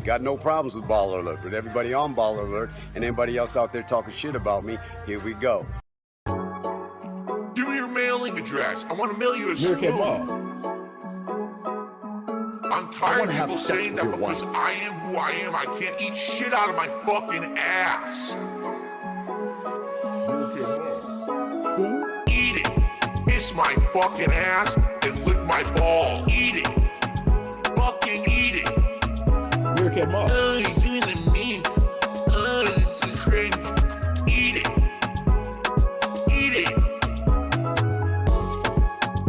Got no problems with Baller Alert, but everybody on Baller Alert and anybody else out there talking shit about me, here we go. Give me your mailing address. I want to mail you a spoon. I'm tired of people saying that because I am who I am, I can't eat shit out of my fucking ass. Eat it. Kiss my fucking ass and lick my ball. Eat it. Fucking eat it. Oh, he's doing a meme. Oh, this is cringe. Eat it. Eat it.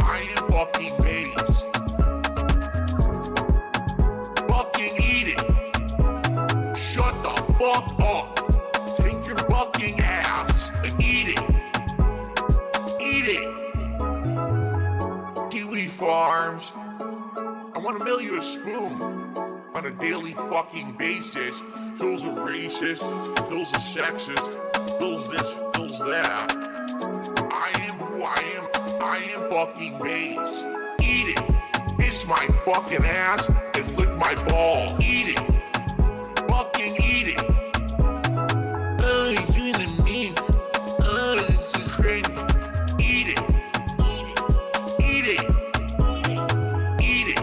I am fucking based. Fucking eat it. Shut the fuck up. Take your fucking ass and eat it. Eat it. Kiwi Farms. I want to mail you a spoon on a daily fucking basis. Phil's a racist, Phil's a sexist, Phil's this, Phil's that. I am who I am. I am fucking based. Eat it. Kiss my fucking ass and lick my ball. Eat it. Fucking eat it. Oh, he's doing a meme. Oh, this is cringe. Eat it. Eat it. Eat it.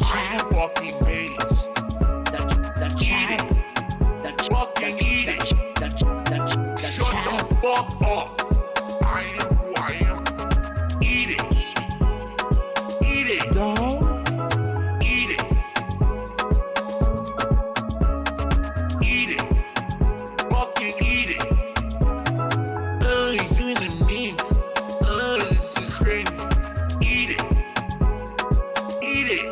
I am fucking based. Eat it. Fucking eat it. Shut the fuck up. I am who I am. Eat it. Eat it. Eat it. Eat it. Fucking eat it. Oh, he's doing a meme. Oh, this is cringe. Eat it. Eat it.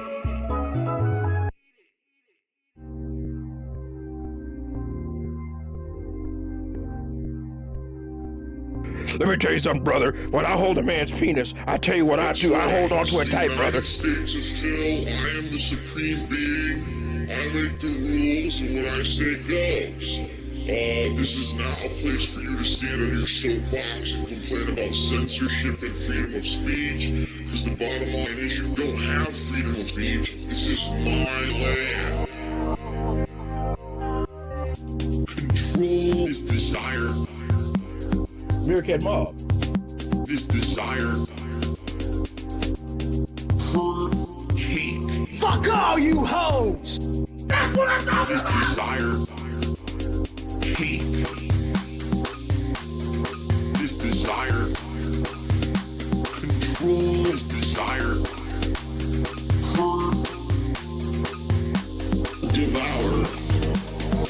Let me tell you something, brother. When I hold a man's penis, I tell you what I do. I hold on to it tight, brother. States of Phil, I am the supreme being. I make the rules, and what I say goes. This is not a place for you to stand on your soapbox and complain about censorship and freedom of speech. Because the bottom line is you don't have freedom of speech. This is my land. Control is desire. Meerkat Mob. This desire. Take. Fuck all you hoes! That's what I'm talking about! This desire. Take. This desire. Control this desire. Devour.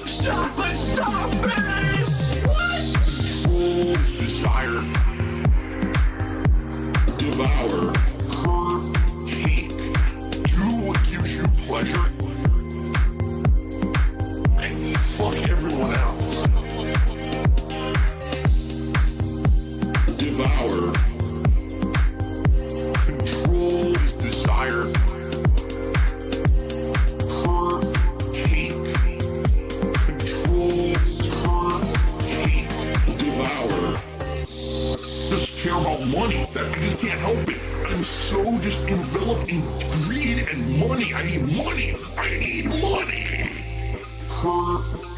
Stop it! Stop it! What? Control this desire. Devour. Take. Do what gives you pleasure. And fuck everyone else. Devour. Control this desire. Take. Control. Take. Devour. Just care about money. That I just can't help it. I'm so just enveloped in greed and money. I need money. I need money.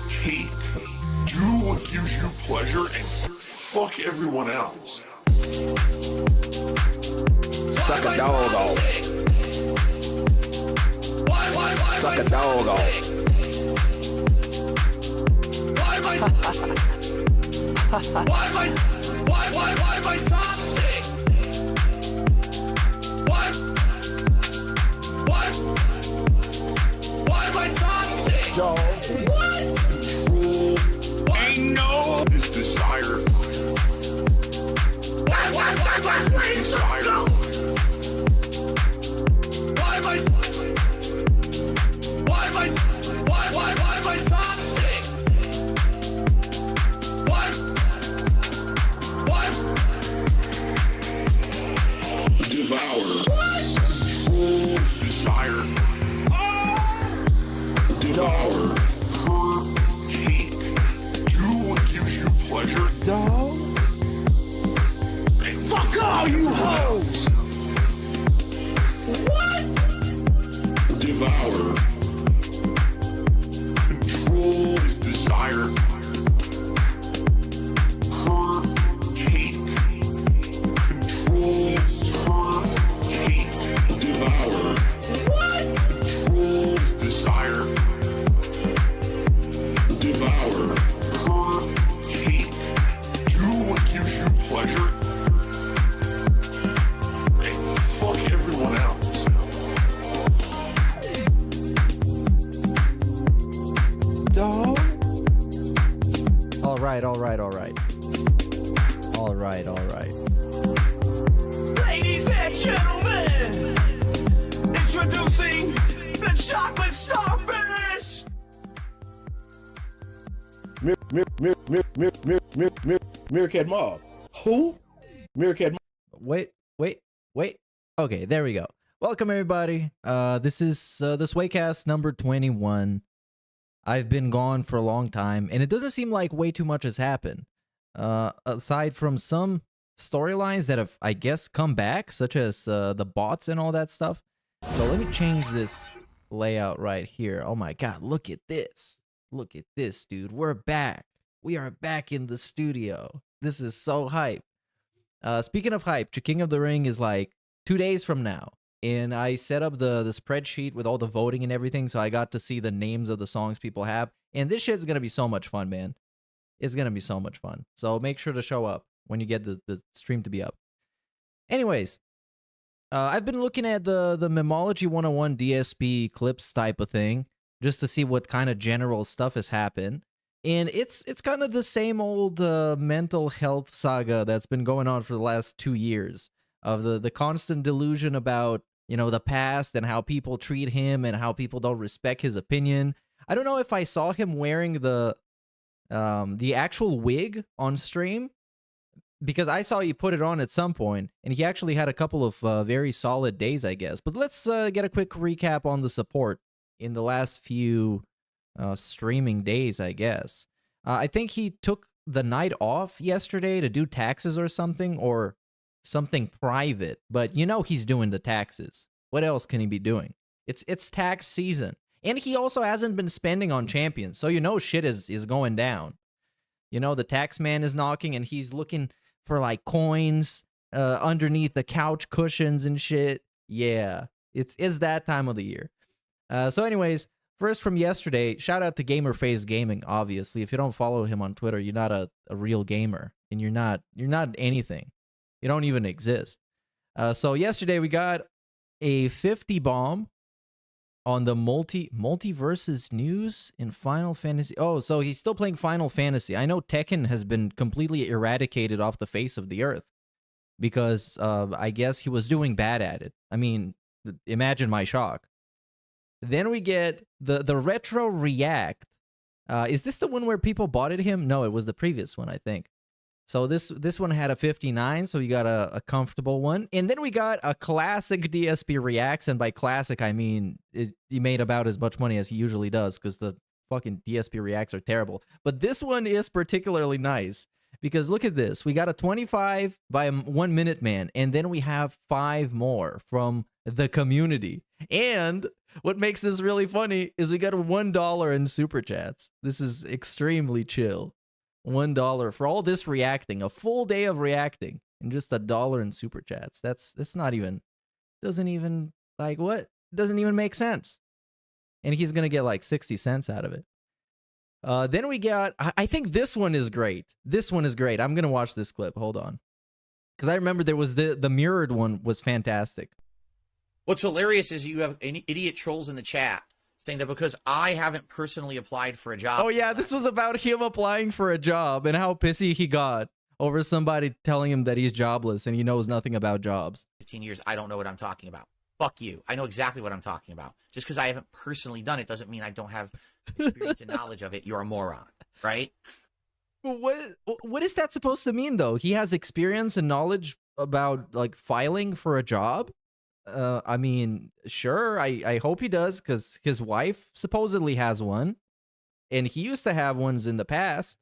Take. Do what gives you pleasure and fuck everyone else. Suck a dog off. Suck a dog off. Why am I toxic? Why am I toxic? Dog. What? Ain't no this desire. Why desire. Why am I toxic? Why? Devour. What? Control desire. Devour. Take. Do what gives you pleasure. Dog. And Fuck all you hoes! What? Devour. dog. All right. Ladies and gentlemen, introducing the chocolate starfish. Meerkat Mob. Who? Meerkat Mob. Wait. Okay, there we go. Welcome everybody. This is the Swaycast number 21. I've been gone for a long time, and it doesn't seem like way too much has happened. Aside from some storylines that have, I guess, come back, such as the bots and all that stuff. So let me change this layout right here. Oh my god, look at this. Look at this, dude. We're back. We are back in the studio. This is so hype. Speaking of hype, King of the Ring is like 2 days from now. And I set up the spreadsheet with all the voting and everything, so I got to see the names of the songs people have. And this shit's gonna be so much fun, man. It's gonna be so much fun. So make sure to show up when you get the stream to be up. Anyways, I've been looking at the Memology 101 DSP clips type of thing, just to see what kind of general stuff has happened. And it's kind of the same old mental health saga that's been going on for the last 2 years, of the constant delusion about, you know, the past and how people treat him and how people don't respect his opinion. I don't know if I saw him wearing the actual wig on stream, because I saw he put it on at some point, and he actually had a couple of very solid days, I guess. But let's get a quick recap on the support in the last few streaming days, I guess. I think he took the night off yesterday to do taxes or something private, but you know he's doing the taxes. What else can he be doing? It's tax season. And he also hasn't been spending on champions, so you know shit is going down. You know, the tax man is knocking and he's looking for like coins underneath the couch cushions and shit. Yeah, it's that time of the year. So anyways, first from yesterday, shout out to Gamerface Gaming, obviously. If you don't follow him on Twitter, you're not a real gamer, and you're not anything. You don't even exist. So yesterday we got a 50 bomb on the multiverses news in Final Fantasy. Oh, so he's still playing Final Fantasy. I know Tekken has been completely eradicated off the face of the earth because I guess he was doing bad at it. I mean, imagine my shock. Then we get the retro react. Is this the one where people botted him? No, it was the previous one, I think. So this one had a 59, so you got a comfortable one. And then we got a classic DSP reacts, and by classic, I mean he made about as much money as he usually does, because the fucking DSP reacts are terrible. But this one is particularly nice, because look at this. We got a 25 by a 1 minute man, and then we have 5 more from the community. And what makes this really funny is we got a $1 in super chats. This is extremely chill. $1 for all this reacting, a full day of reacting, and just $1 in super chats. That's not even, doesn't even, like, what? Doesn't even make sense. And he's gonna get like 60 cents out of it. Then we got, I think this one is great. This one is great. I'm gonna watch this clip. Hold on, because I remember there was the mirrored one was fantastic. What's hilarious is you have any idiot trolls in the chat saying that because I haven't personally applied for a job. Oh yeah, this was about him applying for a job and how pissy he got over somebody telling him that he's jobless and he knows nothing about jobs. 15 years, I don't know what I'm talking about. Fuck you. I know exactly what I'm talking about. Just because I haven't personally done it doesn't mean I don't have experience and knowledge of it. You're a moron, right? What is that supposed to mean, though? He has experience and knowledge about, like, filing for a job? I mean, sure, I hope he does, because his wife supposedly has one, and he used to have ones in the past.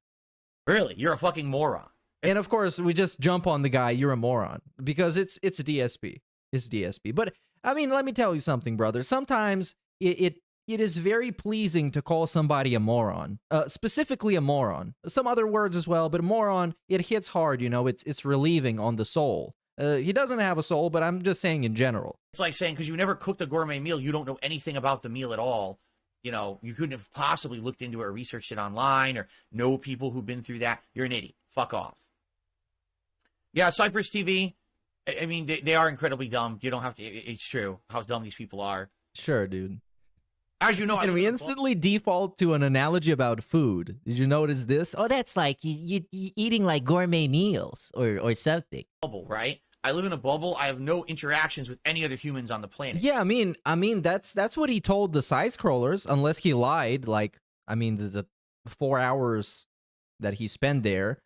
Really? You're a fucking moron. And of course, we just jump on the guy, you're a moron, because it's DSP. It's DSP. But, I mean, let me tell you something, brother. Sometimes it is very pleasing to call somebody a moron, specifically a moron. Some other words as well, but a moron, it hits hard, you know, it's relieving on the soul. He doesn't have a soul, but I'm just saying in general. It's like saying, because you never cooked a gourmet meal, you don't know anything about the meal at all. You know, you couldn't have possibly looked into it or researched it online or know people who've been through that. You're an idiot. Fuck off. Yeah, Cypress TV, I mean, they are incredibly dumb. You don't have to, it's true how dumb these people are. Sure, dude. As you know, I And live we in a instantly default to an analogy about food. Did you notice this? Oh, that's like you eating like gourmet meals or something. bubble, right? I live in a bubble. I have no interactions with any other humans on the planet. Yeah, I mean that's what he told the side scrollers, unless he lied. Like, I mean, the 4 hours that he spent there,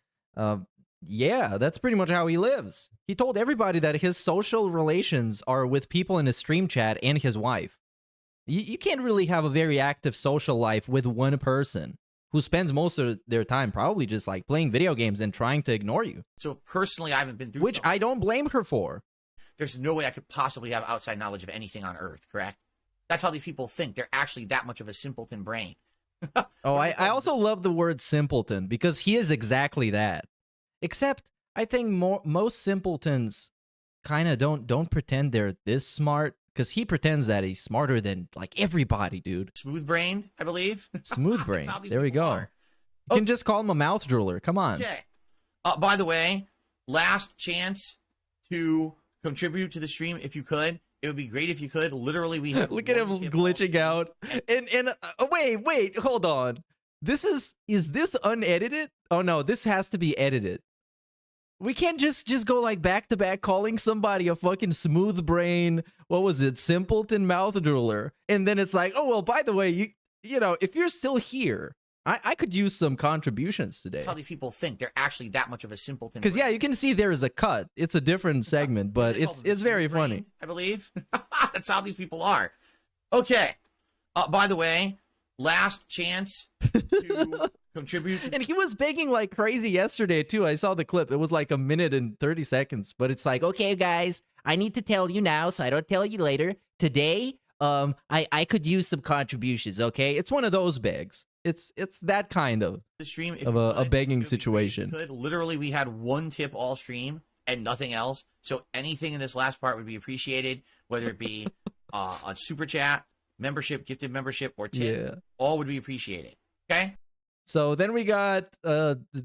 yeah, that's pretty much how he lives. He told everybody that his social relations are with people in his stream chat and his wife. You can't really have a very active social life with one person who spends most of their time probably just like playing video games and trying to ignore you, So personally, I haven't been through which something. I don't blame her for. There's no way I could possibly have outside knowledge of anything on Earth, correct? That's how these people think. They're actually that much of a simpleton brain. Oh, I also love the word simpleton because he is exactly that. Except I think most simpletons kind of don't pretend they're this smart, because he pretends that he's smarter than like everybody, dude. Smooth brained, I believe. Smooth That's brain. how these There we people go. are. You can just call him a mouth drooler. Come on. Okay. By the way, last chance to contribute to the stream if you could. It would be great if you could. Literally, we have Look at him one tip glitching all out. And wait, hold on. This is this unedited? Oh no, this has to be edited. We can't just go like back to back calling somebody a fucking smooth brain, what was it, simpleton mouth drooler, and then it's like, oh well, by the way, you know, if you're still here, I could use some contributions today. That's how these people think. They're actually that much of a simpleton. Because yeah, brain. you can see there is a cut. It's a different segment, but They call them it's very smooth funny. brained, I believe. That's how these people are. Okay. By the way, last chance to contribute. And he was begging like crazy yesterday too. I saw the clip. It was like a minute and 30 seconds, but it's like, okay, guys, I need to tell you now, so I don't tell you later. Today, I could use some contributions. Okay, it's one of those begs. It's that kind of The stream if of you a could. begging It would be great if you situation. could. Literally, we had one tip all stream and nothing else. So anything in this last part would be appreciated, whether it be on super chat, membership, gifted membership, or tip. Yeah. All would be appreciated. Okay. So then we got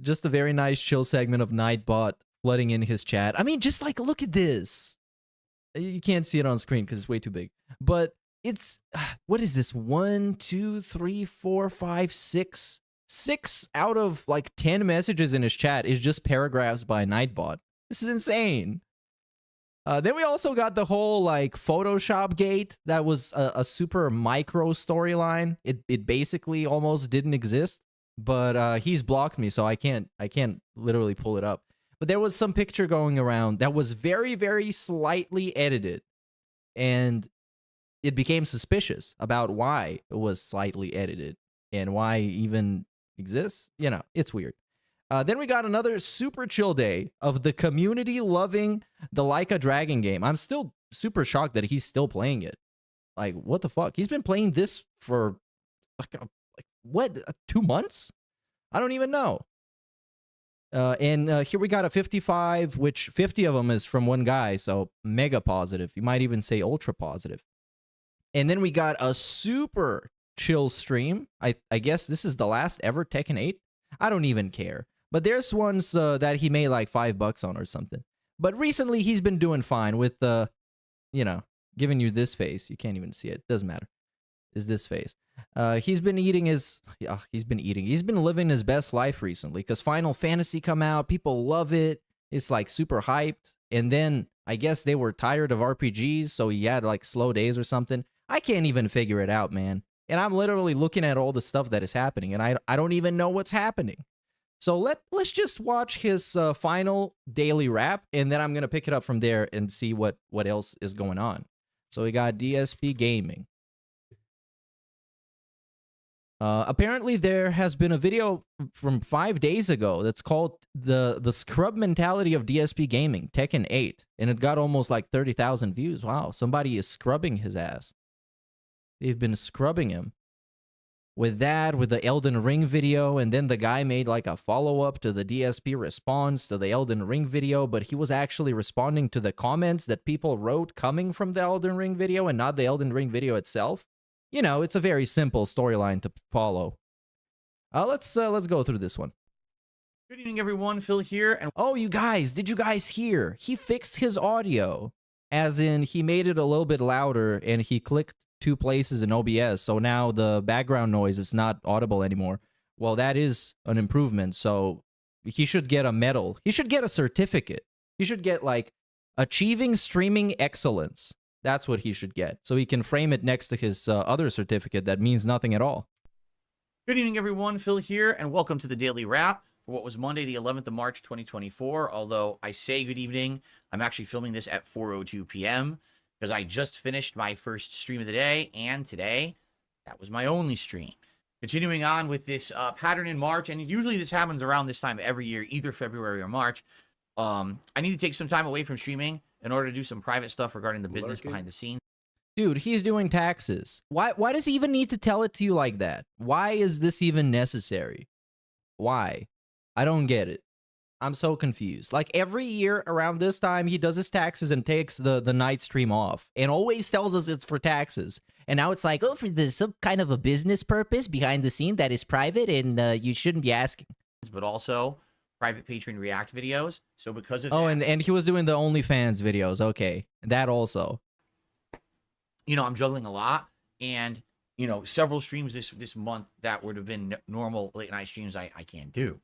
just a very nice chill segment of Nightbot flooding in his chat. I mean, just like look at this. You can't see it on screen because it's way too big. But it's what is this? 1, 2, 3, 4, 5, 6. 6 out of like 10 messages in his chat is just paragraphs by Nightbot. This is insane. Then we also got the whole like Photoshop gate. That was a super micro storyline. It basically almost didn't exist. But he's blocked me, so I can't literally pull it up. But there was some picture going around that was very, very slightly edited, and it became suspicious about why it was slightly edited and why it even exists. You know, it's weird. Then we got another super chill day of the community loving the Like a Dragon game. I'm still super shocked that he's still playing it. Like, what the fuck? He's been playing this for what, 2 months? I don't even know. And here we got a 55, which 50 of them is from one guy, so mega positive. You might even say ultra positive. And then we got a super chill stream. I guess this is the last ever Tekken 8. I don't even care. But there's ones that he made like $5 on or something. But recently he's been doing fine with, you know, giving you this face. You can't even see it. Doesn't matter. Is this face. He's been eating his... Yeah, he's been living his best life recently because Final Fantasy come out. People love it. It's like super hyped. And then I guess they were tired of RPGs, so he had like slow days or something. I can't even figure it out, man. And I'm literally looking at all the stuff that is happening, and I don't even know what's happening. So let's just watch his final daily wrap, and then I'm going to pick it up from there and see what else is going on. So we got dspgaming. Apparently there has been a video from 5 days ago that's called the scrub mentality of DSP Gaming, Tekken 8, and it got almost like 30,000 views. Wow, somebody is scrubbing his ass. They've been scrubbing him. With that, with the Elden Ring video, and then the guy made like a follow-up to the DSP response to the Elden Ring video, but he was actually responding to the comments that people wrote coming from the Elden Ring video and not the Elden Ring video itself. You know, it's a very simple storyline to follow. Let's go through this one. Good evening, everyone. Phil here, and Oh, you guys, did you guys hear? He fixed his audio. As in, he made it a little bit louder, and he clicked two places in OBS, so now the background noise is not audible anymore. Well, that is an improvement, so he should get a medal. He should get a certificate. He should get, like, Achieving Streaming Excellence. That's what he should get, so he can frame it next to his other certificate that means nothing at all. Good evening, everyone. Phil here, and welcome to the Daily Wrap for what was Monday, the 11th of March, 2024. Although I say good evening, I'm actually filming this at 4:02 p.m. because I just finished my first stream of the day, and today, that was my only stream. Continuing on with this pattern in March, and usually this happens around this time every year, either February or March. I need to take some time away from streaming in order to do some private stuff regarding the business behind the scenes. Dude, he's doing taxes. Why does he even need to tell it to you like that? Why is this even necessary? Why? I don't get it. I'm so confused. Like, every year around this time, he does his taxes and takes the night stream off and always tells us it's for taxes. And now it's like, oh, for some kind of a business purpose behind the scene that is private and you shouldn't be asking. But also private patron react videos. So because of that, and he was doing the OnlyFans videos. Okay, that also. You know, I'm juggling a lot, and you know, several streams this month that would have been normal late night streams I can't do.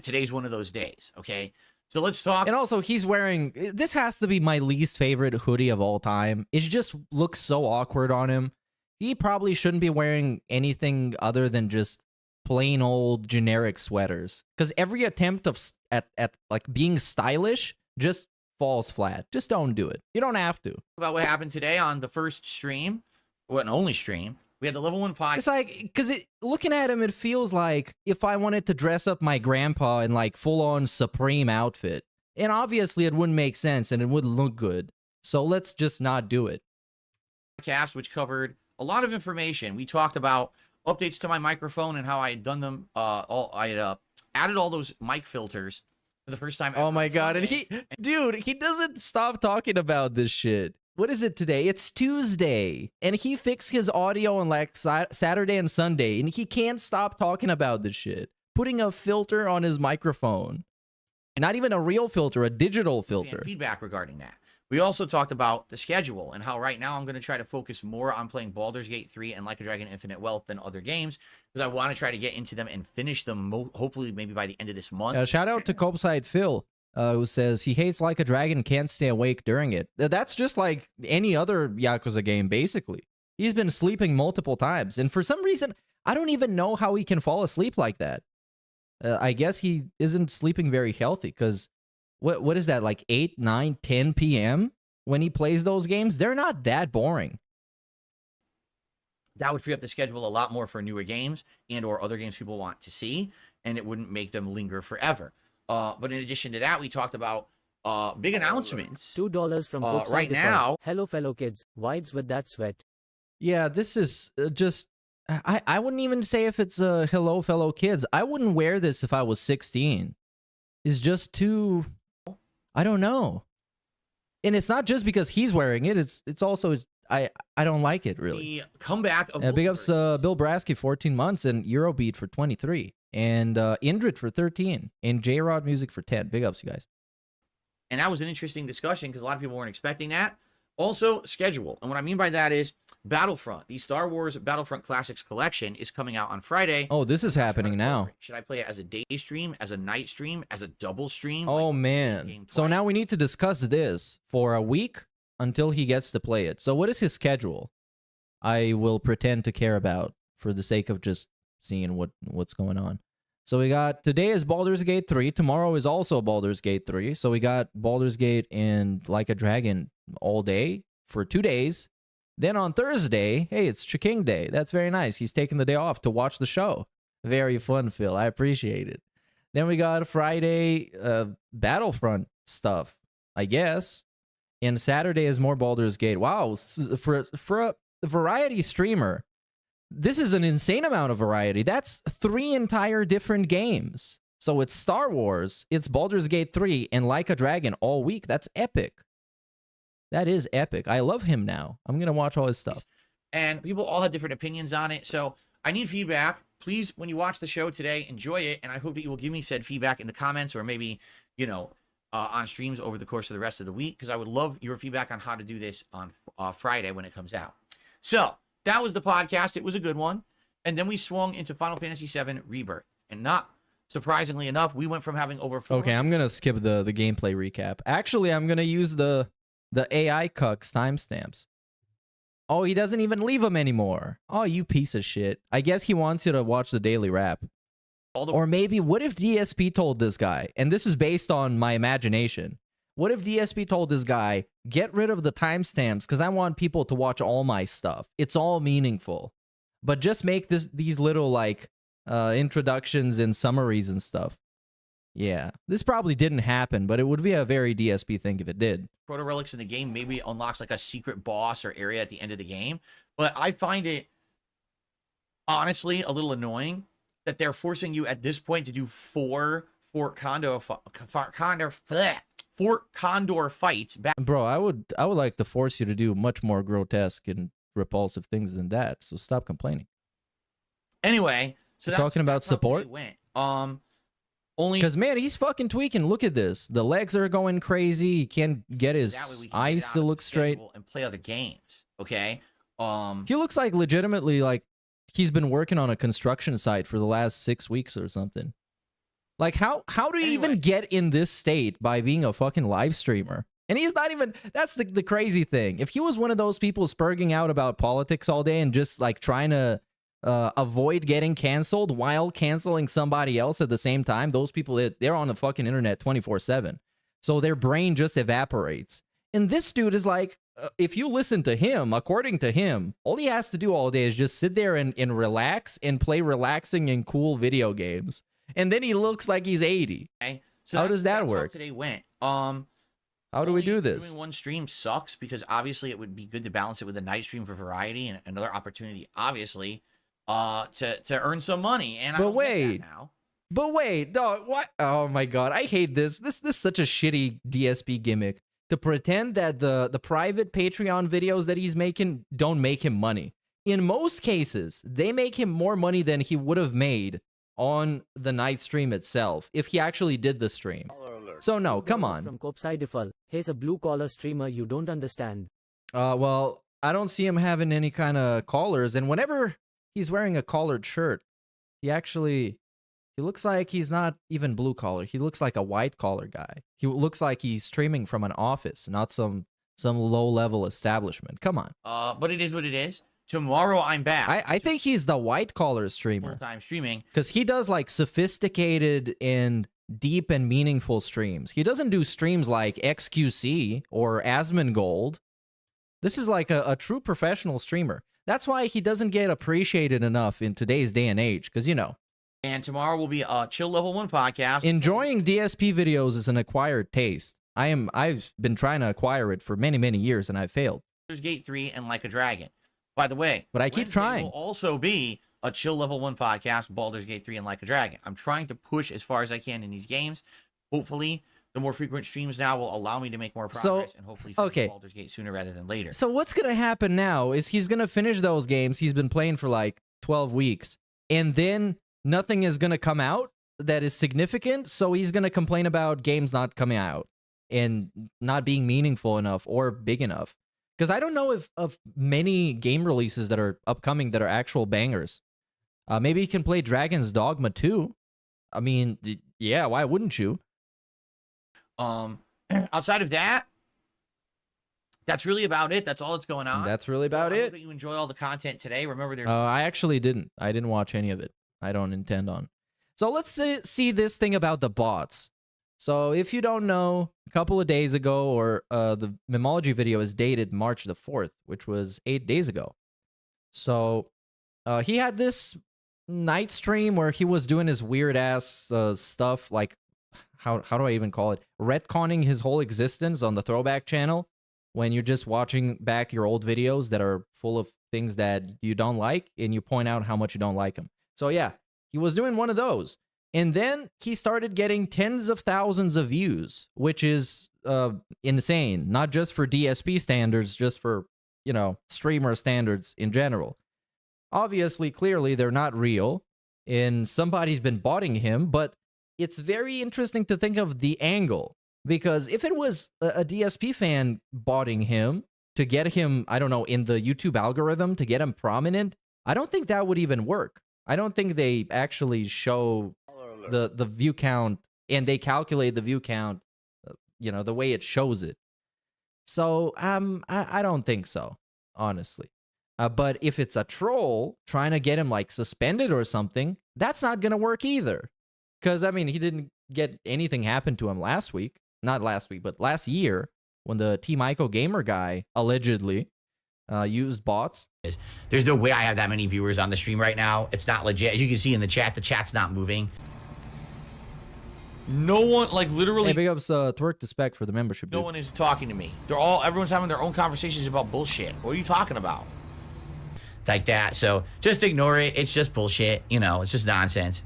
Today's one of those days. Okay, so let's talk. And also, he's wearing, this has to be my least favorite hoodie of all time. It just looks so awkward on him. He probably shouldn't be wearing anything other than just plain old generic sweaters, because every attempt at like being stylish just falls flat. Just don't do it. You don't have to. About what happened today on the first stream, or an only stream. We had the level 1 podcast. It's like, because looking at him, it feels like if I wanted to dress up my grandpa in like full-on Supreme outfit, and obviously it wouldn't make sense and it wouldn't look good. So let's just not do it. Podcast, which covered a lot of information. We talked about updates to my microphone and how I had done them. I had added all those mic filters for the first time. Oh my god! And he doesn't stop talking about this shit. What is it today? It's Tuesday, and he fixed his audio on like Saturday and Sunday, and he can't stop talking about this shit. Putting a filter on his microphone, not even a real filter, a digital filter. Feedback regarding that. We also talked about the schedule and how right now I'm going to try to focus more on playing Baldur's Gate 3 and Like a Dragon Infinite Wealth than other games, because I want to try to get into them and finish them, hopefully maybe by the end of this month. Shout out to Copeside Phil, who says he hates Like a Dragon, can't stay awake during it. That's just like any other Yakuza game, basically. He's been sleeping multiple times, and for some reason, I don't even know how he can fall asleep like that. I guess he isn't sleeping very healthy, because what is that, like 8, 9, 10 p.m. when he plays those games? They're not that boring. That would free up the schedule a lot more for newer games and or other games people want to see, and it wouldn't make them linger forever. But in addition to that, we talked about big announcements. $2 from right now. Hello, fellow kids. Vibes with that sweat. Yeah, this is just... I wouldn't even say if it's a hello, fellow kids. I wouldn't wear this if I was 16. It's just too... I don't know. And it's not just because he's wearing it. It's also... I don't like it, really. The comeback of big ups Bill Brasky, 14 months, and Eurobeat for 23. And Indrid for 13. And J-Rod Music for 10. Big ups, you guys. And that was an interesting discussion because a lot of people weren't expecting that. Also, schedule. And what I mean by that is Battlefront. The Star Wars Battlefront Classics Collection is coming out on Friday. Oh, this is happening now. Should I play it as a day stream, as a night stream, as a double stream? Oh, like, man. So now we need to discuss this for a week until he gets to play it. So what is his schedule? I will pretend to care about for the sake of just seeing what's going on. So we got, today is Baldur's Gate 3. Tomorrow is also Baldur's Gate 3. So we got Baldur's Gate and Like a Dragon all day for 2 days. Then on Thursday, hey, it's Chiking Day. That's very nice. He's taking the day off to watch the show. Very fun, Phil. I appreciate it. Then we got Friday Battlefront stuff, I guess. And Saturday is more Baldur's Gate. Wow, for a variety streamer, this is an insane amount of variety. That's 3 entire different games. So it's Star Wars, it's Baldur's Gate 3, and Like a Dragon all week. That's epic. That is epic. I love him now. I'm going to watch all his stuff. And people all had different opinions on it. So I need feedback. Please, when you watch the show today, enjoy it. And I hope that you will give me said feedback in the comments or maybe, you know, on streams over the course of the rest of the week, because I would love your feedback on how to do this on Friday when it comes out. So that was the podcast. It was a good one. And then we swung into Final Fantasy VII Rebirth. And not surprisingly enough, we went from having over 400... Okay, I'm gonna skip the gameplay recap. Actually, I'm gonna use the AI cucks timestamps. Oh, he doesn't even leave them anymore. Oh, you piece of shit. I guess he wants you to watch the daily wrap. Or maybe, what if DSP told this guy, and this is based on my imagination, what if DSP told this guy, get rid of the timestamps because I want people to watch all my stuff. It's all meaningful. But just make these little, like, introductions and summaries and stuff. Yeah, this probably didn't happen, but it would be a very DSP thing if it did. Proto relics in the game maybe unlocks like a secret boss or area at the end of the game. But I find it, honestly, a little annoying that they're forcing you at this point to do 4 Fort Condor fights back. Bro, I would like to force you to do much more grotesque and repulsive things than that. So stop complaining. Anyway, so you're talking about support. Went. Only because, man, he's fucking tweaking. Look at this. The legs are going crazy. He can't get his eyes to look straight and play other games. Okay. He looks like legitimately like he's been working on a construction site for the last 6 weeks or something. Like, how do you even get in this state by being a fucking live streamer? And he's not even, that's the crazy thing. If he was one of those people spurging out about politics all day and just like trying to avoid getting canceled while canceling somebody else at the same time, those people, they're on the fucking internet 24/7. So their brain just evaporates. And this dude is like, if you listen to him, according to him, all he has to do all day is just sit there and relax and play relaxing and cool video games. And then he looks like he's 80. Okay. So how does that work? How today went. How do we do this? Doing one stream sucks because obviously it would be good to balance it with a night stream for variety and another opportunity, obviously, to earn some money. And but wait, dog, what? Oh my god, I hate this. This is such a shitty DSP gimmick to pretend that the private Patreon videos that he's making don't make him money. In most cases, they make him more money than he would have made on the night stream itself if he actually did the stream. So no, come on. From Copsideful, he's a blue-collar streamer you don't understand. Well, I don't see him having any kind of collars, and whenever he's wearing a collared shirt, he looks like he's not even blue collar. He looks like a white collar guy. He looks like he's streaming from an office, not some low-level establishment. Come on. But it is what it is. Tomorrow I'm back. I think he's the white collar streamer. Full-time streaming. Because he does like sophisticated and deep and meaningful streams. He doesn't do streams like XQC or Asmongold. This is like a true professional streamer. That's why he doesn't get appreciated enough in today's day and age, because, you know. And tomorrow will be a Chill Level 1 podcast. Enjoying DSP videos is an acquired taste. I've been trying to acquire it for many, many years, and I've failed. There's Gate 3 and Like a Dragon. By the way, but I keep trying. Will also be a Chill Level 1 podcast, Baldur's Gate 3 and Like a Dragon. I'm trying to push as far as I can in these games. Hopefully, the more frequent streams now will allow me to make more progress and hopefully finish Baldur's Gate sooner rather than later. So what's going to happen now is he's going to finish those games he's been playing for like 12 weeks, and then nothing is going to come out that is significant, so he's going to complain about games not coming out and not being meaningful enough or big enough. Because I don't know of many game releases that are upcoming that are actual bangers. Maybe you can play Dragon's Dogma 2. I mean, yeah, why wouldn't you? Outside of that, that's really about it. That's all that's going on. That's really about it. I hope that you enjoy all the content today. Remember, there's... I actually didn't. I didn't watch any of it. I don't intend on. So let's see this thing about the bots. So if you don't know, a couple of days ago, or the Memology video is dated March the 4th, which was 8 days ago. So he had this night stream where he was doing his weird ass stuff, like how do I even call it? Retconning his whole existence on the Throwback channel, when you're just watching back your old videos that are full of things that you don't like, and you point out how much you don't like them. So yeah, he was doing one of those. And then he started getting tens of thousands of views, which is insane. Not just for DSP standards, just for, you know, streamer standards in general. Obviously, clearly, they're not real, and somebody's been botting him, but it's very interesting to think of the angle. Because if it was a DSP fan botting him, to get him, I don't know, in the YouTube algorithm, to get him prominent, I don't think that would even work. I don't think they actually show the view count, and they calculate the view count, you know, the way it shows it. So I don't think so, honestly. But if it's a troll trying to get him like suspended or something, that's not gonna work either. Because I mean, he didn't get anything happen to him last week, not last week, but last year when the Team Ico Gamer guy allegedly used bots. There's no way I have that many viewers on the stream right now. It's not legit. As you can see in the chat's not moving. No one, like literally. Hey, big ups Twerk to Spec for the membership. No one is talking to me. Everyone's having their own conversations about bullshit. What are you talking about? Like that. So just ignore it. It's just bullshit. You know, it's just nonsense.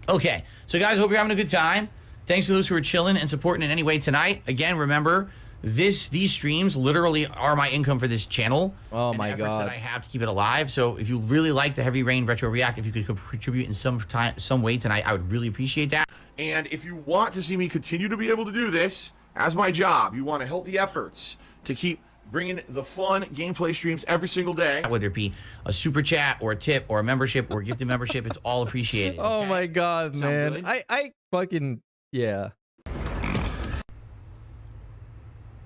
Okay. So guys, hope you're having a good time. Thanks to those who are chilling and supporting in any way tonight. Again, remember, these streams literally are my income for this channel. Oh my god. That I have to keep it alive. So if you really like the Heavy Rain Retro React, if you could contribute in some way tonight, I would really appreciate that. And if you want to see me continue to be able to do this as my job, you want to help the efforts to keep bringing the fun gameplay streams every single day. Whether it be a super chat or a tip or a membership or gifted membership, it's all appreciated. Oh okay? my god, man. Good? I fucking, yeah.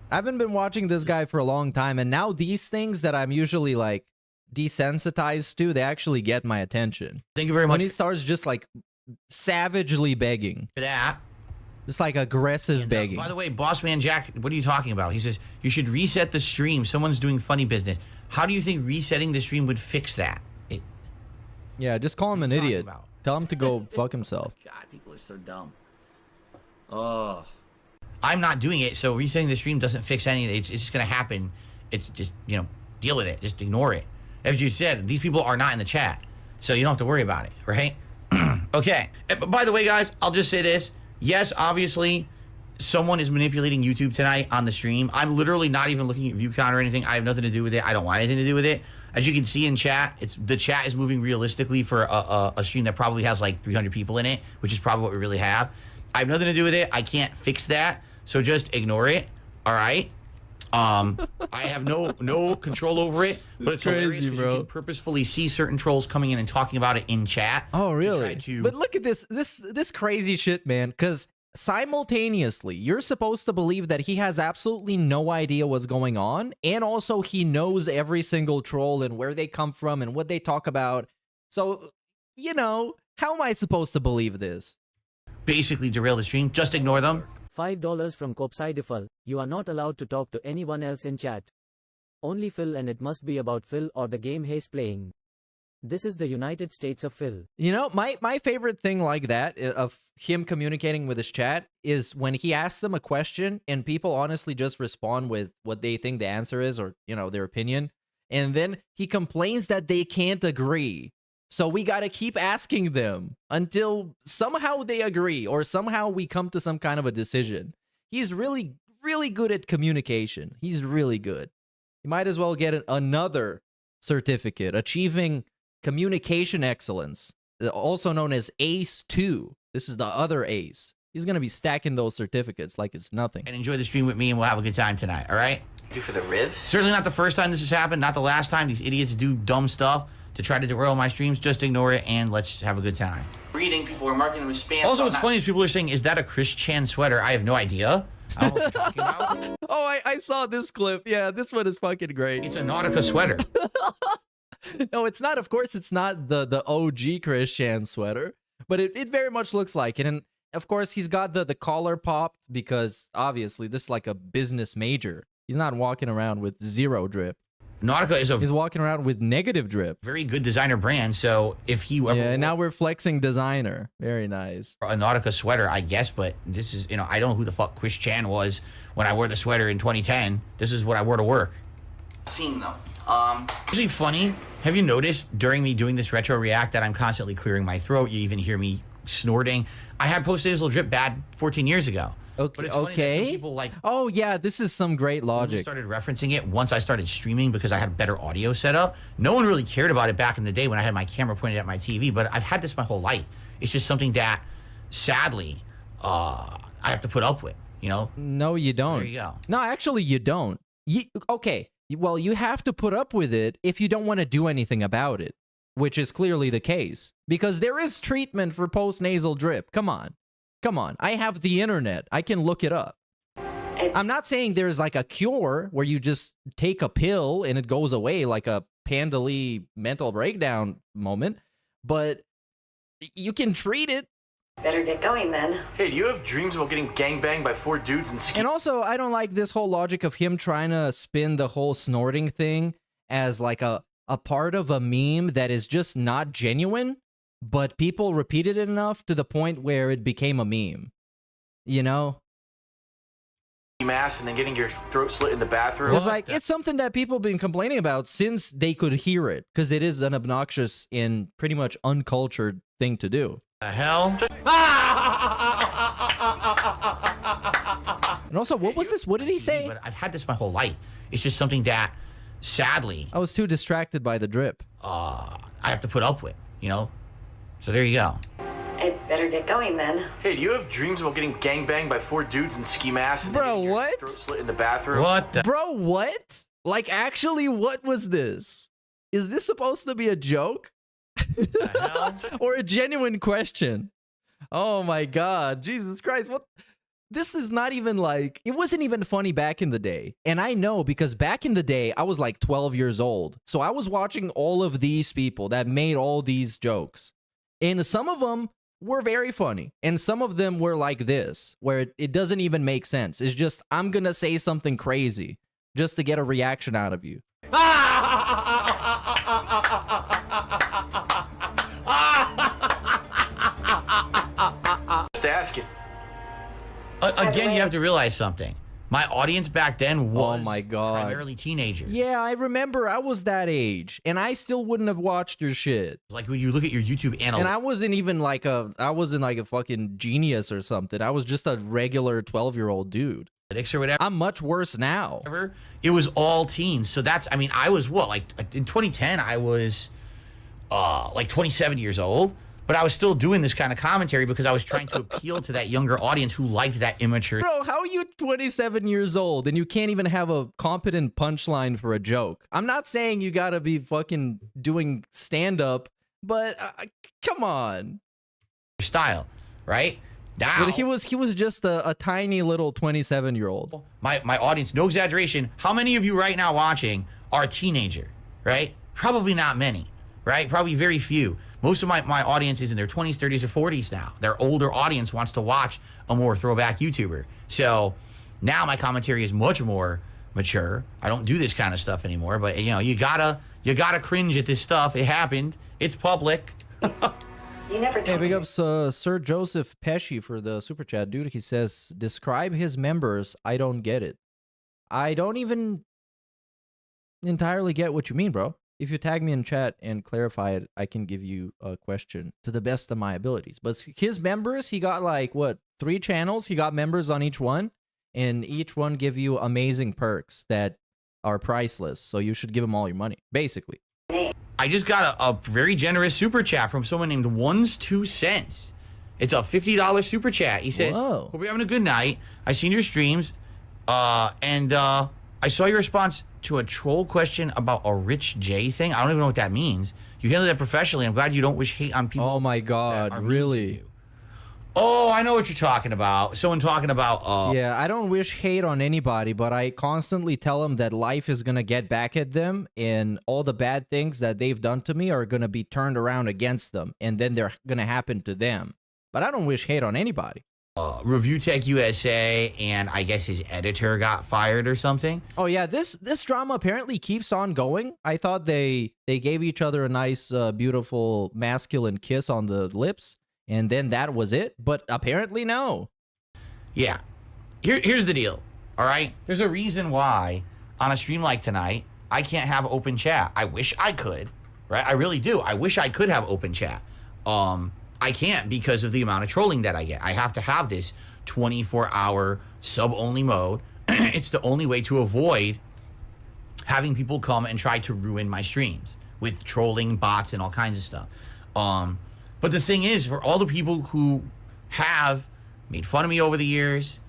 I haven't been watching this guy for a long time, and now these things that I'm usually like desensitized to, they actually get my attention. Thank you very much. When he starts just like savagely begging. For that. Just like aggressive begging. By the way, Bossman Jack, what are you talking about? He says, you should reset the stream. Someone's doing funny business. How do you think resetting the stream would fix that? Yeah, just call him an idiot. Tell him to go fuck himself. God, people are so dumb. Oh. I'm not doing it, so resetting the stream doesn't fix anything. It's just going to happen. It's just, you know, deal with it. Just ignore it. As you said, these people are not in the chat, so you don't have to worry about it, right? Okay. By the way, guys, I'll just say this. Yes, obviously, someone is manipulating YouTube tonight on the stream. I'm literally not even looking at view count or anything. I have nothing to do with it. I don't want anything to do with it. As you can see in chat, the chat is moving realistically for a stream that probably has like 300 people in it, which is probably what we really have. I have nothing to do with it. I can't fix that, so just ignore it. All right. I have no control over it, but it's hilarious because you can purposefully see certain trolls coming in and talking about it in chat. Oh, really? But look at this crazy shit, man. Because simultaneously, you're supposed to believe that he has absolutely no idea what's going on, and also he knows every single troll and where they come from and what they talk about. So, you know, how am I supposed to believe this? Basically, derail the stream. Just ignore them. $5 from Copsidifal. You are not allowed to talk to anyone else in chat. Only Phil, and it must be about Phil or the game he's playing. This is the United States of Phil. You know, my favorite thing like that, of him communicating with his chat, is when he asks them a question and people honestly just respond with what they think the answer is, or, you know, their opinion. And then he complains that they can't agree. So we got to keep asking them until somehow they agree, or somehow we come to some kind of a decision. He's really, really good at communication. He's really good. You might as well get another certificate, Achieving Communication Excellence, also known as ACE 2. This is the other ACE. He's going to be stacking those certificates like it's nothing. And enjoy the stream with me, and we'll have a good time tonight, all right? Do for the ribs? Certainly not the first time this has happened, not the last time. These idiots do dumb stuff to try to derail my streams. Just ignore it, and let's have a good time. Reading before marking them as spam. Also, what's funny is people are saying, is that a Chris Chan sweater? I have no idea. I don't know what you're talking about. Oh, I saw this clip. Yeah, this one is fucking great. It's a Nautica sweater. No, it's not. Of course, it's not the OG Chris Chan sweater, but it very much looks like it. And of course, he's got the collar popped because obviously this is like a business major. He's not walking around with zero drip. Nautica is he's walking around with negative drip. Very good designer brand. So if he ever, yeah, now we're flexing designer. Very nice. A Nautica sweater, I guess, but this is, you know, I don't know who the fuck Chris Chan was when I wore the sweater in 2010. This is what I wore to work. Seen them. Actually funny. Have you noticed during me doing this retro react that I'm constantly clearing my throat? You even hear me snorting. I had Post Nasal Drip bad 14 years ago. Okay. But it's funny that some people like, oh yeah, this is some great logic. Started referencing it once I started streaming because I had better audio set up. No one really cared about it back in the day when I had my camera pointed at my TV, but I've had this my whole life. It's just something that, sadly, I have to put up with, you know? No, you don't. There you go. No, actually, you don't. Okay, well, you have to put up with it if you don't want to do anything about it, which is clearly the case. Because there is treatment for post-nasal drip. Come on. Come on. I have the internet. I can look it up. I'm not saying there's like a cure where you just take a pill and it goes away like a Pandely mental breakdown moment, but you can treat it. Better get going then. Hey, do you have dreams about getting gangbanged by 4 dudes and ski? And also, I don't like this whole logic of him trying to spin the whole snorting thing as like a part of a meme that is just not genuine, but people repeated it enough to the point where it became a meme. You know? Mask and then getting your throat slit in the bathroom. It's like, it's something that people have been complaining about since they could hear it, because it is an obnoxious and pretty much uncultured thing to do. The hell? And also, what was this? What did he say? But I've had this my whole life. It's just something that, sadly, I was too distracted by the drip. I have to put up with, you know? So there you go. I better get going then. Hey, do you have dreams about getting gangbanged by 4 dudes in ski masks? And then Bro, getting your what? throat slit in the bathroom? What the? Bro, what? Like, actually, what was this? Is this supposed to be a joke? Or a genuine question? Oh my god, Jesus Christ, what? This is not even like, it wasn't even funny back in the day. And I know because back in the day, I was like 12 years old. So I was watching all of these people that made all these jokes. And some of them were very funny. And some of them were like this, where it doesn't even make sense. It's just, I'm gonna say something crazy just to get a reaction out of you. Just asking. Again, you have to realize something. My audience back then was Oh my God. primarily teenagers. Yeah, I remember I was that age, and I still wouldn't have watched your shit. Like when you look at your YouTube analytics. And I wasn't even like I wasn't like a fucking genius or something. I was just a regular 12-year-old dude. Or whatever. I'm much worse now. It was all teens. So that's, I mean, I was what, like in 2010, I was like 27 years old, but I was still doing this kind of commentary because I was trying to appeal to that younger audience who liked that immature. Bro, how are you 27 years old and you can't even have a competent punchline for a joke? I'm not saying you gotta be fucking doing stand-up, but come on. Style, right? Now, But he was just a tiny little 27-year-old. my audience, no exaggeration, how many of you right now watching are a teenager, right? Probably not many, right? Probably very few. Most of my audience is in their 20s, 30s, or 40s now. Their older audience wants to watch a more throwback YouTuber. So now my commentary is much more mature. I don't do this kind of stuff anymore, but you know, you gotta cringe at this stuff. It happened. It's public. You never Hey, told big me. ups Sir Joseph Pesci for the super chat, dude. He says, describe his members. I don't get it. I don't even entirely get what you mean, bro. If you tag me in chat and clarify it, I can give you a question to the best of my abilities. But his members, he got like, what, 3 channels? He got members on each one, and each one give you amazing perks that are priceless. So you should give him all your money, basically. I just got a very generous super chat from someone named One's 2 Cents. It's a $50 super chat. He says, Whoa. hope you're having a good night. I seen your streams, and I saw your response to a troll question about a Rich J thing. I don't even know what that means. You handled that professionally. I'm glad you don't wish hate on people. Oh my that God, are mean to really? you. Oh, I know what you're talking about. Someone talking about, Yeah, I don't wish hate on anybody, but I constantly tell them that life is going to get back at them, and all the bad things that they've done to me are going to be turned around against them, and then they're going to happen to them. But I don't wish hate on anybody. Review Tech USA, and I guess his editor got fired or something. Oh yeah, this drama apparently keeps on going. I thought they gave each other a nice, beautiful, masculine kiss on the lips, and then that was it. But apparently no. Yeah. Here's the deal. All right. There's a reason why on a stream like tonight, I can't have open chat. I wish I could, right? I really do. I wish I could have open chat. I can't because of the amount of trolling that I get. I have to have this 24-hour sub-only mode. It's the only way to avoid having people come and try to ruin my streams with trolling, bots, and all kinds of stuff. But the thing is, for all the people who have made fun of me over the years,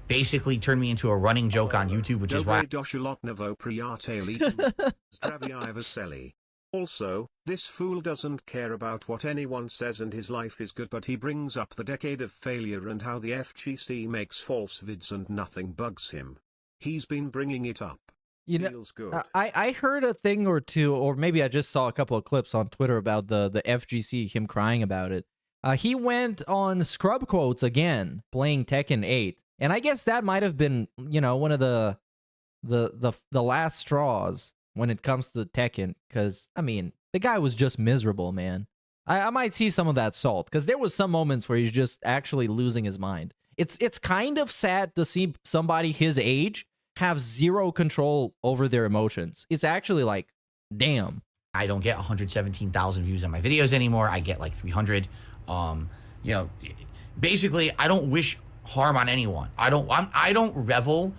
basically turned me into a running joke on YouTube, which is why. Also, this fool doesn't care about what anyone says and his life is good, but he brings up the decade of failure and how the FGC makes false vids and nothing bugs him. He's been bringing it up. You know, Feels good. I heard a thing or two, or maybe I just saw a couple of clips on Twitter about the FGC, him crying about it. He went on scrub quotes again, playing Tekken 8. And I guess that might have been, you know, one of the last straws when it comes to Tekken, because I mean the guy was just miserable, man. I might see some of that salt, because there was some moments where he's just actually losing his mind. It's kind of sad to see somebody his age have zero control over their emotions. It's actually like, damn. I don't get 117,000 views on my videos anymore. I get like 300. You know, basically, I don't wish harm on anyone. I don't revel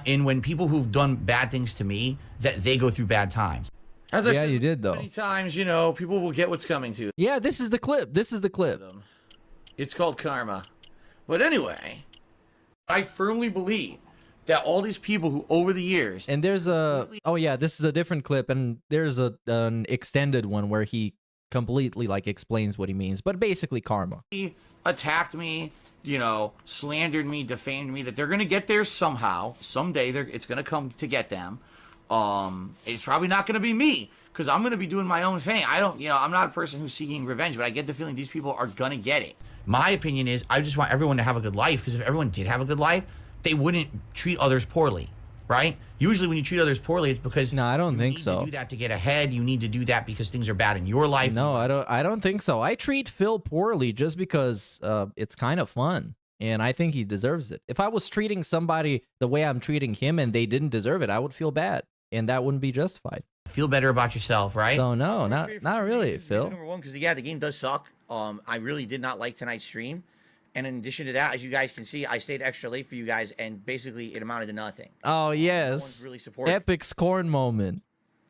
in when people who've done bad things to me, that they go through bad times. As I said, you did though. Many times, you know, people will get what's coming to them. Yeah, this is the clip. This is the clip. It's called karma. But anyway, I firmly believe that all these people who over the years, and there's a oh yeah, this is a different clip, and there's an extended one where he completely like explains what he means, but basically karma. He attacked me, you know, slandered me, defamed me, that they're gonna get there somehow. Someday it's gonna come to get them. It's probably not gonna be me, because I'm gonna be doing my own thing. I'm not a person who's seeking revenge, but I get the feeling these people are gonna get it. My opinion is, I just want everyone to have a good life, because if everyone did have a good life, they wouldn't treat others poorly, right? Usually when you treat others poorly, it's because no, I don't think so. You need to do that to get ahead. You need to do that because things are bad in your life. No, I don't think so. I treat Phil poorly just because it's kind of fun, and I think he deserves it. If I was treating somebody the way I'm treating him and they didn't deserve it, I would feel bad, and that wouldn't be justified. Feel better about yourself, right? So no, not really, Phil. Number one, because yeah, the game does suck. I really did not like tonight's stream. And in addition to that, as you guys can see, I stayed extra late for you guys, and basically it amounted to nothing. Oh, yes. No one's really supportive, epic scorn moment.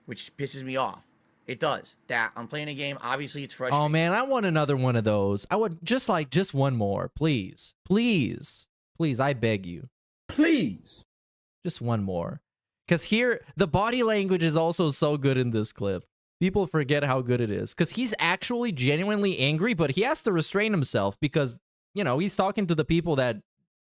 Which pisses me off. It does. That I'm playing a game, obviously it's frustrating. Oh, man, I want another one of those. I would just one more, please. Please. Please, I beg you. Please. Just one more. Because here, the body language is also so good in this clip. People forget how good it is. Because he's actually genuinely angry, but he has to restrain himself because, you know, he's talking to the people that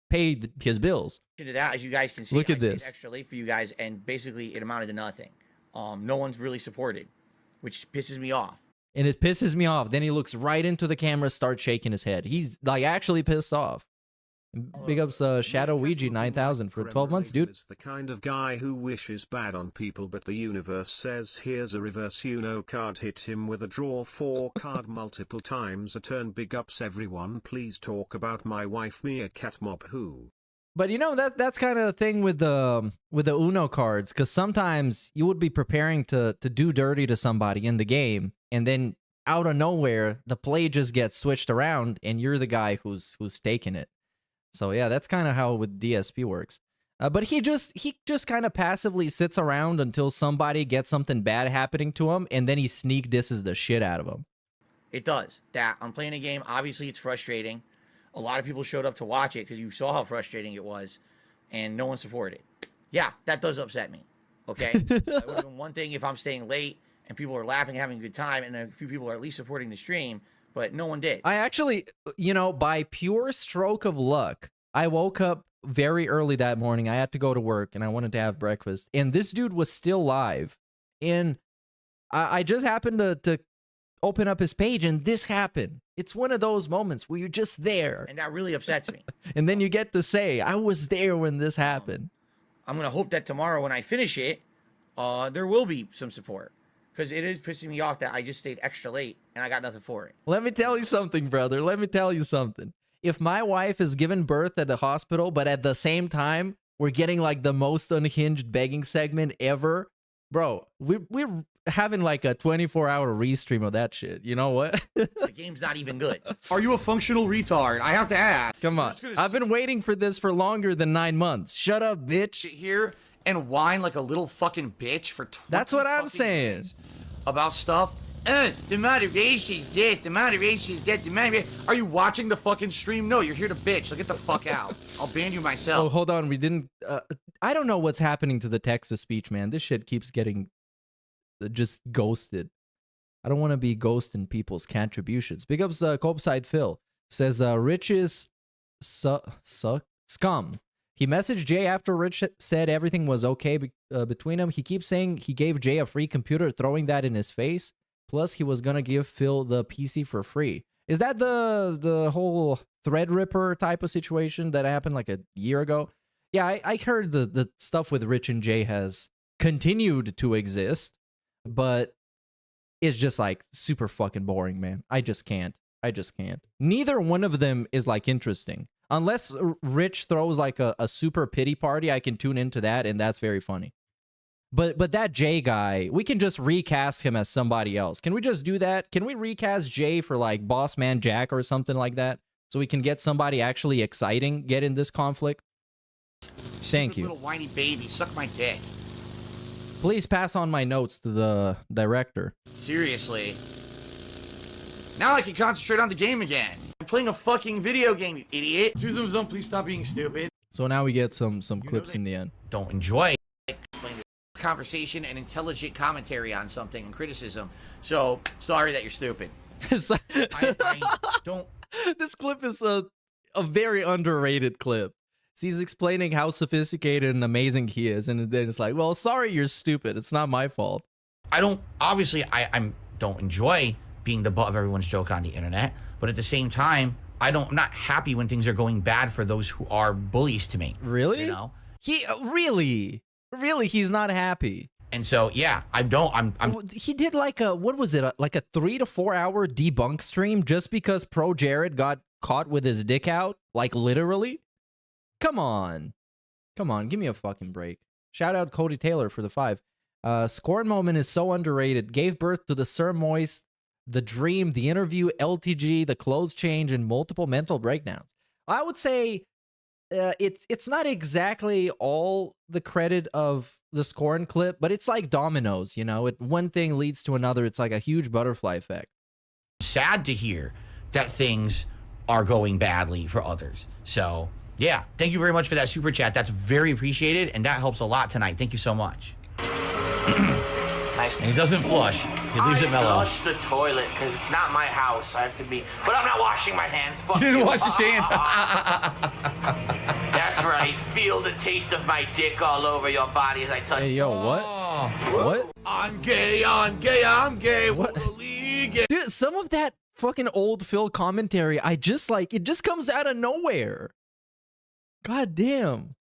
paid his bills. To that, as you guys can see, look at this. Stayed extra late for you guys, and basically it amounted to nothing. No one's really supported, which pisses me off. And it pisses me off. Then he looks right into the camera, starts shaking his head. He's like actually pissed off. Big ups Shadow Ouija 9000 for 12 months, dude. Is the kind of guy who wishes bad on people, but the universe says here's a reverse Uno card, hit him with a draw 4 card multiple times a turn. Big ups everyone. Please talk about my wife Mia Cat Mob who. But you know, that's kind of the thing with the Uno cards, because sometimes you would be preparing to do dirty to somebody in the game, and then out of nowhere the play just gets switched around and you're the guy who's taking it. So yeah, that's kind of how with DSP works. But he just kind of passively sits around until somebody gets something bad happening to him, and then he sneak disses the shit out of him. It does. That I'm playing a game, obviously it's frustrating. A lot of people showed up to watch it because you saw how frustrating it was, and no one supported. Yeah, that does upset me. Okay? It would have been one thing if I'm staying late and people are laughing, having a good time, and a few people are at least supporting the stream, but no one did. I actually, you know, by pure stroke of luck, I woke up very early that morning. I had to go to work and I wanted to have breakfast, and this dude was still live. And I just happened to open up his page and this happened. It's one of those moments where you're just there. And that really upsets me. And then you get to say, I was there when this happened. I'm going to hope that tomorrow when I finish it, there will be some support. Because it is pissing me off that I just stayed extra late and I got nothing for it. Let me tell you something, brother. Let me tell you something. If my wife is giving birth at the hospital, but at the same time, we're getting like the most unhinged begging segment ever, bro, we're having like a 24-hour restream of that shit. You know what? The game's not even good. Are you a functional retard? I have to ask. Come on. I've been waiting for this for longer than 9 months. Shut up, bitch. Sit here and whine like a little fucking bitch for 20 That's what I'm saying. About stuff The moderation's this, the moderation's that, the moderation. Are you watching the fucking stream? No, you're here to bitch. So get the fuck out. I'll ban you myself. Oh, hold on. We didn't. I don't know what's happening to the text to speech, man. This shit keeps getting just ghosted. I don't want to be ghosting people's contributions. Big ups, Copeside Phil says, Rich is scum. He messaged Jay after Rich said everything was okay between them. He keeps saying he gave Jay a free computer, throwing that in his face. Plus, he was gonna give Phil the PC for free. Is that the whole Threadripper type of situation that happened like a year ago? Yeah, I heard the stuff with Rich and Jay has continued to exist, but it's just like super fucking boring, man. I just can't. Neither one of them is like interesting. Unless Rich throws like a super pity party, I can tune into that, and that's very funny. But that Jay guy, we can just recast him as somebody else. Can we just do that? Can we recast Jay for like Boss Man Jack or something like that? So we can get somebody actually exciting get in this conflict? Thank you. Little whiny baby, suck my dick. Please pass on my notes to the director. Seriously. Now I can concentrate on the game again. I'm playing a fucking video game, you idiot. Please stop being stupid. So now we get some clips in the end. Don't enjoy explain the conversation and intelligent commentary on something and criticism. So sorry that you're stupid. I don't. This clip is a very underrated clip. So he's explaining how sophisticated and amazing he is, and then it's like, well, sorry, you're stupid. It's not my fault. I don't. Obviously, I don't enjoy being the butt of everyone's joke on the internet, but at the same time, I'm not happy when things are going bad for those who are bullies to me. Really? You know? He really, he's not happy. And so, yeah, He did like a, what was it? Like a 3 to 4 hour debunk stream just because Pro Jared got caught with his dick out? Like literally? Come on, give me a fucking break. Shout out Cody Taylor for the 5. Scorn Moment is so underrated. Gave birth to the Sir Moist, the Dream, the Interview, LTG, the Clothes Change, and multiple mental breakdowns. I would say it's not exactly all the credit of the Scorn clip, but it's like dominoes, you know? One thing leads to another. It's like a huge butterfly effect. Sad to hear that things are going badly for others. So, yeah, thank you very much for that super chat. That's very appreciated, and that helps a lot tonight. Thank you so much. Nice. And he doesn't flush. He leaves it mellow. I flush the toilet because it's not my house. I have to be. But I'm not washing my hands. Fuck You didn't you. wash his hands. That's right. Feel the taste of my dick all over your body as I touch. Hey, yo, what? Oh. What? I'm gay. What? Dude, some of that fucking old Phil commentary, I just like, it just comes out of nowhere. God damn.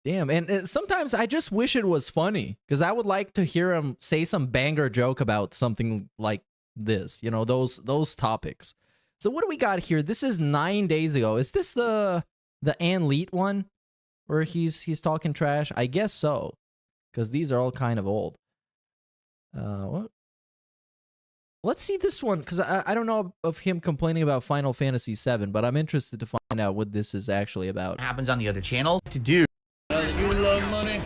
Damn, and sometimes I just wish it was funny, because I would like to hear him say some banger joke about something like this, you know, those topics. So what do we got here? This is 9 days ago. Is this the Ann Leet one, where he's talking trash? I guess so, because these are all kind of old. What? Let's see this one, because I don't know of him complaining about Final Fantasy VII, but I'm interested to find out what this is actually about. Happens on the other channels to do. You love money.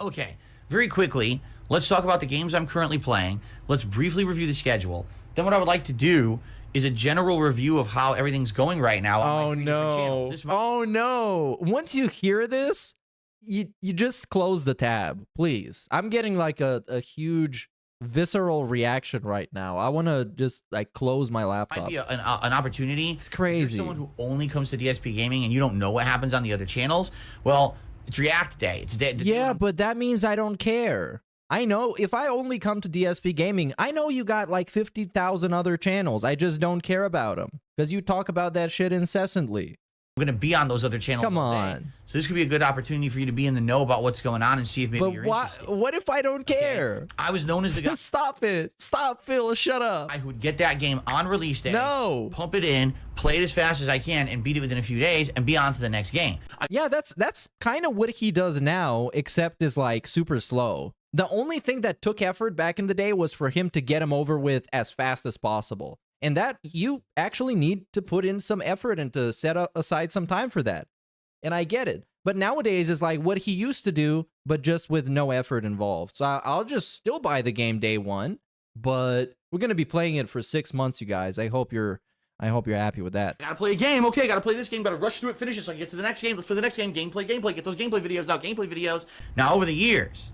Okay, very quickly, let's talk about the games I'm currently playing. Let's briefly review the schedule. Then what I would like to do is a general review of how everything's going right now on my 3 different channels. Oh no. Once you hear this, you just close the tab, please. I'm getting like a huge visceral reaction right now. I want to just like close my laptop. Might be an opportunity. It's crazy. If you're someone who only comes to DSP Gaming and you don't know what happens on the other channels, well, it's React Day. It's day. Yeah, but that means I don't care. I know if I only come to DSP Gaming, I know you got like 50,000 other channels. I just don't care about them because you talk about that shit incessantly. I'm going to be on those other channels. Come all on. day. So this could be a good opportunity for you to be in the know about what's going on and see if maybe you're interested. What if I don't care? Okay. I was known as the guy. Stop it. Stop, Phil. Shut up. I would get that game on release day. No. Pump it in, play it as fast as I can, and beat it within a few days, and be on to the next game. Yeah, that's kind of what he does now, except is like super slow. The only thing that took effort back in the day was for him to get him over with as fast as possible. And that you actually need to put in some effort and to set aside some time for that. And I get it. But nowadays it's like what he used to do, but just with no effort involved. So I'll just still buy the game day one, but we're gonna be playing it for 6 months, you guys. I hope you're happy with that. Gotta play a game. Okay, gotta play this game. Gotta rush through it, finish it so I can get to the next game. Let's play the next game. Gameplay. Get those gameplay videos out. Gameplay videos. Now, over the years,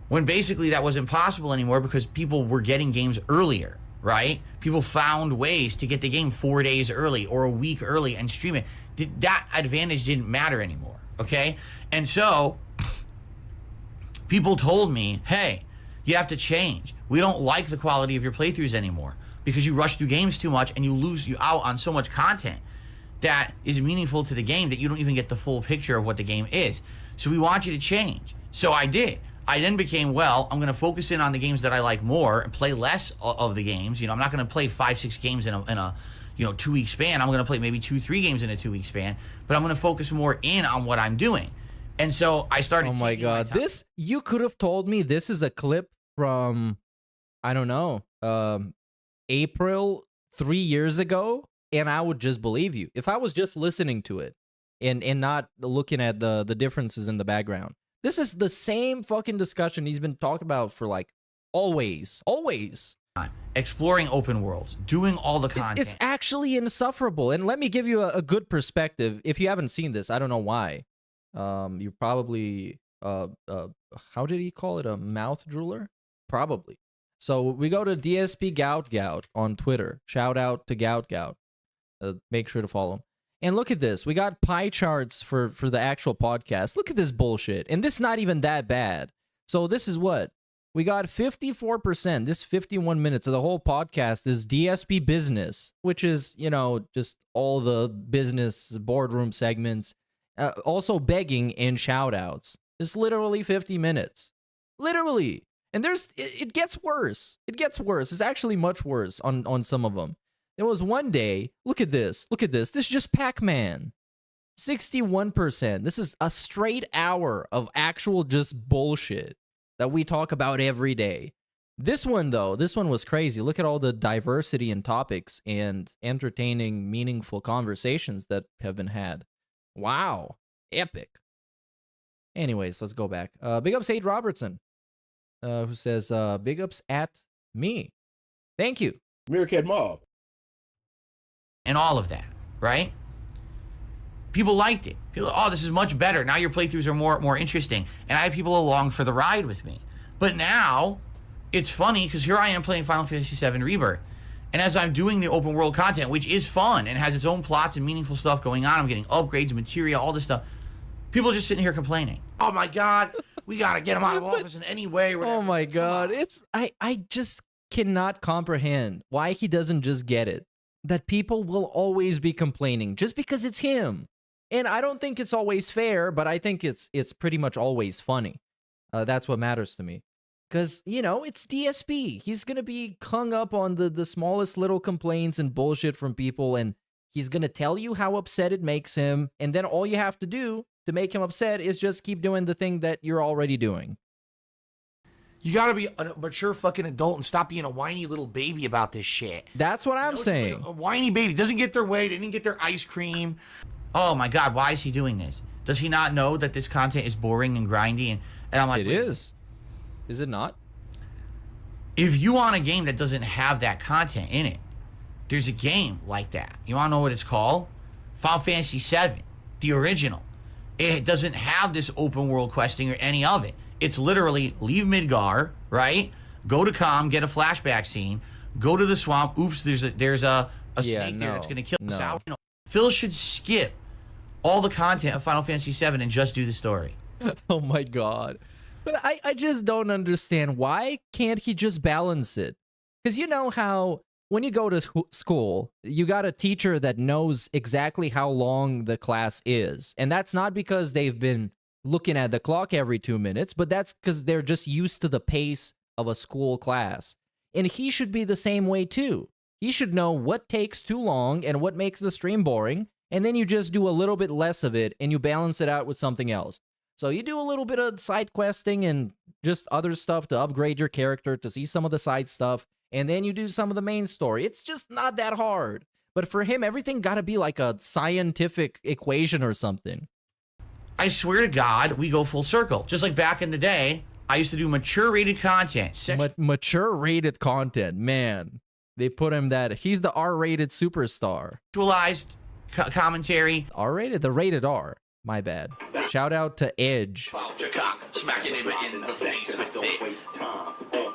when basically that wasn't possible anymore because people were getting games earlier, right? People found ways to get the game 4 days early or a week early and stream it. That advantage didn't matter anymore, okay? And so, people told me, hey, you have to change. We don't like the quality of your playthroughs anymore because you rush through games too much and you out on so much content that is meaningful to the game that you don't even get the full picture of what the game is. So we want you to change. So I did. I then became, well, I'm going to focus in on the games that I like more and play less of the games. You know, I'm not going to play 5-6 games in a 2-week span. I'm going to play maybe 2-3 games in a 2-week span, but I'm going to focus more in on what I'm doing. And so I started. Oh my God. This, you could have told me this is a clip from, I don't know, April 3 years ago, and I would just believe you if I was just listening to it and not looking at the differences in the background. This is the same fucking discussion he's been talking about for like always. Exploring open worlds, doing all the content. It's actually insufferable. And let me give you a good perspective. If you haven't seen this, I don't know why. You probably, how did he call it? A mouth drooler? Probably. So we go to dspgout on Twitter. Shout out to Gout. Make sure to follow him. And look at this. We got pie charts for the actual podcast. Look at this bullshit. And this is not even that bad. So this is what? We got 54%. This 51 minutes of the whole podcast is DSP business, which is, just all the business boardroom segments. Also begging and shout outs. It's literally 50 minutes. Literally. And it gets worse. It gets worse. It's actually much worse on some of them. There was one day, look at this. This is just Pac-Man. 61%. This is a straight hour of actual just bullshit that we talk about every day. This one, though, was crazy. Look at all the diversity in topics and entertaining, meaningful conversations that have been had. Wow. Epic. Anyways, let's go back. Big ups Aid Robertson, who says, big ups at me. Thank you. Meerkat Mob. And all of that, right? People liked it. People, oh, this is much better. Now your playthroughs are more interesting. And I had people along for the ride with me. But now, it's funny, because here I am playing Final Fantasy VII Rebirth. And as I'm doing the open world content, which is fun and has its own plots and meaningful stuff going on, I'm getting upgrades, material, all this stuff. People are just sitting here complaining. Oh my God, we got to get him out of office in any way. Oh my God. I just cannot comprehend why he doesn't just get it. That people will always be complaining just because it's him. And I don't think it's always fair, but I think it's pretty much always funny. That's what matters to me. Because, it's DSP. He's going to be hung up on the smallest little complaints and bullshit from people, and he's going to tell you how upset it makes him, and then all you have to do to make him upset is just keep doing the thing that you're already doing. You gotta be a mature fucking adult and stop being a whiny little baby about this shit. That's what I'm saying. Like a whiny baby doesn't get their way. They didn't get their ice cream. Oh my God, why is he doing this? Does he not know that this content is boring and grindy? And I'm like, it is. Is it not? If you want a game that doesn't have that content in it, there's a game like that. You wanna know what it's called? Final Fantasy VII, the original. It doesn't have this open world questing or any of it. It's literally leave Midgar, right? Go to Com, get a flashback scene, go to the swamp. Oops, there's a snake there that's gonna kill us out. Phil should skip all the content of Final Fantasy VII and just do the story. Oh my God. But I just don't understand, why can't he just balance it? Because you know how when you go to school, you got a teacher that knows exactly how long the class is. And that's not because they've been looking at the clock every 2 minutes, but that's because they're just used to the pace of a school class. And he should be the same way too. He should know what takes too long and what makes the stream boring, and then you just do a little bit less of it and you balance it out with something else. So you do a little bit of side questing and just other stuff to upgrade your character, to see some of the side stuff, and then you do some of the main story. It's just not that hard. But for him, everything gotta be like a scientific equation or something. I swear to God, we go full circle. Just like back in the day, I used to do mature rated content. Mature rated content, man. They put him that he's the R-rated superstar. Sexualized commentary. R-rated? The rated R. My bad. Shout out to Edge. Smack your neighbor in the face with it.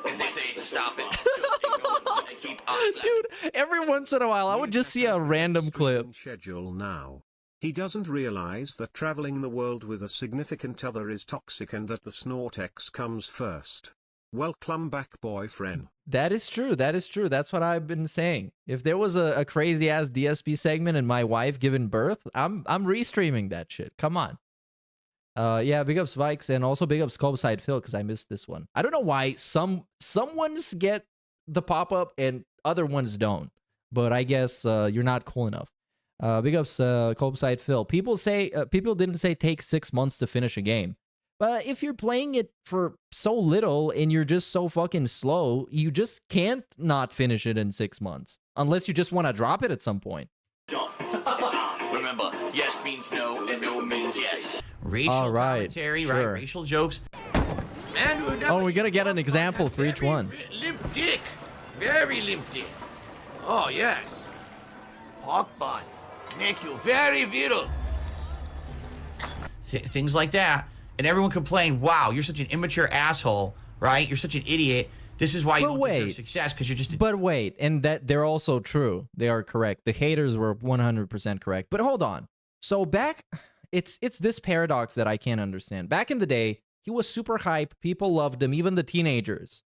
If they say stop it, just ignore them and keep Dude, every once in a while, I would just see a random clip. Schedule now. He doesn't realize that traveling the world with a significant other is toxic and that the Snortex comes first. Welcome back, boyfriend. That is true. That is true. That's what I've been saying. If there was a crazy ass DSP segment and my wife giving birth, I'm restreaming that shit. Come on. Yeah, big ups Vikes and also big ups Sculpside Phil because I missed this one. I don't know why some ones get the pop-up and other ones don't, but I guess you're not cool enough. Big ups Sculpside Phil. People didn't say take 6 months to finish a game. But if you're playing it for so little and you're just so fucking slow, you just can't not finish it in 6 months. Unless you just want to drop it at some point. Remember, yes means no and no means yes. Racial commentary, sure. right? Racial jokes. Man, oh, we're gonna get an example for each one. Limp dick. Very limp dick. Oh, yes. Pork bun. Make you very virile. Things like that. And everyone complained, wow, you're such an immature asshole, right? You're such an idiot. This is why you don't deserve success, because you're just... But wait, and that they're also true. They are correct. The haters were 100% correct. But hold on. So back... It's this paradox that I can't understand. Back in the day, he was super hype. People loved him, even the teenagers,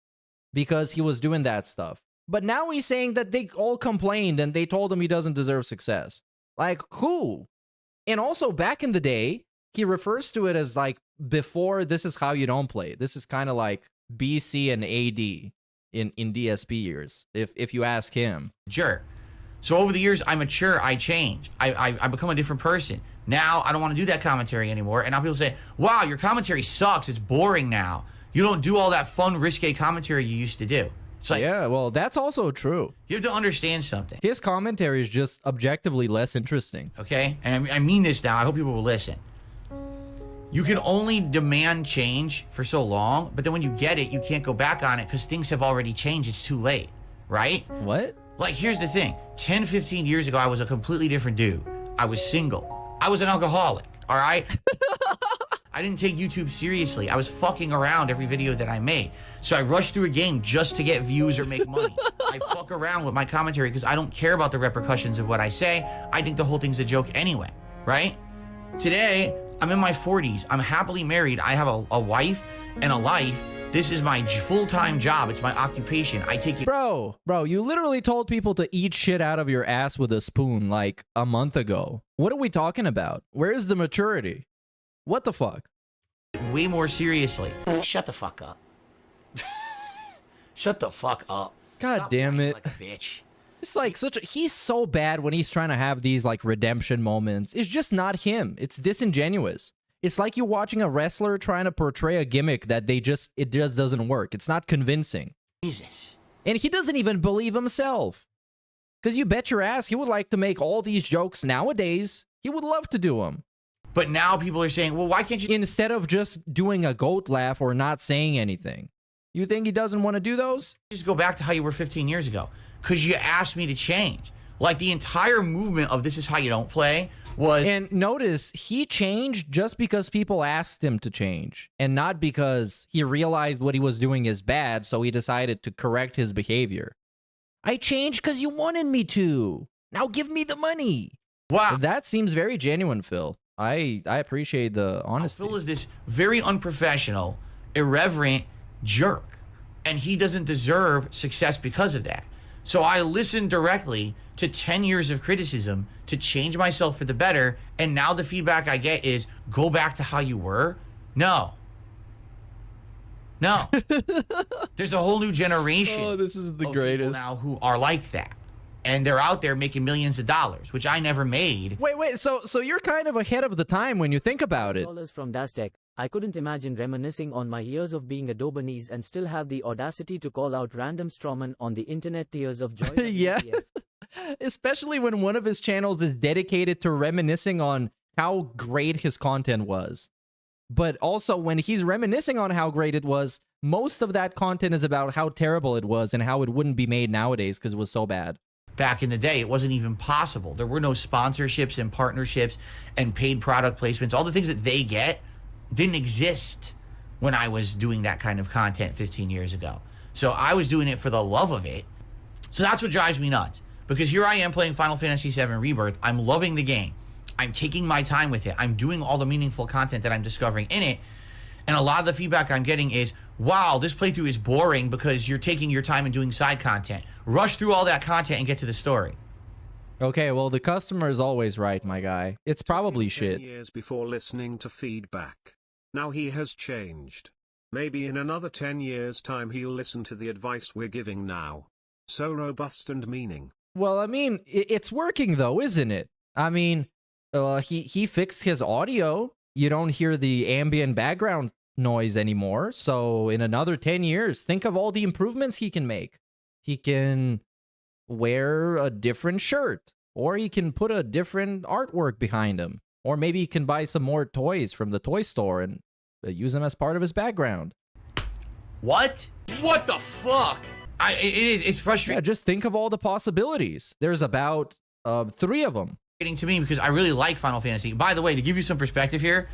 because he was doing that stuff. But now he's saying that they all complained and they told him he doesn't deserve success. Like, who? And also, back in the day, he refers to it as like, before, this is how you don't play. This is kind of like BC and AD in DSP years, if you ask him. Sure. So over the years, I mature, I change. I become a different person. Now, I don't want to do that commentary anymore. And now people say, wow, your commentary sucks. It's boring now. You don't do all that fun, risque commentary you used to do. It's like, yeah, well, that's also true. You have to understand something. His commentary is just objectively less interesting. Okay? And I mean this now. I hope people will listen. You can only demand change for so long, but then when you get it, you can't go back on it because things have already changed. It's too late, right? What? Like, here's the thing. 10, 15 years ago, I was a completely different dude. I was single. I was an alcoholic, all right? I didn't take YouTube seriously. I was fucking around every video that I made. So I rushed through a game just to get views or make money. I fuck around with my commentary because I don't care about the repercussions of what I say. I think the whole thing's a joke anyway, right? Today, I'm in my 40s. I'm happily married. I have a wife and a life. This is my full-time job. It's my occupation. I take it. Bro, you literally told people to eat shit out of your ass with a spoon like a month ago. What are we talking about? Where is the maturity? What the fuck? Way more seriously. Shut the fuck up. Shut the fuck up. God Stop damn it. like a bitch. It's like he's so bad when he's trying to have these like redemption moments. It's just not him. It's disingenuous. It's like you watching a wrestler trying to portray a gimmick that it just doesn't work. It's not convincing. Jesus. And he doesn't even believe himself. Because you bet your ass he would like to make all these jokes nowadays. He would love to do them. But now people are saying, well, why can't you... Instead of just doing a goat laugh or not saying anything. You think he doesn't want to do those? Just go back to how you were 15 years ago. Because you asked me to change. Like, the entire movement of this is how you don't play was... And notice, he changed just because people asked him to change. And not because he realized what he was doing is bad, so he decided to correct his behavior. I changed because you wanted me to. Now give me the money. Wow. That seems very genuine, Phil. I appreciate the honesty. Phil is this very unprofessional, irreverent jerk. And he doesn't deserve success because of that. So I listened directly to 10 years of criticism to change myself for the better, and now the feedback I get is, go back to how you were? No. No. There's a whole new generation. Oh, this is the of greatest. people now who are like that. And they're out there making millions of dollars, which I never made. Wait, so you're kind of ahead of the time when you think about it. From Dastech. I couldn't imagine reminiscing on my years of being a Dobanese and still have the audacity to call out random strawmen on the internet tears of joy. Yeah. Especially when one of his channels is dedicated to reminiscing on how great his content was. But also when he's reminiscing on how great it was, most of that content is about how terrible it was and how it wouldn't be made nowadays because it was so bad. Back in the day, it wasn't even possible. There were no sponsorships and partnerships and paid product placements. All the things that they get didn't exist when I was doing that kind of content 15 years ago. So I was doing it for the love of it. So that's what drives me nuts. Because here I am playing Final Fantasy VII Rebirth. I'm loving the game. I'm taking my time with it. I'm doing all the meaningful content that I'm discovering in it. And a lot of the feedback I'm getting is, wow, this playthrough is boring because you're taking your time and doing side content. Rush through all that content and get to the story. Okay, well, the customer is always right, my guy. It's probably 10 shit. years before listening to feedback. Now he has changed. Maybe in another 10 years' time he'll listen to the advice we're giving now. So robust and meaning. Well, I mean, it's working though, isn't it? I mean, he fixed his audio. You don't hear the ambient background noise anymore. So in another 10 years, think of all the improvements he can make. He can wear a different shirt, or he can put a different artwork behind him, or maybe he can buy some more toys from the toy store and use them as part of his background. What? What the fuck? It's frustrating. Yeah, just think of all the possibilities. There's about 3 of them. To me, because I really like Final Fantasy. By the way, to give you some perspective here,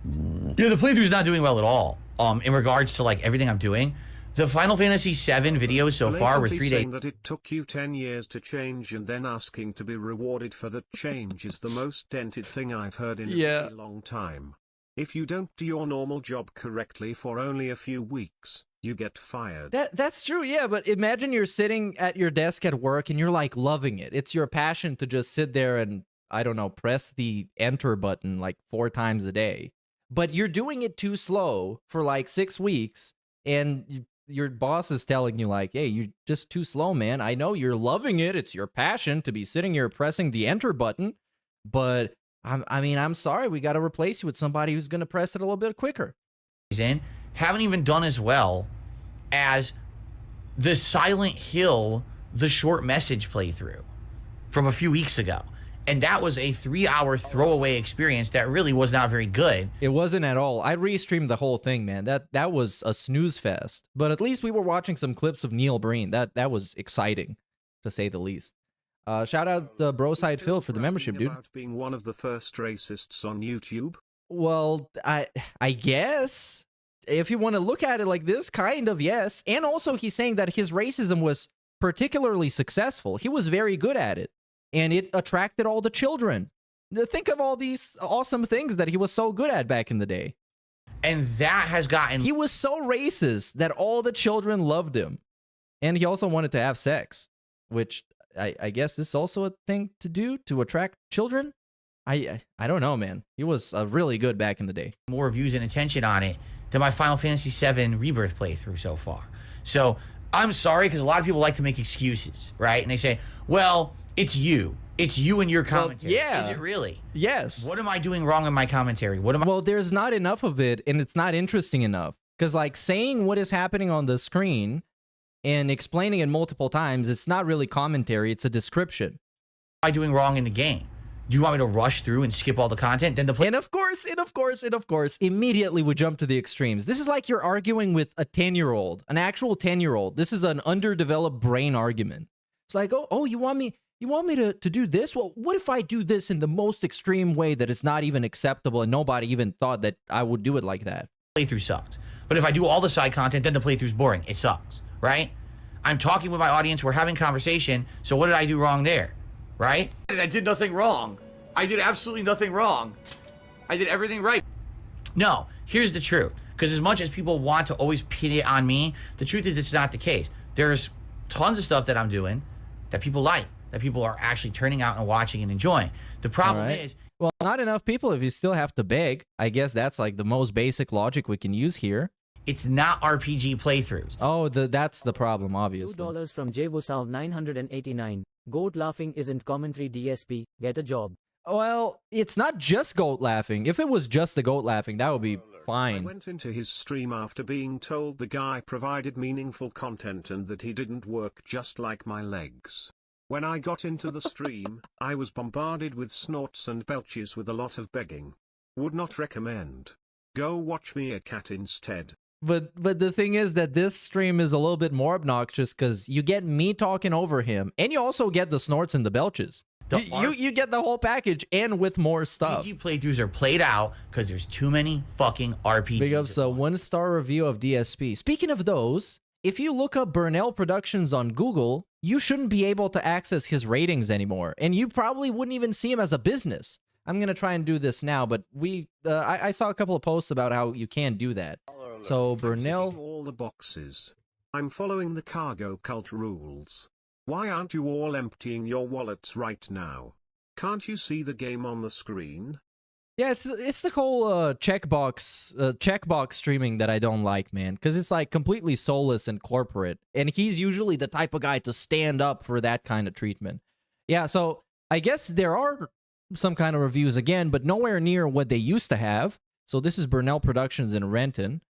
the playthrough's not doing well at all. In regards to like everything I'm doing, the Final Fantasy VII videos so far were 3 days. That it took you 10 years to change and then asking to be rewarded for that change is the most dented thing I've heard in a really long time. If you don't do your normal job correctly for only a few weeks, you get fired. That's true, yeah, but imagine you're sitting at your desk at work and you're like loving it. It's your passion to just sit there and, I don't know, press the enter button like 4 times a day. But you're doing it too slow for like 6 weeks, and your boss is telling you like, hey, you're just too slow, man. I know you're loving it. It's your passion to be sitting here pressing the enter button, but I'm sorry, we got to replace you with somebody who's going to press it a little bit quicker. Haven't even done as well as the Silent Hill, the short message playthrough from a few weeks ago. And that was a 3-hour throwaway experience that really was not very good. It wasn't at all. I restreamed the whole thing, man. That was a snooze fest. But at least we were watching some clips of Neil Breen. That was exciting, to say the least. Shout out Broside Phil for the membership, dude. About being one of the first racists on YouTube? Well, I guess if you want to look at it like this, kind of, yes. And also he's saying that his racism was particularly successful. He was very good at it, and it attracted all the children. Think of all these awesome things that he was so good at back in the day. And that has gotten... He was so racist that all the children loved him. And he also wanted to have sex, which I guess this is also a thing to do to attract children. I don't know, man. He was really good back in the day. More views and attention on it than my Final Fantasy VII Rebirth playthrough so far. So I'm sorry, because a lot of people like to make excuses, right? And they say, well, it's you. It's you and your commentary. Well, yeah. Is it really? Yes. What am I doing wrong in my commentary? What am I... Well, there's not enough of it, and it's not interesting enough. Because, like, saying what is happening on the screen and explaining it multiple times, it's not really commentary, it's a description. What am I doing wrong in the game? Do you want me to rush through and skip all the content? Then And of course, immediately we jump to the extremes. This is like you're arguing with a 10-year-old, an actual 10-year-old. This is an underdeveloped brain argument. It's like, oh, you want me to do this? Well, what if I do this in the most extreme way that it's not even acceptable and nobody even thought that I would do it like that? Playthrough sucks. But if I do all the side content, then the playthrough's boring. It sucks, right? I'm talking with my audience. We're having conversation. So what did I do wrong there? Right? I did nothing wrong. I did absolutely nothing wrong. I did everything right. No, here's the truth. Because as much as people want to always pin it on me, the truth is it's not the case. There's tons of stuff that I'm doing that people like, that people are actually turning out and watching and enjoying. The problem is... Well, not enough people if you still have to beg. I guess that's like the most basic logic we can use here. It's not RPG playthroughs. Oh, that's the problem, obviously. $2 from JVoSav 989. Goat laughing isn't commentary DSP. Get a job. Well, it's not just goat laughing. If it was just the goat laughing, that would be fine. I went into his stream after being told the guy provided meaningful content and that he didn't work just like my legs. When I got into the stream, I was bombarded with snorts and belches with a lot of begging. Would not recommend. Go watch me a cat instead. But the thing is that this stream is a little bit more obnoxious because you get me talking over him, and you also get the snorts and the belches. You get the whole package and with more stuff. RPG playthroughs are played out because there's too many fucking RPGs. Big ups, a 1-star review of DSP. Speaking of those, if you look up Burnell Productions on Google, you shouldn't be able to access his ratings anymore, and you probably wouldn't even see him as a business. I'm gonna try and do this now, but I saw a couple of posts about how you can't do that. So Burnell, All the boxes. I'm following the cargo cult rules. Why aren't you all emptying your wallets right now? Can't you see the game on the screen? yeah, it's the whole checkbox streaming that I don't like, man, because it's like completely soulless and corporate, and he's usually the type of guy to stand up for that kind of treatment. Yeah, so I guess there are some kind of reviews again, but nowhere near what they used to have. So this is Burnell Productions in Renton.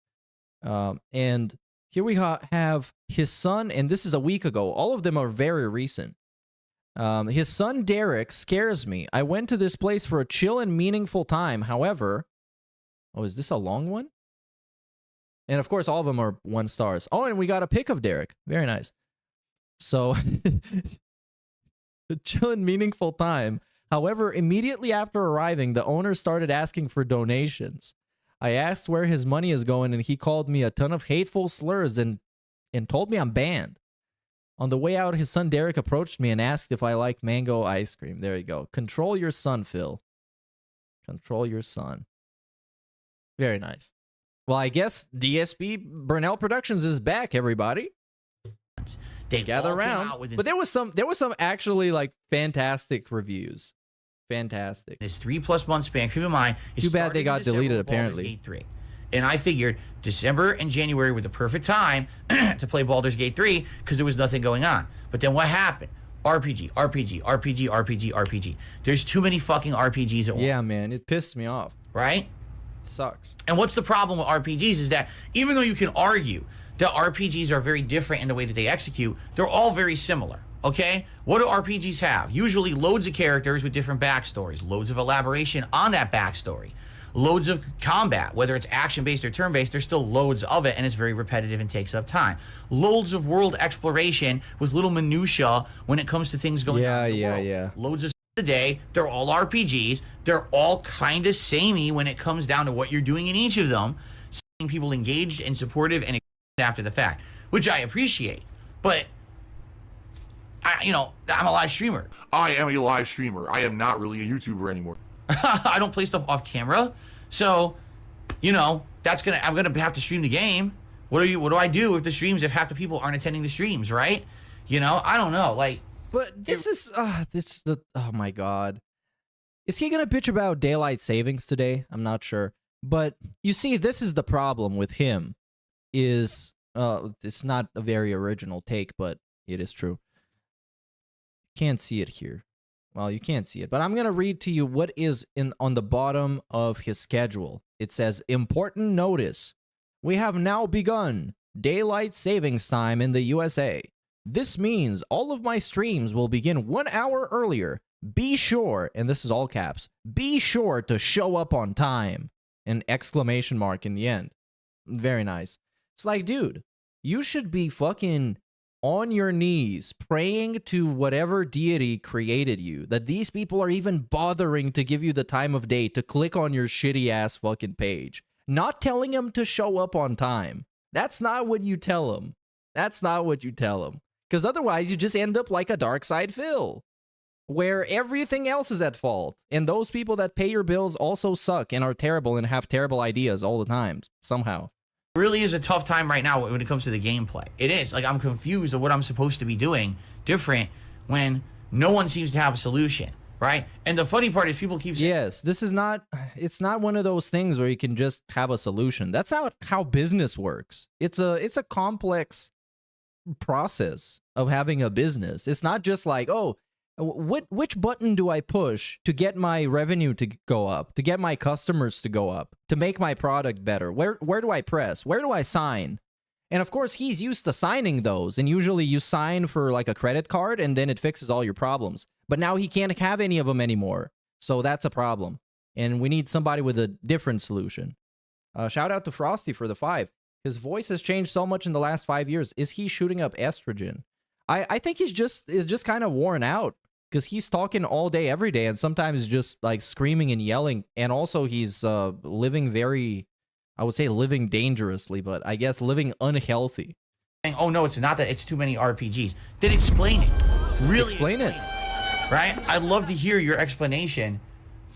And here we have his son, and this is a week ago. All of them are very recent. His son Derek scares me. I went to this place for a chill and meaningful time. However, oh, is this a long one? And of course, all of them are 1 stars. Oh, and we got a pic of Derek. Very nice. So, a chill and meaningful time. However, immediately after arriving, the owner started asking for donations. I asked where his money is going, and he called me a ton of hateful slurs and told me I'm banned. On the way out, his son Derek approached me and asked if I like mango ice cream. There you go. Control your son, Phil. Control your son. Very nice. Well, I guess DSP Burnell Productions is back, everybody. They Gather all came around. out with But there was some actually like fantastic reviews. Fantastic. this 3+ month span. Keep in mind, it Too bad started they in got December deleted, with Baldur's apparently. Gate 3. And I figured December and January were the perfect time to play Baldur's Gate 3 because there was nothing going on. But then what happened? RPG, RPG, RPG, RPG, RPG. There's too many fucking RPGs at once. Yeah, man, it pissed me off. Right? Sucks. And what's the problem with RPGs is that even though you can argue that RPGs are very different in the way that they execute, they're all very similar. Okay? What do RPGs have? Usually loads of characters with different backstories, loads of elaboration on that backstory, loads of combat, whether it's action-based or turn-based, there's still loads of it, and it's very repetitive and takes up time. Loads of world exploration with little minutia when it comes to things going on in the world. Yeah. Loads of today, they're all RPGs. They're all kind of samey when it comes down to what you're doing in each of them, seeing people engaged and supportive and after the fact, which I appreciate. But I'm a live streamer. I am a live streamer. I am not really a YouTuber anymore. I don't play stuff off camera, so I'm gonna have to stream the game. What do I do if half the people aren't attending the streams, right? I don't know. But oh my god. Is he gonna bitch about daylight savings today? I'm not sure. But you see, this is the problem with him. It's not a very original take, but it is true. Can't see it here. Well, you can't see it, but I'm going to read to you what is on the bottom of his schedule. It says, important notice. We have now begun daylight savings time in the USA. This means all of my streams will begin 1 hour earlier. Be sure, and this is all caps, be sure to show up on time. An exclamation mark in the end. Very nice. It's like, dude, you should be fucking on your knees praying to whatever deity created you that these people are even bothering to give you the time of day to click on your shitty ass fucking page. Not telling them to show up on time. That's not what you tell them. That's not what you tell them. Because otherwise you just end up like a Dark Side Phil, where everything else is at fault. And those people that pay your bills also suck and are terrible and have terrible ideas all the time, somehow. Really is a tough time right now when it comes to the gameplay. It is. Like, I'm confused of what I'm supposed to be doing different when no one seems to have a solution, right? And the funny part is people keep saying... Yes, it's not one of those things where you can just have a solution. That's not how business works. It's a complex process of having a business. It's not just like, oh, which button do I push to get my revenue to go up, to get my customers to go up, to make my product better? Where do I press? Where do I sign? And of course, he's used to signing those. And usually you sign for like a credit card and then it fixes all your problems. But now he can't have any of them anymore. So that's a problem. And we need somebody with a different solution. Shout out to Frosty for the 5. His voice has changed so much in the last 5 years. Is he shooting up estrogen? I think he's just kind of worn out because he's talking all day, every day, and sometimes just like screaming and yelling. And also he's living very, I would say living dangerously, but I guess living unhealthy. Oh no, it's not that. It's too many RPGs. Then explain it. Really explain it. Right? I'd love to hear your explanation.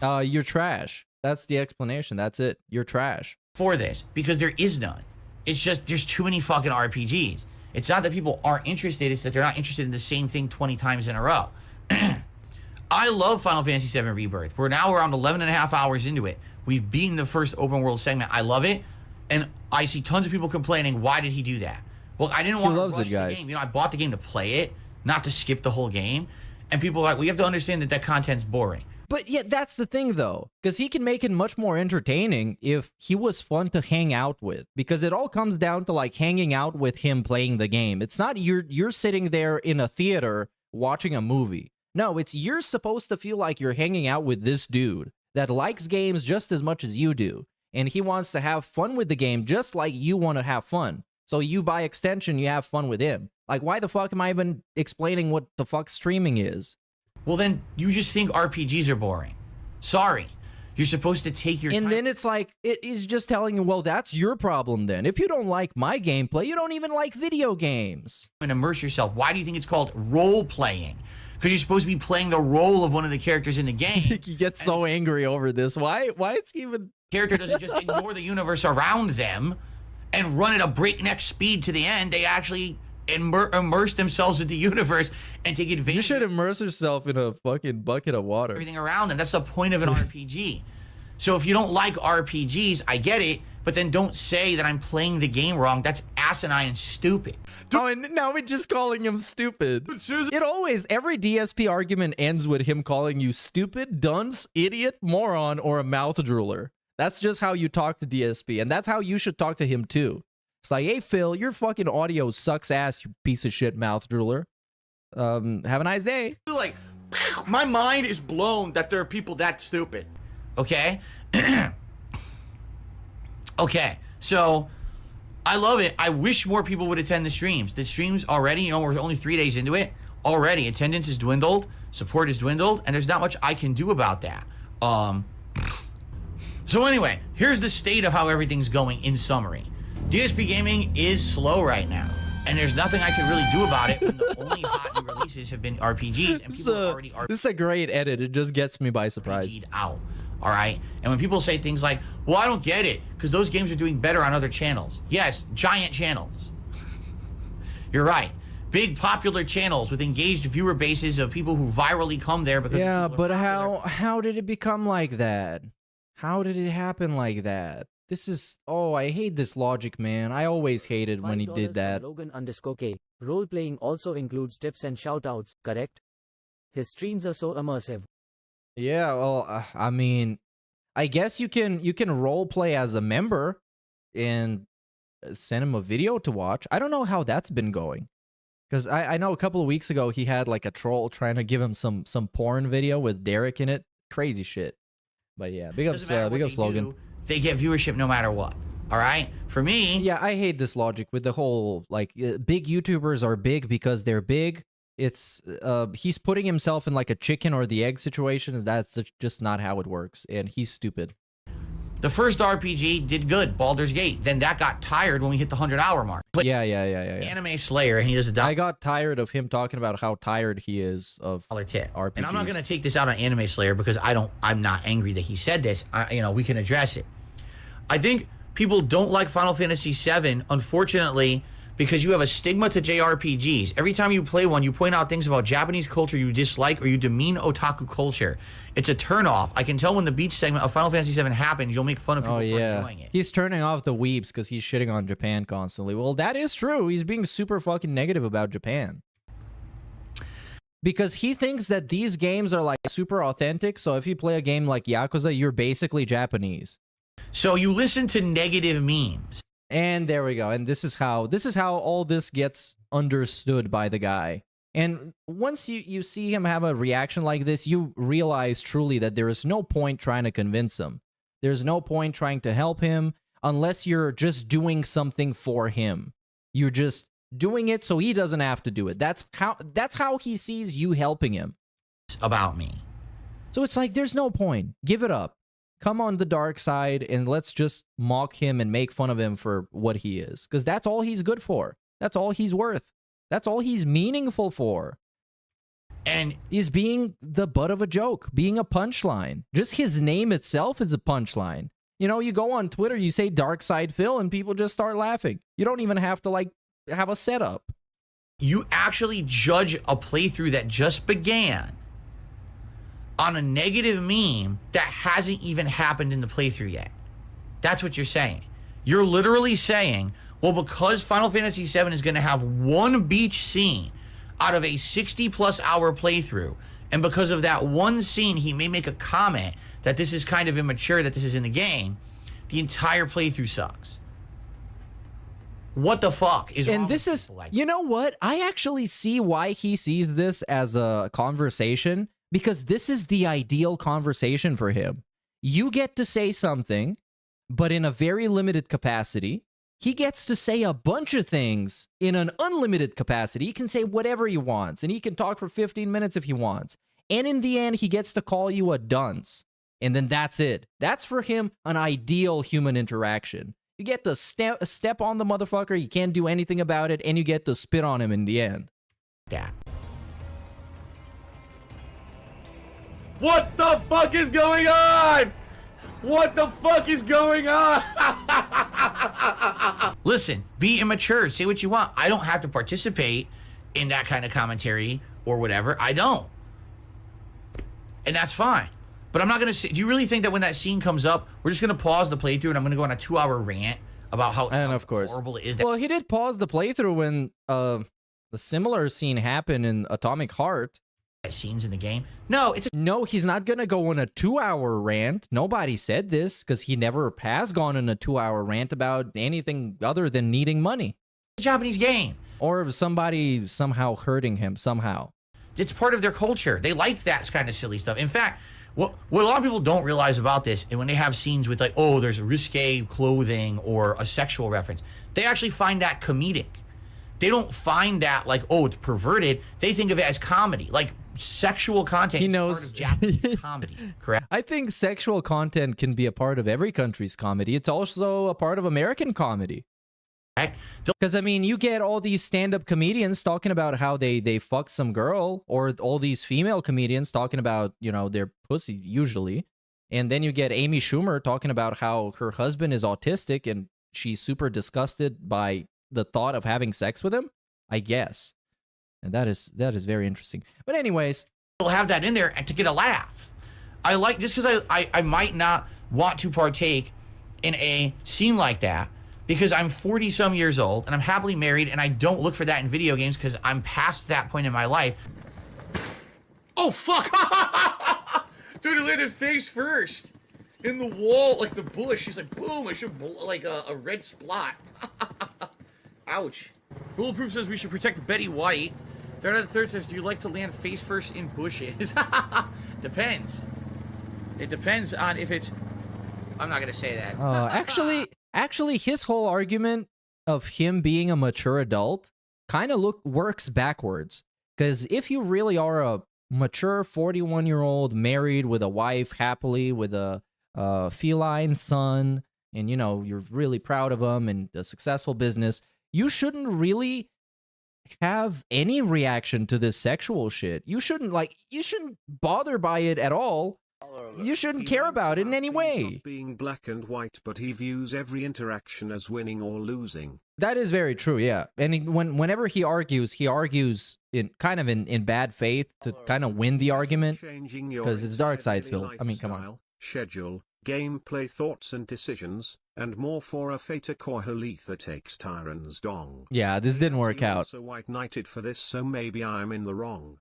You're trash. That's the explanation. That's it. You're trash. For this, because there is none. It's just there's too many fucking RPGs. It's not that people aren't interested, it's that they're not interested in the same thing 20 times in a row. I love Final Fantasy VII Rebirth. We're now around 11 and a half hours into it. We've beaten the first open world segment. I love it. And I see tons of people complaining, why did he do that? Well, I didn't want to rush the game. You know, I bought the game to play it, not to skip the whole game. And people are like, well, you have to understand that that content's boring. But yeah, that's the thing though, because he can make it much more entertaining if he was fun to hang out with. Because it all comes down to like hanging out with him playing the game. It's not you're sitting there in a theater watching a movie. No, it's you're supposed to feel like you're hanging out with this dude that likes games just as much as you do. And he wants to have fun with the game just like you want to have fun. So you, by extension, you have fun with him. Like, why the fuck am I even explaining what the fuck streaming is? Well, then you just think RPGs are boring. Sorry. You're supposed to take your time. And then it's like, it is just telling you, well, that's your problem then. If you don't like my gameplay, you don't even like video games. And immerse yourself. Why do you think it's called role-playing? Because you're supposed to be playing the role of one of the characters in the game. He gets so angry over this. Why it's even... Character doesn't just ignore the universe around them and run at a breakneck speed to the end. They actually... immerse themselves in the universe and take advantage. You should immerse yourself in a fucking bucket of water. Everything around them. That's the point of an RPG. So if you don't like RPGs, I get it, but then don't say that I'm playing the game wrong. That's asinine and stupid. Oh, and now we're just calling him stupid. It always, every DSP argument ends with him calling you stupid, dunce, idiot, moron, or a mouth drooler. That's just how you talk to DSP, and that's how you should talk to him too. It's like, hey, Phil, your fucking audio sucks ass, you piece of shit mouth drooler. Have a nice day. Like, my mind is blown that there are people that stupid. Okay? Okay, so I love it. I wish more people would attend the streams. The streams already, you know, we're only 3 days into it. Already, attendance has dwindled, support has dwindled, and there's not much I can do about that. So anyway, here's the state of how everything's going in summary. DSP Gaming is slow right now, and there's nothing I can really do about it when the only hot new releases have been RPGs, and people are already This is a great edit. It just gets me by surprise. RPG'd out, all right? And when people say things like, well, I don't get it, because those games are doing better on other channels. Yes, giant channels. You're right. Big popular channels with engaged viewer bases of people who virally come there because... Yeah, but how did it become like that? How did it happen like that? This is... Oh, I hate this logic, man. I always hated when he did that. Logan_K. Role-playing also includes tips and shoutouts, correct? His streams are so immersive. Yeah, well, I mean... I guess you can role-play as a member and send him a video to watch. I don't know how that's been going. Because I know a couple of weeks ago he had like a troll trying to give him some porn video with Derek in it. Crazy shit. But yeah, big ups Logan. They get viewership no matter what. All right? For me... Yeah, I hate this logic with the whole, like, big YouTubers are big because they're big. It's, he's putting himself in like a chicken or the egg situation. That's just not how it works. And he's stupid. The first RPG did good, Baldur's Gate. Then that got tired when we hit the 100-hour mark. But yeah. Anime Slayer, and he does a... I got tired of him talking about how tired he is of RPGs. And I'm not going to take this out on Anime Slayer because I'm not angry that he said this. You know, we can address it. I think people don't like Final Fantasy VII, unfortunately, because you have a stigma to JRPGs. Every time you play one, you point out things about Japanese culture you dislike or you demean otaku culture. It's a turnoff. I can tell when the beach segment of Final Fantasy VII happens, you'll make fun of people for enjoying it. He's turning off the weeps because he's shitting on Japan constantly. Well, that is true. He's being super fucking negative about Japan. Because he thinks that these games are like super authentic, so if you play a game like Yakuza, you're basically Japanese. So you listen to negative memes. And there we go. And this is how all this gets understood by the guy. And once you see him have a reaction like this, you realize truly that there is no point trying to convince him. There's no point trying to help him unless you're just doing something for him. You're just doing it so he doesn't have to do it. That's how he sees you helping him. About me. So it's like, there's no point. Give it up. Come on the dark side and let's just mock him and make fun of him for what he is. Because that's all he's good for. That's all he's worth. That's all he's meaningful for. And he's being the butt of a joke, being a punchline. Just his name itself is a punchline. You know, you go on Twitter, you say Dark Side Phil, and people just start laughing. You don't even have to, like, have a setup. You actually judge a playthrough that just began on a negative meme that hasn't even happened in the playthrough yet. That's what you're saying. You're literally saying, well, because Final Fantasy VII is going to have one beach scene out of a 60-plus hour playthrough, and because of that one scene, he may make a comment that this is kind of immature, that this is in the game, the entire playthrough sucks. What the fuck is wrong? And this is, you know what? I actually see why he sees this as a conversation, because this is the ideal conversation for him. You get to say something, but in a very limited capacity. He gets to say a bunch of things in an unlimited capacity. He can say whatever he wants, and he can talk for 15 minutes if he wants. And in the end, he gets to call you a dunce. And then that's it. That's for him an ideal human interaction. You get to step on the motherfucker, you can't do anything about it, and you get to spit on him in the end. That. What the fuck is going on? What the fuck is going on? Listen, be immature. Say what you want. I don't have to participate in that kind of commentary or whatever. I don't. And that's fine. But I'm not going to say... Do you really think that when that scene comes up, we're just going to pause the playthrough and I'm going to go on a 2-hour rant about how of course horrible it is? Well, he did pause the playthrough when the similar scene happened in Atomic Heart. Scenes in the game? No, no, he's not gonna go on a 2-hour rant. Nobody said this because he never has gone on a 2-hour rant about anything other than needing money. It's a Japanese game. Or somebody somehow hurting him somehow. It's part of their culture. They like that kind of silly stuff. In fact, what a lot of people don't realize about this, and when they have scenes with like, oh, there's risque clothing or a sexual reference, they actually find that comedic. They don't find that like, oh, it's perverted. They think of it as comedy. Like, sexual content is part of Japanese comedy, correct? I think sexual content can be a part of every country's comedy. It's also a part of American comedy. Because, I mean, you get all these stand-up comedians talking about how they fucked some girl, or all these female comedians talking about, you know, their pussy, usually. And then you get Amy Schumer talking about how her husband is autistic and she's super disgusted by the thought of having sex with him, I guess. And that is very interesting. But anyways, we'll have that in there and to get a laugh. I like, just because I might not want to partake in a scene like that because I'm 40 some years old and I'm happily married and I don't look for that in video games because I'm past that point in my life. Oh fuck! Dude, he landed face first in the wall, like the bush. He's like, boom! I should like a red splot. Ouch. Bulletproof says we should protect Betty White. Third out of the third says, do you like to land face first in bushes? Depends. It depends on if it's... I'm not going to say that. Actually, his whole argument of him being a mature adult kind of works backwards. Because if you really are a mature 41-year-old married with a wife, happily, with a feline son, and, you know, you're really proud of him and a successful business, you shouldn't really have any reaction to this sexual shit. You shouldn't bother by it at all. You shouldn't care about it in any way. Not being black and white, but he views every interaction as winning or losing. That is very true, yeah. And whenever he argues in kind of in bad faith to kind of win the argument, because it's dark side Phil. I mean, come on. Schedule, gameplay, thoughts and decisions, and more for a Fata Korholitha takes Tyron's dong. Yeah, this didn't work out. Also white knighted for this, so maybe I'm in the wrong.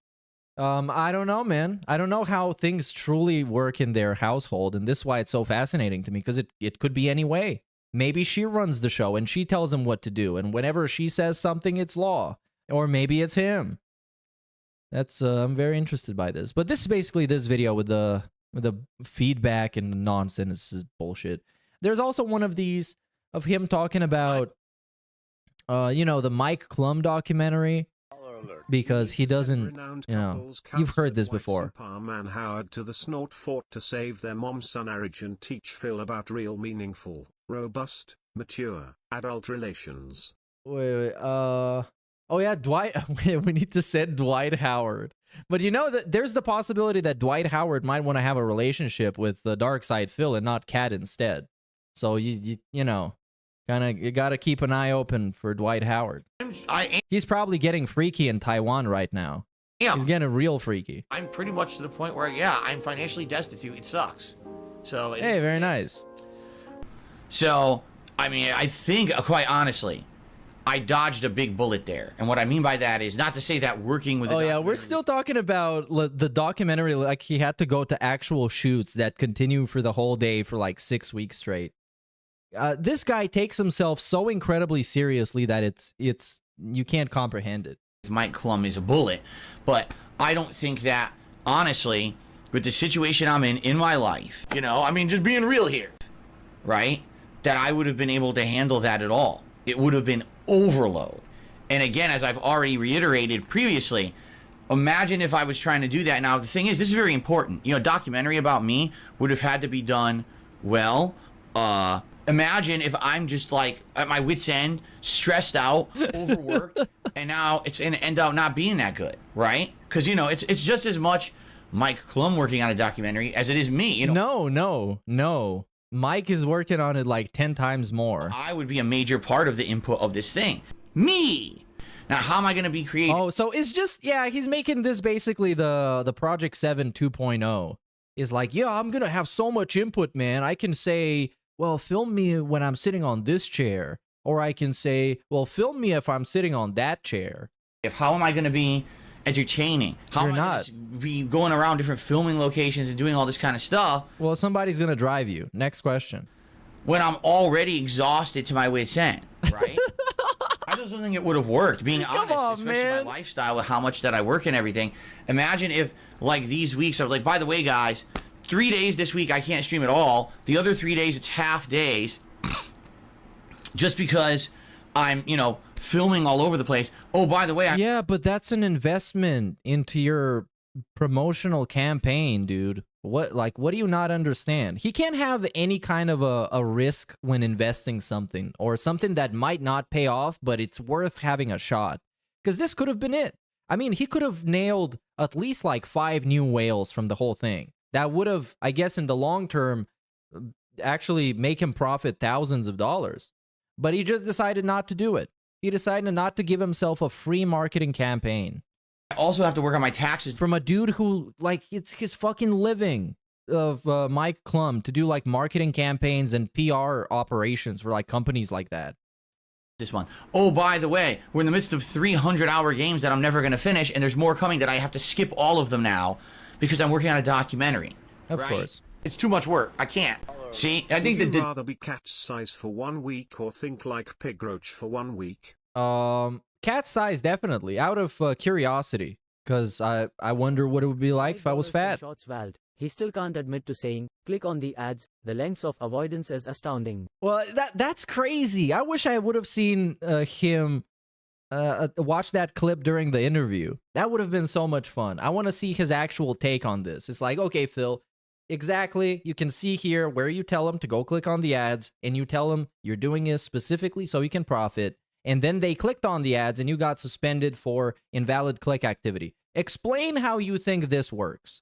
I don't know, man. I don't know how things truly work in their household, and this is why it's so fascinating to me, because it could be any way. Maybe she runs the show and she tells him what to do. And whenever she says something, it's law. Or maybe it's him. That's I'm very interested by this. But this is basically this video with the feedback and nonsense. This is bullshit. There's also one of these of him talking about you know, the Mike Klum documentary, because he doesn't, you know, you've heard this before. Superman Howard to the Snort Fort to save their mom's son marriage and teach Phil about real meaningful, robust, mature, adult relations. Wait, oh yeah, Dwight, we need to send Dwight Howard. But you know that there's the possibility that Dwight Howard might want to have a relationship with the Dark Side Phil and not Kat instead. So you know, you gotta keep an eye open for Dwight Howard. He's probably getting freaky in Taiwan right now. Yeah. He's getting real freaky. I'm pretty much to the point where, yeah, I'm financially destitute. It sucks. So. Hey, very nice. So, I mean, I think, quite honestly, I dodged a big bullet there. And what I mean by that is not to say that working with. Oh yeah, we're still talking about the documentary. Like, he had to go to actual shoots that continue for the whole day for like 6 weeks straight. This guy takes himself so incredibly seriously that it's you can't comprehend it. Mike Klum is a bullet, but I don't think that, honestly, with the situation I'm in my life, you know, I mean, just being real here, right, that I would have been able to handle that at all. It would have been overload. And again, as I've already reiterated previously, imagine if I was trying to do that. Now, the thing is, this is very important. You know, a documentary about me would have had to be done well. Imagine if I'm just like at my wit's end, stressed out, overworked, and now it's gonna end up not being that good, right? Because, you know, it's just as much Mike Klum working on a documentary as it is me. You know? No. Mike is working on it like 10 times more. I would be a major part of the input of this thing. Me. Now, how am I going to be creative? Oh, so it's just, yeah, he's making this basically the Project 7 2.0. Is like, yeah, I'm going to have so much input, man. I can say, well, film me when I'm sitting on this chair. Or I can say, well, film me if I'm sitting on that chair. How am I going to be entertaining? How am I going to be going around different filming locations and doing all this kind of stuff? Well, somebody's going to drive you. Next question. When I'm already exhausted to my wit's end, right? I just don't think it would have worked, being honest, especially my lifestyle with how much that I work and everything. Imagine if, like, these weeks, I was like, by the way, guys, 3 days this week I can't stream at all. The other 3 days it's half days. Just because I'm, you know, filming all over the place. Oh, by the way, yeah, but that's an investment into your promotional campaign, dude. What do you not understand? He can't have any kind of a risk when investing something, or something that might not pay off, but it's worth having a shot. Because this could have been it. I mean, he could have nailed at least like 5 new whales from the whole thing. That would have, I guess, in the long term, actually make him profit thousands of dollars. But he just decided not to do it. He decided not to give himself a free marketing campaign. I also have to work on my taxes. From a dude who, like, it's his fucking living of Mike Klum to do, like, marketing campaigns and PR operations for, like, companies like that. This one. Oh, by the way, we're in the midst of 300-hour games that I'm never going to finish, and there's more coming that I have to skip all of them now because I'm working on a documentary. Of course. It's too much work. I can't. See, I think Would you rather be cat size for 1 week or think like pig roach for 1 week? Cat size, definitely, out of curiosity, because I wonder what it would be like if I was fat. He still can't admit to saying, click on the ads, the lengths of avoidance is astounding. Well, that's crazy. I wish I would have seen him watch that clip during the interview. That would have been so much fun. I want to see his actual take on this. It's like, okay, Phil, exactly, you can see here where you tell him to go click on the ads, and you tell him you're doing this specifically so you can profit, and then they clicked on the ads and you got suspended for invalid click activity. Explain how you think this works.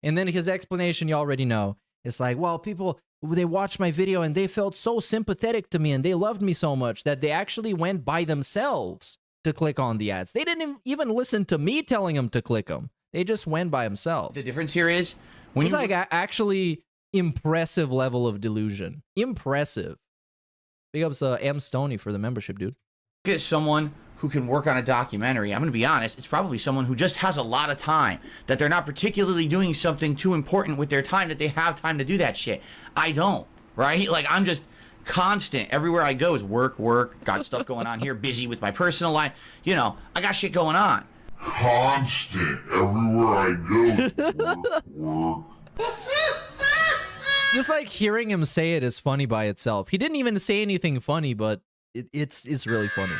And then his explanation you already know. It's like, well, people, they watched my video and they felt so sympathetic to me and they loved me so much that they actually went by themselves to click on the ads. They didn't even listen to me telling them to click them. They just went by themselves. The difference here is, when it's like actually impressive level of delusion. Impressive. Big ups M. Stoney for the membership, dude. Get someone who can work on a documentary. I'm going to be honest, it's probably someone who just has a lot of time, that they're not particularly doing something too important with their time, that they have time to do that shit. I don't, right? Like, I'm just constant. Everywhere I go is work, work. Got stuff going on here. Busy with my personal life. You know, I got shit going on. Constant. Everywhere I go, work. Just like hearing him say it is funny by itself. He didn't even say anything funny, but it's really funny.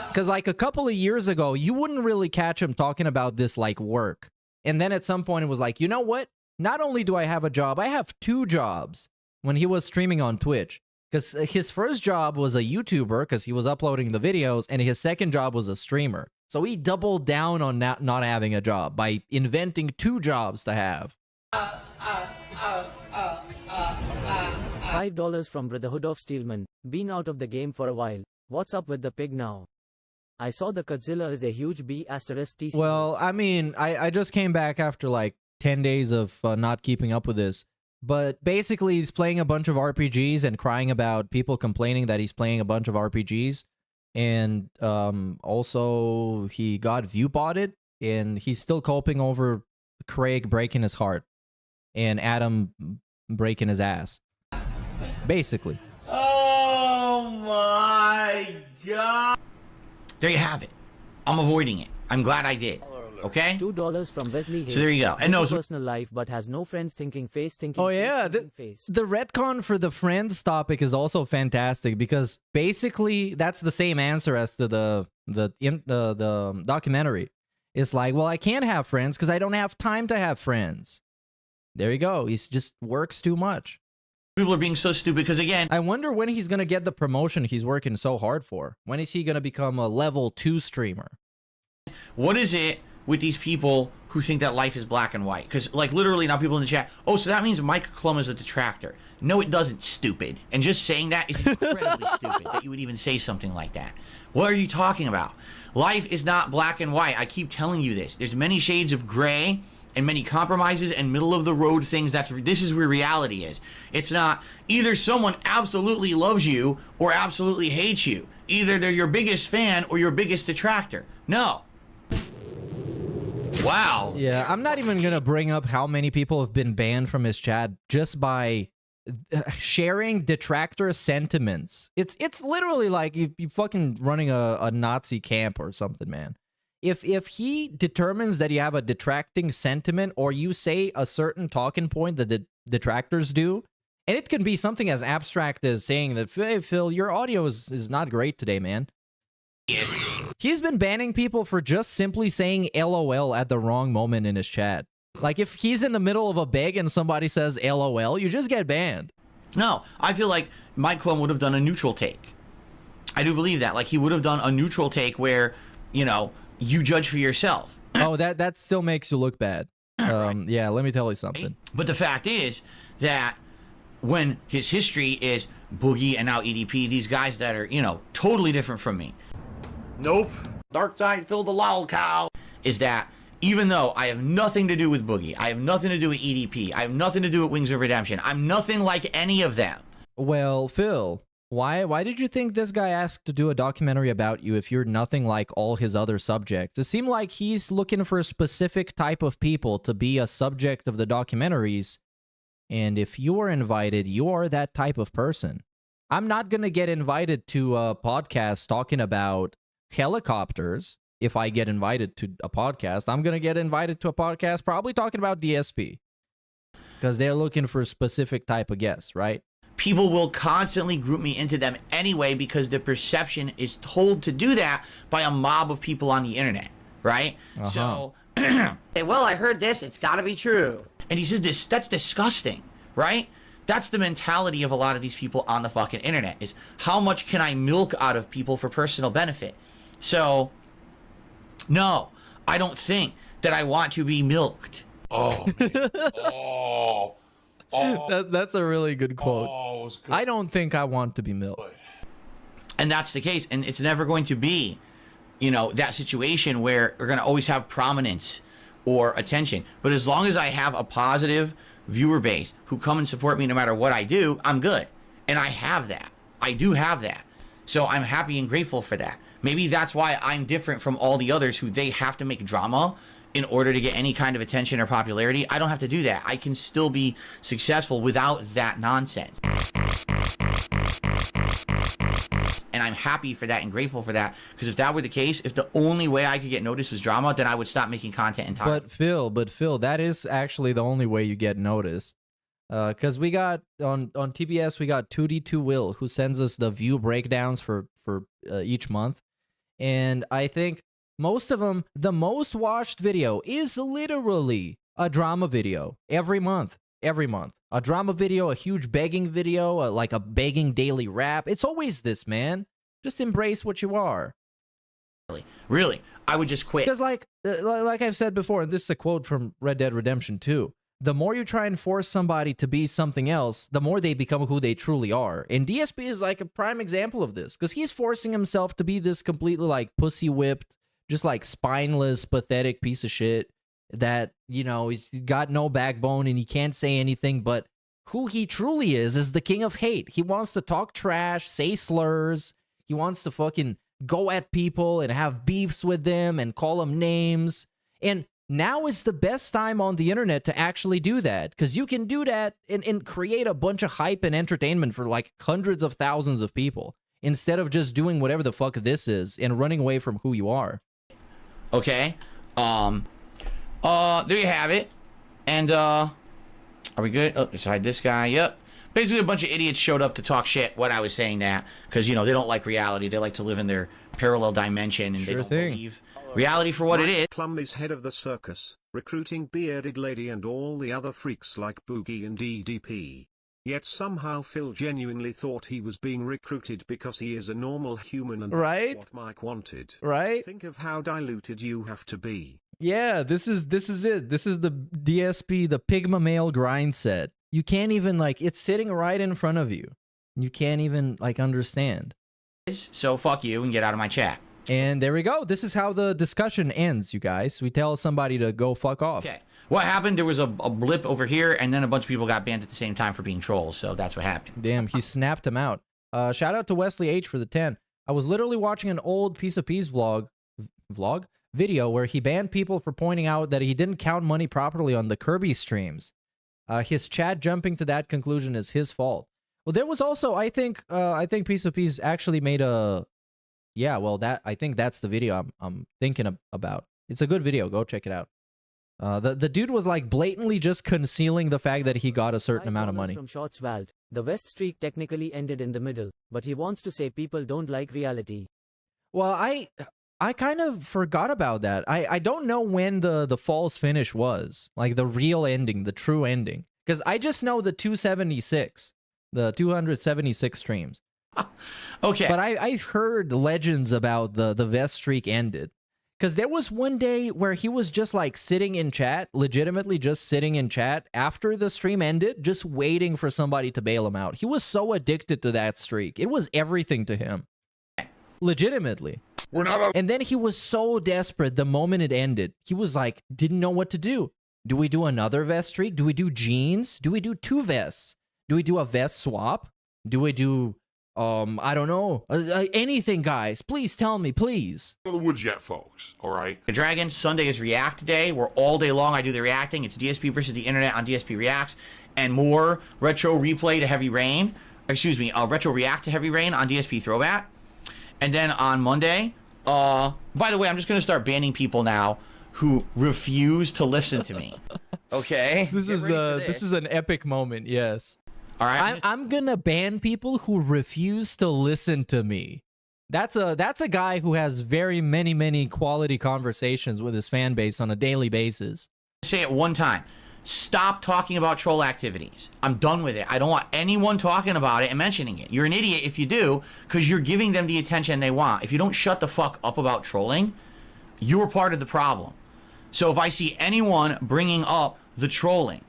Because like a couple of years ago, you wouldn't really catch him talking about this like work. And then at some point it was like, you know what? Not only do I have a job, I have 2 jobs when he was streaming on Twitch. Because his first job was a YouTuber because he was uploading the videos, and his second job was a streamer. So he doubled down on not having a job by inventing 2 jobs to have. $5 from Brotherhood of Steelman. Been out of the game for a while. What's up with the pig now? I saw the Godzilla is a huge B***TC. Well, I mean, I just came back after like 10 days of not keeping up with this. But basically, he's playing a bunch of RPGs and crying about people complaining that he's playing a bunch of RPGs. And also, he got view-botted, and he's still coping over Craig breaking his heart and Adam breaking his ass. Basically. Oh my God. There you have it. I'm avoiding it. I'm glad I did. Okay? $2 from Wesley Hayes. So there you go. And no, personal life, but has no friends thinking face thinking. Oh yeah, the retcon for the friends topic is also fantastic because basically that's the same answer as to the documentary. It's like, well, I can't have friends because I don't have time to have friends. There you go. He just works too much. People are being so stupid because, again, I wonder when he's gonna get the promotion he's working so hard for. When is he gonna become a level 2 streamer? What is it with these people who think that life is black and white? Because, like, literally now people in the chat, oh, so that means Mike Klum is a detractor. No, it doesn't, stupid. And just saying that is incredibly stupid that you would even say something like that. What are you talking about? Life is not black and white. I keep telling you this. There's many shades of gray and many compromises and middle of the road things. This is where reality is. It's not either someone absolutely loves you or absolutely hates you. Either they're your biggest fan or your biggest detractor. No. Wow. Yeah, I'm not even gonna bring up how many people have been banned from his chat just by sharing detractor sentiments. It's literally like you fucking running a Nazi camp or something, man. If he determines that you have a detracting sentiment or you say a certain talking point that the detractors do, and it can be something as abstract as saying that, hey, Phil, your audio is not great today, man. He's been banning people for just simply saying LOL at the wrong moment in his chat. Like, if he's in the middle of a beg and somebody says LOL, you just get banned. No, I feel like Mike Klum would have done a neutral take. I do believe that. Like, he would have done a neutral take where, you know, you judge for yourself. Oh, that still makes you look bad. Right. Yeah, let me tell you something. But the fact is that when his history is Boogie and now EDP, these guys that are, you know, totally different from me. Nope. Dark side, Phil the lol cow. Is that even though I have nothing to do with Boogie, I have nothing to do with EDP, I have nothing to do with Wings of Redemption, I'm nothing like any of them. Well, Phil, why did you think this guy asked to do a documentary about you if you're nothing like all his other subjects? It seemed like he's looking for a specific type of people to be a subject of the documentaries, and if you are invited, you are that type of person. I'm not going to get invited to a podcast talking about helicopters. If I get invited to a podcast, I'm going to get invited to a podcast probably talking about DSP because they're looking for a specific type of guest, right? People will constantly group me into them anyway because the perception is told to do that by a mob of people on the internet, right? So, Hey, well, I heard this. It's got to be true. and he says this, that's disgusting, right? That's the mentality of a lot of these people on the fucking internet, is how much can I milk out of people for personal benefit? So, no, I don't think that I want to be milked. Oh, man. That's a really good quote. Oh, it was good. I don't think I want to be milked. And that's the case. And it's never going to be, you know, that situation where we're going to always have prominence or attention. But as long as I have a positive viewer base who come and support me no matter what I do, I'm good. And I have that. I do have that. So I'm happy and grateful for that. Maybe that's why I'm different from all the others who they have to make drama in order to get any kind of attention or popularity. I don't have to do that. I can still be successful without that nonsense. And I'm happy for that and grateful for that, because if that were the case, if the only way I could get noticed was drama, then I would stop making content entirely. But Phil, that is actually the only way you get noticed. Because we got on TBS, we got 2D2 Will, who sends us the view breakdowns for each month, and I think most of them, the most watched video is literally a drama video every month. A drama video, a huge begging video, like a begging daily rap. It's always this, man. Just embrace what you are. Really, I would just quit. Because like I've said before, and this is a quote from Red Dead Redemption 2, the more you try and force somebody to be something else, the more they become who they truly are. And DSP is like a prime example of this, because he's forcing himself to be this completely like pussy-whipped, just like spineless, pathetic piece of shit that, you know, he's got no backbone and he can't say anything, but who he truly is the king of hate. He wants to talk trash, say slurs, he wants to fucking go at people and have beefs with them and call them names. And now is the best time on the internet to actually do that, because you can do that and create a bunch of hype and entertainment for like hundreds of thousands of people, instead of just doing whatever the fuck this is and running away from who you are. Okay. There you have it. And are we good? Oh, beside this guy, yep. Basically a bunch of idiots showed up to talk shit when I was saying that, because, you know, they don't like reality. They like to live in their parallel dimension, and they don't believe reality for what it is. Plum is head of the circus, recruiting Bearded Lady and all the other freaks like Boogie and DDP. Yet somehow Phil genuinely thought he was being recruited because he is a normal human, and right? What Mike wanted. Right? Think of how diluted you have to be. Yeah, this is it. This is the DSP, the Pigma male grind set. You can't even, like, it's sitting right in front of you. You can't even, like, understand. So fuck you and get out of my chat. And there we go. This is how the discussion ends, you guys. We tell somebody to go fuck off. Okay. What happened? There was a blip over here, and then a bunch of people got banned at the same time for being trolls, so that's what happened. Damn, he snapped him out. Shout out to Wesley H for the 10. I was literally watching an old Piece of Peace video where he banned people for pointing out that he didn't count money properly on the Kirby streams. His chat jumping to that conclusion is his fault. Well, there was also, I think Piece of Peace actually made a, yeah, well, I think that's the video I'm thinking about. It's a good video. Go check it out. The dude was like blatantly just concealing the fact that he got a certain amount of money. From Shots Vald, the West streak technically ended in the middle, but he wants to say people don't like reality. Well, I kind of forgot about that. I don't know when the false finish was, like the real ending, the true ending, because I just know the 276 streams. Okay. But I've heard legends about the Vest streak ended. Because there was one day where he was just like sitting in chat, legitimately just sitting in chat after the stream ended, just waiting for somebody to bail him out. He was so addicted to that streak. It was everything to him. Legitimately. And then he was so desperate the moment it ended. He was like, didn't know what to do. Do we do another vest streak? Do we do jeans? Do we do 2 vests? Do we do a vest swap? Do we do... I don't know. Anything, guys. Please tell me, please. The woods yet, folks. All right. Dragon, Sunday is React Day, where all day long I do the reacting. It's DSP versus the internet on DSP Reacts, and more Retro Replay to Heavy Rain. Excuse me, Retro React to Heavy Rain on DSP Throwback. And then on Monday, by the way, I'm just going to start banning people now who refuse to listen to me. Okay? This is an epic moment, yes. All right. I'm gonna ban people who refuse to listen to me. That's a guy who has very many quality conversations with his fan base on a daily basis. Say it one time. Stop talking about troll activities. I'm done with it. I don't want anyone talking about it and mentioning it. You're an idiot if you do, because you're giving them the attention they want. If you don't shut the fuck up about trolling, you're part of the problem. So if I see anyone bringing up the trolling,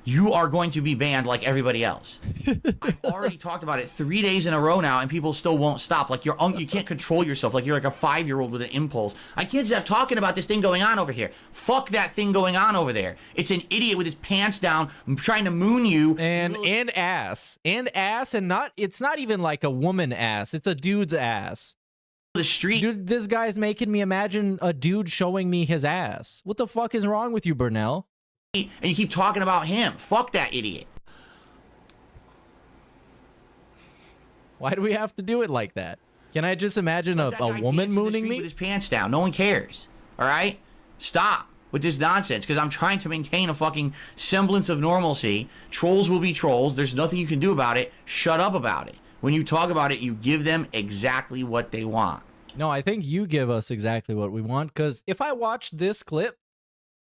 you are going to be banned like everybody else. I've already talked about it 3 days in a row now, and people still won't stop. Like you can't control yourself. Like you're like a 5-year-old with an impulse. I can't stop talking about this thing going on over here. Fuck that thing going on over there. It's an idiot with his pants down, trying to moon you. And ass, and not. It's not even like a woman ass. It's a dude's ass. the street. Dude, this guy's making me imagine a dude showing me his ass. What the fuck is wrong with you, Burnell? And you keep talking about him. Fuck that idiot. Why do we have to do it like that? Can I just imagine a woman mooning me? With his pants down. No one cares. All right? Stop with this nonsense, because I'm trying to maintain a fucking semblance of normalcy. Trolls will be trolls. There's nothing you can do about it. Shut up about it. When you talk about it, you give them exactly what they want. No, I think you give us exactly what we want, because if I watched this clip,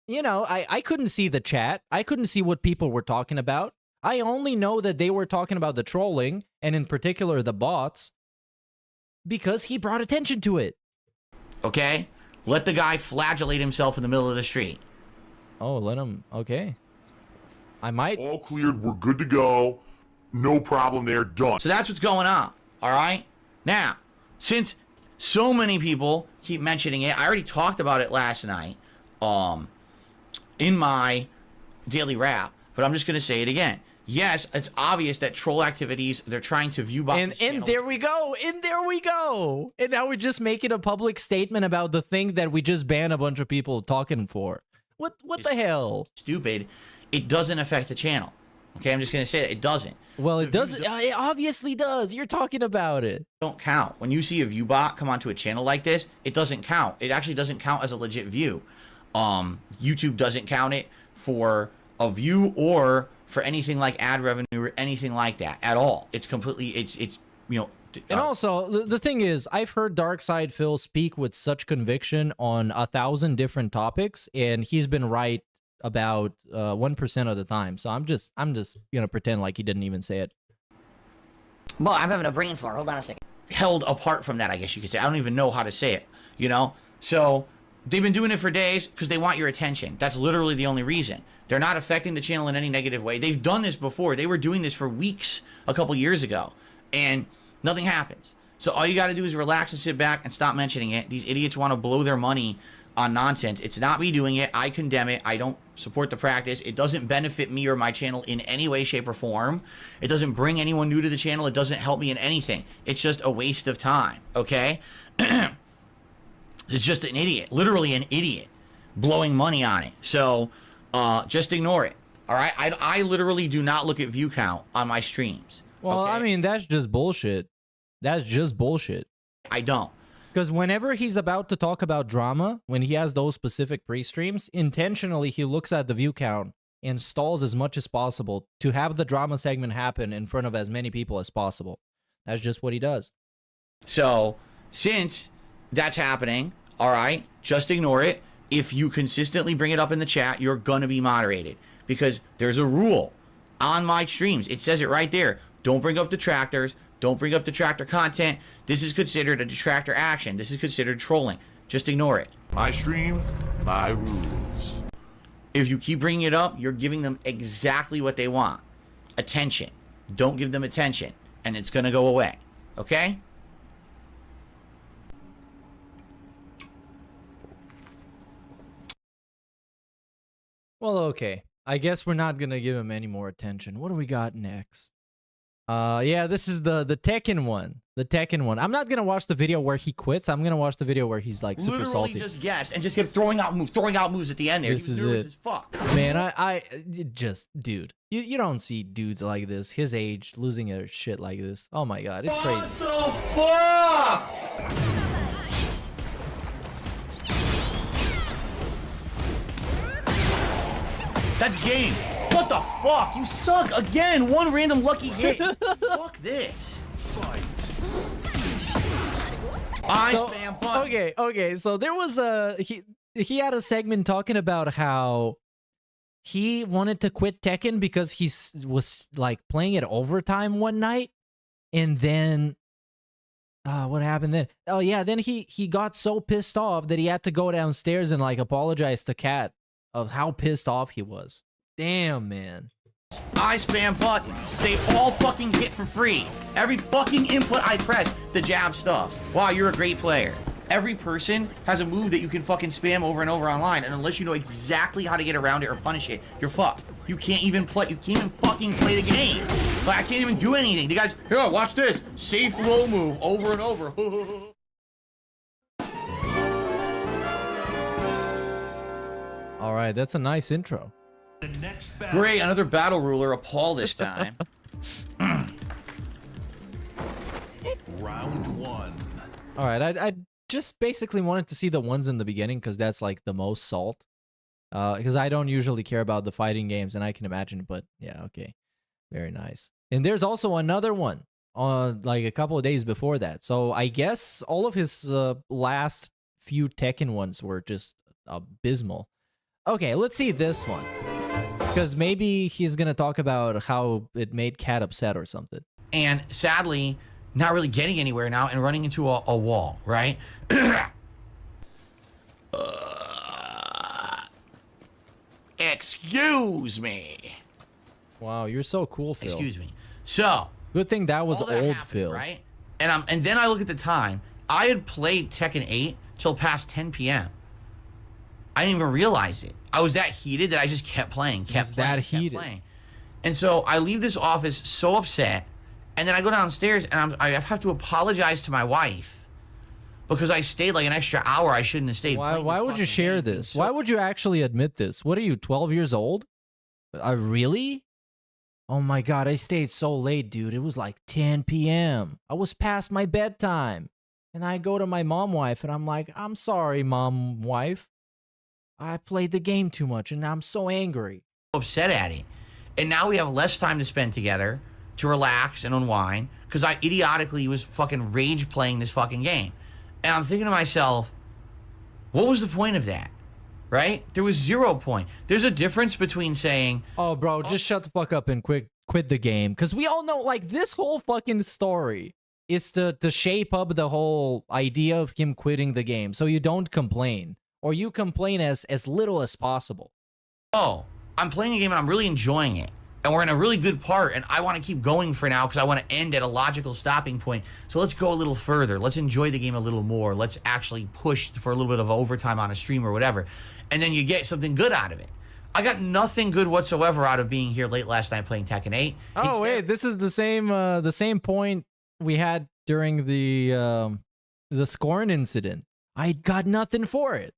you know, I couldn't see the chat. I couldn't see what people were talking about. I only know that they were talking about the trolling, and in particular the bots, because he brought attention to it. Okay? Let the guy flagellate himself in the middle of the street. Oh, let him... Okay. I might... All cleared. We're good to go. No problem there. Done. So that's what's going on. All right? Now, since so many people keep mentioning it, I already talked about it last night in my daily wrap, but I'm just going to say it again. Yes, it's obvious that troll activities, they're trying to view bot. And there we go. And there we go. And now we're just making a public statement about the thing that we just banned a bunch of people talking for. What the hell? Stupid. It doesn't affect the channel. Okay, I'm just going to say it doesn't. Well, it doesn't. It obviously does. You're talking about it. Don't count. When you see a view bot come onto a channel like this, it doesn't count. It actually doesn't count as a legit view. YouTube doesn't count it for a view or for anything like ad revenue or anything like that at all. It's completely, it's you know. And also, the thing is, I've heard Darkside Phil speak with such conviction on 1,000 different topics, and he's been right about 1% of the time. So I'm just gonna pretend like he didn't even say it. Well, I'm having a brain fart. Hold on a second. Held apart from that, I guess you could say. I don't even know how to say it, you know? So they've been doing it for days because they want your attention. That's literally the only reason. They're not affecting the channel in any negative way. They've done this before. They were doing this for weeks a couple years ago, and nothing happens. So all you got to do is relax and sit back and stop mentioning it. These idiots want to blow their money on nonsense. It's not me doing it. I condemn it. I don't support the practice. It doesn't benefit me or my channel in any way, shape, or form. It doesn't bring anyone new to the channel. It doesn't help me in anything. It's just a waste of time, okay? It's just an idiot, literally an idiot, blowing money on it. So just ignore it, all right? I literally do not look at view count on my streams. Well, okay? I mean, that's just bullshit. That's just bullshit. I don't. Because whenever he's about to talk about drama, when he has those specific pre-streams, intentionally he looks at the view count and stalls as much as possible to have the drama segment happen in front of as many people as possible. That's just what he does. So since that's happening, all right, just ignore it. If you consistently bring it up in the chat, you're going to be moderated, because there's a rule on my streams. It says it right there. Don't bring up detractors. Don't bring up detractor content. This is considered a detractor action. This is considered trolling. Just ignore it. My stream, my rules. If you keep bringing it up, you're giving them exactly what they want. Attention. Don't give them attention, and it's going to go away. Okay? Well, okay. I guess we're not going to give him any more attention. What do we got next? Yeah, this is the Tekken one. The Tekken one. I'm not gonna watch the video where he quits. I'm gonna watch the video where he's like super literally salty. Just guessed and just kept throwing out moves at the end there. This He was is nervous it. as fuck. Man, I just, dude, you don't see dudes like this, his age, losing their shit like this. Oh my god, it's crazy. What the fuck? That's game. What the fuck? You suck again. One random lucky hit. Fuck this. Fight. I spam button. Okay. So there was he had a segment talking about how he wanted to quit Tekken because he was like playing it overtime one night, and then what happened then? Oh yeah, then he got so pissed off that he had to go downstairs and like apologize to Kat of how pissed off he was. Damn, man. I spam buttons. They all fucking hit for free. Every fucking input I press, the jab stuff. Wow, you're a great player. Every person has a move that you can fucking spam over and over online, and unless you know exactly how to get around it or punish it, you're fucked. You can't even fucking play the game. Like, I can't even do anything. The guys, here, watch this. Safe low move over and over. right, that's a nice intro. Great, another battle ruler, a Paul this time. Round one. All right, I just basically wanted to see the ones in the beginning because that's like the most salt. Because I don't usually care about the fighting games, and I can imagine, but yeah, okay. Very nice. And there's also another one on like a couple of days before that. So I guess all of his last few Tekken ones were just abysmal. Okay, let's see this one. Because maybe he's going to talk about how it made Cat upset or something. And sadly, not really getting anywhere now and running into a wall, right? Excuse me. Wow, you're so cool, Phil. Excuse me. So, good thing that was all that old happened, Phil. Right? And then I look at the time. I had played Tekken 8 till past 10 p.m. I didn't even realize it. I was that heated that I just kept playing, kept playing. And so I leave this office so upset, and then I go downstairs and I have to apologize to my wife because I stayed like an extra hour. I shouldn't have stayed. Why would you share this? Why would you actually admit this? What are you, 12 years old? Really? Oh my God, I stayed so late, dude. It was like 10 p.m. I was past my bedtime. And I go to my mom wife and I'm like, I'm sorry, mom wife. I played the game too much and I'm so angry. Upset at it. And now we have less time to spend together to relax and unwind because I idiotically was fucking rage playing this fucking game. And I'm thinking to myself, what was the point of that? Right? There was 0 point. There's a difference between saying, oh, bro, just shut the fuck up and quit the game. Because we all know, like, this whole fucking story is to shape up the whole idea of him quitting the game so you don't complain. Or you complain as little as possible. Oh, I'm playing a game and I'm really enjoying it. And we're in a really good part, and I want to keep going for now because I want to end at a logical stopping point. So let's go a little further. Let's enjoy the game a little more. Let's actually push for a little bit of overtime on a stream or whatever. And then you get something good out of it. I got nothing good whatsoever out of being here late last night playing Tekken 8. Oh, wait, this is the same point we had during the Scorn incident. I got nothing for it.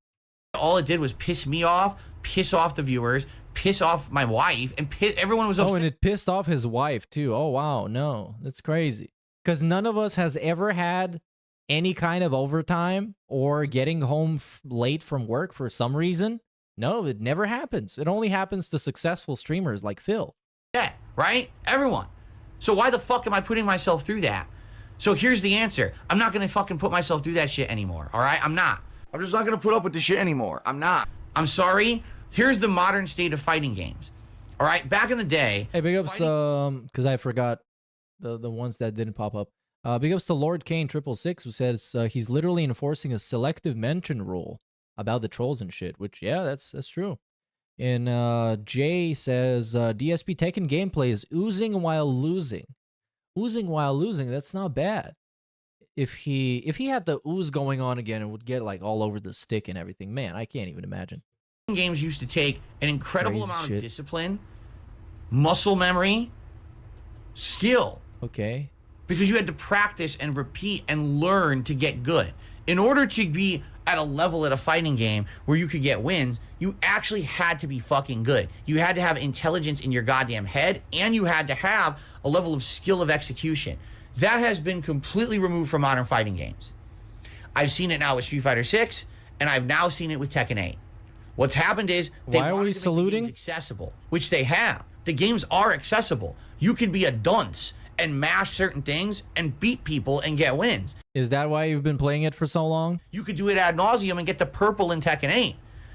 All it did was piss me off, piss off the viewers, piss off my wife, and everyone was upset. Oh, and it pissed off his wife, too. Oh, wow. No, that's crazy. Because none of us has ever had any kind of overtime or getting home late from work for some reason. No, it never happens. It only happens to successful streamers like Phil. Yeah, right? Everyone. So why the fuck am I putting myself through that? So here's the answer. I'm not going to fucking put myself through that shit anymore, all right? I'm not. I'm just not going to put up with this shit anymore. I'm not. I'm sorry. Here's the modern state of fighting games. All right? Back in the day... Hey, big ups, because I forgot the ones that didn't pop up. Big ups to Lord Kane 666, who says he's literally enforcing a selective mention rule about the trolls and shit, which, yeah, that's true. And Jay says, DSP Tekken gameplay is oozing while losing. Oozing while losing, that's not bad. If he had the ooze going on again, it would get like all over the stick and everything. Man, I can't even imagine. Games used to take an incredible amount of discipline, muscle memory, skill. Okay. Because you had to practice and repeat and learn to get good. In order to be at a level at a fighting game where you could get wins, you actually had to be fucking good. You had to have intelligence in your goddamn head, and you had to have a level of skill of execution. That has been completely removed from modern fighting games. I've seen it now with Street Fighter 6, and I've now seen it with Tekken 8. What's happened is they Why are we saluting? The games accessible, which they have. The games are accessible. You can be a dunce and mash certain things and beat people and get wins. Is that why you've been playing it for so long? You could do it ad nauseum and get the purple in Tekken 8.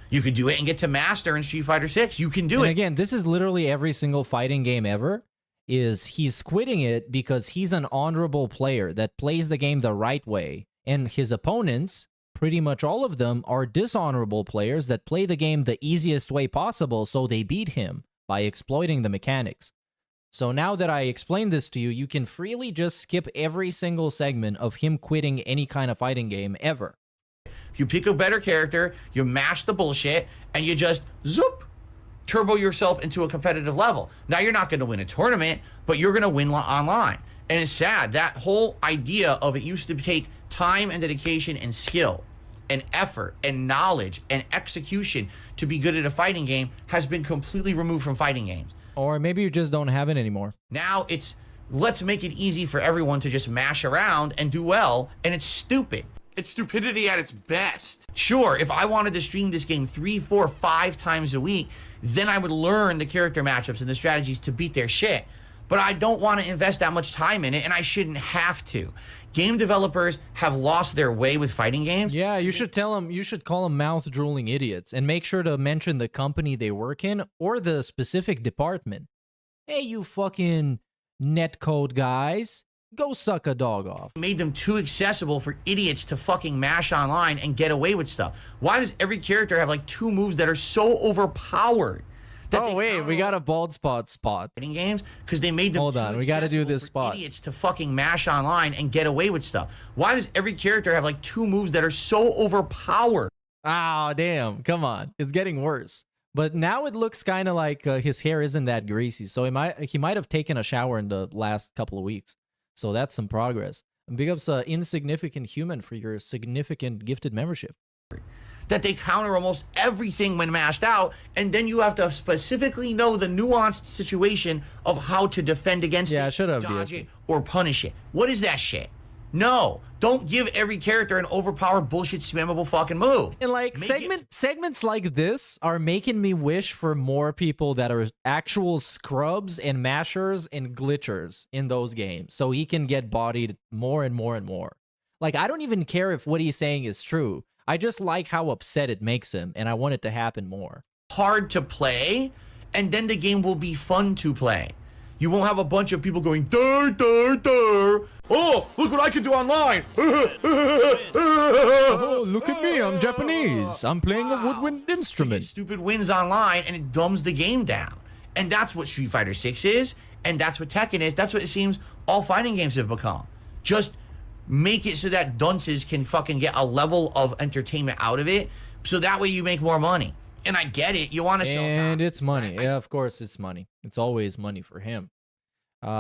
You could do it and get to master in Street Fighter 6. You can do it. Again, this is literally every single fighting game ever. He's quitting it because he's an honorable player that plays the game the right way, and his opponents, pretty much all of them, are dishonorable players that play the game the easiest way possible, so they beat him by exploiting the mechanics. So now that I explained this to you, you can freely just skip every single segment of him quitting any kind of fighting game ever. You pick a better character, you mash the bullshit, and you just zoop, turbo yourself into a competitive level. Now you're not going to win a tournament, but you're going to win online. And it's sad. That whole idea of it used to take time and dedication and skill. and effort and knowledge and execution to be good at a fighting game has been completely removed from fighting games. Or maybe you just don't have it anymore. Now it's, let's make it easy for everyone to just mash around and do well, and it's stupid. It's stupidity at its best. Sure, if I wanted to stream this game 3, 4, 5 times a week, then I would learn the character matchups and the strategies to beat their shit. But I don't want to invest that much time in it, and I shouldn't have to. Game developers have lost their way with fighting games. Yeah, you should tell them, you should call them mouth-drooling idiots, and make sure to mention the company they work in or the specific department. Hey, you fucking netcode guys, go suck a dog off. Made them too accessible for idiots to fucking mash online and get away with stuff. Why does every character have like 2 moves that are so overpowered? Oh wait, we got a bald spot. Fighting games because they made them. Hold on, we got to do this spot. Idiots to fucking mash online and get away with stuff. Why does every character have like 2 moves that are so overpowered? Ah, damn! Come on, it's getting worse. But now it looks kind of like his hair isn't that greasy, so he might have taken a shower in the last couple of weeks. So that's some progress. And big ups, insignificant human, for your significant gifted membership. That they counter almost everything when mashed out, and then you have to specifically know the nuanced situation of how to defend against it, shut up, dodge DSP. it, or punish it. What is that shit? No, don't give every character an overpowered bullshit spammable fucking move. And like segments like this are making me wish for more people that are actual scrubs and mashers and glitchers in those games, so he can get bodied more and more and more. Like, I don't even care if what he's saying is true. I just like how upset it makes him, and I want it to happen more. Hard to play, and then the game will be fun to play. You won't have a bunch of people going, "Dur, dur, dur. Oh, look what I can do online." Oh, look at me, I'm Japanese. I'm playing a woodwind instrument. Stupid wins online, and it dumbs the game down. And that's what Street Fighter 6 is, and that's what Tekken is. That's what it seems all fighting games have become. Just make it so that dunces can fucking get a level of entertainment out of it, so that way you make more money. And I get it, you want to sell. And it's money. Yeah, of course it's money. It's always money for him.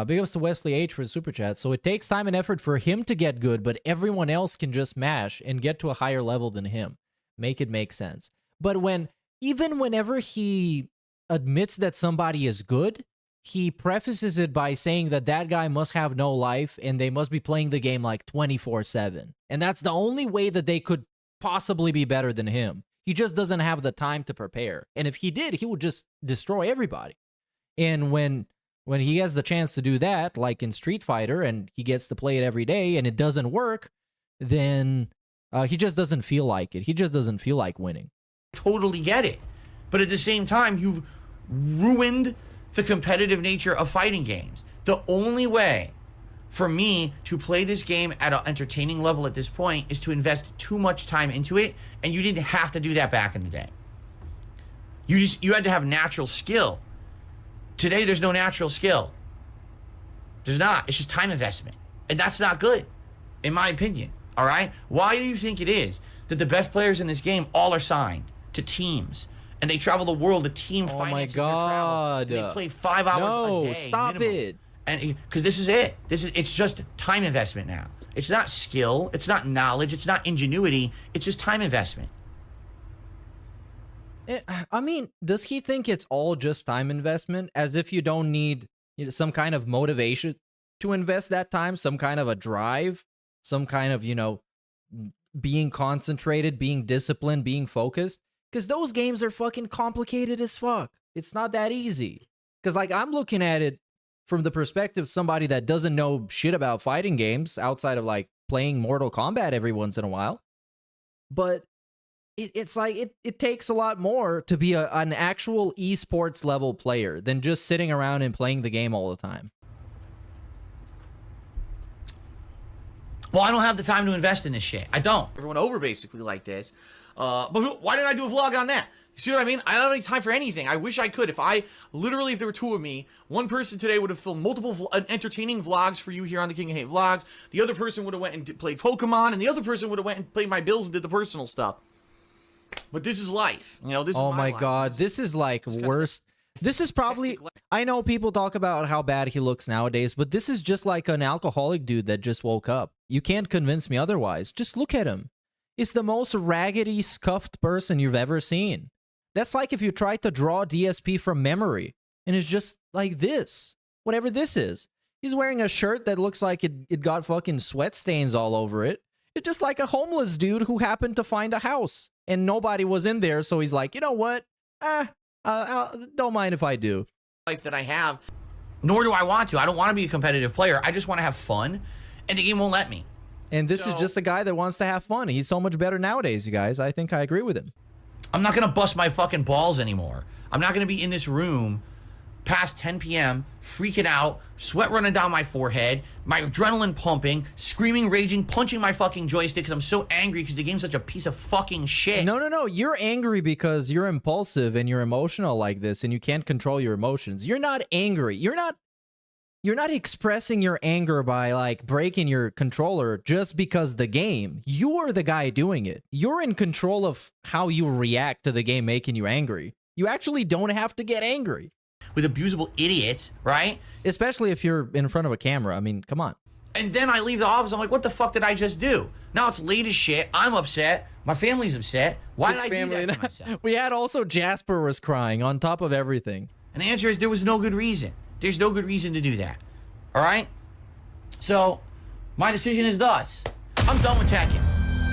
Big ups to Wesley H for the super chat. So it takes time and effort for him to get good, but everyone else can just mash and get to a higher level than him. Make it make sense. But even whenever he admits that somebody is good, he prefaces it by saying that that guy must have no life and they must be playing the game like 24/7. And that's the only way that they could possibly be better than him. He just doesn't have the time to prepare. And if he did, he would just destroy everybody. And when he has the chance to do that, like in Street Fighter, and he gets to play it every day and it doesn't work, then he just doesn't feel like it. He just doesn't feel like winning. Totally get it. But at the same time, you've ruined the competitive nature of fighting games. The only way for me to play this game at an entertaining level at this point is to invest too much time into it, and you didn't have to do that back in the day. You had to have natural skill. Today there's no natural skill. There's not. It's just time investment. And that's not good, in my opinion. All right? Why do you think it is that the best players in this game all are signed to teams? And they travel the world, the team finances their travel. And they play 5 hours a day. Stop minimum. it. And because this is it. It's just time investment now. It's not skill, it's not knowledge, it's not ingenuity, it's just time investment. I mean, does he think it's all just time investment? As if you don't need some kind of motivation to invest that time, some kind of a drive, some kind of, being concentrated, being disciplined, being focused? Because those games are fucking complicated as fuck. It's not that easy. Because, like, I'm looking at it from the perspective of somebody that doesn't know shit about fighting games outside of, like, playing Mortal Kombat every once in a while. But it's like, it takes a lot more to be an actual esports level player than just sitting around and playing the game all the time. Well, I don't have the time to invest in this shit. I don't. Everyone over basically like this. But why didn't I do a vlog on that? You see what I mean? I don't have any time for anything. I wish I could. If there were 2 of me, one person today would have filmed multiple entertaining vlogs for you here on the King of Hate Vlogs. The other person would have went and played Pokemon, and the other person would have went and played my bills and did the personal stuff. But this is life. This is oh my life. god, this is like worst. This is probably, I know people talk about how bad he looks nowadays, but this is just like an alcoholic dude that just woke up. You can't convince me otherwise. Just look at him. is the most raggedy, scuffed person you've ever seen. That's like if you tried to draw DSP from memory, and it's just like this. Whatever this is. He's wearing a shirt that looks like it got fucking sweat stains all over it. It's just like a homeless dude who happened to find a house, and nobody was in there, so he's like, you know what? Don't mind if I do. Life that I have, nor do I want to. I don't want to be a competitive player. I just want to have fun, and the game won't let me. And this is just a guy that wants to have fun. He's so much better nowadays, you guys. I think I agree with him. I'm not going to bust my fucking balls anymore. I'm not going to be in this room past 10 p.m., freaking out, sweat running down my forehead, my adrenaline pumping, screaming, raging, punching my fucking joystick because I'm so angry because the game's such a piece of fucking shit. No. You're angry because you're impulsive and you're emotional like this and you can't control your emotions. You're not angry. You're not expressing your anger by like breaking your controller just because the game. You're the guy doing it. You're in control of how you react to the game making you angry. You actually don't have to get angry. With abusable idiots, right? Especially if you're in front of a camera. I mean, come on. And then I leave the office. I'm like, what the fuck did I just do? Now it's late as shit. I'm upset. My family's upset. Why did I do that to myself? We had also Jasper was crying on top of everything. And the answer is there was no good reason. There's no good reason to do that. All right? So my decision is thus. I'm done with Tekken.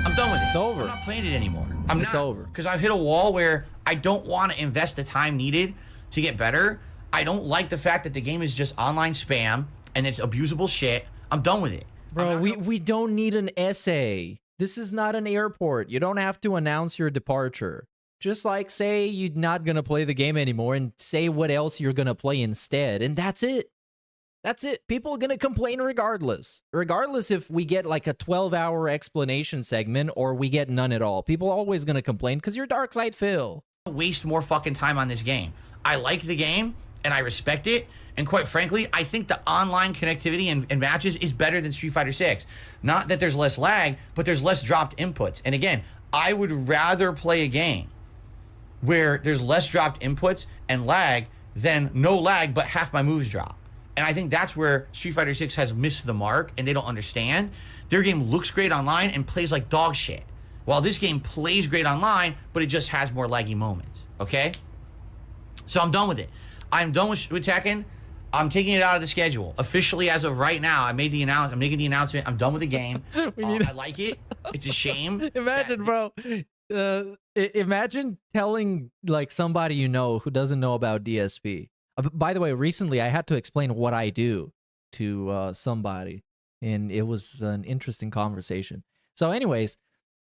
I'm done with it. It's over. I'm not playing it anymore. It's over. Because I've hit a wall where I don't want to invest the time needed to get better. I don't like the fact that the game is just online spam and it's abusable shit. I'm done with it. Bro, we don't need an essay. This is not an airport. You don't have to announce your departure. Just like say you're not going to play the game anymore and say what else you're going to play instead. And that's it. That's it. People are going to complain regardless. Regardless if we get like a 12-hour explanation segment or we get none at all. People are always going to complain because you're Dark Side Phil. Waste more fucking time on this game. I like the game and I respect it. And quite frankly, I think the online connectivity and matches is better than Street Fighter 6. Not that there's less lag, but there's less dropped inputs. And again, I would rather play a game where there's less dropped inputs and lag than no lag, but half my moves drop. And I think that's where Street Fighter 6 has missed the mark and they don't understand. Their game looks great online and plays like dog shit. While this game plays great online, but it just has more laggy moments. Okay? So I'm done with it. I'm done with Tekken. I'm taking it out of the schedule. Officially, as of right now, I'm making the announcement. I'm done with the game. I like it. It's a shame. Imagine, bro. Imagine telling like somebody you know who doesn't know about DSP. By the way, recently I had to explain what I do to somebody, and it was an interesting conversation. So anyways,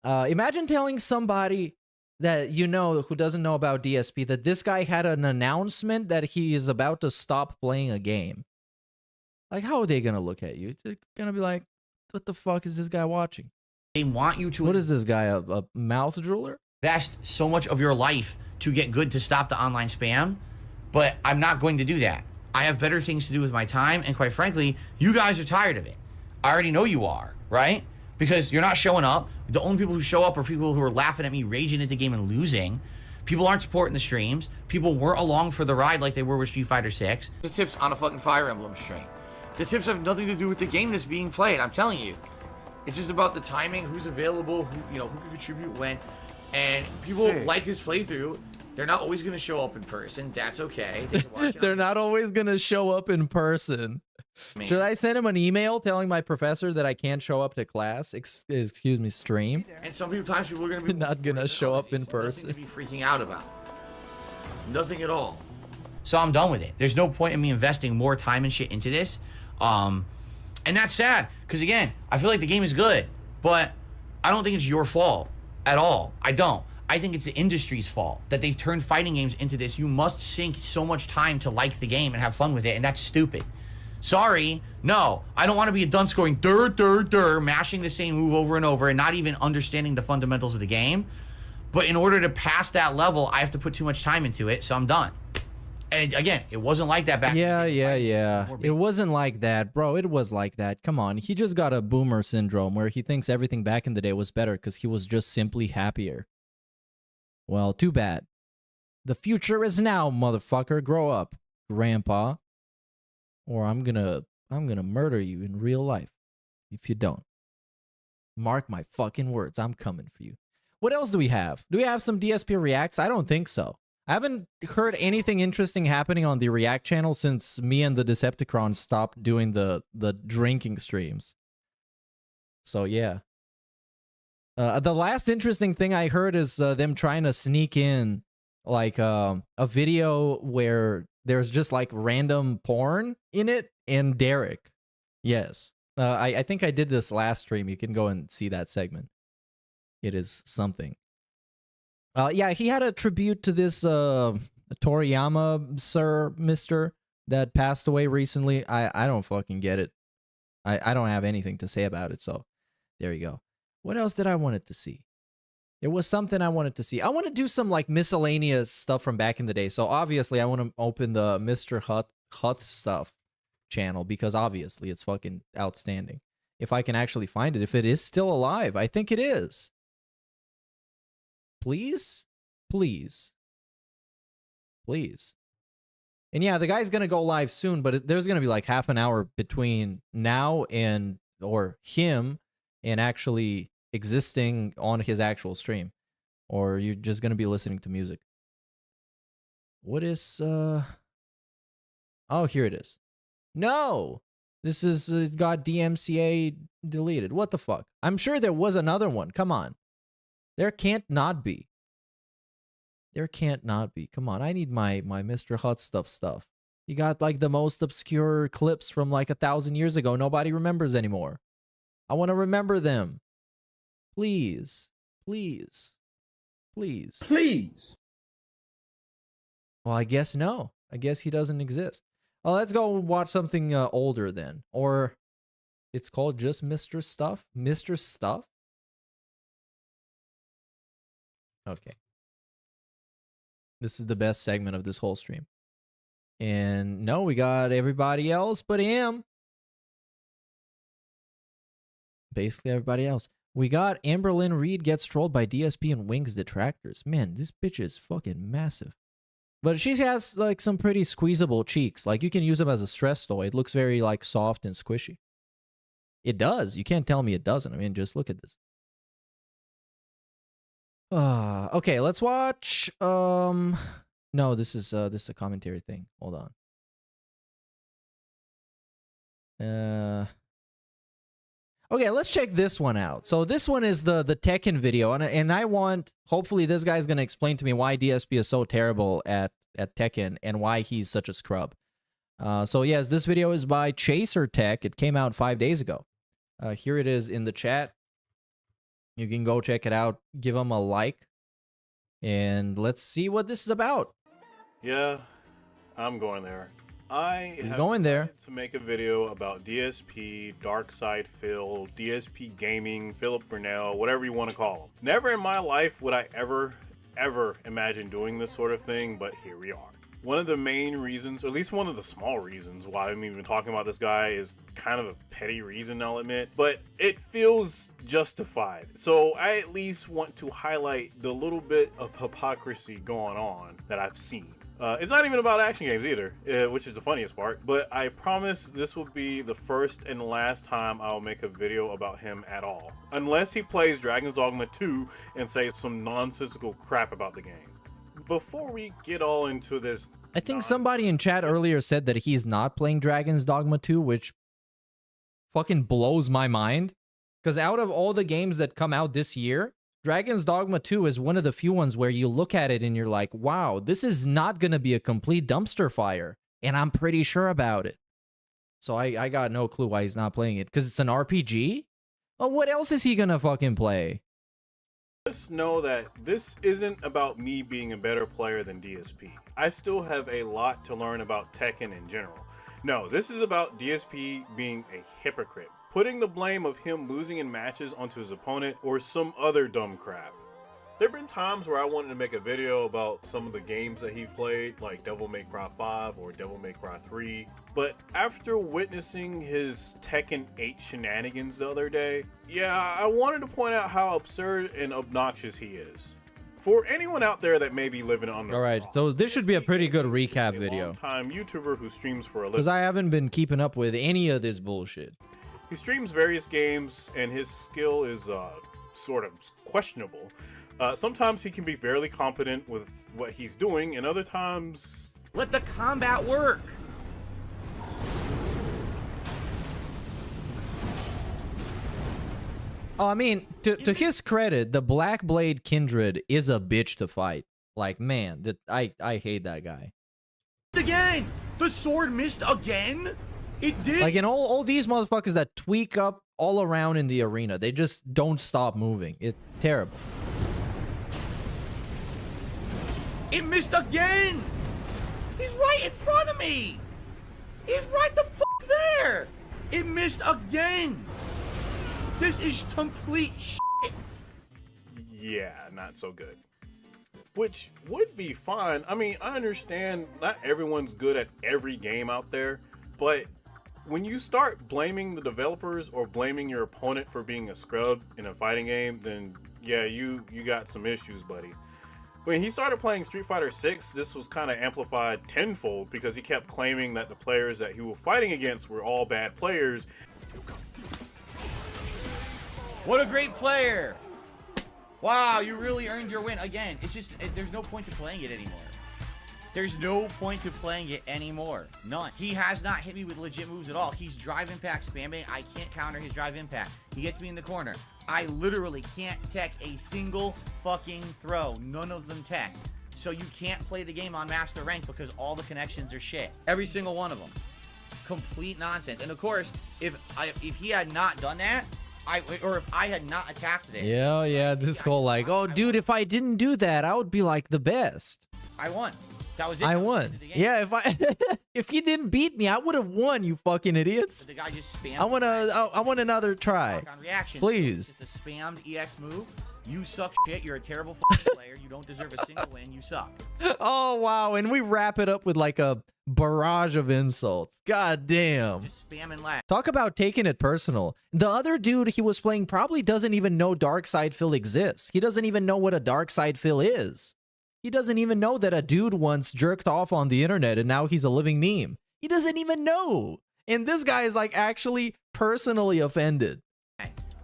imagine telling somebody that you know who doesn't know about DSP that this guy had an announcement that he is about to stop playing a game. Like, how are they going to look at you? They're going to be like, what the fuck is this guy watching? They want you to... What is this guy, a mouth drooler? Invest so much of your life to get good to stop the online spam, but I'm not going to do that. I have better things to do with my time, and quite frankly, you guys are tired of it. I already know you are, right? Because you're not showing up. The only people who show up are people who are laughing at me, raging at the game and losing. People aren't supporting the streams. People weren't along for the ride like they were with Street Fighter 6. The tips on a fucking Fire Emblem stream. The tips have nothing to do with the game that's being played, I'm telling you. It's just about the timing, who's available, who can contribute when. And people like his playthrough. They're not always going to show up in person. That's okay. They can watch it. They're not always going to show up in person. Should I send him an email telling my professor that I can't show up to class? Excuse me, stream? And sometimes people are going to be not going to show up in person. Nothing to be freaking out about. Nothing at all. So I'm done with it. There's no point in me investing more time and shit into this. And that's sad. Because again, I feel like the game is good. But I don't think it's your fault at all. I don't. I think it's the industry's fault that they've turned fighting games into this. You must sink so much time to like the game and have fun with it. And that's stupid. Sorry, no, I don't want to be a dunce going mashing the same move over and over and not even understanding the fundamentals of the game. But in order to pass that level, I have to put too much time into it, so I'm done. And again, it wasn't like that back then. Yeah. It wasn't like that, bro. It was like that. Come on, he just got a boomer syndrome where he thinks everything back in the day was better because he was just simply happier. Well, too bad. The future is now, motherfucker. Grow up, grandpa. Or I'm gonna murder you in real life if you don't. Mark my fucking words. I'm coming for you. What else do we have? Do we have some DSP reacts? I don't think so. I haven't heard anything interesting happening on the React channel since me and the Decepticons stopped doing the drinking streams. So yeah. The last interesting thing I heard is them trying to sneak in like a video where there's just like random porn in it and Derek. Yes. I think I did this last stream. You can go and see that segment. It is something. Yeah, he had a tribute to this Toriyama Mr. that passed away recently. I don't fucking get it. I don't have anything to say about it, so there you go. What else did I wanted to see? There was something I wanted to see. I want to do some like miscellaneous stuff from back in the day. So obviously I want to open the Mr. Huth stuff channel because obviously it's fucking outstanding. If I can actually find it, if it is still alive, I think it is. Please? Please. Please. And yeah, the guy's going to go live soon, but there's going to be like half an hour between now and, or him and actually existing on his actual stream. Or you're just going to be listening to music. What is, oh, here it is. No! This is, it got DMCA deleted. What the fuck? I'm sure there was another one. Come on. There can't not be. There can't not be. Come on, I need my Mr. Hut stuff. You got like the most obscure clips from like 1,000 years ago. Nobody remembers anymore. I want to remember them. Please. Please. Please. Please. Well, I guess no. I guess he doesn't exist. Well, let's go watch something older then. Or it's called just Mr. Stuff? Mr. Stuff? Okay. This is the best segment of this whole stream. And no, we got everybody else but him. Basically everybody else. We got Amberlynn Reed gets trolled by DSP and Wings detractors. Man, this bitch is fucking massive. But she has like some pretty squeezable cheeks. Like you can use them as a stress toy. It looks very like soft and squishy. It does. You can't tell me it doesn't. I mean, just look at this. Okay, let's watch. No, this is a commentary thing. Hold on. Okay, let's check this one out. So this one is the Tekken video, and I want, hopefully this guy's gonna explain to me why DSP is so terrible at Tekken and why he's such a scrub. So yes, this video is by Chaser Tech. It came out 5 days ago. Here it is in the chat. You can go check it out. Give him a like. And let's see what this is about. Yeah, I'm going there. He's going there to make a video about DSP, Darkside Phil, DSP Gaming, Philip Brunel, whatever you want to call him. Never in my life would I ever imagine doing this sort of thing, but here we are. One of the main reasons, or at least one of the small reasons why I'm even talking about this guy is kind of a petty reason, I'll admit, but it feels justified. So I at least want to highlight the little bit of hypocrisy going on that I've seen. It's not even about action games either, which is the funniest part, but I promise this will be the first and last time I'll make a video about him at all. Unless he plays Dragon's Dogma 2 and says some nonsensical crap about the game. Before we get all into this, I think somebody in chat earlier said that he's not playing Dragon's Dogma 2, which fucking blows my mind. Because out of all the games that come out this year, Dragon's Dogma 2 is one of the few ones where you look at it and you're like, wow, this is not going to be a complete dumpster fire. And I'm pretty sure about it. So I got no clue why he's not playing it. Because it's an RPG? Well, what else is he going to fucking play? Just know that this isn't about me being a better player than DSP. I still have a lot to learn about Tekken in general. No, this is about DSP being a hypocrite, putting the blame of him losing in matches onto his opponent or some other dumb crap. There have been times where I wanted to make a video about some of the games that he played, like Devil May Cry 5 or Devil May Cry 3, but after witnessing his Tekken 8 shenanigans the other day, yeah, I wanted to point out how absurd and obnoxious he is. For anyone out there that may be living under all right, so this should be a pretty good recap video. Time YouTuber who streams for a living. Because I haven't been keeping up with any of this bullshit. He streams various games, and his skill is sort of questionable. Sometimes he can be fairly competent with what he's doing, and other times... Let the combat work! Oh, I mean, to his credit, the Black Blade Kindred is a bitch to fight. Like, man, I hate that guy. Again! The sword missed again? It did? Like, in all these motherfuckers that tweak up all around in the arena, they just don't stop moving. It's terrible. It missed again! He's right in front of me! He's right the fuck there! It missed again! This is complete shit! Yeah, not so good. Which would be fine. I mean, I understand not everyone's good at every game out there, but when you start blaming the developers or blaming your opponent for being a scrub in a fighting game, then yeah, you got some issues, buddy. When he started playing Street Fighter 6, this was kind of amplified tenfold because he kept claiming that the players that he was fighting against were all bad players. What a great player! Wow, you really earned your win. Again, it's just, there's no point to playing it anymore. There's no point to playing it anymore. None. He has not hit me with legit moves at all. He's drive impact spamming. I can't counter his drive impact. He gets me in the corner. I literally can't tech a single fucking throw. None of them tech. So you can't play the game on master rank because all the connections are shit. Every single one of them. Complete nonsense. And of course, if he had not done that, or if I had not attacked it. Yeah, this whole like, oh, dude, if I didn't do that, I would be like the best. I won. That was it. I won. Yeah, if he didn't beat me, I would have won, you fucking idiots. The guy just spammed. I want another try. Please. The spammed EX move. You suck shit. You're a terrible fucking player. You don't deserve a single win. You suck. Oh, wow. And we wrap it up with like a barrage of insults. God damn. Just spam and lag. Talk about taking it personal. The other dude he was playing probably doesn't even know Dark Side Phil exists. He doesn't even know what a Dark Side Phil is. He doesn't even know that a dude once jerked off on the internet and now he's a living meme. He doesn't even know. And this guy is like actually personally offended.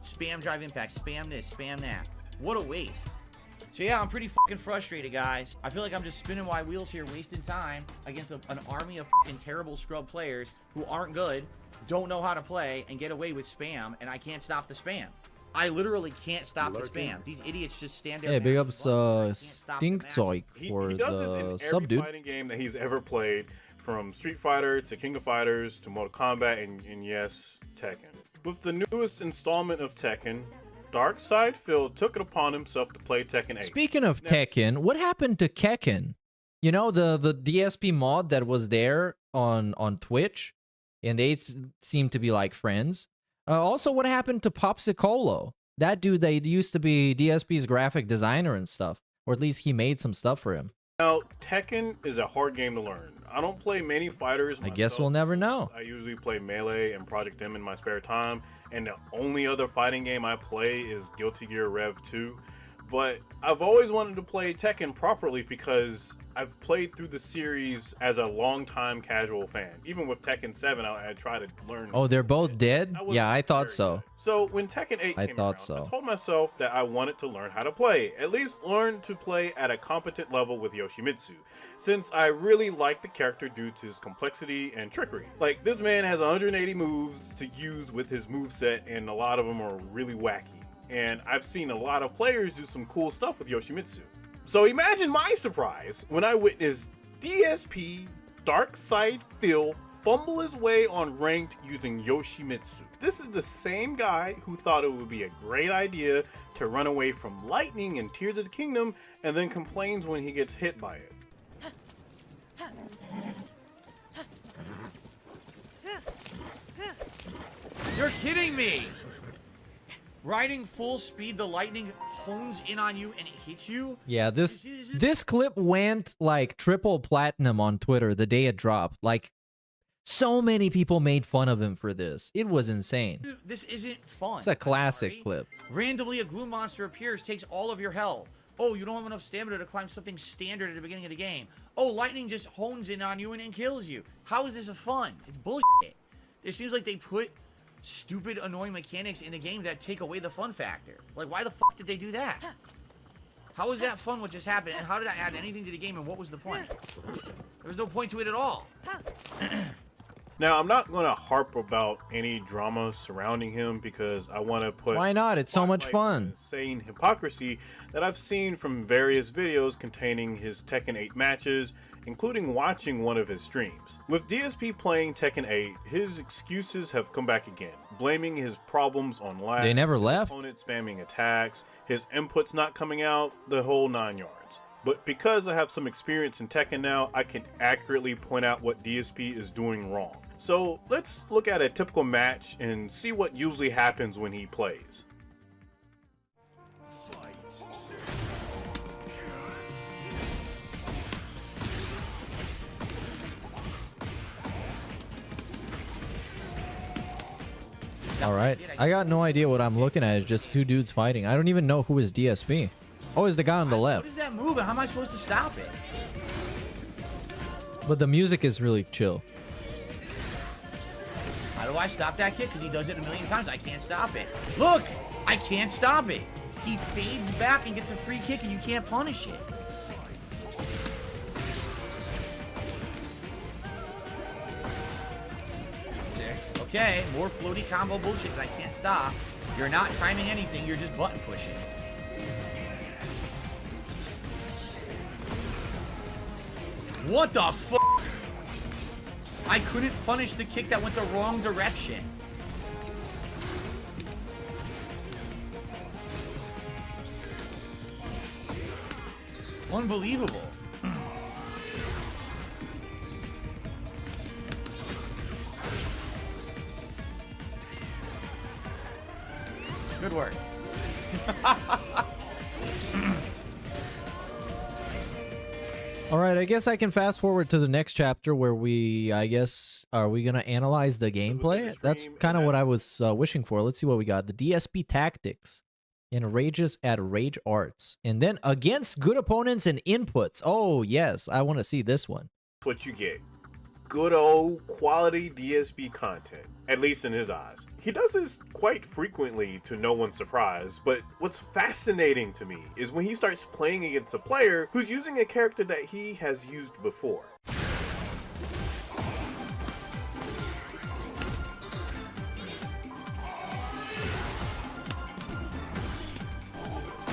Spam drive impact. Spam this. Spam that. What a waste. So yeah, I'm pretty fucking frustrated, guys. I feel like I'm just spinning my wheels here, wasting time against an army of fucking terrible scrub players who aren't good, don't know how to play, and get away with spam, and I can't stop the spam. I literally can't stop the spam. These idiots just stand there. Hey, big ups Stinkzoik for he does this the in sub, every dude. fighting game that he's ever played, from Street Fighter to King of Fighters to Mortal Kombat and yes, Tekken. With the newest installment of Tekken, Dark Side Phil took it upon himself to play Tekken 8. Speaking of Tekken, what happened to Kekken? You know, the DSP mod that was there on Twitch, and they seem to be like friends. Also, what happened to Popsicolo? That dude that used to be DSP's graphic designer and stuff, or at least he made some stuff for him. Now, Tekken is a hard game to learn. I don't play many fighters myself. I guess we'll never know. I usually play Melee and Project M in my spare time, and the only other fighting game I play is Guilty Gear Rev 2. But I've always wanted to play Tekken properly because I've played through the series as a long-time casual fan. Even with Tekken 7, I tried to learn. Oh, they're both dead? Yeah, I thought so. So when Tekken 8 came around, I told myself that I wanted to learn how to play. At least learn to play at a competent level with Yoshimitsu, since I really like the character due to his complexity and trickery. Like, this man has 180 moves to use with his moveset, and a lot of them are really wacky. And I've seen a lot of players do some cool stuff with Yoshimitsu. So imagine my surprise when I witnessed DSP Dark Side Phil fumble his way on ranked using Yoshimitsu. This is the same guy who thought it would be a great idea to run away from lightning in Tears of the Kingdom and then complains when he gets hit by it. You're kidding me! Riding full speed, the lightning hones in on you and it hits you? Yeah, this clip went like triple platinum on Twitter the day it dropped. Like, so many people made fun of him for this. It was insane. This isn't fun. It's a classic clip. Randomly, a glue monster appears, takes all of your health. Oh, you don't have enough stamina to climb something standard at the beginning of the game. Oh, lightning just hones in on you and then kills you. How is this a fun? It's bullshit. It seems like they put stupid, annoying mechanics in the game that take away the fun factor. Like, why the fuck did they do that? How was that fun what just happened, and how did that add anything to the game, and what was the point? There was no point to it at all. Now, I'm not going to harp about any drama surrounding him because I want to put... Why not? It's so much fun. Insane hypocrisy that I've seen from various videos containing his Tekken 8 matches, including watching one of his streams. With DSP playing Tekken 8, his excuses have come back again, blaming his problems on lag. They never left. Opponent spamming attacks, his inputs not coming out, the whole 9 yards. But because I have some experience in Tekken now, I can accurately point out what DSP is doing wrong. So let's look at a typical match and see what usually happens when he plays. Alright, I got no idea what I'm looking at. It's just two dudes fighting. I don't even know who is DSP. Oh, it's the guy on the left. What is that move, and how am I supposed to stop it? But the music is really chill. How do I stop that kick? Because he does it a million times. I can't stop it. Look! I can't stop it. He fades back and gets a free kick, and you can't punish it. Okay, more floaty combo bullshit that I can't stop. You're not timing anything, you're just button pushing. What the fuck? I couldn't punish the kick that went the wrong direction. Unbelievable. Good work. All right, I guess I can fast forward to the next chapter where we, I guess, are we going to analyze the gameplay? That's kind of what I was wishing for. Let's see what we got. The DSP tactics and rages at Rage Arts. And then against good opponents and inputs. Oh, yes, I want to see this one. What you get. Good old quality DSP content, at least in his eyes. He does this quite frequently to no one's surprise, but what's fascinating to me is when he starts playing against a player who's using a character that he has used before.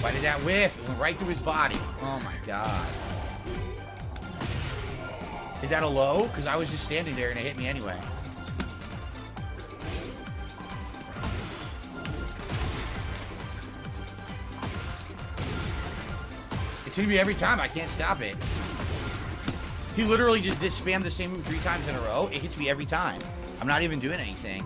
Why did that whiff? It went right through his body. Oh my god. Is that a low? Because I was just standing there and it hit me anyway. It's gonna be every time. I can't stop it. He literally just did spam the same move 3 times in a row. It hits me every time. I'm not even doing anything.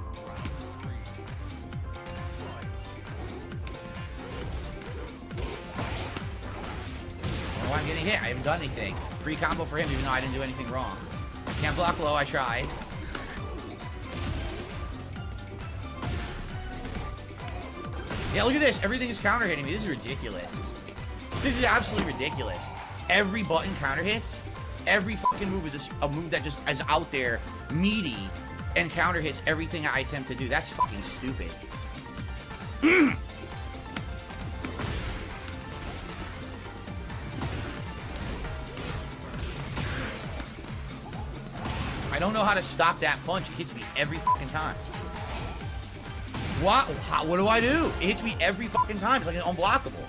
Oh, I'm getting hit. I haven't done anything. Free combo for him, even though I didn't do anything wrong. Can't block low. I tried. Yeah, look at this. Everything is counter hitting me. This is ridiculous. This is absolutely ridiculous. Every button counter hits. Every fucking move is a move that just is out there, meaty, and counter hits everything I attempt to do. That's fucking stupid. I don't know how to stop that punch. It hits me every fucking time. What? What do I do? It hits me every fucking time. It's like an unblockable.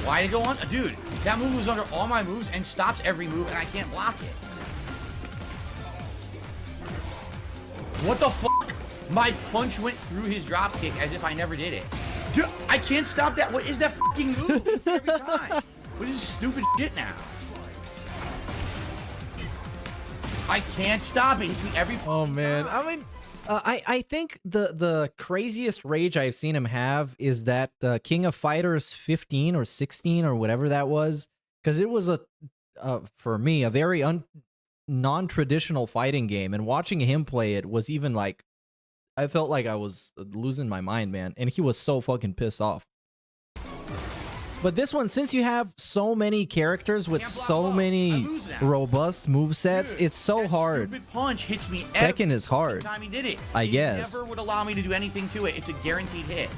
Why did it go on? Dude, that move was under all my moves and stops every move, and I can't block it. What the fuck? My punch went through his drop kick as if I never did it. Dude, I can't stop that. What is that fucking move? It's every time. What is this stupid shit now? I can't stop it. It's me every. Oh man, I mean, I think the craziest rage I've seen him have is that King of Fighters 15 or 16 or whatever that was, because it was for me a very non-traditional fighting game, and watching him play it was even like, I felt like I was losing my mind, man, and he was so fucking pissed off. But this one, since you have so many characters with Can't block so low. I many lose now. robust movesets, Dude, it's so that hard. Stupid punch hits me Tekken every is hard. time he did it. I He guess. never would allow me to do anything to it. It's a guaranteed hit.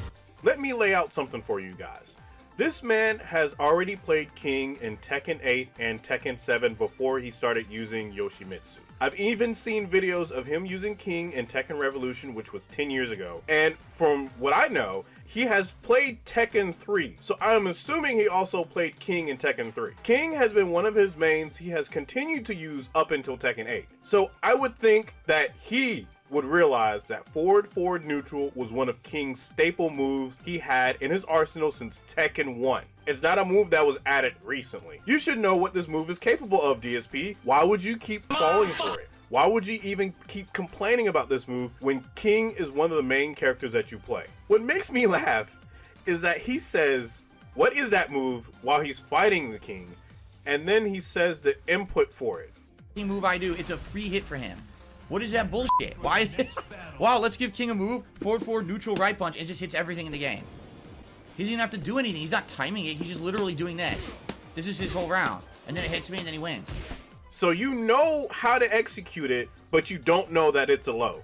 Let me lay out something for you guys. This man has already played King in Tekken 8 and Tekken 7 before he started using Yoshimitsu. I've even seen videos of him using King in Tekken Revolution, which was 10 years ago. And from what I know, he has played Tekken 3. So I'm assuming he also played King in Tekken 3. King has been one of his mains he has continued to use up until Tekken 8. So I would think that he would realize that forward neutral was one of King's staple moves he had in his arsenal since Tekken 1. It's not a move that was added recently. You should know what this move is capable of, DSP. Why would you keep falling for it? Why would you even keep complaining about this move when King is one of the main characters that you play? What makes me laugh is that he says, what is that move while he's fighting the King? And then he says the input for it. Any move I do, it's a free hit for him. What is that bullshit? Why? Wow, let's give King a move, forward neutral right punch, and just hits everything in the game. He doesn't even have to do anything. He's not timing it. He's just literally doing this. This is his whole round. And then it hits me and then he wins. So you know how to execute it, but you don't know that it's a low.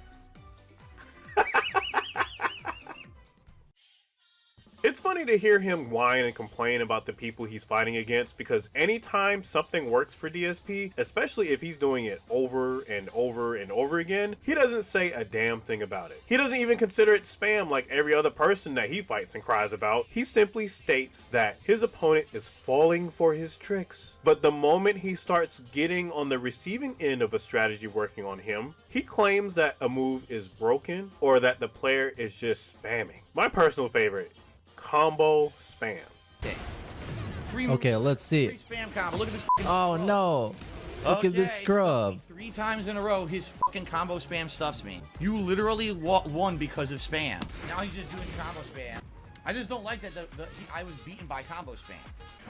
It's funny to hear him whine and complain about the people he's fighting against, because anytime something works for DSP, especially if he's doing it over and over and over again, he doesn't say a damn thing about it. He doesn't even consider it spam like every other person that he fights and cries about. He simply states that his opponent is falling for his tricks. But the moment he starts getting on the receiving end of a strategy working on him, he claims that a move is broken or that the player is just spamming. My personal favorite, combo spam. Okay, let's see Free it. spam combo. Look at this. Oh no. Look at this scrub. 3 times in a row, his fucking combo spam stuffs me. You literally won because of spam. Now he's just doing combo spam. I just don't like that I was beaten by combo spam.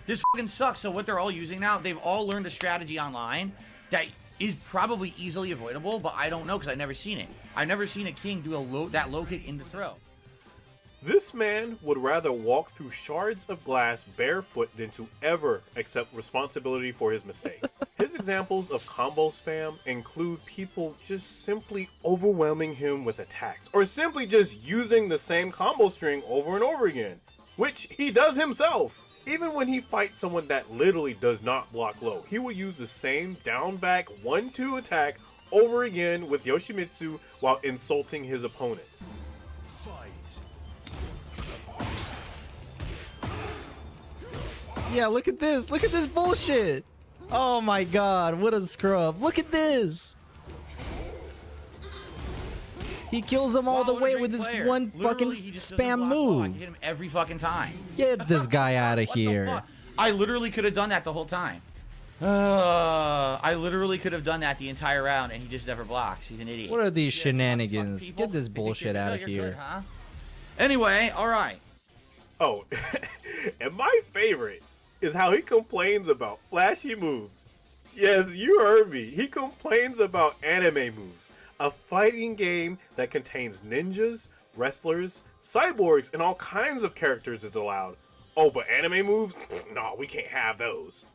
This fucking sucks. So what they're all using now, they've all learned a strategy online that is probably easily avoidable, but I don't know because I've never seen it. I've never seen a King do that low kick in the throw. This man would rather walk through shards of glass barefoot than to ever accept responsibility for his mistakes. His examples of combo spam include people just simply overwhelming him with attacks, or simply just using the same combo string over and over again, which he does himself. Even when he fights someone that literally does not block low, he will use the same down back 1-2 attack over again with Yoshimitsu while insulting his opponent. Yeah, look at this. Look at this bullshit. Oh my god, what a scrub. Look at this. He kills them all the way with this one fucking spam move. I hit him every fucking time. Get this guy out of here. I literally could have done that the whole time. I literally could have done that the entire round, and he just never blocks. He's an idiot. What are these shenanigans? Get this bullshit out of here. Good, huh? Anyway, all right. Oh, and my favorite is how he complains about flashy moves. Yes, you heard me. He complains about anime moves, a fighting game that contains ninjas, wrestlers, cyborgs, and all kinds of characters is allowed. Oh, but anime moves? No, we can't have those.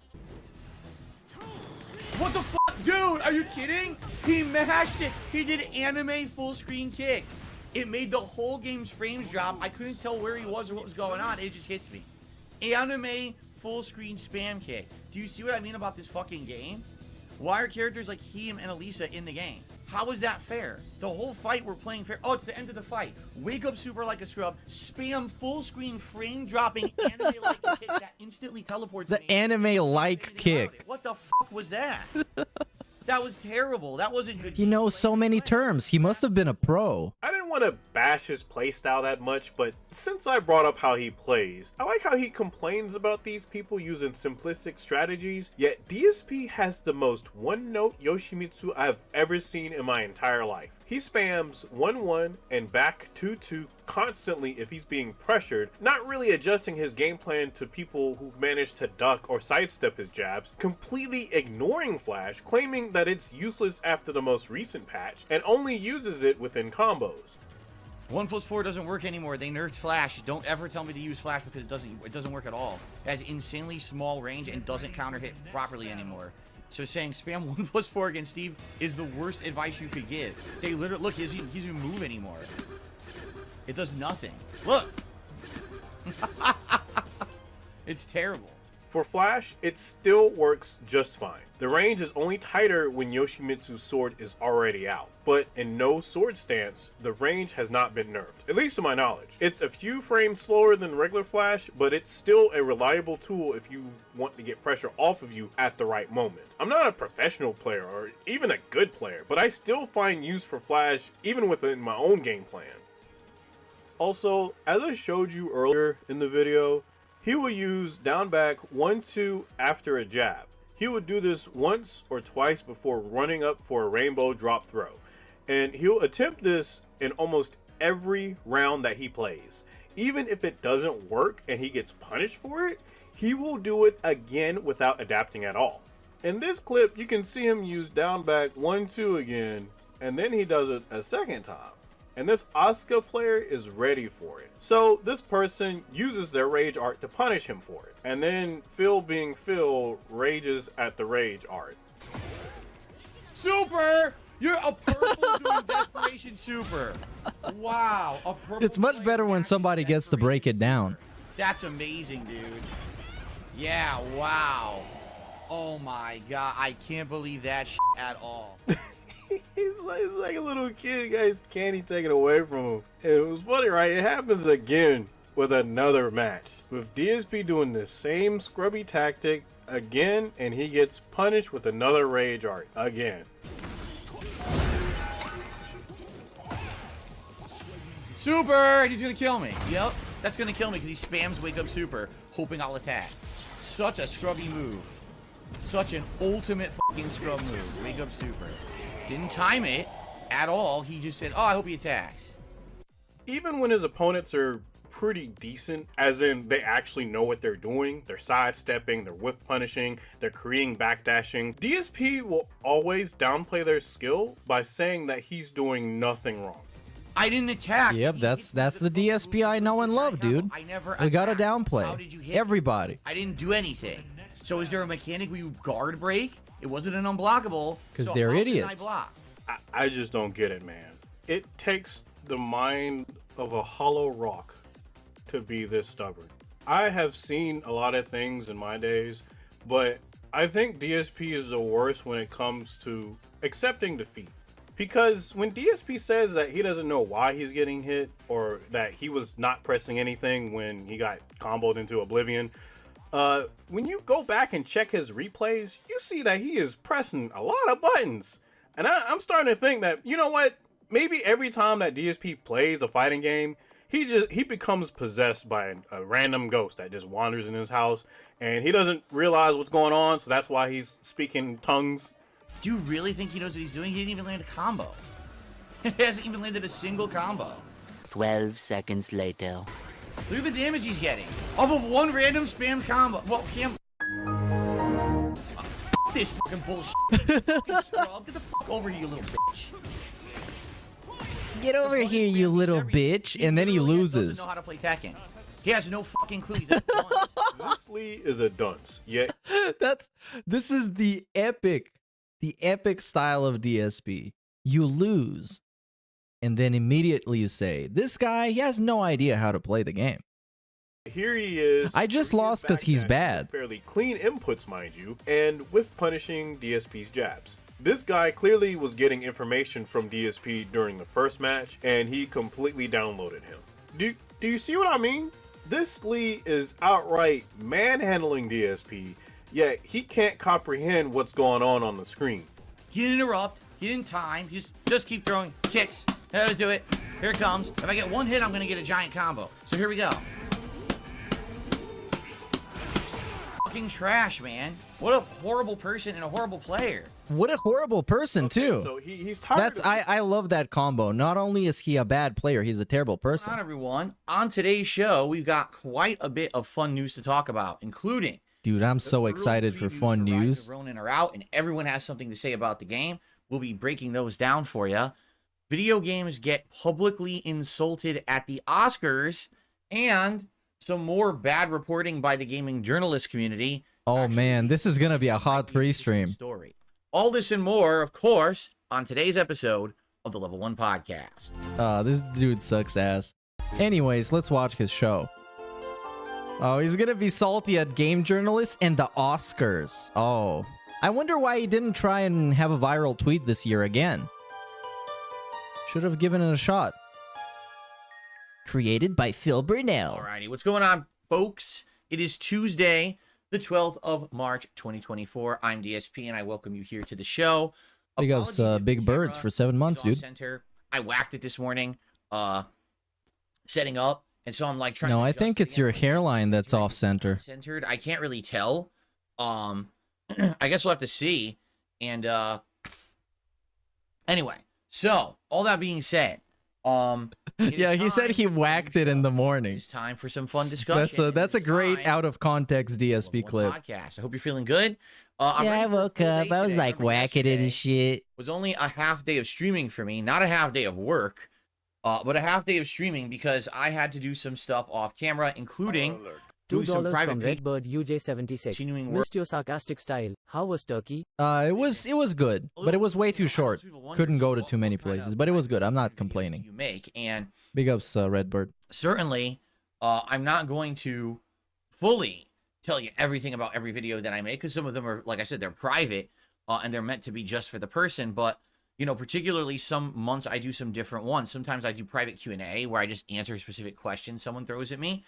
What the fuck, dude? Are you kidding? He mashed it. He did anime full screen kick. It made the whole game's frames drop. I couldn't tell where he was or what was going on. It just hits me. Anime full screen spam kick. Do you see what I mean about this fucking game? Why are characters like him and Elisa in the game? How is that fair? The whole fight we're playing fair. Oh, it's the end of the fight. Wake up super like a scrub. Spam full screen frame dropping anime like kick that instantly teleports me. The anime like kick. What the fuck was that? That was terrible. That wasn't good. He knows so many terms. He must have been a pro. I didn't want to bash his playstyle that much, but since I brought up how he plays, I like how he complains about these people using simplistic strategies, yet DSP has the most one-note Yoshimitsu I've ever seen in my entire life. He spams 1-1 and back 2-2 constantly if he's being pressured, not really adjusting his game plan to people who manage to duck or sidestep his jabs, completely ignoring Flash, claiming that it's useless after the most recent patch, and only uses it within combos. 1+4 doesn't work anymore. They nerfed Flash. Don't ever tell me to use Flash because it doesn't work at all. It has insanely small range and doesn't counter hit properly anymore. So saying spam 1+4 against Steve is the worst advice you could give. They literally look, he doesn't even move anymore. It does nothing. Look. It's terrible. For Flash, it still works just fine. The range is only tighter when Yoshimitsu's sword is already out. But in no sword stance, the range has not been nerfed, at least to my knowledge. It's a few frames slower than regular Flash, but it's still a reliable tool if you want to get pressure off of you at the right moment. I'm not a professional player or even a good player, but I still find use for Flash even within my own game plan. Also, as I showed you earlier in the video, he will use down back 1-2 after a jab. He would do this once or twice before running up for a rainbow drop throw. And he'll attempt this in almost every round that he plays. Even if it doesn't work and he gets punished for it, he will do it again without adapting at all. In this clip, you can see him use down back 1-2 again, and then he does it a second time. And this Asuka player is ready for it. So this person uses their rage art to punish him for it. And then Phil, being Phil, rages at the rage art. Super! You're a purple doing desperation super. Wow. A purple It's much better when somebody gets to break it down. That's amazing, dude. Yeah, wow. Oh my god. I can't believe that shit at all. He's like a little kid, guys. Candy taken away from him. It was funny, right? It happens again with another match with DSP doing the same scrubby tactic again, and he gets punished with another rage art again. Super! He's gonna kill me. Yep, that's gonna kill me because he spams wake up super, hoping I'll attack. Such a scrubby move. Such an ultimate fucking scrub move. Wake up super. Didn't time it at all. He just said, oh, I hope he attacks. Even when his opponents are pretty decent, as in they actually know what they're doing, they're sidestepping, they're whiff punishing, they're Korean backdashing, DSP will always downplay their skill by saying that he's doing nothing wrong. I didn't attack. Yep, that's the DSP I know and love, dude. I never We gotta attacked. How downplay did you hit everybody. me? I didn't do anything. So is there a mechanic where you guard break? It wasn't an unblockable. Because so they're how didn't idiots. I block? I just don't get it, man. It takes the mind of a hollow rock to be this stubborn. I have seen a lot of things in my days, but I think DSP is the worst when it comes to accepting defeat. Because when DSP says that he doesn't know why he's getting hit, or that he was not pressing anything when he got comboed into oblivion, when you go back and check his replays, you see that he is pressing a lot of buttons. And I'm starting to think that, you know what, maybe every time that DSP plays a fighting game, he becomes possessed by a random ghost that just wanders in his house, and he doesn't realize what's going on, so that's why he's speaking tongues. Do you really think he knows what he's doing? He didn't even land a combo. He hasn't even landed a single combo. 12 seconds later. Look at the damage he's getting. Off of one random spam combo. Well, this fucking bullshit. Scrub. Get the fuck over here, you little bitch. Get over here, you little bitch, and then he loses. Doesn't know how to play Tekken. He has no fucking clue. He's a dunce. This Lee is a dunce. Yet This is the epic style of DSP. You lose, and then immediately you say, "This guy, he has no idea how to play the game." here he is. I just lost because he's bad. Fairly clean inputs, mind you, and with punishing DSP's jabs. This guy clearly was getting information from DSP during the first match, and he completely downloaded him. Do you see what I mean? This Lee is outright manhandling DSP, yet he can't comprehend what's going on the screen. He didn't interrupt. He didn't time. He just keep throwing kicks. Let's do it. Here it comes. If I get one hit, I'm going to get a giant combo. So here we go. Fucking trash, man. What a horrible person and a horrible player. What a horrible person, too. So he's tired. I love that combo. Not only is he a bad player, he's a terrible person. What's on, everyone? On today's show, we've got quite a bit of fun news to talk about, including... Dude, I'm so excited for fun news. Ronin are out, and everyone has something to say about the game. We'll be breaking those down for you. video games get publicly insulted at the Oscars, and some more bad reporting by the gaming journalist community. Oh man, this is gonna be a hot pre-stream. Story. All this and more, of course, on today's episode of the Level 1 Podcast. This dude sucks ass. Anyways, let's watch his show. Oh, he's gonna be salty at game journalists and the Oscars. Oh, I wonder why he didn't try and have a viral tweet this year again. Should have given it a shot. Created by Phil Burnell. Alrighty, what's going on, folks? It is Tuesday, the 12th of March, 2024. I'm DSP, and I welcome you here to the show. Big ups, Big Birds for 7 months, dude. Center. I whacked it this morning, setting up, and so I'm like trying. No, to I think it's your hairline that's off center. Centered. I can't really tell. I guess we'll have to see. And anyway, so all that being said, yeah, he said he whacked it in the morning. It's time for some fun discussion. That's a great out of context DSP clip. Podcast. I hope you're feeling good. Yeah, I woke up. I was like whacking it and shit. It was only a half day of streaming for me, not a half day of work, but a half day of streaming because I had to do some stuff off camera, including doing some $2 private from Redbird UJ76. continuing work. Missed your sarcastic style. How was Turkey? It was good, but it was way too short. Couldn't go to too many places, but it was good. I'm not complaining. You make and big ups, Redbird. Certainly, I'm not going to fully tell you everything about every video that I make because some of them are, like I said, they're private and they're meant to be just for the person. But you know, particularly some months I do some different ones. Sometimes I do private Q&A where I just answer specific questions someone throws at me.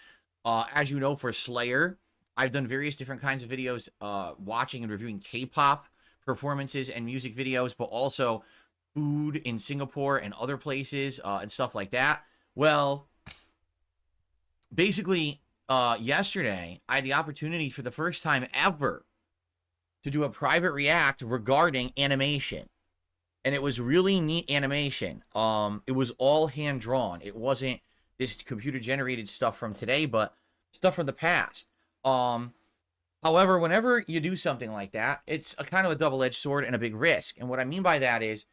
As you know, for Slayer, I've done various different kinds of videos watching and reviewing K-pop performances and music videos, but also food in Singapore and other places and stuff like that. Well, basically, yesterday, I had the opportunity for the first time ever to do a private react regarding animation. And it was really neat animation. It was all hand-drawn. It wasn't this computer-generated stuff from today, but stuff from the past. However, whenever you do something like that, it's a kind of a double-edged sword and a big risk. And what I mean by that is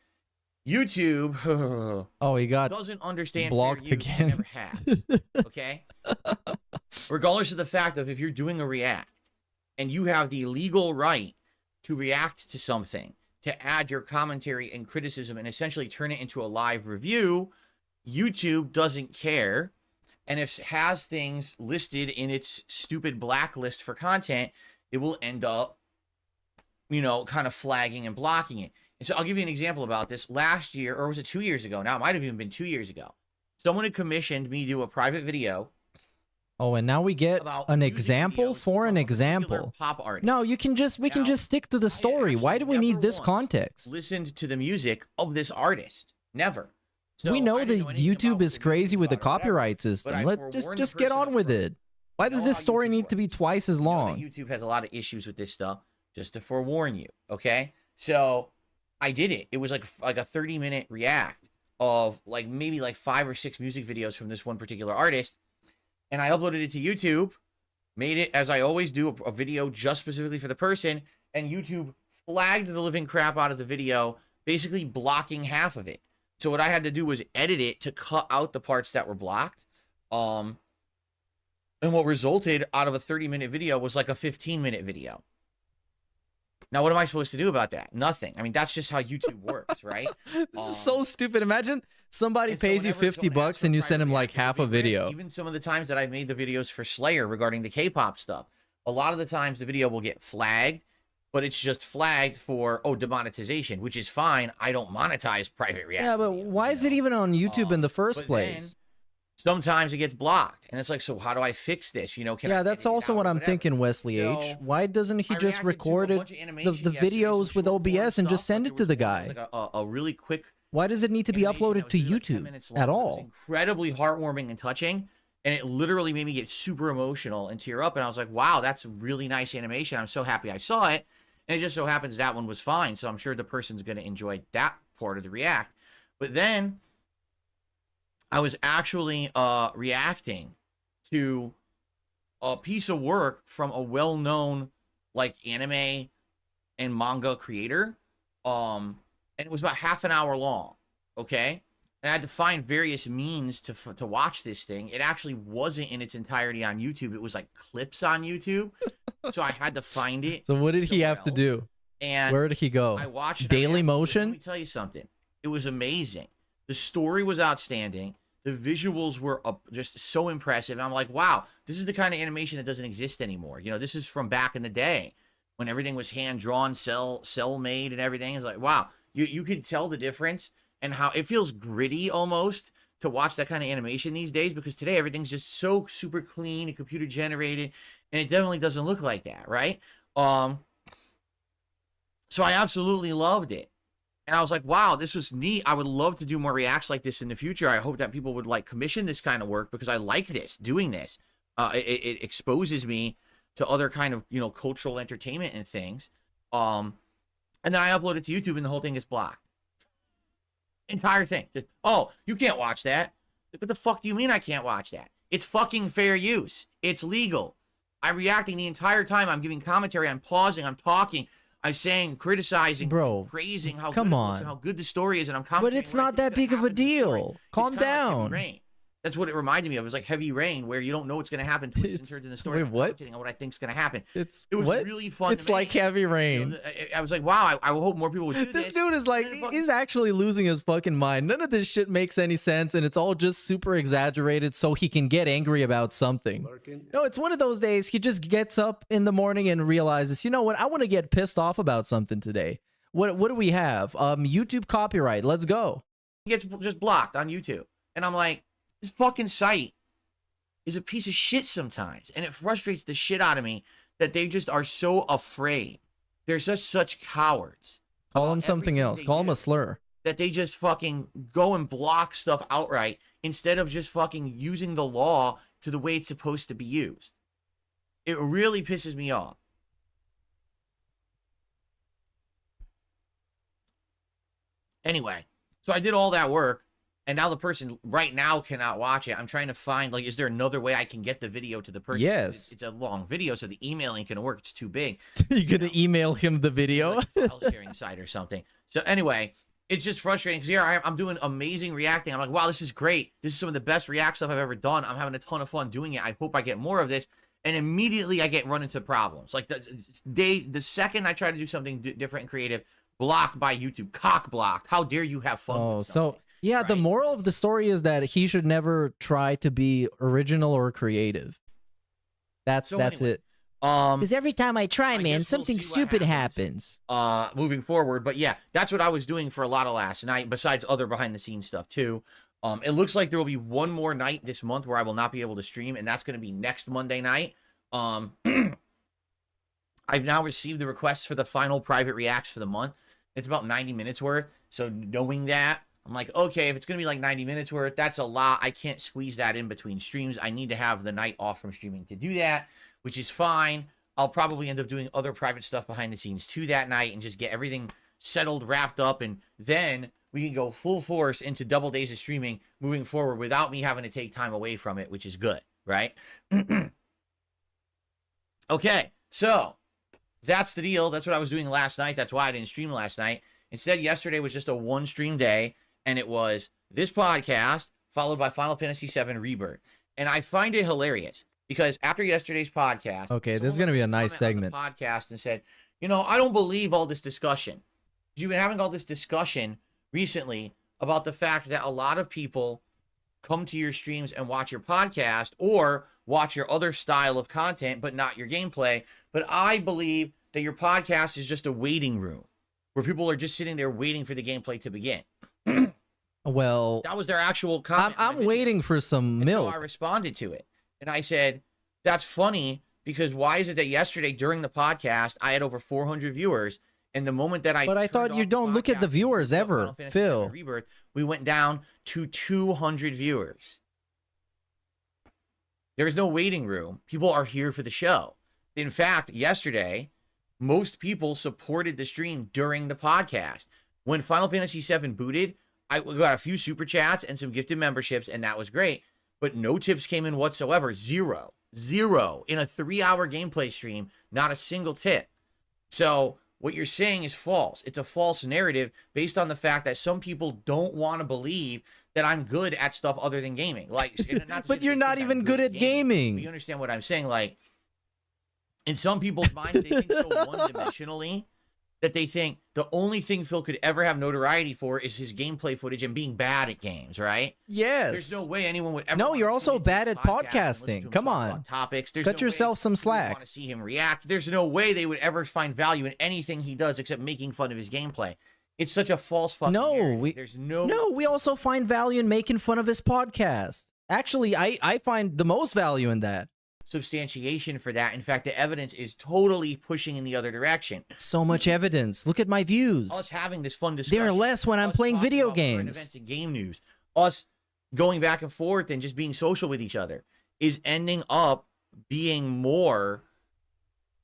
YouTube oh, he got doesn't understand blocked again. Never have, okay? Regardless of the fact of if you're doing a react and you have the legal right to react to something, to add your commentary and criticism and essentially turn it into a live review, YouTube doesn't care. And if it has things listed in its stupid blacklist for content, it will end up, you know, kind of flagging and blocking it. And so I'll give you an example about this. Last year, or was it 2 years ago? Now, it might have even been 2 years ago. Someone had commissioned me to do a private video. Oh, and now we get an example for an example. Pop artist. No, we can just stick to the story. Why do we need this context? Listened to the music of this artist. Never. So we know that YouTube is crazy with the copyright system. Let's just get on with it. Why does this story need to be twice as long? YouTube has a lot of issues with this stuff. Just to forewarn you, okay? So I did it. It was like a 30-minute react of maybe 5 or 6 music videos from this one particular artist. And I uploaded it to YouTube, made it, as I always do, a video just specifically for the person, and YouTube flagged the living crap out of the video, basically blocking half of it. So what I had to do was edit it to cut out the parts that were blocked. And what resulted out of a 30-minute video was like a 15-minute video. Now, what am I supposed to do about that? Nothing. I mean, that's just how YouTube works, right? This is so stupid. Imagine somebody pays you $50 and you send him like half a video. Even some of the times that I made the videos for Slayer regarding the K-pop stuff, a lot of the times the video will get flagged, but it's just flagged for, demonetization, which is fine. I don't monetize private react. Yeah, but why is it even on YouTube in the first place? Sometimes it gets blocked, and it's like, so how do I fix this? You know, yeah, that's also what I'm thinking, Wesley H. Why doesn't he just record the videos with OBS and just send it to the guy? Like a really quick. Why does it need to be uploaded to YouTube at all? Incredibly heartwarming and touching, and it literally made me get super emotional and tear up. And I was like, wow, that's really nice animation. I'm so happy I saw it. And it just so happens that one was fine, so I'm sure the person's going to enjoy that part of the react. But then I was actually reacting to a piece of work from a well-known anime and manga creator. And it was about half an hour long, okay? and I had to find various means to watch this thing. It actually wasn't in its entirety on YouTube. It was like clips on YouTube. So I had to find it. So what did he have to do? And where did he go? I watched Daily Let Motion. me tell you something. It was amazing. The story was outstanding. The visuals were just so impressive. And I'm like, wow, this is the kind of animation that doesn't exist anymore. You know, this is from back in the day when everything was hand drawn, cell made, and everything. It's like, wow, you could tell the difference and how it feels gritty almost to watch that kind of animation these days, because today everything's just so super clean and computer generated, and it definitely doesn't look like that, right? So I absolutely loved it. And I was like, wow, this was neat. I would love to do more reacts like this in the future. I hope that people would like commission this kind of work, because I like doing this. It exposes me to other kind of, you know, cultural entertainment and things. And then I upload it to YouTube and the whole thing is blocked. Entire thing. Just, oh, you can't watch that. What the fuck do you mean I can't watch that? It's fucking fair use. It's legal. I'm reacting the entire time. I'm giving commentary. I'm pausing. I'm talking. I'm saying, criticizing, praising how good it looks and how good the story is, and I'm commenting. But it's not that big of a deal. Calm down. Like that's what it reminded me of. It was like Heavy Rain, where you don't know what's going to happen, twists and turns in the story. Wait, what? On what I think's going to happen. It was really fun. It's like Heavy Rain. You know, I was like, wow, I hope more people would do this. This dude is like, he's actually losing his fucking mind. None of this shit makes any sense, and it's all just super exaggerated so he can get angry about something. No, it's one of those days he just gets up in the morning and realizes, you know what, I want to get pissed off about something today. What do we have? YouTube copyright. Let's go. He gets just blocked on YouTube. And I'm like, this fucking site is a piece of shit sometimes. And it frustrates the shit out of me that they just are so afraid. They're just such cowards. Call him something else. Call him a slur. That they just fucking go and block stuff outright instead of just fucking using the law to the way it's supposed to be used. It really pisses me off. Anyway, so I did all that work. And now the person right now cannot watch it. I'm trying to find, like, is there another way I can get the video to the person? Yes. It's a long video, so the emailing can work. It's too big. You're going to email him the video? Like a file sharing site or something. So anyway, it's just frustrating because here I'm doing amazing reacting. I'm like, wow, this is great. This is some of the best react stuff I've ever done. I'm having a ton of fun doing it. I hope I get more of this. And immediately I get run into problems. Like the second I try to do something different and creative, blocked by YouTube, cock blocked. How dare you have fun with something? Yeah, right? The moral of the story is that he should never try to be original or creative. That's it. Because every time I try, man, something stupid happens. Moving forward, but yeah, that's what I was doing for a lot of last night, besides other behind-the-scenes stuff too. It looks like there will be one more night this month where I will not be able to stream, and that's going to be next Monday night. I've now received the requests for the final private reacts for the month. It's about 90 minutes worth, so knowing that, I'm like, okay, if it's going to be like 90 minutes worth, that's a lot. I can't squeeze that in between streams. I need to have the night off from streaming to do that, which is fine. I'll probably end up doing other private stuff behind the scenes too that night and just get everything settled, wrapped up, and then we can go full force into double days of streaming moving forward without me having to take time away from it, which is good, right? Okay, so that's the deal. That's what I was doing last night. That's why I didn't stream last night. Instead, yesterday was just a one stream day. And it was this podcast followed by Final Fantasy VII Rebirth. And I find it hilarious because after yesterday's podcast, okay, this is going to be a nice segment. On the podcast and said, you know, I don't believe all this discussion. You've been having all this discussion recently about the fact that a lot of people come to your streams and watch your podcast or watch your other style of content, but not your gameplay. But I believe that your podcast is just a waiting room where people are just sitting there waiting for the gameplay to begin. Well, that was their actual comment. I'm waiting for some milk. So I responded to it. And I said, that's funny because why is it that yesterday during the podcast, I had over 400 viewers. And the moment that But I thought you don't look at the viewers ever, Phil. Rebirth, we went down to 200 viewers. There's no waiting room. People are here for the show. In fact, yesterday, most people supported the stream during the podcast. When Final Fantasy VII booted, I got a few super chats and some gifted memberships, and that was great. But no tips came in whatsoever. Zero. In a 3-hour gameplay stream, not a single tip. So what you're saying is false. It's a false narrative based on the fact that some people don't want to believe that I'm good at stuff other than gaming. Like, but you're not even good at gaming. You understand what I'm saying? Like, in some people's minds, they think so one-dimensionally that they think the only thing Phil could ever have notoriety for is his gameplay footage and being bad at games, right? Yes. There's no way anyone would ever. No, you're also bad at podcasting. Come on. Topics. There's Cut yourself some slack. Want to see him react. There's no way they would ever find value in anything he does except making fun of his gameplay. It's such a false fucking narrative. There's no. We also find value in making fun of his podcast. Actually, I find the most value in that. Substantiation for that. In fact, the evidence is totally pushing in the other direction. So much evidence. Look at my views. Us having this fun discussion. They're less when I'm playing video games. Events and game news. Us going back and forth and just being social with each other is ending up being more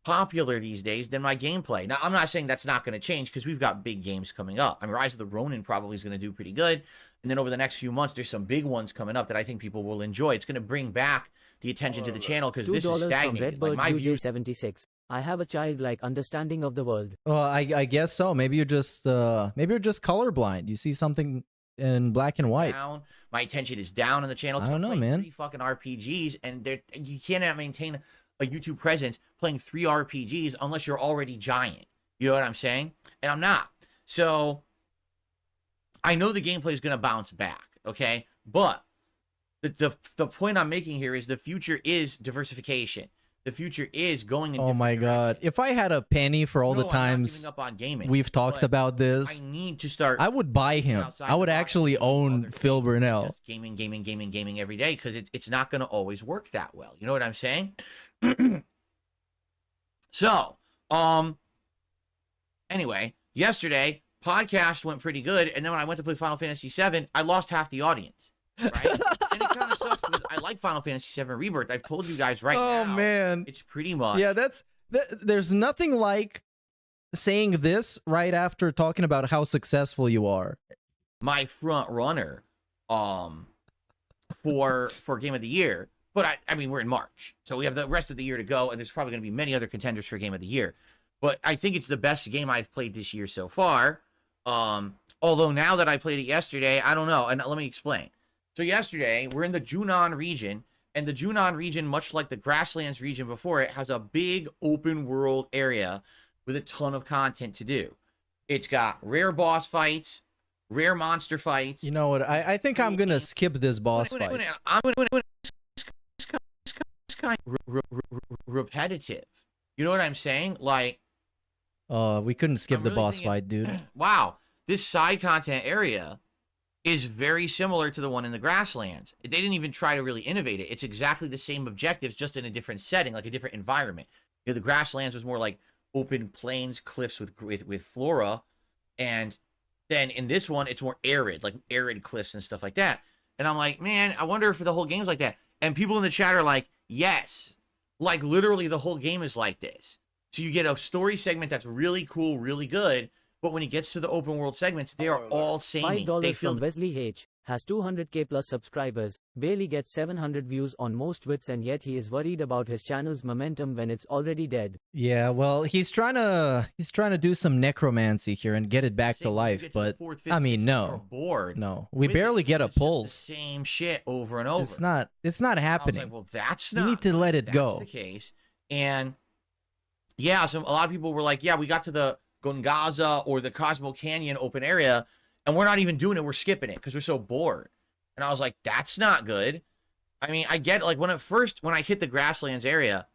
popular these days than my gameplay. Now, I'm not saying that's not going to change because we've got big games coming up. I mean, Rise of the Ronin probably is going to do pretty good. And then over the next few months, there's some big ones coming up that I think people will enjoy. It's going to bring back the attention to the channel because this is stagnated. Like my views. 76. I have a childlike understanding of the world. Well, I guess so. Maybe you're just colorblind. You see something in black and white. Down. My attention is down on the channel. I don't know, man. 3 fucking RPGs, and you cannot maintain a YouTube presence playing 3 RPGs unless you're already giant. You know what I'm saying? And I'm not. So I know the gameplay is going to bounce back. Okay, but the point I'm making here is the future is diversification. The future is going in. Oh my God! If I had a penny for all the times up on gaming, we've talked about this, I need to start. I would buy him. I would actually own Phil Burnell. Gaming every day because it's not going to always work that well. You know what I'm saying? So, anyway, yesterday podcast went pretty good, and then when I went to play Final Fantasy VII, I lost half the audience. Right? And it kind of sucks because I like Final Fantasy VII Rebirth. I've told you guys now. Oh man, it's pretty much. Yeah, there's nothing like saying this right after talking about how successful you are. My front runner, for Game of the Year. But I mean, we're in March, so we have the rest of the year to go, and there's probably going to be many other contenders for Game of the Year. But I think it's the best game I've played this year so far. Although now that I played it yesterday, I don't know. And let me explain. So yesterday, we're in the Junon region, and the Junon region, much like the Grasslands region before it, has a big open world area with a ton of content to do. It's got rare boss fights, rare monster fights. You know what? I think I'm going to skip this boss fight. It's kind of repetitive. You know what I'm saying? Like, we couldn't skip the boss fight, dude. Wow, this side content area is very similar to the one in the Grasslands. They didn't even try to really innovate it. It's exactly the same objectives, just in a different setting, like a different environment. You know, the Grasslands was more like open plains, cliffs with flora, and then in this one, it's more arid, like arid cliffs and stuff like that. And I'm like, man, I wonder if the whole game's like that. And people in the chat are like, yes, like literally the whole game is like this. So you get a story segment that's really cool, really good. But when it gets to the open world segments, they are all samey. $5 from Wesley H. Has 200k plus subscribers, barely gets 700 views on most tweets, and yet he is worried about his channel's momentum when it's already dead. Yeah, well, he's trying to do some necromancy here and get it back to life, but I mean, no, we barely get a pulse. The same shit over and over. It's not happening. I was like, well, that's not. You need to let it go. That's the case, and yeah, so a lot of people were like, yeah, we got to the Gongaza or the Cosmo Canyon open area, and we're not even doing it. We're skipping it because we're so bored. And I was like, that's not good. I mean, I get it. Like when I hit the Grasslands area,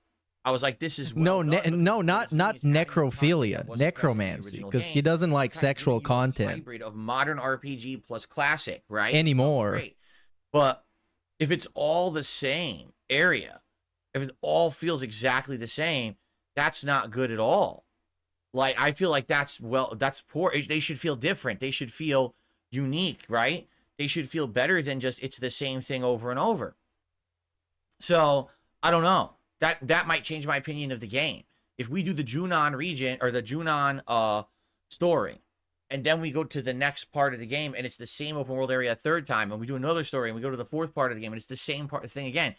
I was like, this is not necrophilia, necromancy, because he doesn't like sexual content. Hybrid of modern RPG plus classic, right? Anymore. Great. But if it's all the same area, if it all feels exactly the same, that's not good at all. Like, I feel like that's poor. They should feel different. They should feel unique, right? They should feel better than just it's the same thing over and over. So, I don't know. That might change my opinion of the game. If we do the Junon region or the Junon story, and then we go to the next part of the game and it's the same open world area a third time, and we do another story and we go to the fourth part of the game and it's the same thing again,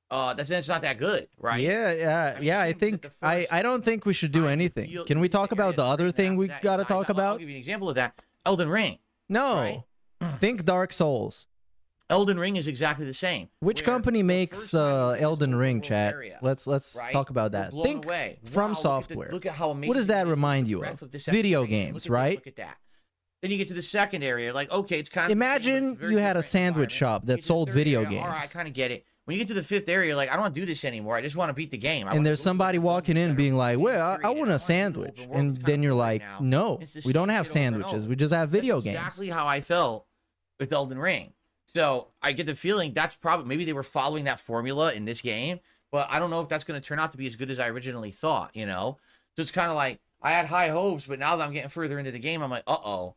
that's not that good, right? Yeah. I think I don't think we should do anything. Can we talk about the other thing we gotta talk I'll about? give you an example of that. Elden Ring. No. Think Dark Souls. Elden Ring is exactly the same. Which company makes Elden Ring, chat? Let's talk about that. Think From Software. Look at how amazing. What does that remind you of? Video games, right? Look at that. Then you get to the second area, like, okay, it's kind of imagine you had a sandwich shop that sold video games. All right, I kind of get it. When you get to the fifth area, like, I don't want to do this anymore. I just want to beat the game. And there's somebody walking in being like, well, I want a sandwich. And then you're like, no, we don't have sandwiches. We just have video games. Exactly how I felt with Elden Ring. So I get the feeling that's probably, maybe they were following that formula in this game, but I don't know if that's going to turn out to be as good as I originally thought, you know? So it's kind of like, I had high hopes, but now that I'm getting further into the game, I'm like, uh-oh.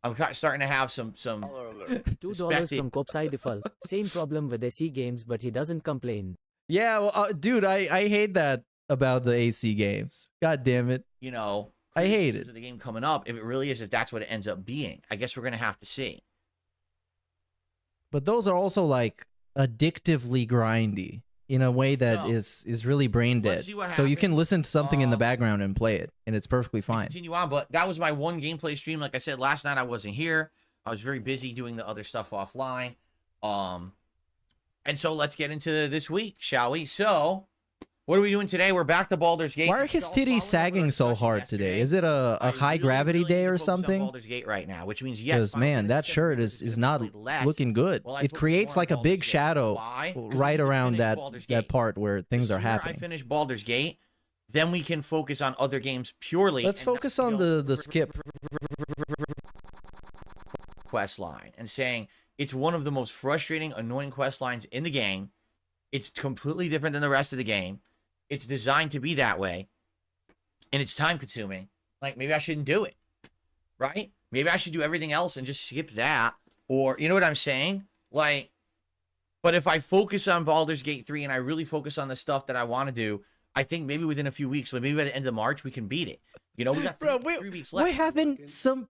I'm starting to have some $2 from Kopsai Default. Same problem with AC games, but he doesn't complain. Yeah, well, dude, I hate that about the AC games. God damn it. You know, I hate it. The game coming up, if it really is, if that's what it ends up being, I guess we're going to have to see. But those are also like addictively grindy in a way that is really brain dead. So you can listen to something in the background and play it, and it's perfectly fine. Continue on, but that was my one gameplay stream. Like I said, last night I wasn't here. I was very busy doing the other stuff offline. And so let's get into this week, shall we? So, what are we doing today? We're back to Baldur's Gate. Why are his titties sagging so hard today? Is it a high gravity day or something? Baldur's Gate right now, which means yes. Because man, that shirt is not looking good. It creates like a big shadow right around that part where things are happening. I finish Baldur's Gate, then we can focus on other games purely. Let's focus on the skip quest line and saying it's one of the most frustrating, annoying quest lines in the game. It's completely different than the rest of the game. It's designed to be that way, and it's time consuming. Like, maybe I shouldn't do it, right? Maybe I should do everything else and just skip that, or, you know what I'm saying? Like, but if I focus on Baldur's Gate 3 and I really focus on the stuff that I want to do, I think maybe within a few weeks, maybe by the end of March, we can beat it. You know, we got three weeks left. We're having some,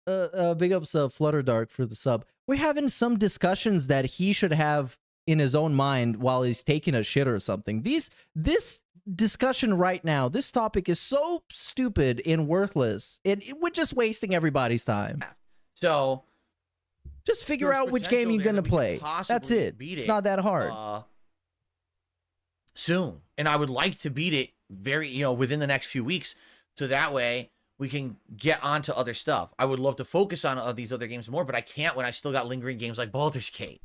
big ups Flutter Dark for the sub. We're having some discussions that he should have in his own mind while he's taking a shit or something. This discussion right now, this topic is so stupid and worthless. We're just wasting everybody's time. So just figure out which game you're gonna play. That's it. It's not that hard. Soon, and I would like to beat it within the next few weeks, so that way we can get onto other stuff. I would love to focus on these other games more, but I can't when I still got lingering games like Baldur's Gate.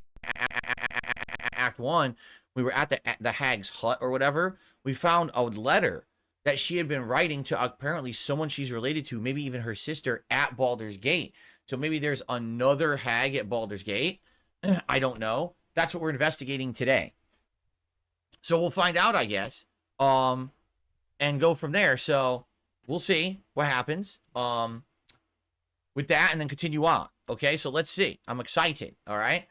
Act 1, we were at the hag's hut or whatever. We found a letter that she had been writing to apparently someone she's related to, maybe even her sister, at Baldur's Gate. So maybe there's another hag at Baldur's Gate. I don't know. That's what we're investigating today. So we'll find out, I guess, and go from there. So we'll see what happens with that, and then continue on. Okay, so let's see. I'm excited. All right.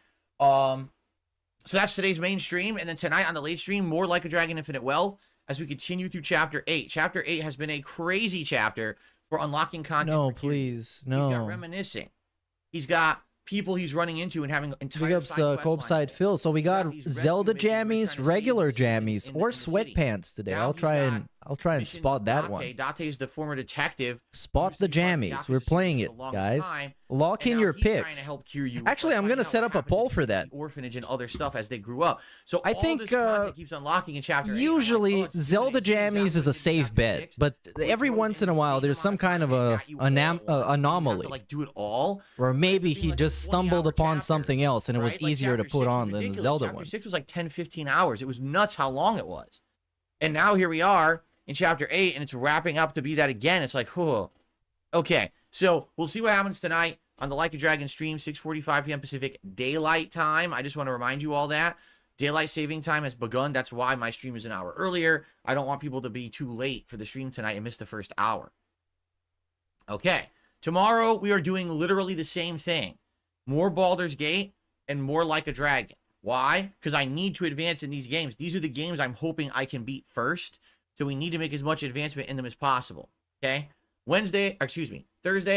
So that's today's main stream, and then tonight on the late stream, more Like a Dragon Infinite Wealth as we continue through Chapter 8. Chapter 8 has been a crazy chapter for unlocking content. No, please, no. He's got reminiscing. He's got people he's running into and having entire big ups Copeside Phil. So we got Zelda jammies, regular jammies, or sweatpants today. I'll try and spot that one. Date is the former detective. Spot the jammies. We're playing it, guys. Lock in your picks. Actually, I'm gonna set up a poll for that. Orphanage and other stuff as they grew up. So I think keeps unlocking in Chapter 8. Usually Zelda jammies is a safe bet, but every once in a while there's some kind of a anomaly. Like do it all, or maybe he just stumbled upon something else and it was easier to put on than the Zelda one. Chapter 6 was like 10-15 hours. It was nuts how long it was. And now here we are in Chapter 8, and it's wrapping up to be that again. It's like, whoa. Okay, so we'll see what happens tonight on the Like a Dragon stream, 6:45 p.m. Pacific Daylight Time. I just want to remind you all that. Daylight saving time has begun. That's why my stream is an hour earlier. I don't want people to be too late for the stream tonight and miss the first hour. Okay, tomorrow we are doing literally the same thing. More Baldur's Gate and more Like a Dragon. Why? Because I need to advance in these games. These are the games I'm hoping I can beat first. So we need to make as much advancement in them as possible. Okay? Thursday,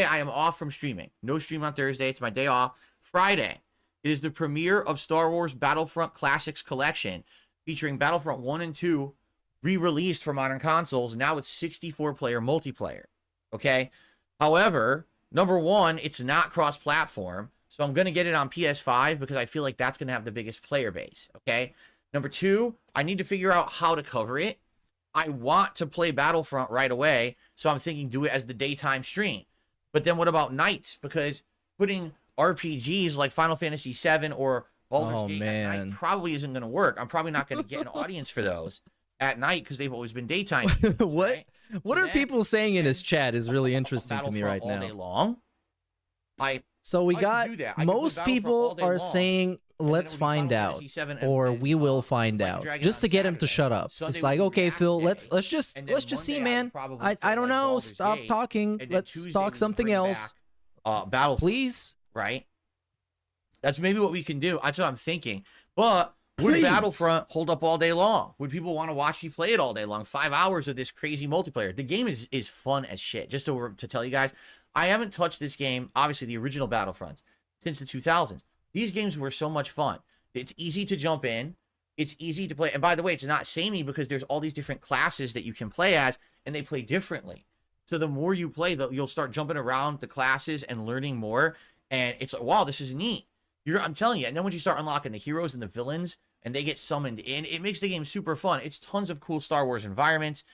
I am off from streaming. No stream on Thursday. It's my day off. Friday, it is the premiere of Star Wars Battlefront Classics Collection. featuring Battlefront 1 and 2 re-released for modern consoles. Now it's 64-player multiplayer. Okay? However, number one, it's not cross-platform, so I'm going to get it on PS5 because I feel like that's going to have the biggest player base. Okay? Number two, I need to figure out how to cover it. I want to play Battlefront right away, so I'm thinking do it as the daytime stream. But then what about nights? Because putting RPGs like Final Fantasy VII or Baldur's Gate at night probably isn't going to work. I'm probably not going to get an audience for those at night because they've always been daytime streams, What? right? What So are then, people saying in his chat is really interesting to me right Battlefront all day now. long. So we I could got do that. I could play most Battlefront people all day are long, saying and then let's it would be find Final out, Fantasy VII or we will find Like out, Dragon just on to get him to Saturday. shut up. Sunday It's would like, be okay, react Phil, day. let's just And then see, Monday I would man. probably I play, don't like, know. Baldur's Stop Gate, talking. and then Let's Tuesday talk we something bring else, back, Battlefront, please. right? That's maybe what we can do. That's what I'm thinking. But would Please. Battlefront hold up all day long? Would people want to watch me play it all day long? 5 hours of this crazy multiplayer. The game is fun as shit. Just to tell you guys, I haven't touched this game, obviously the original Battlefronts, since the 2000s. These games were so much fun. It's easy to jump in. It's easy to play. And by the way, it's not samey because there's all these different classes that you can play as, and they play differently. So the more you play, you'll start jumping around the classes and learning more. And it's like, wow, this is neat. I'm telling you. And then when you start unlocking the heroes and the villains, and they get summoned in, it makes the game super fun. It's tons of cool Star Wars environments.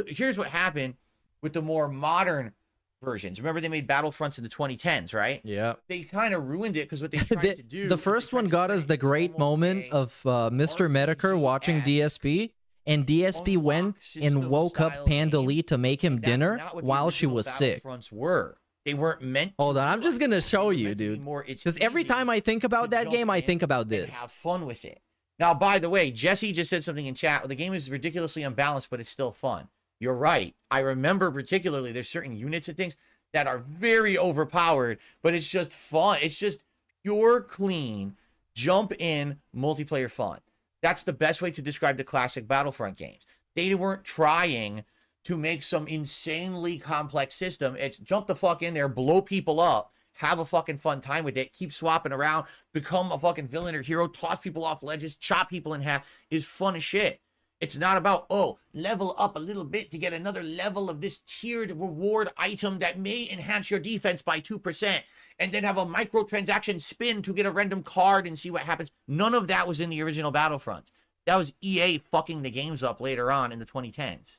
Here's what happened with the more modern versions. Remember they made Battlefronts in the 2010s, right? Yeah. They kind of ruined it because what they tried to do. The first one got us the great moment of Mr. Medicare watching DSP, and DSP went and woke up Panda Lee to make him dinner while she was sick. Battlefronts were. They weren't meant to. Hold on, I'm just gonna show you, dude. Because every time I think about that game, I think about this. Have fun with it. Now, by the way, Jesse just said something in chat. The game is ridiculously unbalanced, but it's still fun. You're right. I remember particularly there's certain units and things that are very overpowered, but it's just fun. It's just pure, clean, jump in multiplayer fun. That's the best way to describe the classic Battlefront games. They weren't trying to make some insanely complex system. It's jump the fuck in there, blow people up, have a fucking fun time with it, keep swapping around, become a fucking villain or hero, toss people off ledges, chop people in half, is fun as shit. It's not about, oh, level up a little bit to get another level of this tiered reward item that may enhance your defense by 2%, and then have a microtransaction spin to get a random card and see what happens. None of that was in the original Battlefront. That was EA fucking the games up later on in the 2010s.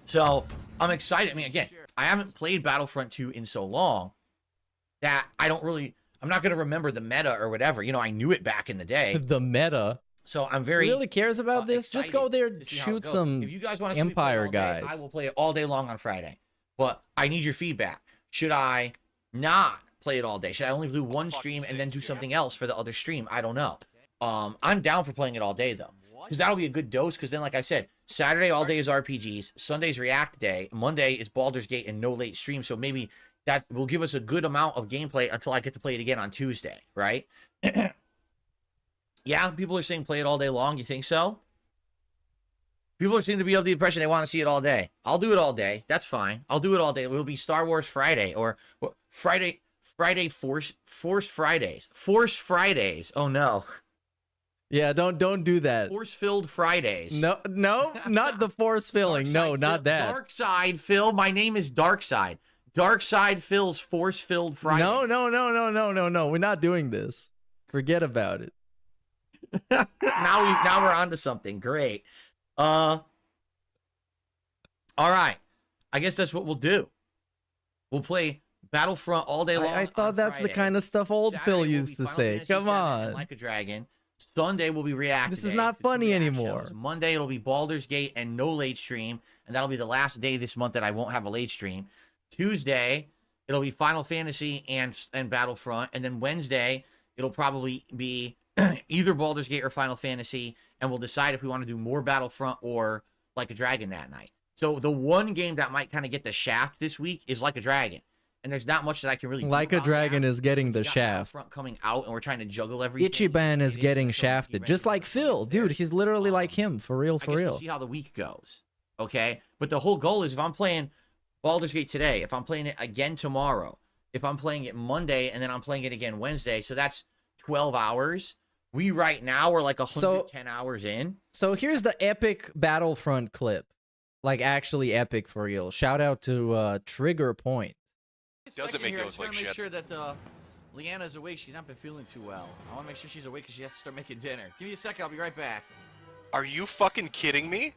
So I'm excited. I mean, again, I haven't played Battlefront 2 in so long that I'm not going to remember the meta or whatever. You know, I knew it back in the day. The meta. So I'm very really cares about this. Just go there, shoot some if you guys want to Empire see me play all day, guys. I will play it all day long on Friday. But I need your feedback. Should I not play it all day? Should I only do one stream and then do something else for the other stream? I don't know. I'm down for playing it all day though, because that'll be a good dose. Because then, like I said, Saturday all day is RPGs, Sunday's React Day, Monday is Baldur's Gate and no late stream. So maybe that will give us a good amount of gameplay until I get to play it again on Tuesday, right? Yeah, people are saying play it all day long. You think so? People seem to be of the impression they want to see it all day. I'll do it all day. That's fine. I'll do it all day. It'll be Star Wars Friday or Friday Force Fridays. Oh no. Yeah, don't do that. Force-filled Fridays. No, not the force filling. No, not that. Dark Side Phil. My name is Dark Side. Dark Side Phil's Force-filled Friday. No. We're not doing this. Forget about it. Now we're on to something. Great. All right. I guess that's what we'll do. We'll play Battlefront all day long. I thought that's Friday. the kind of stuff old Saturday Phil will be used to Final say. Fantasy Come VII on. and Like a Dragon. Sunday will be React. This is Day not for funny 2 react anymore. shows. Monday it'll be Baldur's Gate and no late stream, and that'll be the last day this month that I won't have a late stream. Tuesday it'll be Final Fantasy and Battlefront, and then Wednesday it'll probably be either Baldur's Gate or Final Fantasy, and we'll decide if we want to do more Battlefront or Like a Dragon that night. So the one game that might kind of get the shaft this week is Like a Dragon. And there's not much that I can really do Like a about Dragon that. is getting the We got shaft. Battlefront coming out, and we're trying to juggle everything. Ichiban is getting shafted, just like Phil. Dude, he's literally like him, for real, I guess we'll see how the week goes. Okay? But the whole goal is if I'm playing Baldur's Gate today, if I'm playing it again tomorrow, if I'm playing it Monday and then I'm playing it again Wednesday. So that's 12 hours. We right now are like 110 hours in. So here's the epic Battlefront clip. Like actually epic for real. Shout out to Trigger Point. Doesn't make you look like shit. I just want to shit. make sure that Leanna's awake. She's not been feeling too well. I want to make sure she's awake because she has to start making dinner. Give me a second. I'll be right back. Are you fucking kidding me?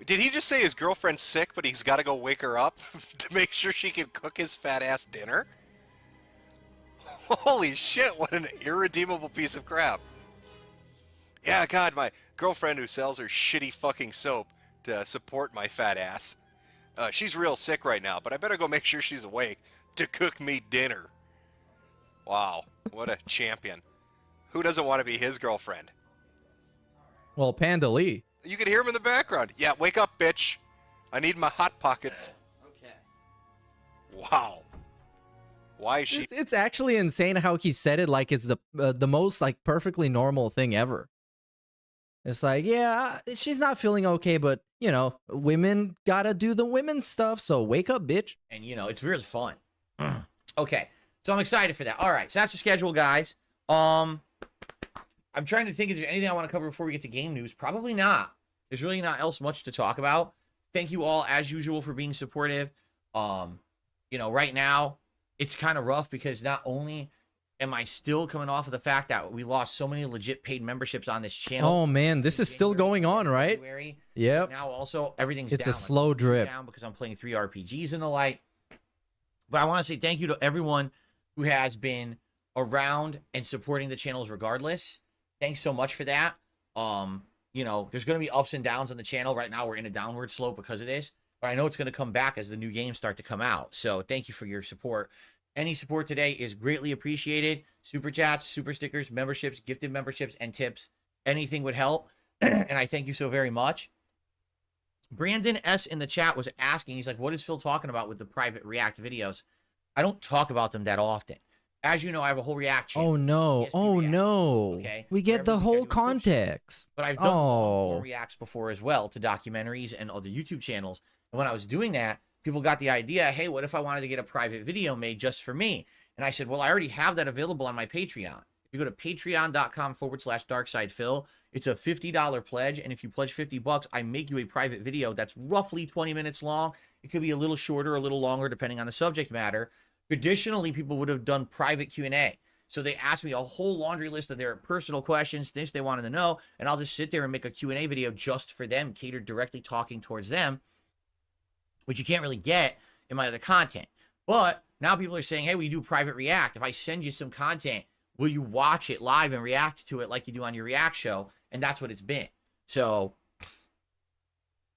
Did he just say his girlfriend's sick, but he's got to go wake her up to make sure she can cook his fat ass dinner? Holy shit, what an irredeemable piece of crap. Yeah, God, my girlfriend who sells her shitty fucking soap to support my fat ass. She's real sick right now, but I better go make sure she's awake to cook me dinner. Wow, what a champion. Who doesn't want to be his girlfriend? Well, Panda Lee. You can hear him in the background. Yeah, wake up, bitch. I need my Hot Pockets. Okay. Wow. Why is she... It's actually insane how he said it like it's the most like perfectly normal thing ever. It's like, yeah, she's not feeling okay, but, you know, women gotta do the women stuff, so wake up, bitch. And, you know, it's really fun. Okay, so I'm excited for that. All right, so that's the schedule, guys. I'm trying to think if there's anything I want to cover before we get to game news. Probably not. There's really not else much to talk about. Thank you all, as usual, for being supportive. You know, right now, it's kind of rough because not only am I still coming off of the fact that we lost so many legit paid memberships on this channel. Oh, man, this is still going on, right? Yep. Now, also, everything's It's down. a slow drip. Down because I'm playing 3 RPGs and the like. But I want to say thank you to everyone who has been around and supporting the channels regardless. Thanks so much for that. You know, there's going to be ups and downs on the channel. Right now, we're in a downward slope because of this. But I know it's going to come back as the new games start to come out. So thank you for your support. Any support today is greatly appreciated. Super chats, super stickers, memberships, gifted memberships, and tips. Anything would help. And I thank you so very much. Brandon S. in the chat was asking, he's like, what is Phil talking about with the private React videos? I don't talk about them that often. As you know, I have a whole React channel. Oh, no. Oh, React, no. okay? We get the whole context. But I've done Reacts before as well to documentaries and other YouTube channels. And when I was doing that, people got the idea, hey, what if I wanted to get a private video made just for me? And I said, well, I already have that available on my Patreon. If you go to patreon.com/darksidephil, it's a $50 pledge. And if you pledge $50, I make you a private video that's roughly 20 minutes long. It could be a little shorter, a little longer, depending on the subject matter. Traditionally, people would have done private Q&A. So they asked me a whole laundry list of their personal questions, things they wanted to know, and I'll just sit there and make a Q&A video just for them, catered directly talking towards them, which you can't really get in my other content. But now people are saying, hey, will you do private React? If I send you some content, will you watch it live and react to it like you do on your React show? And that's what it's been. So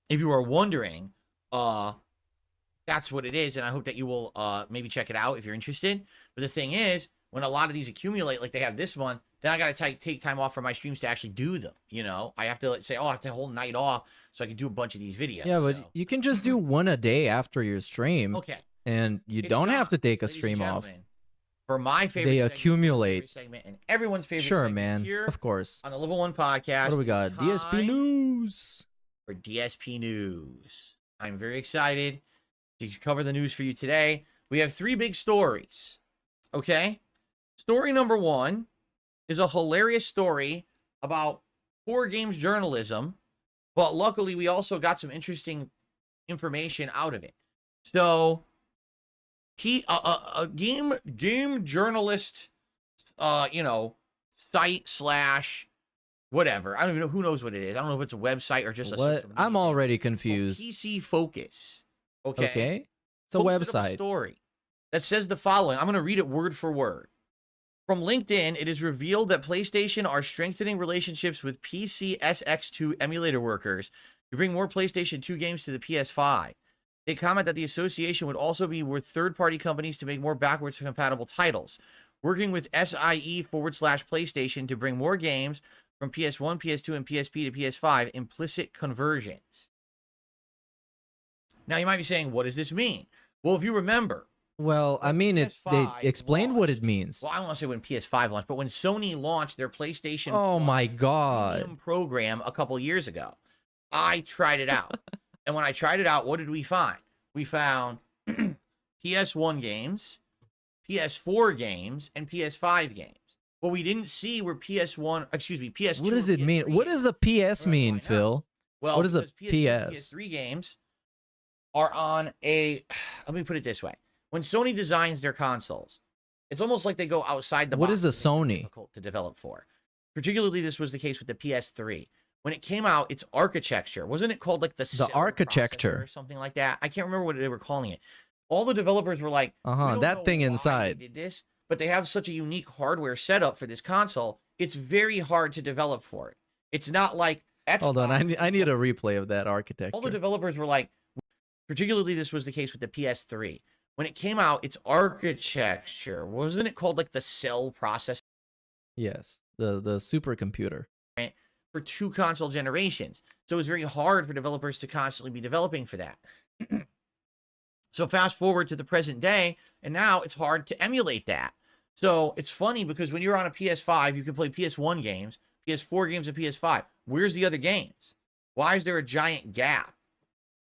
if you are wondering, that's what it is, and I hope that you will maybe check it out if you're interested. But the thing is, when a lot of these accumulate, like they have this one, then I got to take time off from my streams to actually do them, you know? I have to like, say, oh, I have to whole night off so I can do a bunch of these videos. Yeah, but you can just do one a day after your stream. Okay. And you don't have to take a stream off. For my favorite they segment, accumulate. Segment, and everyone's favorite sure, segment man. here Of course. on the Level 1 podcast. What do we got? DSP News. For DSP News. I'm very excited to cover the news for you today. We have 3 big stories. Okay? Story number 1 is a hilarious story about poor games journalism, but luckily we also got some interesting information out of it. So, a game journalist, you know, site / whatever. I don't even know, who knows what it is. I don't know if it's a website or just a social media. I'm already confused. PC Focus. Okay. It's a Posted website. A story that says the following. I'm going to read it word for word. From LinkedIn, it is revealed that PlayStation are strengthening relationships with PC SX2 emulator workers to bring more PlayStation 2 games to the PS5. They comment that the association would also be with third-party companies to make more backwards compatible titles, working with SIE/PlayStation to bring more games from PS1, PS2, and PSP to PS5, implicit conversions. Now, you might be saying, what does this mean? Well, if you remember... Well, I mean, they explained what it means. Well, I don't want to say when PS5 launched, but when Sony launched their PlayStation oh my God program a couple years ago, I tried it out. And when I tried it out, what did we find? We found PS1 games, PS4 games, and PS5 games. What we didn't see were PS2. What does it mean? What does a PS mean, Phil? Well, what is a PS2, PS? PS3 games are on a. Let me put it this way: when Sony designs their consoles, it's almost like they go outside the box. What is a Sony? Difficult to develop for. Particularly, this was the case with the PS3. When it came out, its architecture wasn't it called like the architecture or something like that? I can't remember what they were calling it. All the developers were like, that thing inside. They did this, but they have such a unique hardware setup for this console. It's very hard to develop for it. It's not like Xbox. Hold on, I need a replay of that architecture. All the developers were like, particularly this was the case with the PS3. When it came out, its architecture wasn't it called like the cell processor? Yes, the supercomputer. Right, for 2 console generations. So it was very hard for developers to constantly be developing for that. So fast forward to the present day, and now it's hard to emulate that. So it's funny because when you're on a PS5, you can play PS1 games, PS4 games, and PS5. Where's the other games? Why is there a giant gap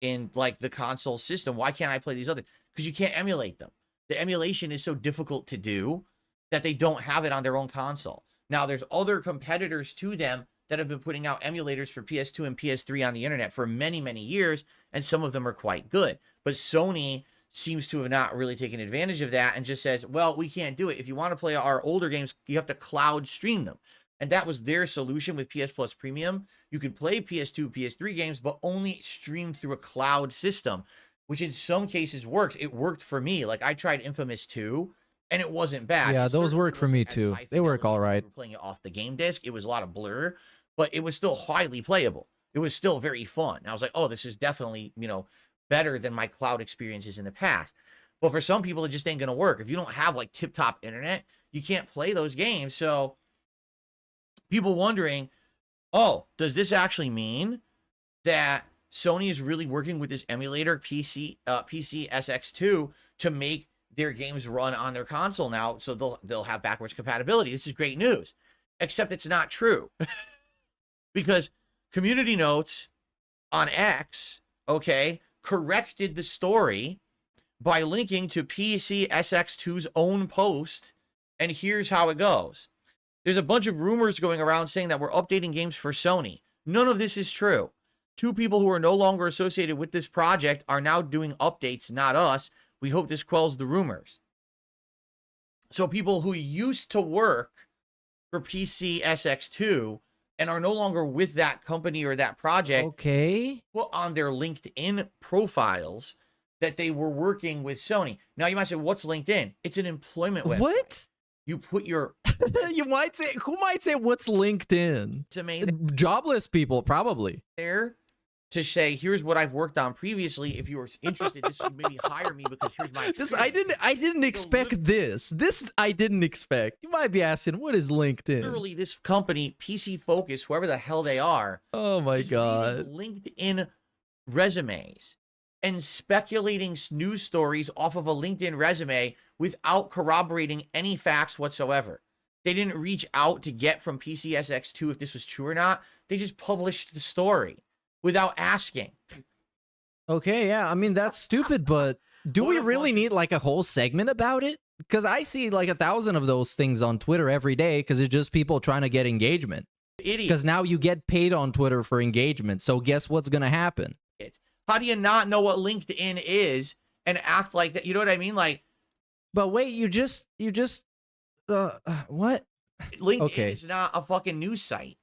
in like the console system? Why can't I play these other? Because you can't emulate them. The emulation is so difficult to do that they don't have it on their own console. Now there's other competitors to them that have been putting out emulators for PS2 and PS3 on the internet for many, many years, and some of them are quite good. But Sony seems to have not really taken advantage of that and just says, well, we can't do it. If you want to play our older games, you have to cloud stream them. And that was their solution with PS Plus Premium. You could play PS2, PS3 games, but only streamed through a cloud system, which in some cases works. It worked for me. Like I tried Infamous 2, and it wasn't bad. Yeah, those work for me too. They work all right. We were playing it off the game disc. It was a lot of blur, but it was still highly playable. It was still very fun. And I was like, oh, this is definitely, better than my cloud experiences in the past. But for some people, it just ain't going to work. If you don't have like tip-top internet, you can't play those games. So people wondering, oh, does this actually mean that Sony is really working with this emulator PC SX2 to make their games run on their console now, so they'll have backwards compatibility? This is great news. Except it's not true. Because Community Notes on X, corrected the story by linking to PC SX2's own post, and here's how it goes. There's a bunch of rumors going around saying that we're updating games for Sony. None of this is true. 2 people who are no longer associated with this project are now doing updates, not us. We hope this quells the rumors. So people who used to work for PC SX2 and are no longer with that company or that project put on their LinkedIn profiles that they were working with Sony. Now you might say, what's LinkedIn? It's an employment website. What? You put your... you might say, who might say what's LinkedIn? Jobless people, probably. There to say, here's what I've worked on previously. If you're interested, this would maybe hire me because here's my experience. I didn't expect this. This I didn't expect. You might be asking, what is LinkedIn? Literally, this company, PC Focus, whoever the hell they are. Oh my God. LinkedIn resumes and speculating news stories off of a LinkedIn resume without corroborating any facts whatsoever. They didn't reach out to get from PCSX2 if this was true or not. They just published the story without asking. Okay, yeah. I mean, that's stupid, but do we really need like a whole segment about it? Because I see like 1,000 of those things on Twitter every day because it's just people trying to get engagement. Because now you get paid on Twitter for engagement. So guess what's going to happen? How do you not know what LinkedIn is and act like that? You know what I mean? Like, but wait, you just what? LinkedIn is not a fucking news site.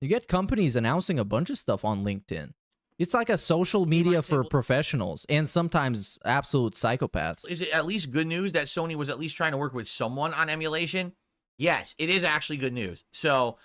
You get companies announcing a bunch of stuff on LinkedIn. It's like a social media for professionals and sometimes absolute psychopaths. Is it at least good news that Sony was at least trying to work with someone on emulation? Yes, it is actually good news. So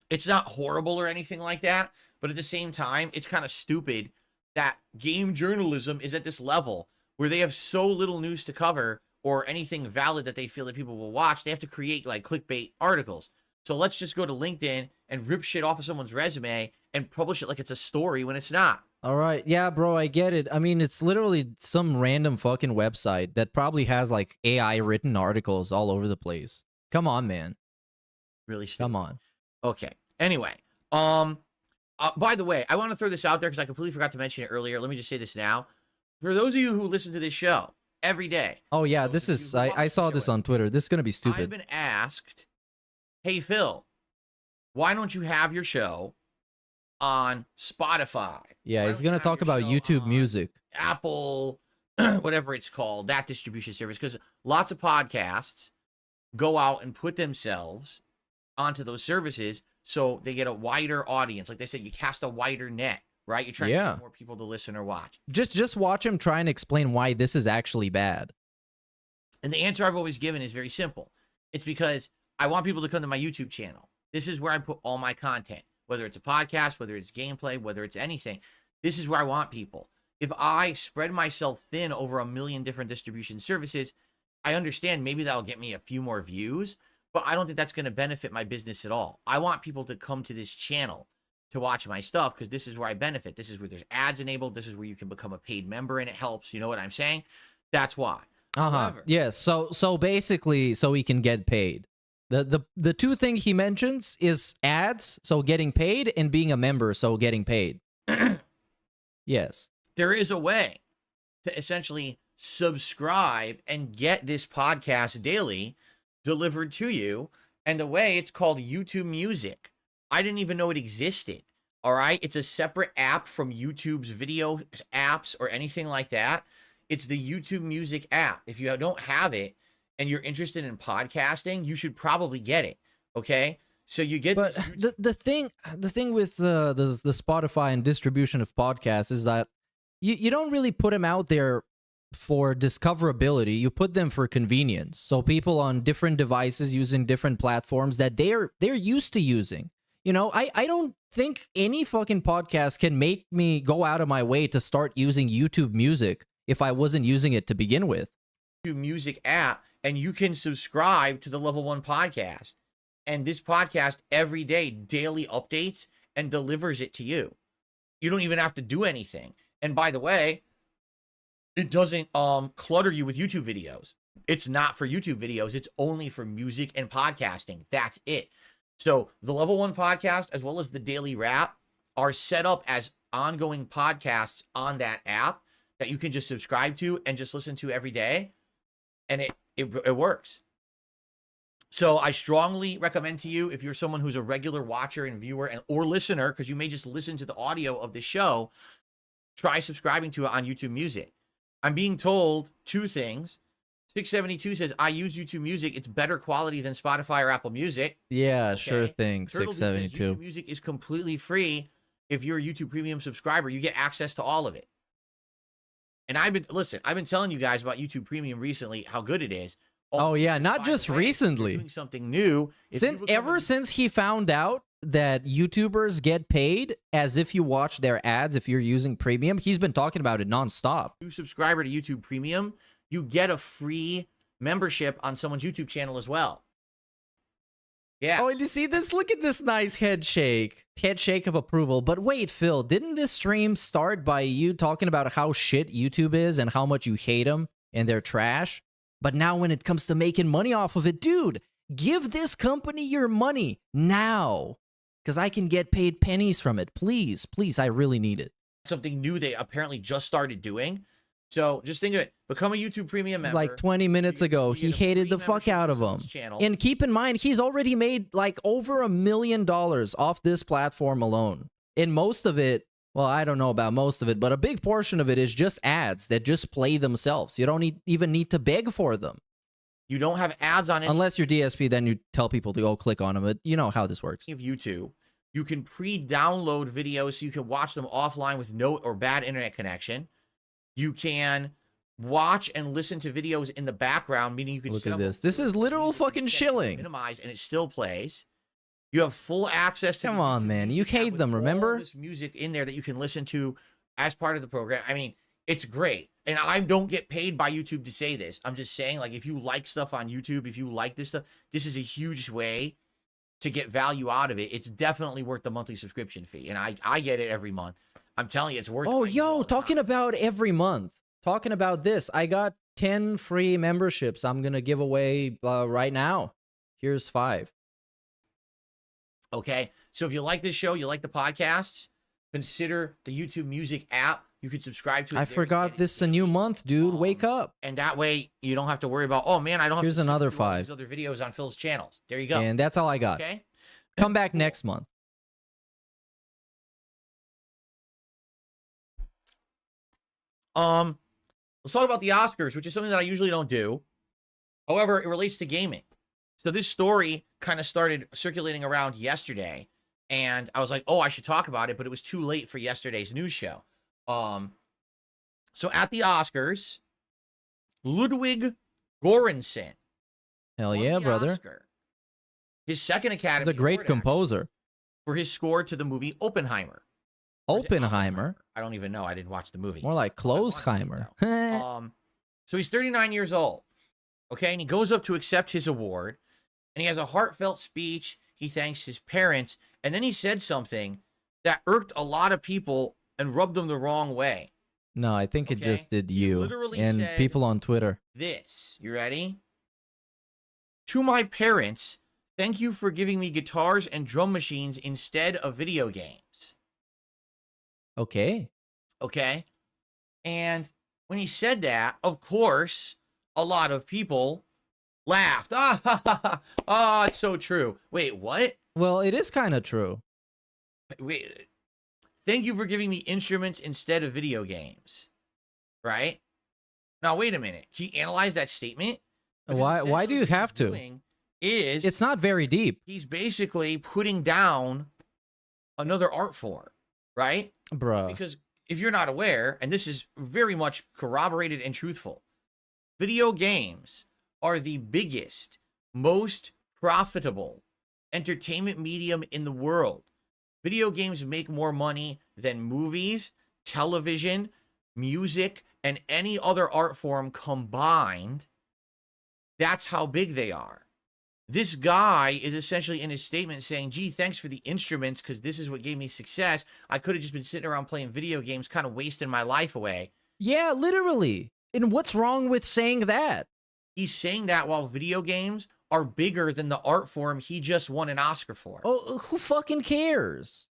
it's not horrible or anything like that, but at the same time, it's kind of stupid that game journalism is at this level where they have so little news to cover or anything valid that they feel that people will watch. They have to create like clickbait articles. So let's just go to LinkedIn and rip shit off of someone's resume and publish it like it's a story when it's not. All right. Yeah, bro, I get it. I mean, it's literally some random fucking website that probably has like AI written articles all over the place. Come on, man. Really stupid. Come on. Okay. Anyway, By the way, I want to throw this out there because I completely forgot to mention it earlier. Let me just say this now. For those of you who listen to this show every day. Oh, yeah, this is... I saw this on Twitter. This is going to be stupid. I've been asked, hey, Phil, why don't you have your show on Spotify? Yeah, he's going to talk about YouTube Music. Apple, whatever it's called, that distribution service. Because lots of podcasts go out and put themselves onto those services so they get a wider audience. Like they said, you cast a wider net, right? You're trying to get more people to listen or watch. Just watch him try and explain why this is actually bad. And the answer I've always given is very simple. It's because I want people to come to my YouTube channel. This is where I put all my content, whether it's a podcast, whether it's gameplay, whether it's anything. This is where I want people. If I spread myself thin over 1 million different distribution services, I understand maybe that'll get me a few more views, but I don't think that's going to benefit my business at all. I want people to come to this channel to watch my stuff because this is where I benefit. This is where there's ads enabled. This is where you can become a paid member and it helps. You know what I'm saying? That's why. However, yes. So basically, so he can get paid. The two things he mentions is ads, so getting paid, and being a member, so getting paid. Yes. There is a way to essentially subscribe and get this podcast daily delivered to you. And the way, it's called YouTube Music. I didn't even know it existed. All right. It's a separate app from YouTube's video apps or anything like that. It's the YouTube Music app. If you don't have it and you're interested in podcasting, you should probably get it. Okay. So you get, but the thing with the Spotify and distribution of podcasts is that you don't really put them out there for discoverability. You put them for convenience. So people on different devices using different platforms that they're used to using. You know, I don't think any fucking podcast can make me go out of my way to start using YouTube Music if I wasn't using it to begin with. YouTube Music app, and you can subscribe to the Level 1 podcast. And this podcast every day daily updates and delivers it to you. You don't even have to do anything. And by the way, it doesn't clutter you with YouTube videos. It's not for YouTube videos. It's only for music and podcasting. That's it. So the Level 1 podcast, as well as the Daily Wrap, are set up as ongoing podcasts on that app that you can just subscribe to and just listen to every day. And it works. So I strongly recommend to you, if you're someone who's a regular watcher and viewer or listener, because you may just listen to the audio of the show, try subscribing to it on YouTube Music. I'm being told two things. 672 says, I use YouTube Music. It's better quality than Spotify or Apple Music. Yeah, okay. Sure thing. Turtle 672. Says, YouTube Music is completely free. If you're a YouTube Premium subscriber, you get access to all of it. And I've been telling you guys about YouTube Premium recently, how good it is. Oh yeah, not just recently. Doing something new. Since he found out that YouTubers get paid as if you watch their ads if you're using Premium, he's been talking about it nonstop. You subscriber to YouTube Premium, you get a free membership on someone's YouTube channel as well. Yeah. Oh, and you see this? Look at this nice head shake of approval. But wait, Phil, didn't this stream start by you talking about how shit YouTube is and how much you hate them and they're trash? But now when it comes to making money off of it, dude, give this company your money now. Because I can get paid pennies from it. Please, please, I really need it. Something new they apparently just started doing. So just think of it. Become a YouTube Premium member. Like 20 minutes ago, he hated the fuck out of him. And keep in mind, he's already made like over $1 million off this platform alone. And most of it, well, I don't know about most of it, but a big portion of it is just ads that just play themselves. You don't even need to beg for them. You don't have ads on it. Unless you're DSP, then you tell people to go click on them. But you know how this works. Of YouTube, you can pre-download videos so you can watch them offline with no or bad internet connection. You can watch and listen to videos in the background, meaning you can look at this. This is literal fucking shilling. Minimize, and it still plays. You have full access to. Come on, man. You hate them, remember? All this music in there that you can listen to as part of the program. I mean, it's great. And I don't get paid by YouTube to say this. I'm just saying, like, if you like stuff on YouTube, if you like this stuff, this is a huge way to get value out of it. It's definitely worth the monthly subscription fee. And I get it every month. I'm telling you, it's worth it. Oh, yo, talking about every month. Talking about this. I got 10 free memberships I'm going to give away right now. Here's 5. Okay, So if you like this show, you like the podcasts, consider the YouTube Music app. You could subscribe to it. I forgot this is a new month, dude. Wake up. And that way you don't have to worry about, oh man, I don't have Here's to another through all 5. these other videos on Phil's channels. There you go. And that's all I got. Okay. Come back next month. Let's talk about the Oscars, which is something that I usually don't do. However, it relates to gaming. So this story kind of started circulating around yesterday, and I was like, oh, I should talk about it, but it was too late for yesterday's news show. So at the Oscars, Ludwig Göransson. Hell yeah, brother. Oscar. His second Academy He's a great Award, composer. actually, for his score to the movie Oppenheimer. Oppenheimer? I don't even know. I didn't watch the movie. More like Closeheimer. So he's 39 years old. Okay, and he goes up to accept his award, and he has a heartfelt speech. He thanks his parents, and then he said something that irked a lot of people and rubbed them the wrong way. No, I think it just did you literally and said people on Twitter. This, you ready? To my parents, thank you for giving me guitars and drum machines instead of video games. Okay. Okay. And when he said that, of course, a lot of people laughed. Ah, it's so true. Wait, what? Well, it is kind of true. Wait, thank you for giving me instruments instead of video games. Right? Now, wait a minute. Can you analyze that statement? Because Why do you have to? It's not very deep. He's basically putting down another art form, right? Bruh. Because if you're not aware, and this is very much corroborated and truthful, video games are the biggest, most profitable entertainment medium in the world. Video games make more money than movies, television, music, and any other art form combined. That's how big they are. This guy is essentially in his statement saying, gee, thanks for the instruments because this is what gave me success. I could have just been sitting around playing video games, kind of wasting my life away. Yeah, literally. And what's wrong with saying that? He's saying that while video games are bigger than the art form he just won an Oscar for. Oh, who fucking cares?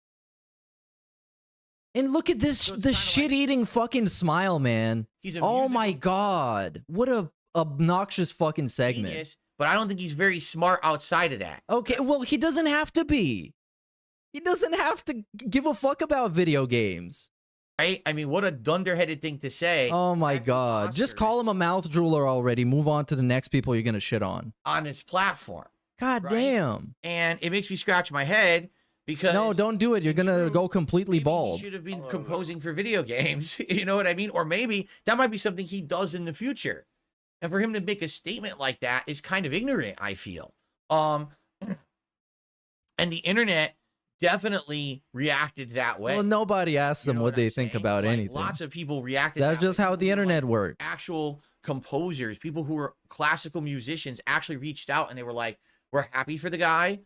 And look at this, the shit-eating fucking smile, man. Oh my god. What a obnoxious fucking segment. Genius, but I don't think he's very smart outside of that. Okay, well, he doesn't have to be. He doesn't have to give a fuck about video games. Right? I mean, what a dunderheaded thing to say. Oh my god. Just call him a mouth drooler already. Move on to the next people you're gonna shit on. On his platform. God damn. And it makes me scratch my head because... No, don't do it. You're gonna go completely bald. He should have been composing for video games. You know what I mean? Or maybe that might be something he does in the future. And for him to make a statement like that is kind of ignorant, I feel. And the internet definitely reacted that way. Well, nobody asked them what they think about anything. Lots of people reacted. That's just how the internet works. Actual composers, people who were classical musicians actually reached out and they were like, we're happy for the guy,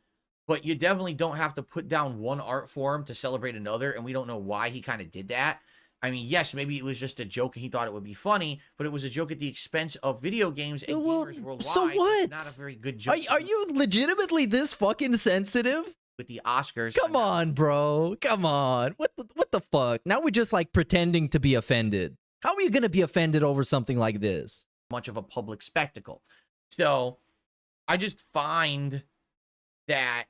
but you definitely don't have to put down one art form to celebrate another. And we don't know why he kind of did that. I mean, yes, maybe it was just a joke and he thought it would be funny, but it was a joke at the expense of video games and gamers worldwide. So what? Not a very good joke. Are you legitimately this fucking sensitive? With the Oscars. Come on, bro. Come on. What the fuck? Now we're just like pretending to be offended. How are you going to be offended over something like this? Much of a public spectacle. So I just find that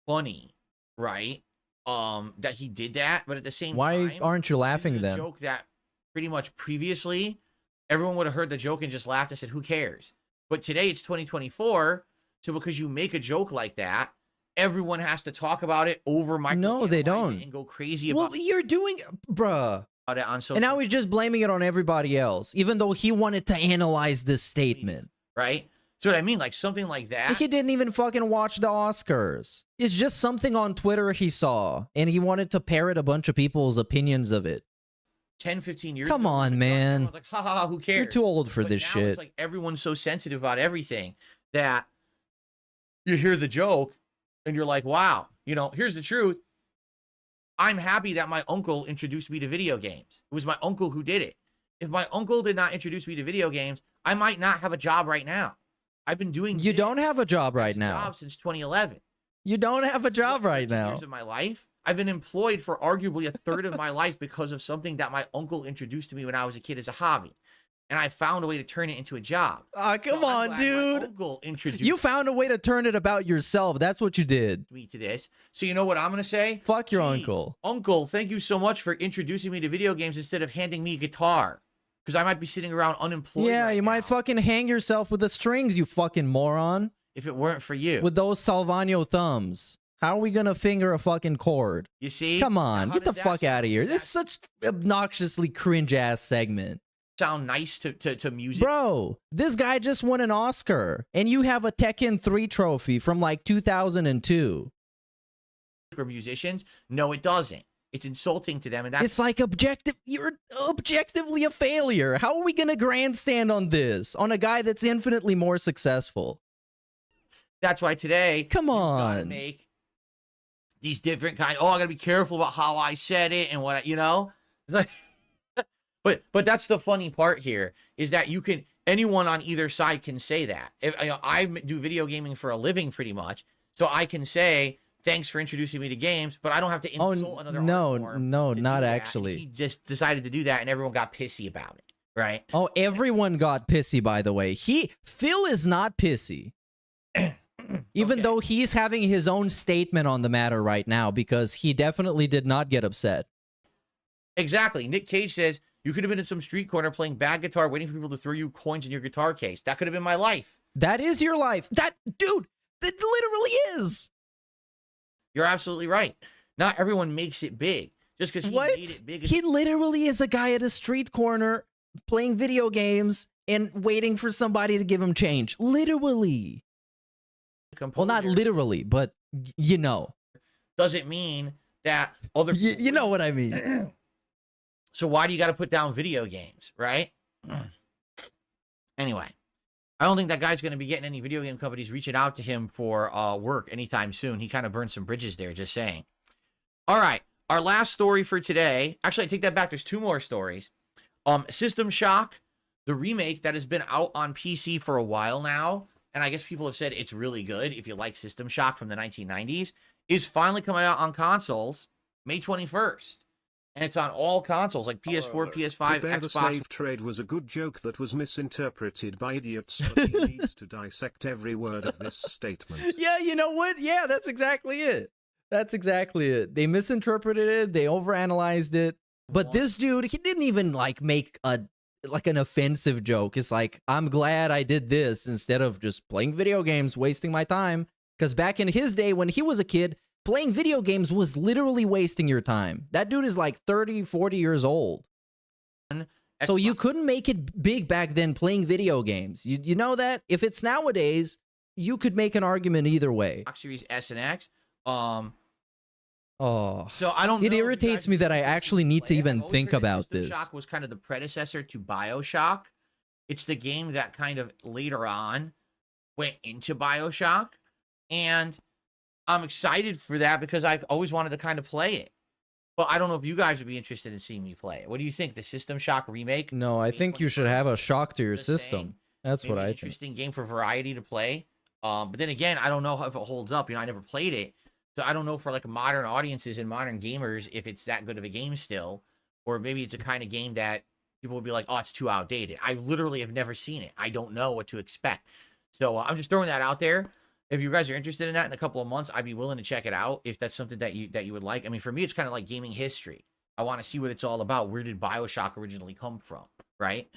funny, right? That he did that, but at the same time, why aren't you laughing then? A joke that pretty much previously everyone would have heard the joke and just laughed and said, who cares? But today it's 2024, so because you make a joke like that, everyone has to talk about it over my No, they don't. And go crazy about Well, you're doing, bruh. it on social. And now he's just blaming it on everybody else, even though he wanted to analyze this statement. Right? So what I mean, like something like that. He didn't even fucking watch the Oscars. It's just something on Twitter he saw, and he wanted to parrot a bunch of people's opinions of it. 10, 15 years Come ago, on, man. I was like, ha ha ha, who cares? You're too old for But this now shit. It's like everyone's so sensitive about everything that you hear the joke and you're like, wow, you know, here's the truth. I'm happy that my uncle introduced me to video games. It was my uncle who did it. If my uncle did not introduce me to video games, I might not have a job right now. I've been doing You don't have a job right now. Job since 2011. You don't have a job right now. Years of my life. I've been employed for arguably a third of my life because of something that my uncle introduced to me when I was a kid as a hobby. And I found a way to turn it into a job. Come on, dude. My uncle introduced You found a way to turn it about yourself. That's what you did. me to this. So you know what I'm going to say? Fuck your uncle. Uncle, thank you so much for introducing me to video games instead of handing me a guitar. Because I might be sitting around unemployed. Yeah, right you might fucking hang yourself with the strings, you fucking moron. If it weren't for you. With those Salvano thumbs. How are we gonna finger a fucking chord? You see? Come on, Now, get the how does fuck that out of here. This is such obnoxiously cringe-ass segment. sound nice to music? Bro, this guy just won an Oscar, and you have a Tekken 3 trophy from like 2002. Or musicians? No, it doesn't. It's insulting to them, and that's It's like you're objectively a failure. How are we gonna grandstand on this? On a guy that's infinitely more successful? That's why today, come gotta on, make these different kind. Oh, I gotta be careful about how I said it and what you know. It's like, but that's the funny part here is that you can anyone on either side can say that. If I do video gaming for a living, pretty much, so I can say thanks for introducing me to games, but I don't have to insult another. No, to not do that. actually. He just decided to do that, and everyone got pissy about it, right? Oh, everyone got pissy. By the way, Phil is not pissy. Even though he's having his own statement on the matter right now, because he definitely did not get upset. Exactly. Nick Cage says, you could have been in some street corner playing bad guitar, waiting for people to throw you coins in your guitar case. That could have been my life. That is your life. Dude, that literally is. You're absolutely right. Not everyone makes it big. Just because he made it big. He literally is a guy at a street corner playing video games and waiting for somebody to give him change. Literally. Well, not literally, but you know. Doesn't mean that other people... You know what I mean. So why do you got to put down video games, right? Anyway, I don't think that guy's going to be getting any video game companies reaching out to him for work anytime soon. He kind of burned some bridges there, just saying. All right, our last story for today. Actually, I take that back. There's two more stories. System Shock, the remake that has been out on PC for a while now, and I guess people have said it's really good if you like System Shock from the 1990s, is finally coming out on consoles May 21st. And it's on all consoles, like PS4, PS5, The Xbox. slave trade was a good joke that was misinterpreted by idiots, but he needs to dissect every word of this statement. Yeah, you know what? Yeah, that's exactly it. That's exactly it. They misinterpreted it, they overanalyzed it. But this dude, he didn't even like make an offensive joke. It's like, I'm glad I did this instead of just playing video games, wasting my time. Because back in his day when he was a kid, playing video games was literally wasting your time. That dude is like 30, 40 years old. So you couldn't make it big back then playing video games. You know that? If it's nowadays, you could make an argument either way. Xbox Series S and X. So I don't know it if you irritates guys me that I actually need to I've even always think heard that about System this. Shock was kind of the predecessor to BioShock. It's the game that kind of later on went into BioShock. And I'm excited for that because I've always wanted to kind of play it. But I don't know if you guys would be interested in seeing me play it. What do you think? The System Shock remake? No, I think you should have a shock to your Just system. saying, That's maybe what an I think. interesting game for variety to play. But then again, I don't know if it holds up. You know, I never played it. So I don't know for like modern audiences and modern gamers if it's that good of a game still. Or maybe it's a kind of game that people would be like, oh, it's too outdated. I literally have never seen it. I don't know what to expect. So I'm just throwing that out there. If you guys are interested in that in a couple of months, I'd be willing to check it out if that's something that you would like. I mean, for me, it's kind of like gaming history. I want to see what it's all about. Where did BioShock originally come from, right?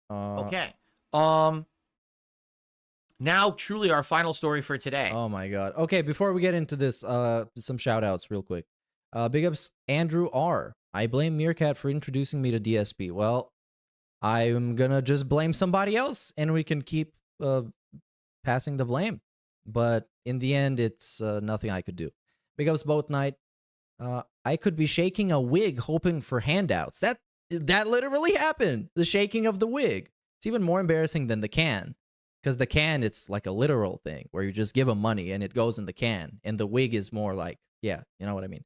Okay. Now, truly, our final story for today. Oh my god. Okay, before we get into this, some shout outs real quick. Big ups Andrew R. I blame Meerkat for introducing me to DSP. Well, I'm gonna just blame somebody else and we can keep passing the blame. But in the end, it's nothing I could do. Big ups Boat Night. I could be shaking a wig hoping for handouts. That literally happened. The shaking of the wig. It's even more embarrassing than the can. Because the can, it's like a literal thing where you just give them money and it goes in the can. And the wig is more like, yeah, you know what I mean.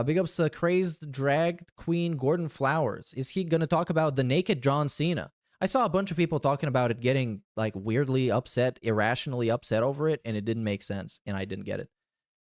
Big ups crazed drag queen Gordon Flowers. Is he going to talk about the naked John Cena? I saw a bunch of people talking about it, getting like weirdly upset, irrationally upset over it, and it didn't make sense, and I didn't get it.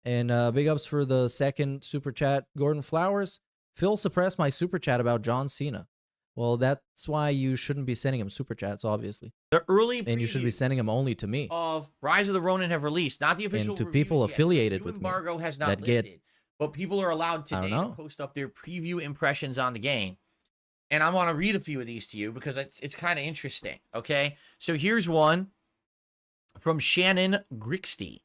And big ups for the second super chat, Gordon Flowers. Phil suppressed my super chat about John Cena. Well, that's why you shouldn't be sending him super chats, obviously. The early and you should be sending them only to me. Of Rise of the Ronin have released, not the official and to reviews people yet. affiliated The with me embargo has not that lifted, get. but people are allowed today to post up their preview impressions on the game. And I want to read a few of these to you because it's kind of interesting. Okay, so here's one from Shannon Grixty.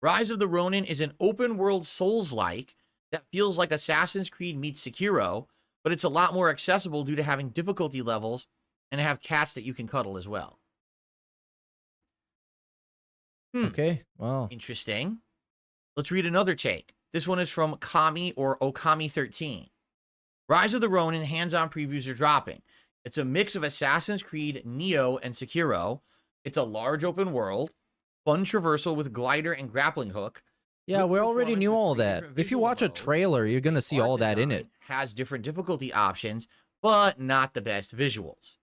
Rise of the Ronin is an open-world Souls-like that feels like Assassin's Creed meets Sekiro, but it's a lot more accessible due to having difficulty levels and have cats that you can cuddle as well. Okay, wow. Interesting. Let's read another take. This one is from Kami or Okami13. Rise of the Ronin hands-on previews are dropping. It's a mix of Assassin's Creed, Neo, and Sekiro. It's a large open world, fun traversal with glider and grappling hook. Yeah, we already knew all that. If you watch a trailer, you're going to see all that in it. Has different difficulty options, but not the best visuals.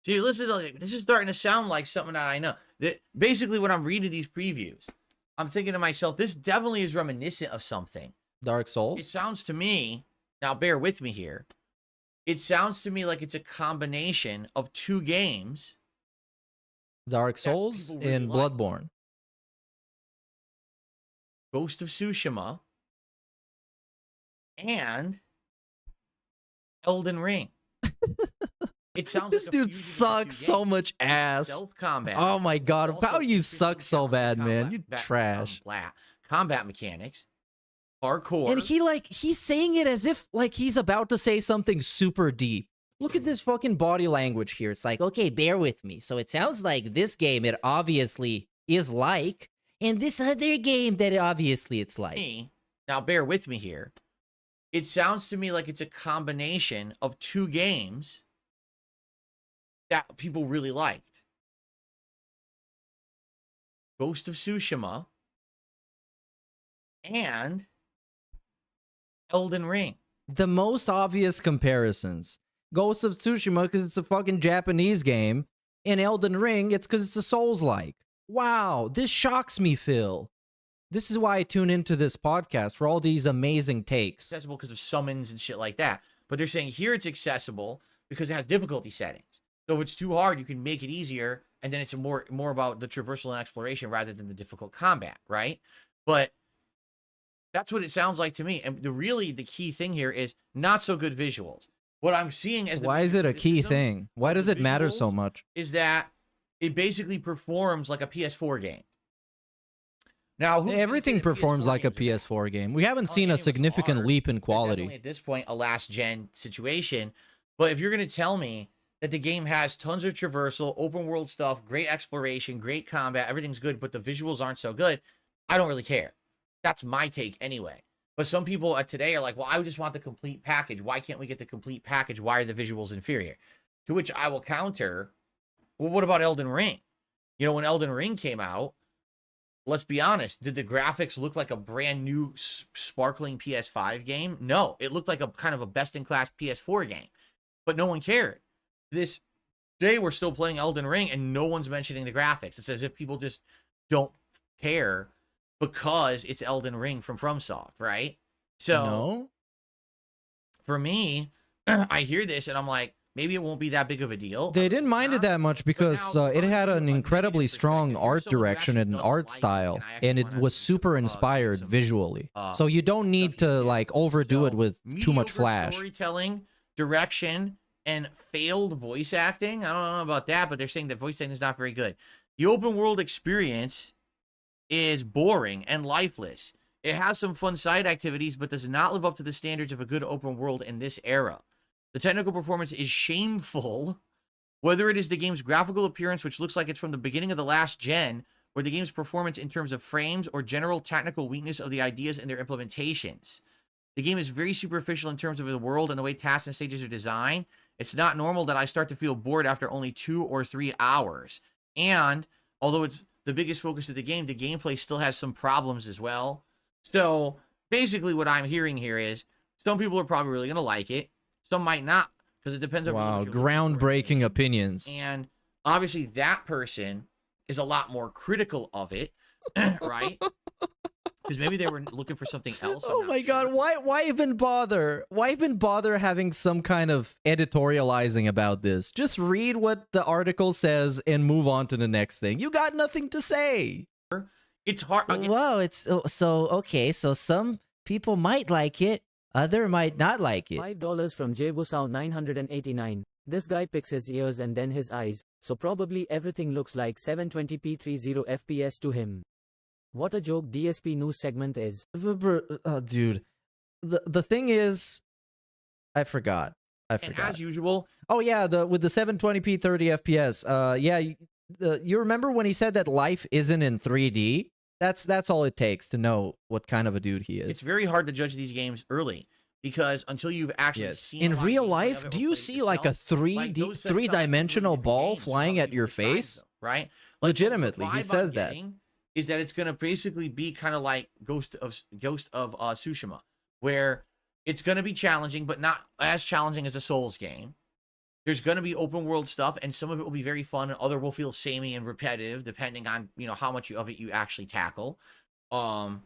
See, listen, this is starting to sound like something that I know. That basically, when I'm reading these previews, I'm thinking to myself, this definitely is reminiscent of something. Dark Souls? It sounds to me, now bear with me here, it sounds to me like it's a combination of two games. Dark Souls and Bloodborne. Ghost of Tsushima and Elden Ring. It sounds this like dude sucks so much ass. Stealth combat. Oh my god, how do you suck so bad, man? You combat, trash. Combat mechanics. Parkour. And he's saying it as if like he's about to say something super deep. Look at this fucking body language here. It's like, okay, bear with me. So it sounds like this game it obviously is like, and this other game that obviously it's like. Now bear with me here. It sounds to me like it's a combination of two games that people really liked. Ghost of Tsushima and Elden Ring. The most obvious comparisons. Ghost of Tsushima because it's a fucking Japanese game, and Elden Ring it's because it's a Souls-like. Wow, this shocks me, Phil. This is why I tune into this podcast for all these amazing takes. Accessible because of summons and shit like that. But they're saying here it's accessible because it has difficulty settings. So if it's too hard, you can make it easier, and then it's more about the traversal and exploration rather than the difficult combat, right? But that's what it sounds like to me. And the key thing here is not so good visuals. What I'm seeing as why is it a key thing? Why does it matter so much? Is that it basically performs like a PS4 game. Now, everything performs like a PS4 game. We haven't seen a significant leap in quality. At this point, a last gen situation. But if you're going to tell me that the game has tons of traversal, open world stuff, great exploration, great combat, everything's good, but the visuals aren't so good, I don't really care. That's my take anyway. But some people today are like, well, I just want the complete package. Why can't we get the complete package? Why are the visuals inferior? To which I will counter, well, what about Elden Ring? You know, when Elden Ring came out, let's be honest, did the graphics look like a brand new sparkling PS5 game? No, it looked like a kind of a best-in-class PS4 game. But no one cared. This day we're still playing Elden Ring and no one's mentioning the graphics. It's as if people just don't care because it's Elden Ring from FromSoft, right? So for me, I hear this and I'm like, maybe it won't be that big of a deal. They didn't mind it that much because it had an incredibly strong art direction and art style, and it was super inspired visually. So you don't need to like overdo it with too much flash. Storytelling, direction, and failed voice acting. I don't know about that, but they're saying that voice acting is not very good. The open world experience is boring and lifeless. It has some fun side activities, but does not live up to the standards of a good open world in this era. The technical performance is shameful, whether it is the game's graphical appearance, which looks like it's from the beginning of the last gen, or the game's performance in terms of frames or general technical weakness of the ideas and their implementations. The game is very superficial in terms of the world and the way tasks and stages are designed. It's not normal that I start to feel bored after only 2 or 3 hours. And although it's the biggest focus of the game, the gameplay still has some problems as well. So basically what I'm hearing here is some people are probably really going to like it. Some might not, because it depends on wow, groundbreaking opinions. And obviously that person is a lot more critical of it, right? Because maybe they were looking for something else. Oh my god, why even bother? Why even bother having some kind of editorializing about this? Just read what the article says and move on to the next thing. You got nothing to say. It's hard. Whoa, it's so okay, so some people might like it, other might not like it. $5 from JWusau989. This guy picks his ears and then his eyes, so probably everything looks like 720p 30 FPS to him. What a joke DSP news segment is. Oh, dude. The thing is, I forgot. And as usual. Oh yeah, with the 720p 30 FPS. Yeah, you remember when he said that life isn't in 3D? That's all it takes to know what kind of a dude he is. It's very hard to judge these games early because until you've actually seen in real life, do you see like a 3D, three-dimensional ball flying at your face? Right? Legitimately, he says that. Is that it's going to basically be kind of like Ghost of Tsushima, where it's going to be challenging, but not as challenging as a Souls game. There's going to be open world stuff, and some of it will be very fun, and other will feel samey and repetitive, depending on how much of it you actually tackle. The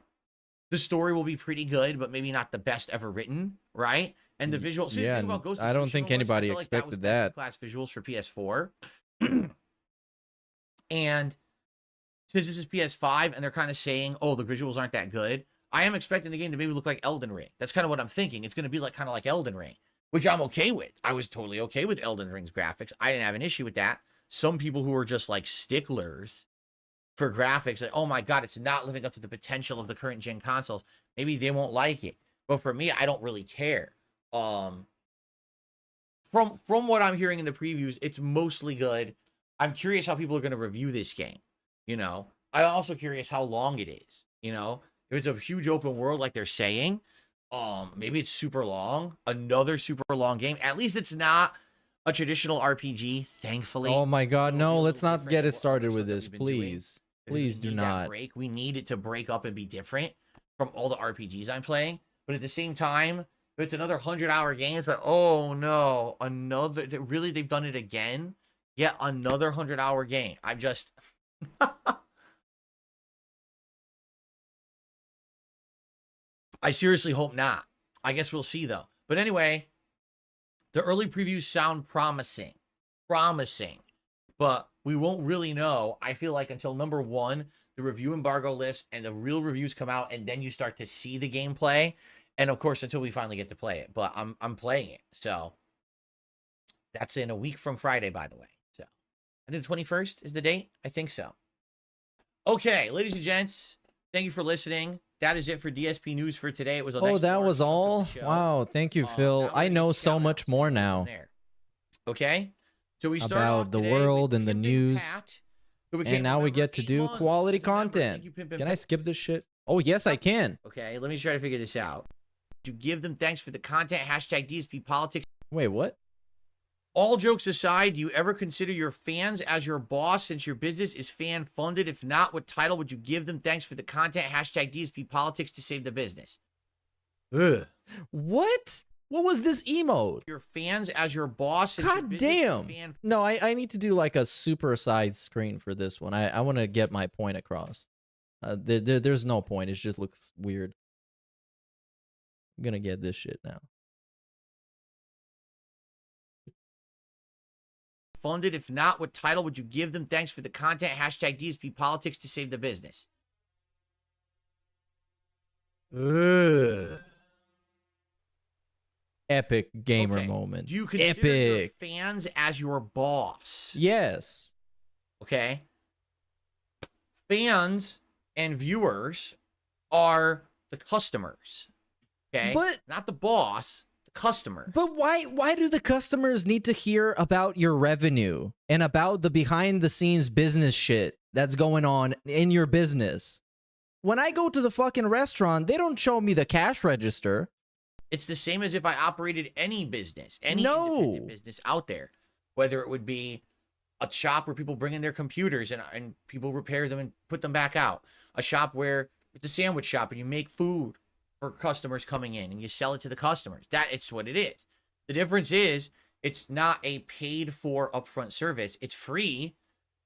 story will be pretty good, but maybe not the best ever written, right? And the visual. See, yeah, the thing about Ghost of I don't Tsushima think was, anybody I feel expected like that. Class visuals for PS4, and since this is PS5 and they're kind of saying, oh, the visuals aren't that good, I am expecting the game to maybe look like Elden Ring. That's kind of what I'm thinking. It's going to be like kind of like Elden Ring, which I'm okay with. I was totally okay with Elden Ring's graphics. I didn't have an issue with that. Some people who are just like sticklers for graphics, like, oh my God, it's not living up to the potential of the current gen consoles. Maybe they won't like it. But for me, I don't really care. From what I'm hearing in the previews, it's mostly good. I'm curious how people are going to review this game. I'm also curious how long it is. If it's a huge open world like they're saying, maybe it's super long, another super long game. At least it's not a traditional RPG, thankfully. Oh my god, no, let's not get it started with this, please. Please do not. We need it to break up and be different from all the RPGs I'm playing. But at the same time, if it's another 100-hour game, it's like, oh no, really, they've done it again? Yeah, another 100-hour game. I'm just... I seriously hope not. I guess we'll see, though. But anyway, the early previews sound promising. But we won't really know, I feel like, until number one, the review embargo lifts and the real reviews come out, and then you start to see the gameplay. And, of course, until we finally get to play it. But I'm playing it. So that's in a week from Friday, by the way. So I think the 21st is the date. I think so. Okay, ladies and gents, thank you for listening. That is it for DSP News for today. It was oh, that was all? Wow, thank you, Phil. I know so much more now. Okay? So we start about the world and the news. And now we get to do quality content. Can I skip this shit? Oh, yes, I can. Okay, let me try to figure this out. To give them thanks for the content, hashtag DSP Politics. Wait, what? All jokes aside, do you ever consider your fans as your boss since your business is fan funded? If not, what title would you give them? Thanks for the content. Hashtag DSP Politics to save the business. Ugh. What? What was this emote? Your fans as your boss since God your damn. business is fan No, I need to do like a super side screen for this one. I want to get my point across. There's no point. It just looks weird. I'm gonna get this shit now. funded. If not, what title would you give them? Thanks for the content. Hashtag DSP Politics to save the business. Ugh. Epic gamer moment. Do you consider your fans as your boss? Yes. Okay. Fans and viewers are the customers. Okay. But not the boss, the customer. But why do the customers need to hear about your revenue and about the behind the scenes business shit that's going on in your business? When I go to the fucking restaurant, they don't show me the cash register. It's the same as if I operated any business, any independent business out there, whether it would be a shop where people bring in their computers and people repair them and put them back out, a shop where it's a sandwich shop and you make food for customers coming in, and you sell it to the customers. It's what it is. The difference is it's not a paid for upfront service. It's free,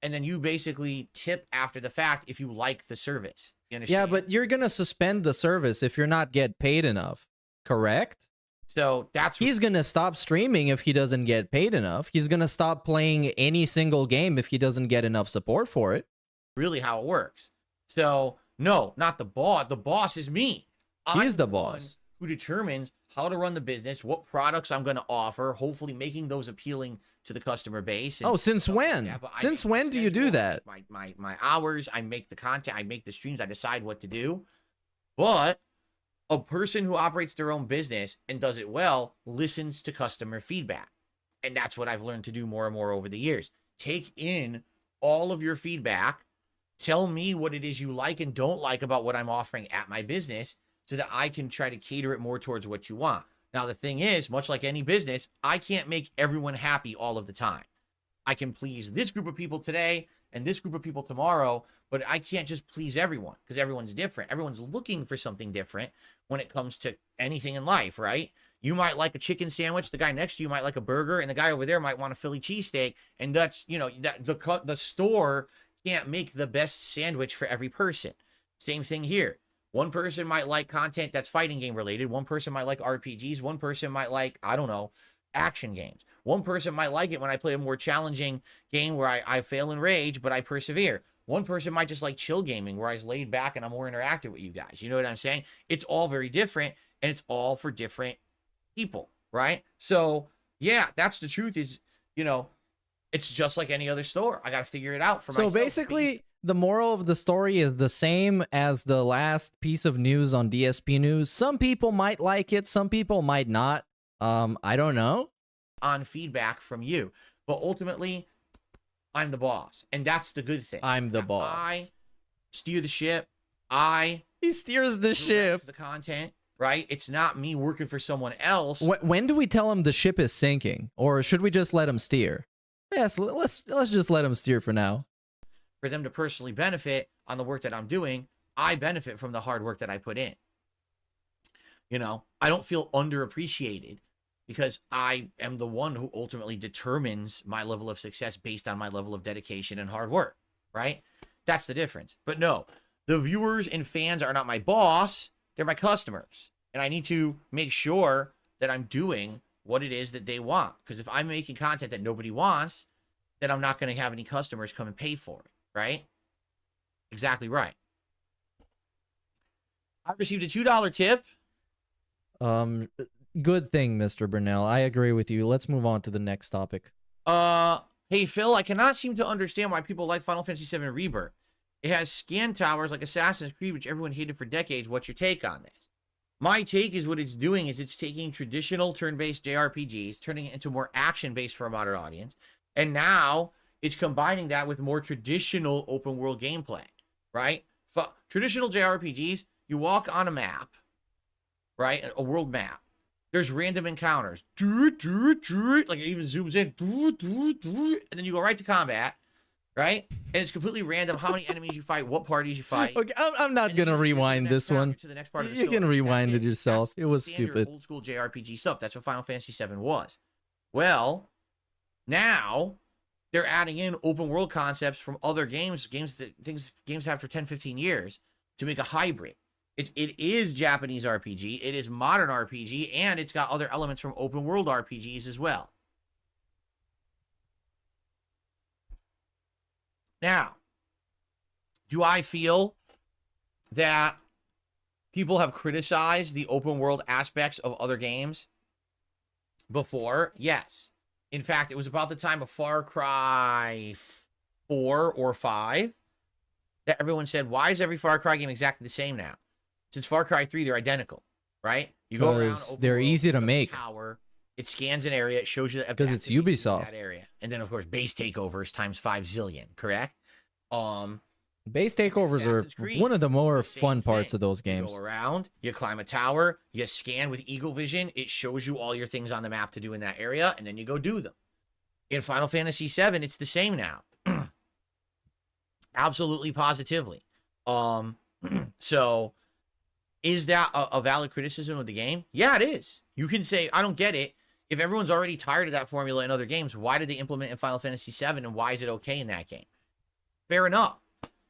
and then you basically tip after the fact if you like the service. You understand? Yeah, but you're gonna suspend the service if you're not get paid enough, correct? So he's gonna stop streaming if he doesn't get paid enough. He's gonna stop playing any single game if he doesn't get enough support for it. Really how it works. So no, not the boss. The boss is me. He's the boss who determines how to run the business, what products I'm going to offer, hopefully making those appealing to the customer base. Oh, since when? Since when do you do that? My hours, I make the content, I make the streams, I decide what to do. But a person who operates their own business and does it well listens to customer feedback. And that's what I've learned to do more and more over the years. Take in all of your feedback. Tell me what it is you like and don't like about what I'm offering at my business so that I can try to cater it more towards what you want. Now, the thing is, much like any business, I can't make everyone happy all of the time. I can please this group of people today and this group of people tomorrow, but I can't just please everyone because everyone's different. Everyone's looking for something different when it comes to anything in life, right? You might like a chicken sandwich. The guy next to you might like a burger, and the guy over there might want a Philly cheesesteak. And that's, the store can't make the best sandwich for every person. Same thing here. One person might like content that's fighting game related. One person might like RPGs. One person might like, I don't know, action games. One person might like it when I play a more challenging game where I fail and rage, but I persevere. One person might just like chill gaming where I was laid back and I'm more interactive with you guys. You know what I'm saying? It's all very different, and it's all for different people, right? So, yeah, that's the truth is, it's just like any other store. I got to figure it out for myself. So basically, the moral of the story is the same as the last piece of news on DSP News. Some people might like it, some people might not. I don't know. On feedback from you. But ultimately, I'm the boss. And that's the good thing. I'm the boss. I steer the ship. He steers the ship. The content, right? It's not me working for someone else. When do we tell him the ship is sinking? Or should we just let him steer? Yes, let's just let him steer for now. For them to personally benefit on the work that I'm doing, I benefit from the hard work that I put in. I don't feel underappreciated because I am the one who ultimately determines my level of success based on my level of dedication and hard work, right? That's the difference. But no, the viewers and fans are not my boss. They're my customers. And I need to make sure that I'm doing what it is that they want. Because if I'm making content that nobody wants, then I'm not going to have any customers come and pay for it, right? Exactly right. I received a $2 tip. Good thing, Mr. Burnell. I agree with you. Let's move on to the next topic. Hey, Phil, I cannot seem to understand why people like Final Fantasy VII Rebirth. It has scan towers like Assassin's Creed, which everyone hated for decades. What's your take on this? My take is what it's doing is it's taking traditional turn-based JRPGs, turning it into more action-based for a modern audience, and now it's combining that with more traditional open-world gameplay, right? Traditional JRPGs, you walk on a map, right? A world map. There's random encounters. Like it even zooms in. And then you go right to combat, right? And it's completely random how many enemies you fight, what parties you fight. Okay, I'm not going to rewind this one. You can rewind it yourself. It was stupid. Old school JRPG stuff. That's what Final Fantasy VII was. Well, now they're adding in open world concepts from other games have for 10, 15 years to make a hybrid. It is Japanese RPG, it is modern RPG, and it's got other elements from open world RPGs as well. Now, do I feel that people have criticized the open world aspects of other games before? Yes. In fact, it was about the time of Far Cry 4 or 5 that everyone said, why is every Far Cry game exactly the same now? Since Far Cry 3, they're identical, right? You go around, they're easy to make. Tower, it scans an area, it shows you because it's Ubisoft. That area, and then of course base takeovers times 5 zillion, correct? Base takeovers are one of the more fun parts of those games. You go around, you climb a tower, you scan with eagle vision, it shows you all your things on the map to do in that area, and then you go do them. In Final Fantasy VII, it's the same now. Absolutely, positively. So Is that a valid criticism of the game? Yeah, it is. You can say, I don't get it. If everyone's already tired of that formula in other games, why did they implement in Final Fantasy VII, and why is it okay in that game? Fair enough.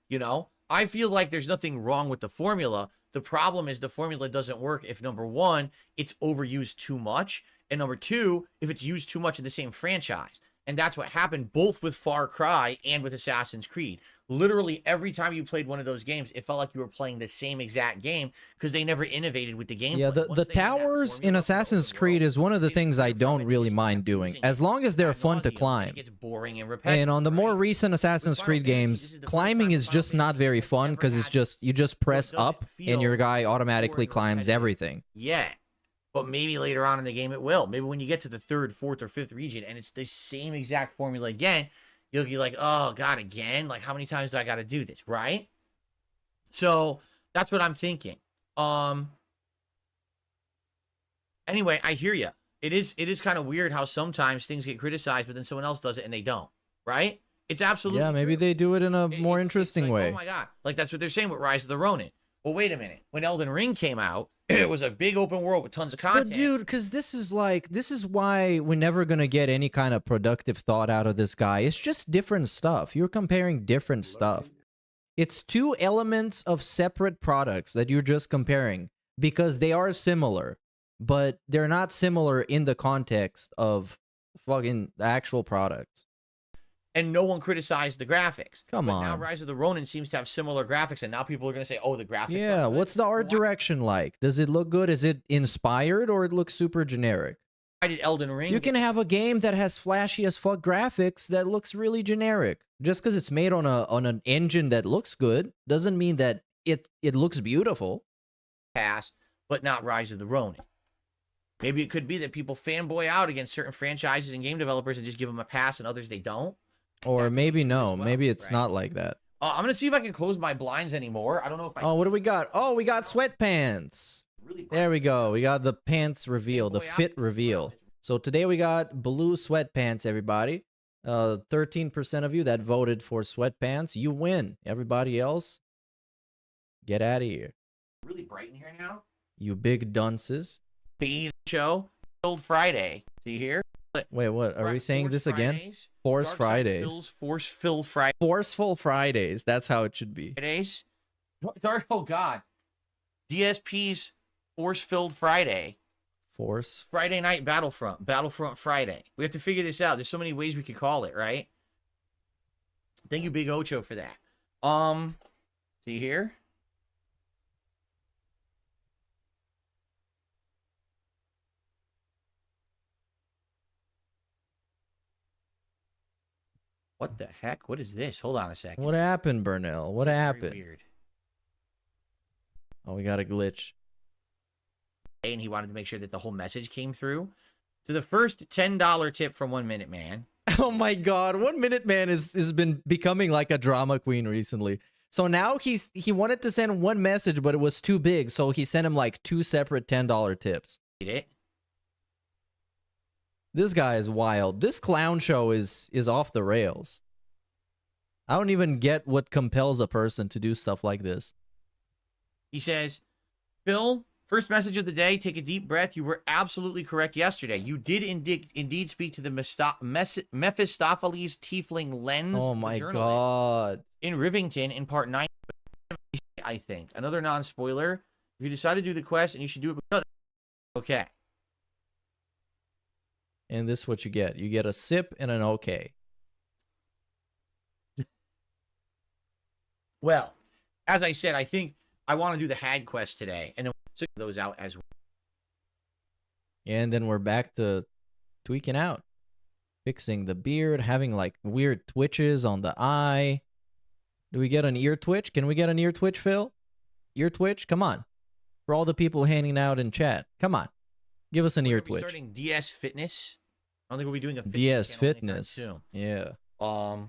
You know, I feel like there's nothing wrong with the formula. The problem is the formula doesn't work if, number one, it's overused too much, and number two, if it's used too much in the same franchise. And that's what happened both with Far Cry and with Assassin's Creed. Literally every time you played one of those games, it felt like you were playing the same exact game because they never innovated with the game. Yeah, the towers in Assassin's Creed is one of the things I don't really mind doing, as long as they're fun to climb. It gets boring and repetitive. And on the more recent Assassin's Creed games, climbing is just not very fun because it's just, you just press up and your guy automatically climbs everything. Yeah. But maybe later on in the game it will. Maybe when you get to the 3rd, 4th, or 5th region and it's the same exact formula again, you'll be like, oh, God, again? Like, how many times do I got to do this, right? So that's what I'm thinking. Anyway, I hear you. It is kind of weird how sometimes things get criticized, but then someone else does it and they don't, right? It's absolutely Yeah, maybe they do it in a more interesting way. Oh, my God. Like, that's what they're saying with Rise of the Ronin. Well, wait a minute. When Elden Ring came out, it was a big open world with tons of content. But dude, because this is why we're never gonna get any kind of productive thought out of this guy. It's just different stuff. You're comparing different stuff. It's two elements of separate products that you're just comparing because they are similar, but they're not similar in the context of fucking actual products. And no one criticized the graphics. Come on. Now Rise of the Ronin seems to have similar graphics, and now people are going to say, oh, the graphics Yeah, are good. what's the art direction like? Does it look good? Is it inspired or it looks super generic? Why did Elden Ring... You can have a game that has flashy as fuck graphics that looks really generic. Just because it's made on an engine that looks good doesn't mean that it looks beautiful. Pass, but not Rise of the Ronin. Maybe it could be that people fanboy out against certain franchises and game developers and just give them a pass, and others they don't. Or maybe no, maybe it's not like that. I'm going to see if I can close my blinds anymore. I don't know if I... Oh, what do we got? Oh, we got sweatpants. There we go. We got the pants reveal, the fit reveal. So today we got blue sweatpants, everybody. 13% of you that voted for sweatpants, you win. Everybody else, get out of here. Really bright in here now. You big dunces. Bathe show, Filled Friday. See here? Wait, what? Are we saying this again? Force Fridays. Force-filled Fridays. Forceful Fridays. That's how it should be. Fridays. Oh, God. DSP's Force-filled Friday. Force? Friday Night Battlefront. Battlefront Friday. We have to figure this out. There's so many ways we could call it, right? Thank you, Big Ocho, for that. See here? What the heck? What is this? Hold on a second. What happened, Burnell? What happened? Weird. Oh, we got a glitch. And he wanted to make sure that the whole message came through. To the first $10 tip from 1 Minute Man. Oh my God, 1 Minute Man has been becoming like a drama queen recently. So now he wanted to send one message, but it was too big, so he sent him like 2 separate $10 tips. Read it. This guy is wild. This clown show is off the rails. I don't even get what compels a person to do stuff like this. He says, Phil, first message of the day, take a deep breath. You were absolutely correct yesterday. You did indeed speak to the Mephistopheles Tiefling lens. Oh my God. In Rivington in part 9, I think. Another non-spoiler. If you decide to do the quest, and you should do it. Okay. And this is what you get. You get a sip and an okay. Well, as I said, I think I want to do the Hag quest today, and then we'll check those out as well. And then we're back to tweaking out. Fixing the beard, having like weird twitches on the eye. Do we get an ear twitch? Can we get an ear twitch, Phil? Ear twitch? Come on. For all the people hanging out in chat. Come on. Give us an ear twitch. Starting DS Fitness. I don't think we'll be doing a DS Fitness. Yeah. I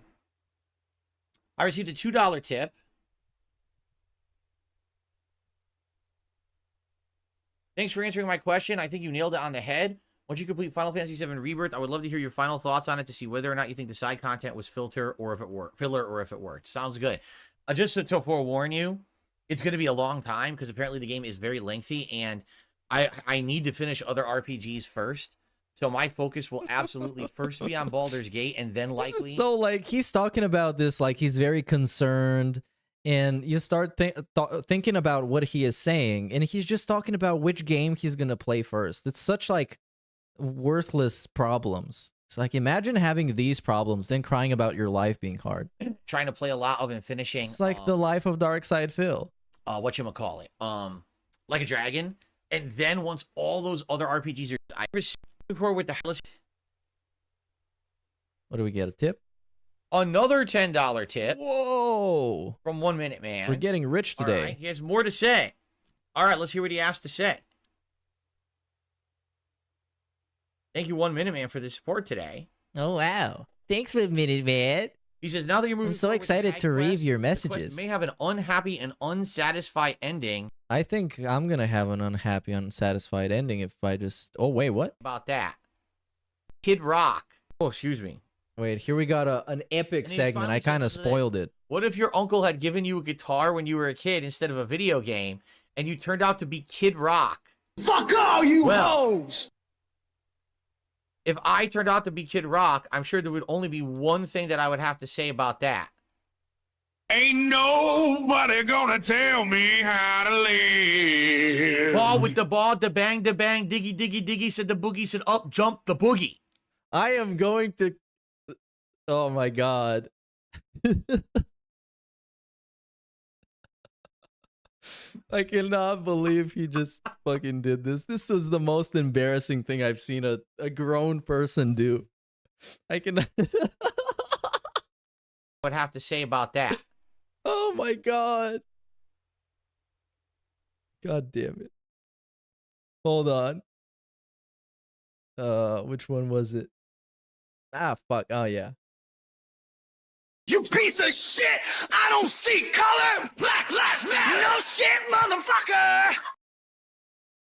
received a $2 tip. Thanks for answering my question. I think you nailed it on the head. Once you complete Final Fantasy VII Rebirth, I would love to hear your final thoughts on it to see whether or not you think the side content was filler or if it worked. Sounds good. Just to forewarn you, It's going to be a long time because apparently the game is very lengthy, and I need to finish other RPGs first. So my focus will absolutely first be on Baldur's Gate, and then likely. So like he's talking about this like he's very concerned, and you start thinking about what he is saying, and he's just talking about which game he's gonna play first. It's such like worthless problems. It's like imagine having these problems, then crying about your life being hard. Trying to play a lot of and finishing. It's like the life of Darkside Phil. Whatchamacallit? Like a Dragon, and then once all those other RPGs are, I before with the What do we get? A tip? Another $10 tip. Whoa! From 1 Minute Man. We're getting rich today. All right, he has more to say. All right, let's hear what he has to say. Thank you, 1 Minute Man, for the support today. Oh wow! Thanks, 1 Minute Man. He says, now that you're moving I'm so forward with excited the to read quest, your the quest messages. may have an unhappy and unsatisfied ending. I think I'm gonna have an unhappy, unsatisfied ending if I just. Oh wait, what? About that, Kid Rock. Oh, excuse me. Wait, here we got an epic And he segment. finally I kind of says this. spoiled it. What if your uncle had given you a guitar when you were a kid instead of a video game, and you turned out to be Kid Rock? Fuck all you hoes! If I turned out to be Kid Rock, I'm sure there would only be one thing that I would have to say about that. Ain't nobody gonna tell me how to live. Ball with the ball, the bang, diggy, diggy, diggy, said the boogie, said up, jump the boogie. I am going to. Oh my god. I cannot believe he just fucking did this. This was the most embarrassing thing I've seen a grown person do. I cannot. Would have to say about that. Oh my god. God damn it. Hold on. Which one was it? Ah, fuck. Oh yeah. You piece of shit! I don't see color! Black lives matter! No shit, motherfucker!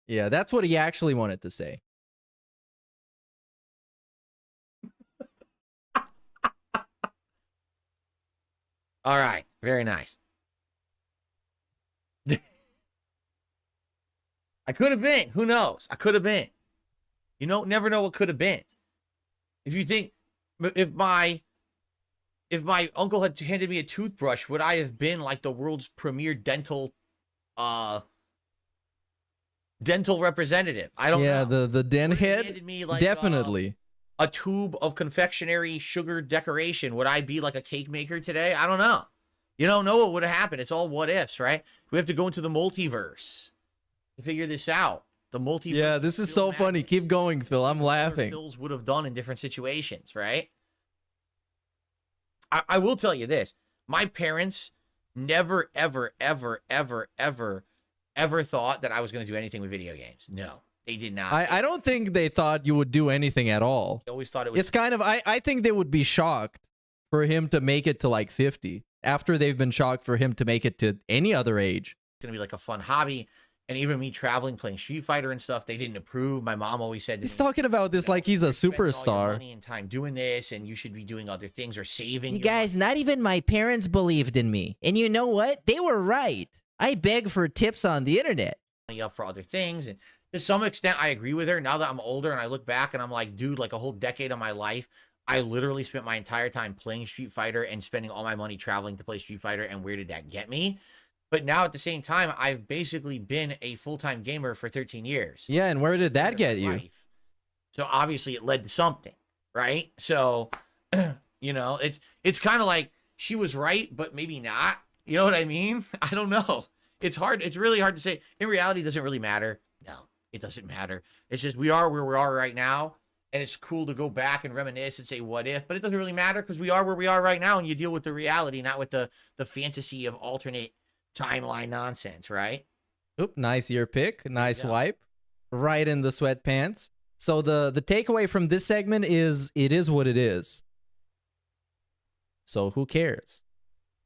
Yeah, that's what he actually wanted to say. All right. Very nice. I could have been. Who knows? I could have been. You know, never know what could have been. If you think, if my uncle had handed me a toothbrush, would I have been like the world's premier dental representative? I don't know. Yeah, the den head. Handed me like, definitely. A tube of confectionery sugar decoration. Would I be like a cake maker today? I don't know. You don't know what would have happened. It's all what ifs, right? We have to go into the multiverse to figure this out. The multiverse. Yeah, this is so funny. Keep going, Phil. I'm laughing. Phils would have done in different situations, right? I will tell you this. My parents never, ever, ever, ever, ever, ever thought that I was going to do anything with video games. No, they did not. I don't think they thought you would do anything at all. They always thought it was. It's kind of, I think they would be shocked for him to make it to like 50 after they've been shocked for him to make it to any other age. It's going to be like a fun hobby. And even me traveling, playing Street Fighter and stuff, they didn't approve. My mom always said, He's talking about this like he's a superstar. Money and time doing this, and you should be doing other things or saving. You guys, not even my parents believed in me. And you know what? They were right. I beg for tips on the internet. Money up for other things. And to some extent, I agree with her. Now that I'm older and I look back and I'm like, dude, like a whole decade of my life, I literally spent my entire time playing Street Fighter and spending all my money traveling to play Street Fighter. And where did that get me? But now at the same time, I've basically been a full-time gamer for 13 years. Yeah, and where did that get you? So obviously it led to something, right? So, you know, it's kind of like she was right, but maybe not. You know what I mean? I don't know. It's hard. It's really hard to say. In reality, it doesn't really matter. No, it doesn't matter. It's just we are where we are right now. And it's cool to go back and reminisce and say, what if? But it doesn't really matter because we are where we are right now. And you deal with the reality, not with the fantasy of alternate timeline nonsense, right? Oop, nice ear pick. Nice wipe. Right in the sweatpants. So the takeaway from this segment is it is what it is. So who cares?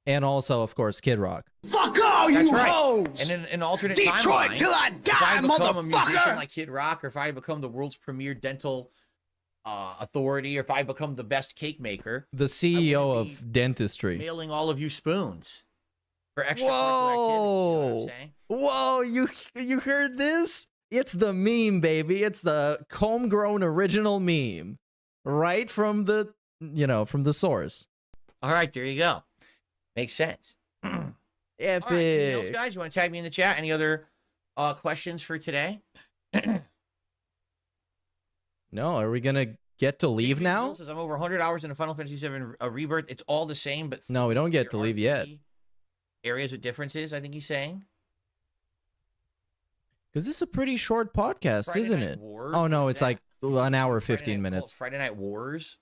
And also, of course, Kid Rock. Fuck all you right. hoes! And in an alternate Detroit timeline, till I if I die, become a musician motherfucker! like Kid Rock, or if I become the world's premier dental authority, or if I become the best cake maker, The CEO of dentistry. mailing all of you spoons. for extracurricular activities. You know what I'm saying? Whoa, you heard this? It's the meme, baby. It's the homegrown original meme. Right from the, from the source. All right, there you go. Makes sense. Epic. All right, anything else, guys? You want to tag me in the chat? Any other questions for today? No, are we gonna get to leave now? Says, I'm over 100 hours in a Final Fantasy VII Rebirth. It's all the same, but No, we don't get to leave yet. Areas with differences, I think he's saying. Because this is a pretty short podcast, Friday isn't Night it? Wars? Oh no, What is it's that? like an hour, Friday 15 Night- minutes. Friday Night Wars.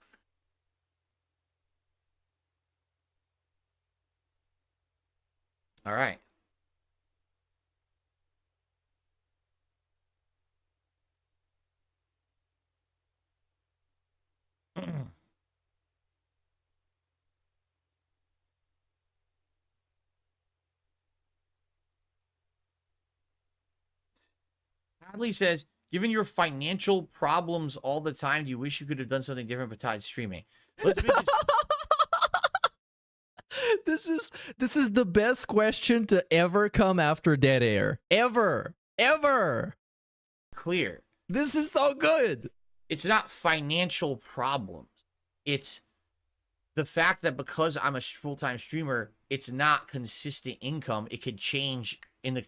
All right. Hadley says, given your financial problems all the time, do you wish you could have done something different besides streaming? Let's make this This is the best question to ever come after Dead Air. Ever. clear. This is so good. It's not financial problems. It's the fact that because I'm a full-time streamer, it's not consistent income. It could change in the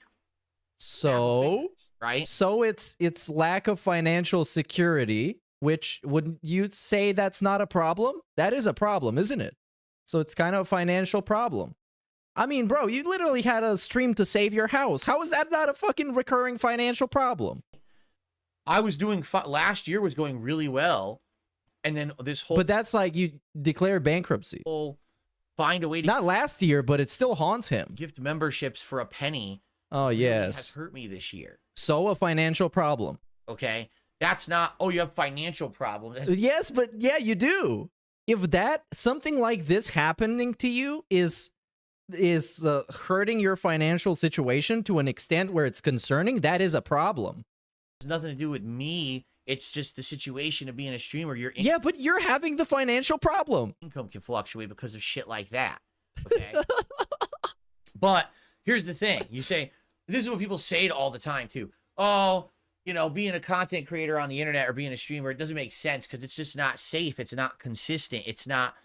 right? So it's lack of financial security, which wouldn't you say that's not a problem? That is a problem, isn't it? So it's kind of a financial problem. I mean, bro, you literally had a stream to save your house. How is that not a fucking recurring financial problem? I was doing last year was going really well, and then this whole But that's like you declare bankruptcy. Find a way to Not last year, but it still haunts him. gift memberships for a penny. Oh really yes. has hurt me this year. So a financial problem. Okay, that's not. Oh, you have financial problems. Yes, but yeah, you do. If that something like this happening to you is hurting your financial situation to an extent where it's concerning, that is a problem. It's nothing to do with me. It's just the situation of being a streamer. Yeah, but you're having the financial problem. Income can fluctuate because of shit like that. Okay. But here's the thing. You say, this is what people say all the time too. Oh, being a content creator on the internet or being a streamer, it doesn't make sense because it's just not safe. It's not consistent. It's not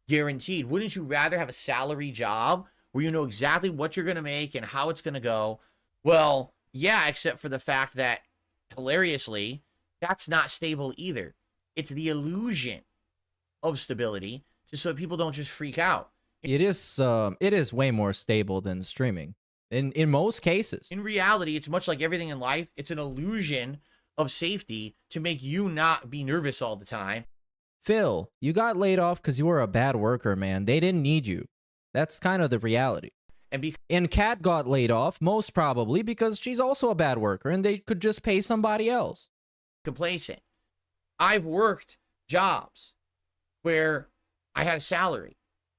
guaranteed. Wouldn't you rather have a salary job where you know exactly what you're going to make and how it's going to go? Well, yeah, except for the fact that, hilariously, that's not stable either. It's the illusion of stability just so people don't just freak out. It is way more stable than streaming in most cases. In reality, it's much like everything in life. It's an illusion of safety to make you not be nervous all the time. Phil, you got laid off because you were a bad worker, man. They didn't need you. That's kind of the reality. And Kat got laid off, most probably because she's also a bad worker and they could just pay somebody else. Complacent. I've worked jobs where I had a salary.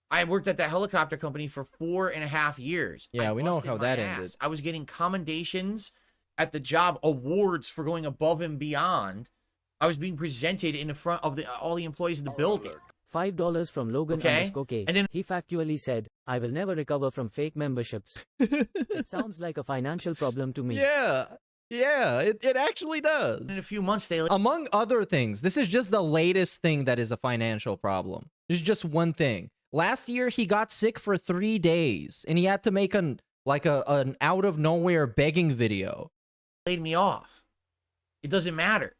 I worked at that helicopter company for 4.5 years. Yeah, we know how that ended. I was getting commendations at the job, awards for going above and beyond. I was being presented in the front of all the employees in the building. $5 from Logan Okay. _K. And then he factually said, I will never recover from fake memberships. It sounds like a financial problem to me. Yeah, it actually does. in a few months, they Among other things, this is just the latest thing that is a financial problem. This is just one thing. Last year, he got sick for 3 days, and he had to make an out of nowhere begging video. laid me off. It doesn't matter.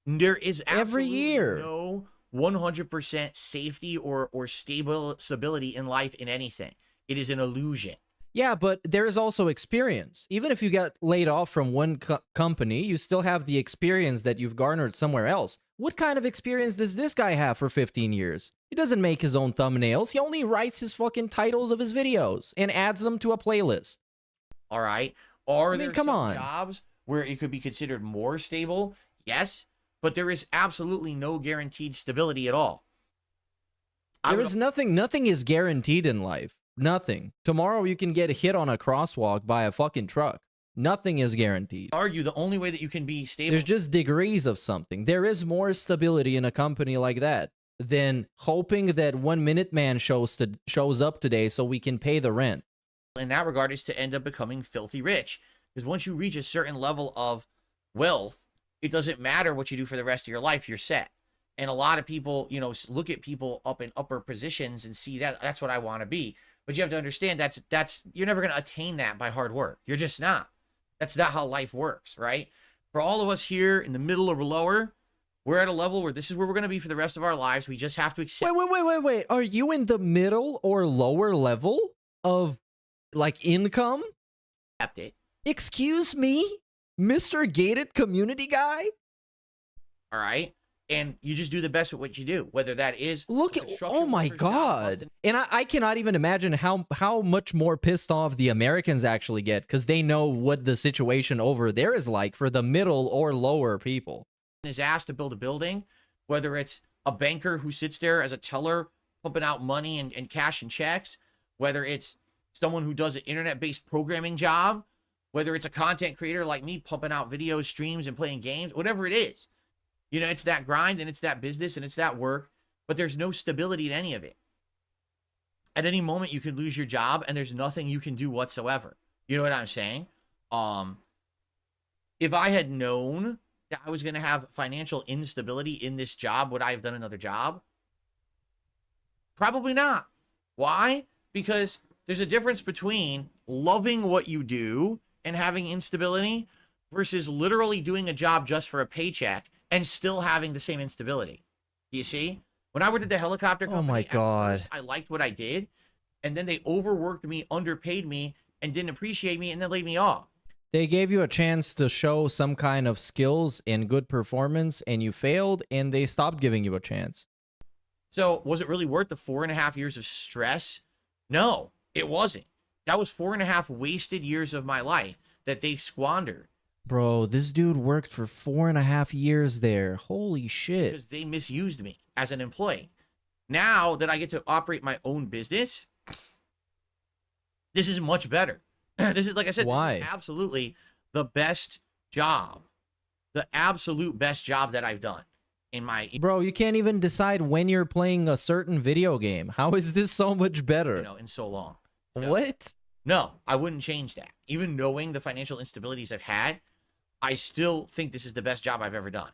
There is Every absolutely year. no 100% safety or stability in life in anything. It is an illusion. Yeah, but there is also experience. Even if you get laid off from one company, you still have the experience that you've garnered somewhere else. What kind of experience does this guy have for 15 years? He doesn't make his own thumbnails. He only writes his fucking titles of his videos and adds them to a playlist. All right. Are I mean, there come some on. jobs where it could be considered more stable? Yes. But there is absolutely no guaranteed stability at all. There is nothing is guaranteed in life. Nothing. Tomorrow you can get hit on a crosswalk by a fucking truck. Nothing is guaranteed. Argue the only way that you can be stable. There's just degrees of something. There is more stability in a company like that than hoping that 1 Minute Man shows up today so we can pay the rent. in that regard is to end up becoming filthy rich. Because once you reach a certain level of wealth, it doesn't matter what you do for the rest of your life, you're set. And a lot of people, you know, look at people up in upper positions and see that that's what I want to be. But you have to understand that's you're never going to attain that by hard work. You're just not. That's not how life works, right? For all of us here in the middle or lower, we're at a level where this is where we're going to be for the rest of our lives. We just have to accept. Wait. Are you in the middle or lower level of like income? Accept it. Excuse me, Mr. Gated Community Guy? All right. And you just do the best with what you do, whether that is look at, oh my god. And I cannot even imagine how much more pissed off the Americans actually get, because they know what the situation over there is like for the middle or lower people. Is asked to build a building, whether it's a banker who sits there as a teller pumping out money and cash and checks, whether it's someone who does an internet-based programming job, whether it's a content creator like me pumping out videos, streams, and playing games, whatever it is. You know, it's that grind and it's that business and it's that work, but there's no stability in any of it. At any moment, you could lose your job and there's nothing you can do whatsoever. You know what I'm saying? If I had known that I was going to have financial instability in this job, would I have done another job? Probably not. Why? Because there's a difference between loving what you do and having instability versus literally doing a job just for a paycheck and still having the same instability. Do you see? When I worked at the helicopter company, oh my god, I liked what I did, and then they overworked me, underpaid me, and didn't appreciate me, and then laid me off. They gave you a chance to show some kind of skills and good performance, and you failed, and they stopped giving you a chance. So was it really worth the 4.5 years of stress? No, it wasn't. That was 4.5 wasted years of my life that they squandered. Bro, this dude worked for 4.5 years there. Holy shit. Because they misused me as an employee. Now that I get to operate my own business, this is much better. This is, like I said, why? This is absolutely the best job. The absolute best job that I've done in my... Bro, you can't even decide when you're playing a certain video game. How is this so much better? You know, in so long. So, what? No, I wouldn't change that. Even knowing the financial instabilities I've had, I still think this is the best job I've ever done.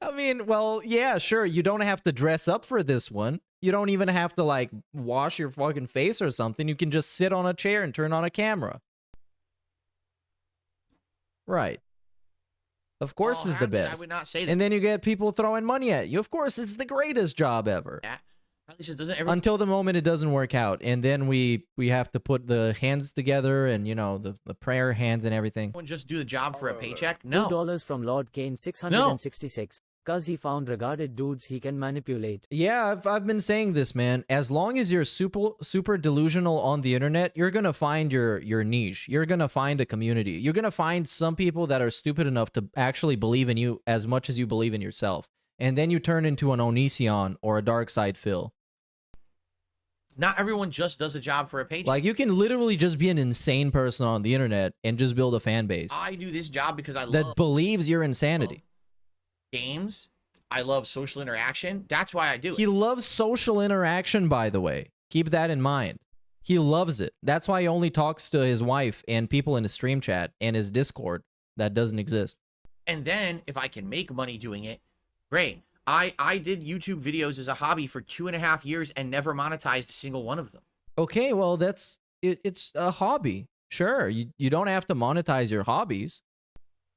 I mean, well, yeah, sure. You don't have to dress up for this one. You don't even have to, like, wash your fucking face or something. You can just sit on a chair and turn on a camera. Right. Of course it's the best. I would not say that. And then you get people throwing money at you. Of course, it's the greatest job ever. Yeah. At least it doesn't Until the moment it doesn't work out. And then we have to put the hands together and, you know, the prayer hands and everything. Everyone just do the job for a paycheck? No. $2 from Lord Kane 666. Cause he found regarded dudes he can manipulate. Yeah, I've been saying this, man. As long as you're super delusional on the internet, you're gonna find your niche. You're gonna find a community. You're gonna find some people that are stupid enough to actually believe in you as much as you believe in yourself. And then you turn into an Onision or a Dark Side Phil. Not everyone just does a job for a paycheck. Like, you can literally just be an insane person on the internet and just build a fan base. I do this job because I that believes your insanity. Games. I love social interaction. That's why I do it. He loves social interaction, by the way. Keep that in mind. He loves it. That's why he only talks to his wife and people in his stream chat and his Discord that doesn't exist. And then, if I can make money doing it, great. I did YouTube videos as a hobby for 2.5 years and never monetized a single one of them. Okay, well, that's it. It's a hobby. Sure, you don't have to monetize your hobbies.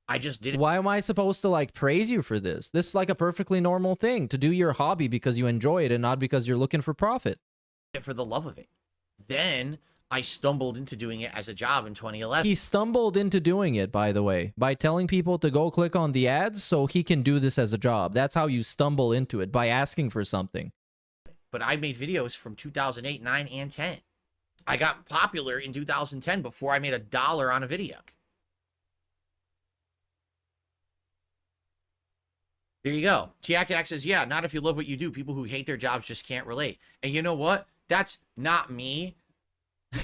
I just did it. Why am I supposed to, like, praise you for this? This is like a perfectly normal thing to do your hobby because you enjoy it and not because you're looking for profit. For the love of it. Then I stumbled into doing it as a job in 2011. He stumbled into doing it, by the way, by telling people to go click on the ads so he can do this as a job. That's how you stumble into it, by asking for something. But I made videos from 2008, 9, and 10. I got popular in 2010 before I made $1 on a video. There you go. Tiakat says, yeah, not if you love what you do. People who hate their jobs just can't relate. And you know what? That's not me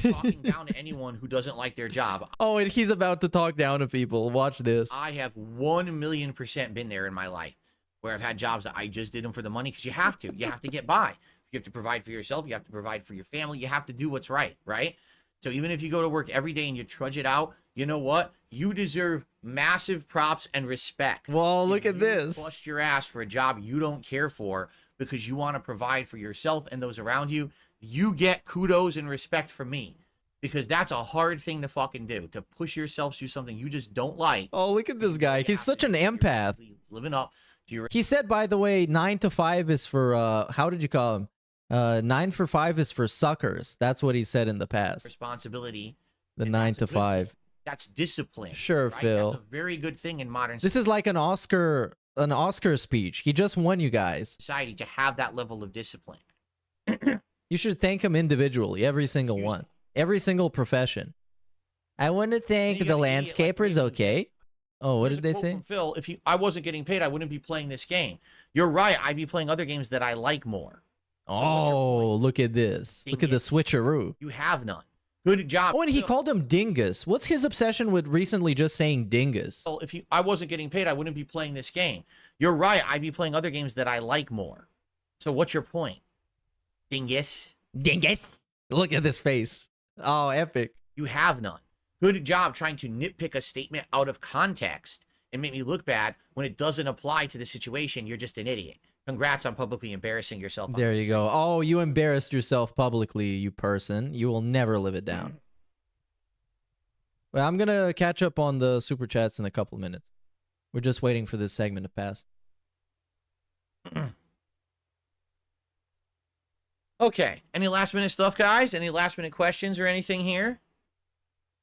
talking down to anyone who doesn't like their job. Oh, and he's about to talk down to people. Watch this. I have 1,000,000% been there in my life where I've had jobs that I just did them for the money because you have to. You have to get by. you have to provide for yourself. You have to provide for your family. You have to do what's right, right? So even if you go to work every day and you trudge it out, you know what? You deserve massive props and respect. Well, look at this. Bust your ass for a job you don't care for because you want to provide for yourself and those around you. You get kudos and respect from me because that's a hard thing to fucking do, to push yourself through something you just don't like. Oh, look at this guy. He's such an empath. Living up to your... He said, by the way, 9 to 5 is for, how did you call him? 9 for 5 is for suckers. That's what he said in the past. Responsibility. The 9 to 5. That's discipline. Sure, right? Phil. That's a very good thing in modern This is like an Oscar speech. He just won, you guys. society to have that level of discipline. You should thank him individually, every single one. Every single profession. I want to thank the landscapers, okay? Oh, what did they say? From Phil, I wasn't getting paid, I wouldn't be playing this game. You're right, I'd be playing other games that I like more. Oh, look at this. Look at the switcheroo. You have none. Good job. Oh, and he called him dingus. What's his obsession with recently just saying dingus? Well, I wasn't getting paid, I wouldn't be playing this game. You're right, I'd be playing other games that I like more. So what's your point? Dingus? Dingus? Look at this face. Oh, epic. You have none. Good job trying to nitpick a statement out of context and make me look bad when it doesn't apply to the situation. You're just an idiot. Congrats on publicly embarrassing yourself. There you go. Oh, you embarrassed yourself publicly, you person. You will never live it down. Well, I'm going to catch up on the super chats in a couple of minutes. We're just waiting for this segment to pass. Okay. Any last minute stuff, guys? Any last minute questions or anything here?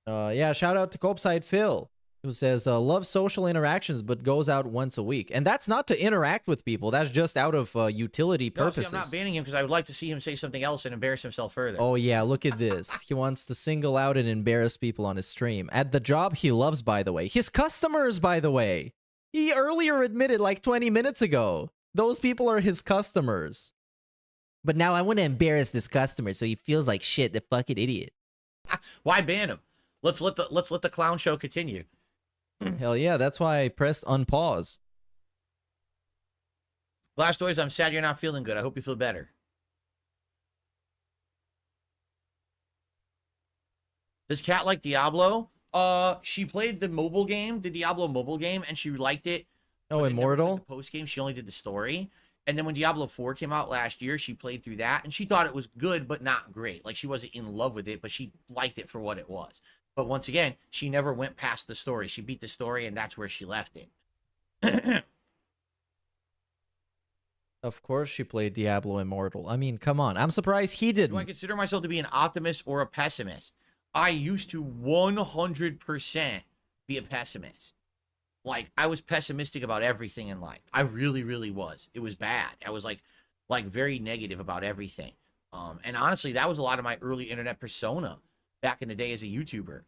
Yeah, shout out to Copeside Phil, who says, loves social interactions, but goes out once a week. And that's not to interact with people. That's just out of utility purposes. See, I'm not banning him because I would like to see him say something else and embarrass himself further. Oh, yeah, look at this. He wants to single out and embarrass people on his stream. At the job he loves, by the way. His customers, by the way. He earlier admitted like 20 minutes ago. Those people are his customers. But now I want to embarrass this customer so he feels like shit, the fucking idiot. Why ban him? Let's let the clown show continue. Hell yeah, that's why I pressed unpause. Blastoise, I'm sad you're not feeling good. I hope you feel better. Does Cat like Diablo? She played the mobile game, the Diablo mobile game, and she liked it. Oh, Immortal? Post game, she only did the story. And then when Diablo 4 came out last year, she played through that, and she thought it was good, but not great. Like, she wasn't in love with it, but she liked it for what it was. But once again, she never went past the story. She beat the story, and that's where she left it. Of course she played Diablo Immortal. I mean, come on. I'm surprised he didn't. Do I consider myself to be an optimist or a pessimist? I used to 100% be a pessimist. Like, I was pessimistic about everything in life. I really, really was. It was bad. I was like very negative about everything. And honestly, that was a lot of my early internet persona back in the day as a YouTuber.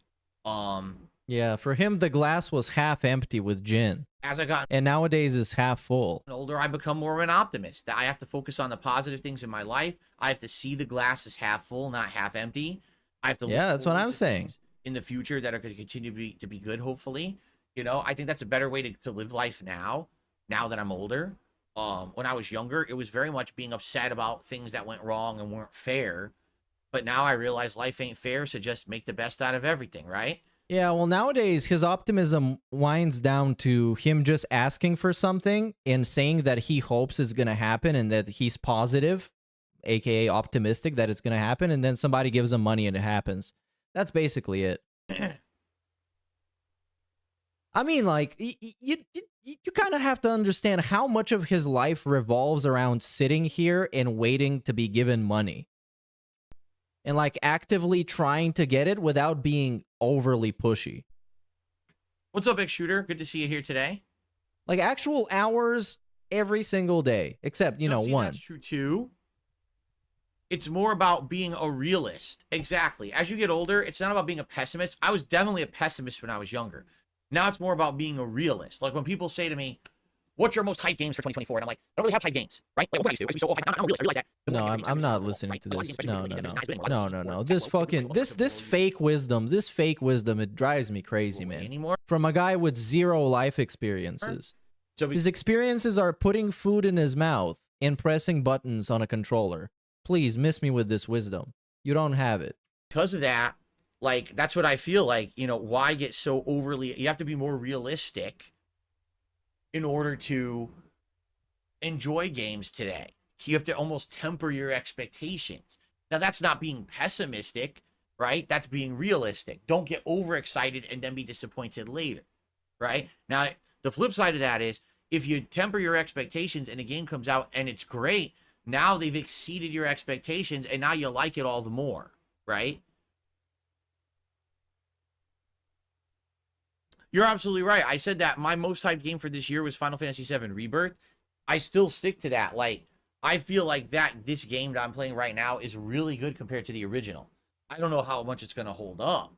Yeah, for him, the glass was half empty with Jin. As I got... And nowadays it's half full. older, I become more of an optimist. I have to focus on the positive things in my life. I have to see the glass as half full, not half empty. I have to... Yeah, that's what I'm saying. In the future that are going to continue to be good, hopefully. You know, I think that's a better way to live life now that I'm older. When I was younger, it was very much being upset about things that went wrong and weren't fair. But now I realize life ain't fair, so just make the best out of everything, right? Yeah, well, nowadays, his optimism winds down to him just asking for something and saying that he hopes it's going to happen and that he's positive, aka optimistic that it's going to happen, and then somebody gives him money and it happens. That's basically it. I mean, like, you kind of have to understand how much of his life revolves around sitting here and waiting to be given money. And, like, actively trying to get it without being overly pushy. What's up, Big Shooter? Good to see you here today. Like, actual hours every single day. Except, you know, one. That's true, too. It's more about being a realist. Exactly. As you get older, it's not about being a pessimist. I was definitely a pessimist when I was younger. Now it's more about being a realist. Like when people say to me, what's your most hype games for 2024? And I'm like, I don't really have hype games, right? Like, what I used to. I used to be so hyped. I'm a realist. I realize that. No, I'm not listening to this. No. This fucking, this fake wisdom, it drives me crazy, man. From a guy with zero life experiences. His experiences are putting food in his mouth and pressing buttons on a controller. Please miss me with this wisdom. You don't have it. Because of that, like, that's what I feel like, you know, why get so overly, you have to be more realistic in order to enjoy games today. You have to almost temper your expectations. Now, that's not being pessimistic, right? That's being realistic. Don't get overexcited and then be disappointed later, right? Now, the flip side of that is, if you temper your expectations and a game comes out and it's great, now they've exceeded your expectations and now you like it all the more, right? You're absolutely right. I said that my most hyped game for this year was Final Fantasy VII Rebirth. I still stick to that. Like, I feel like this game that I'm playing right now is really good compared to the original. I don't know how much it's going to hold up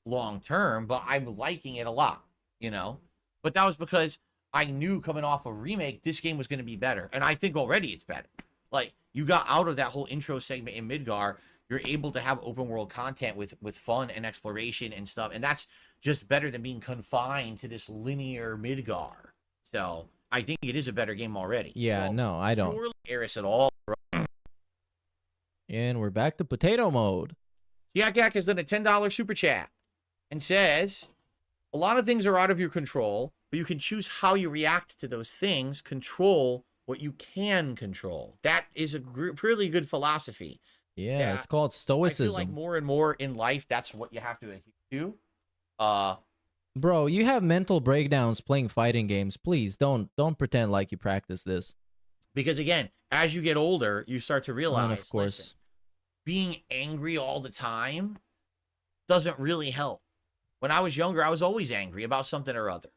long term, but I'm liking it a lot, you know? But that was because I knew coming off a remake, this game was going to be better. And I think already it's better. Like, you got out of that whole intro segment in Midgar, you're able to have open world content with fun and exploration and stuff. And that's just better than being confined to this linear Midgar. So I think it is a better game already. Yeah, well, no, I don't. Eris at all. And we're back to potato mode. Yak has done a $10 super chat and says, a lot of things are out of your control, but you can choose how you react to those things, control what you can control. That is a pretty good philosophy. Yeah, it's called stoicism. I feel like more and more in life, that's what you have to do. Bro, you have mental breakdowns playing fighting games. Please don't pretend like you practice this. Because again, as you get older, you start to realize, and of course, listen, being angry all the time doesn't really help. When I was younger, I was always angry about something or other,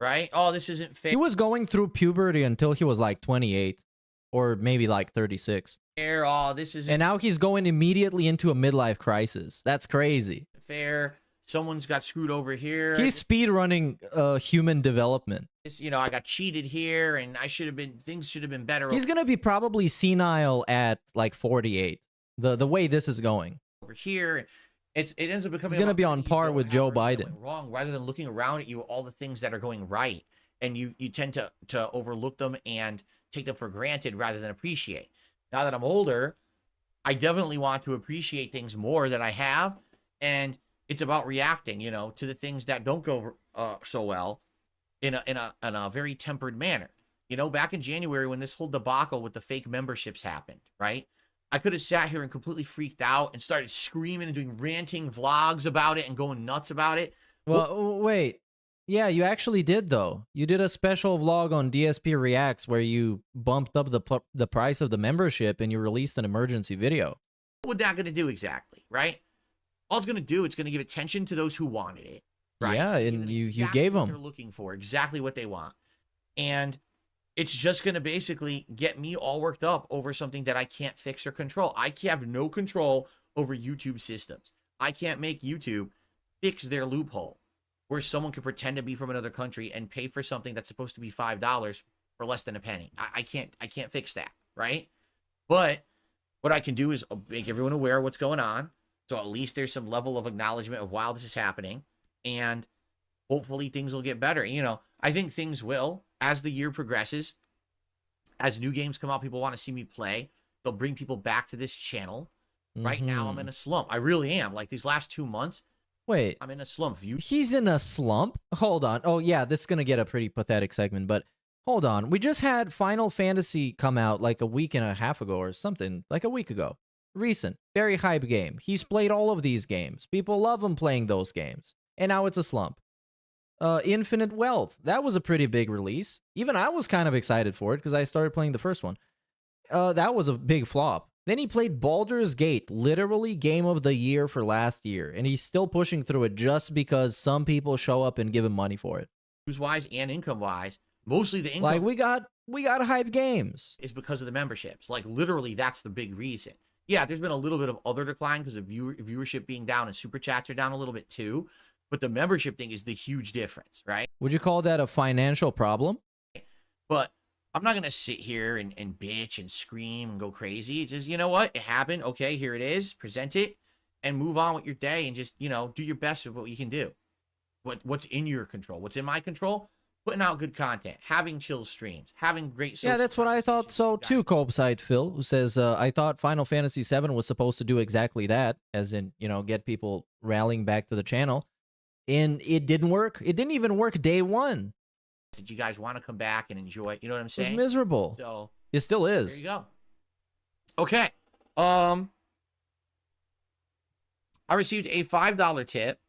right? Oh, this isn't fair. He was going through puberty until he was like 28 or maybe like 36. Oh, this isn't. And now he's going immediately into a midlife crisis. That's crazy. Fair. Someone's got screwed over here. He's speedrunning human development. You know, I got cheated here, and things should have been better. He's gonna be probably senile at like 48. The way this is going. Over here, it ends up becoming. He's gonna be on par with Joe Biden. Wrong, rather than looking around at you, all the things that are going right, and you tend to overlook them and take them for granted rather than appreciate. Now that I'm older, I definitely want to appreciate things more that I have, and it's about reacting, you know, to the things that don't go so well in a very tempered manner. You know, back in January when this whole debacle with the fake memberships happened, right? I could have sat here and completely freaked out and started screaming and doing ranting vlogs about it and going nuts about it. Well, wait. Yeah, you actually did, though. You did a special vlog on DSP Reacts where you bumped up the price of the membership and you released an emergency video. What was that going to do exactly, right? All it's going to do, it's going to give attention to those who wanted it. Right? Yeah, and you gave them. They're looking for exactly what they want. And it's just going to basically get me all worked up over something that I can't fix or control. I have no control over YouTube systems. I can't make YouTube fix their loophole where someone can pretend to be from another country and pay for something that's supposed to be $5 for less than a penny. I can't fix that, right? But what I can do is make everyone aware of what's going on. So at least there's some level of acknowledgement of while this is happening, and hopefully things will get better. You know, I think things will as the year progresses. As new games come out, people want to see me play. They'll bring people back to this channel. Right now, I'm in a slump. I really am. Like these last 2 months. Wait. I'm in a slump. He's in a slump? Hold on. Oh, yeah, this is going to get a pretty pathetic segment, but hold on. We just had Final Fantasy come out like a week and a half ago or something, like a week ago. Recent, very hype game. He's played all of these games. People love him playing those games. And now it's a slump. Infinite Wealth. That was a pretty big release. Even I was kind of excited for it because I started playing the first one. That was a big flop. Then he played Baldur's Gate, literally game of the year for last year. And he's still pushing through it just because some people show up and give him money for it. News-wise and income-wise, mostly the income. Like, we got hype games. Is because of the memberships. Like, literally, that's the big reason. Yeah, there's been a little bit of other decline because of viewership being down and super chats are down a little bit too. But the membership thing is the huge difference, right? Would you call that a financial problem? But I'm not going to sit here and bitch and scream and go crazy. It's just, you know what? It happened. Okay, here it is. Present it and move on with your day and just, you know, do your best with what you can do. What's in your control? What's in my control? putting out good content, having chill streams, having great social Yeah, that's what I thought so too, Cobeside Phil, who says, I thought Final Fantasy VII was supposed to do exactly that, as in, you know, get people rallying back to the channel. And it didn't work. It didn't even work day one. Did you guys want to come back and enjoy? You know what I'm It saying? was miserable. So It still is. there you go. Okay. I received a $5 tip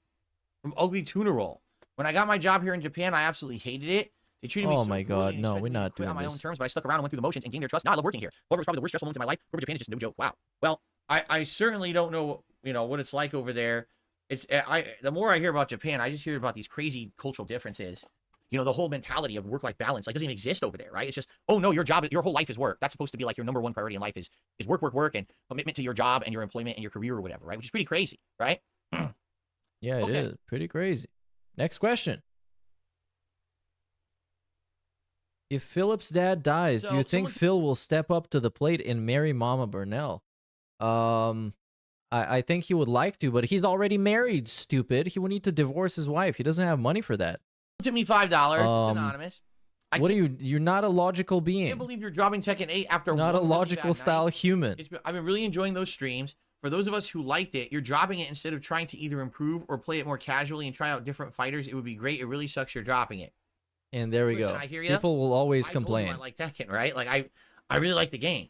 from Ugly Tuna Roll. When I got my job here in Japan, I absolutely hated it. They treated me Oh so my poorly God, and no, expected we're me to not quit doing on my own this. terms, but I stuck around and went through the motions and gained their trust. Now I love working here. However, it's probably the worst stressful moments of my life. Corporate Japan is just no joke. Wow. Well, I certainly don't know, you know, what it's like over there. It's the more I hear about Japan, I just hear about these crazy cultural differences. You know, the whole mentality of work-life balance, like, doesn't even exist over there, right? It's just, oh no, your job, your whole life is work. That's supposed to be like your number one priority in life is work, work, work, and commitment to your job and your employment and your career or whatever, right? Which is pretty crazy, right? Yeah, it is. Pretty crazy. Next question. If Philip's dad dies, do you think Phil will step up to the plate and marry Mama Burnell? I think he would like to, but he's already married, stupid. He would need to divorce his wife. He doesn't have money for that. Took me $5. It's anonymous. What are you? You're not a logical being. I can't believe you're dropping Tekken 8 after Not a one really logical bad style night. human. I've been really enjoying those streams. For those of us who liked it, you're dropping it instead of trying to either improve or play it more casually and try out different fighters. It would be great. It really sucks you're dropping it. And there we Listen, go. I hear ya. People will always I told you complain. I like Tekken, right? Like I really like the game.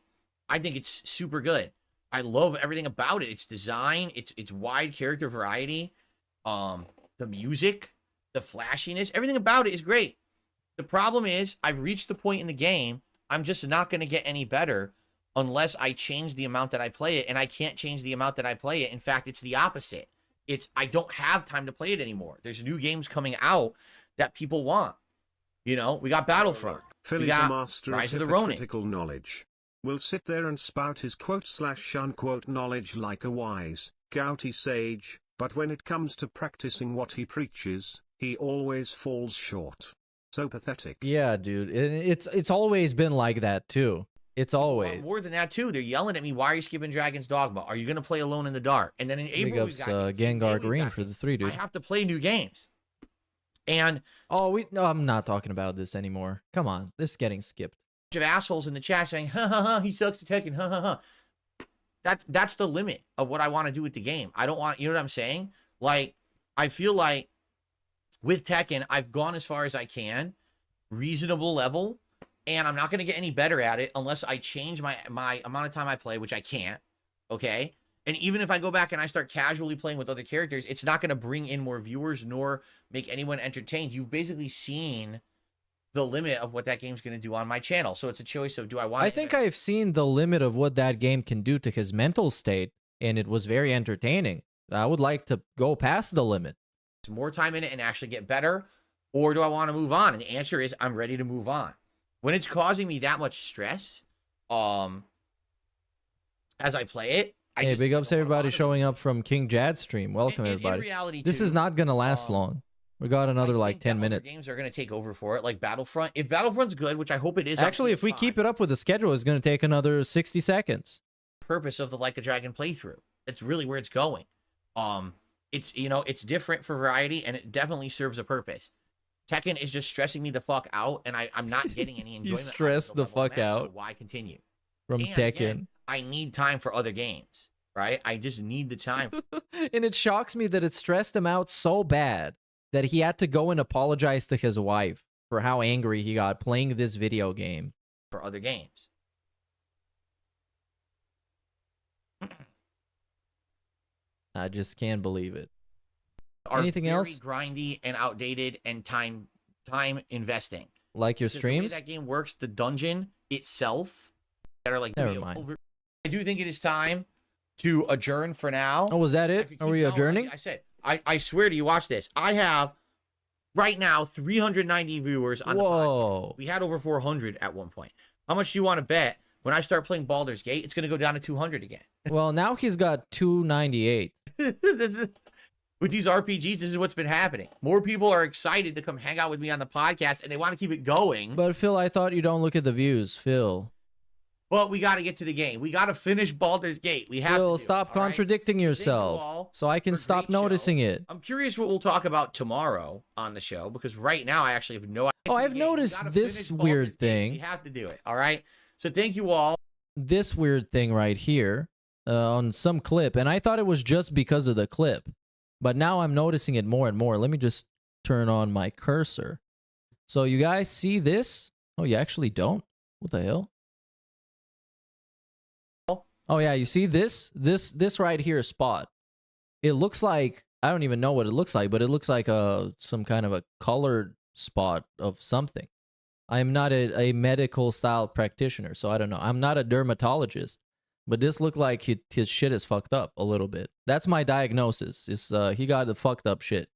I think it's super good. I love everything about it. Its design, its wide character variety, the music, the flashiness, everything about it is great. The problem is I've reached the point in the game, I'm just not going to get any better unless I change the amount that I play it, and I can't change the amount that I play it. In fact, it's the opposite. I don't have time to play it anymore. There's new games coming out that people want. You know, we got Battlefront. Phil We is a got master Rise of of the Ronin. hypocritical knowledge. Will sit there and spout his quote/unquote knowledge like a wise, gouty sage, but when it comes to practicing what he preaches, he always falls short. So pathetic. Yeah, dude. It's always been like that too. It's always. More than that too. They're yelling at me. Why are you skipping Dragon's Dogma? Are you going to play Alone in the Dark? And then in Big April, we ups got Gengar Green for the 3, dude. I have to play new games. And no, I'm not talking about this anymore. Come on, this is getting skipped. Of assholes in the chat saying, ha ha ha, he sucks at Tekken, ha ha ha. That's the limit of what I want to do with the game. I don't want, you know what I'm saying? Like, I feel like with Tekken, I've gone as far as I can, reasonable level, and I'm not going to get any better at it unless I change my amount of time I play, which I can't, okay? And even if I go back and I start casually playing with other characters, it's not going to bring in more viewers nor make anyone entertained. You've basically seen the limit of what that game's going to do on my channel. So it's a choice of, do I want I think I've seen the limit of what that game can do to his mental state, and it was very entertaining. I would like to go past the limit. more time in it and actually get better, or do I want to move on? And the answer is I'm ready to move on. When it's causing me that much stress, as I play it, Hey, big ups everybody showing up from King Jad's stream. Welcome everybody. reality, This is too, not gonna last long. We got another like 10 minutes. games are going to take over for it, like Battlefront. If Battlefront's good, which I hope it is, Actually, if we keep it up with the schedule, it's gonna take another 60 seconds. Purpose of the Like a Dragon playthrough. That's really where it's going. It's, you know, it's different for variety, and it definitely serves a purpose. Tekken is just stressing me the fuck out, and I'm not getting any enjoyment. You stressed the fuck out. So why continue? From And Tekken. again, I need time for other games, right? I just need the time. And it shocks me that it stressed him out so bad that he had to go and apologize to his wife for how angry he got playing this video game. For other games. I just can't believe it. Are Anything very else? grindy and outdated and time investing. Like your Because streams? The way that game works, the dungeon itself, that are like Never mind. I do think it is time to adjourn for now. Oh, was that it? Are we adjourning? I said, I swear to you, watch this. I have right now 390 viewers on the podcast. We had over 400 at one point. How much do you want to bet when I start playing Baldur's Gate, it's going to go down to 200 again? Well, now he's got 298. With these RPGs, this is what's been happening. More people are excited to come hang out with me on the podcast, and they want to keep it going. But Phil, I thought you don't look at the views, Phil. But we got to get to the game. We got to finish Baldur's Gate. We have Phil, to. stop contradicting yourself so I can stop noticing it. I'm curious what we'll talk about tomorrow on the show, because right now I actually have no idea. points. I've noticed this weird thing. You have to do it. All right. So thank you all. This weird thing right here on some clip, and I thought it was just because of the clip, but now I'm noticing it more and more. Let me just turn on my cursor. So you guys see this? Oh, you actually don't? What the hell? Oh yeah, you see this right here spot. It looks like, I don't even know what it looks like, but it looks like some kind of a colored spot of something. I'm not a medical style practitioner, so I don't know. I'm not a dermatologist, but this looked like his shit is fucked up a little bit. That's my diagnosis. Is he got the fucked up shit.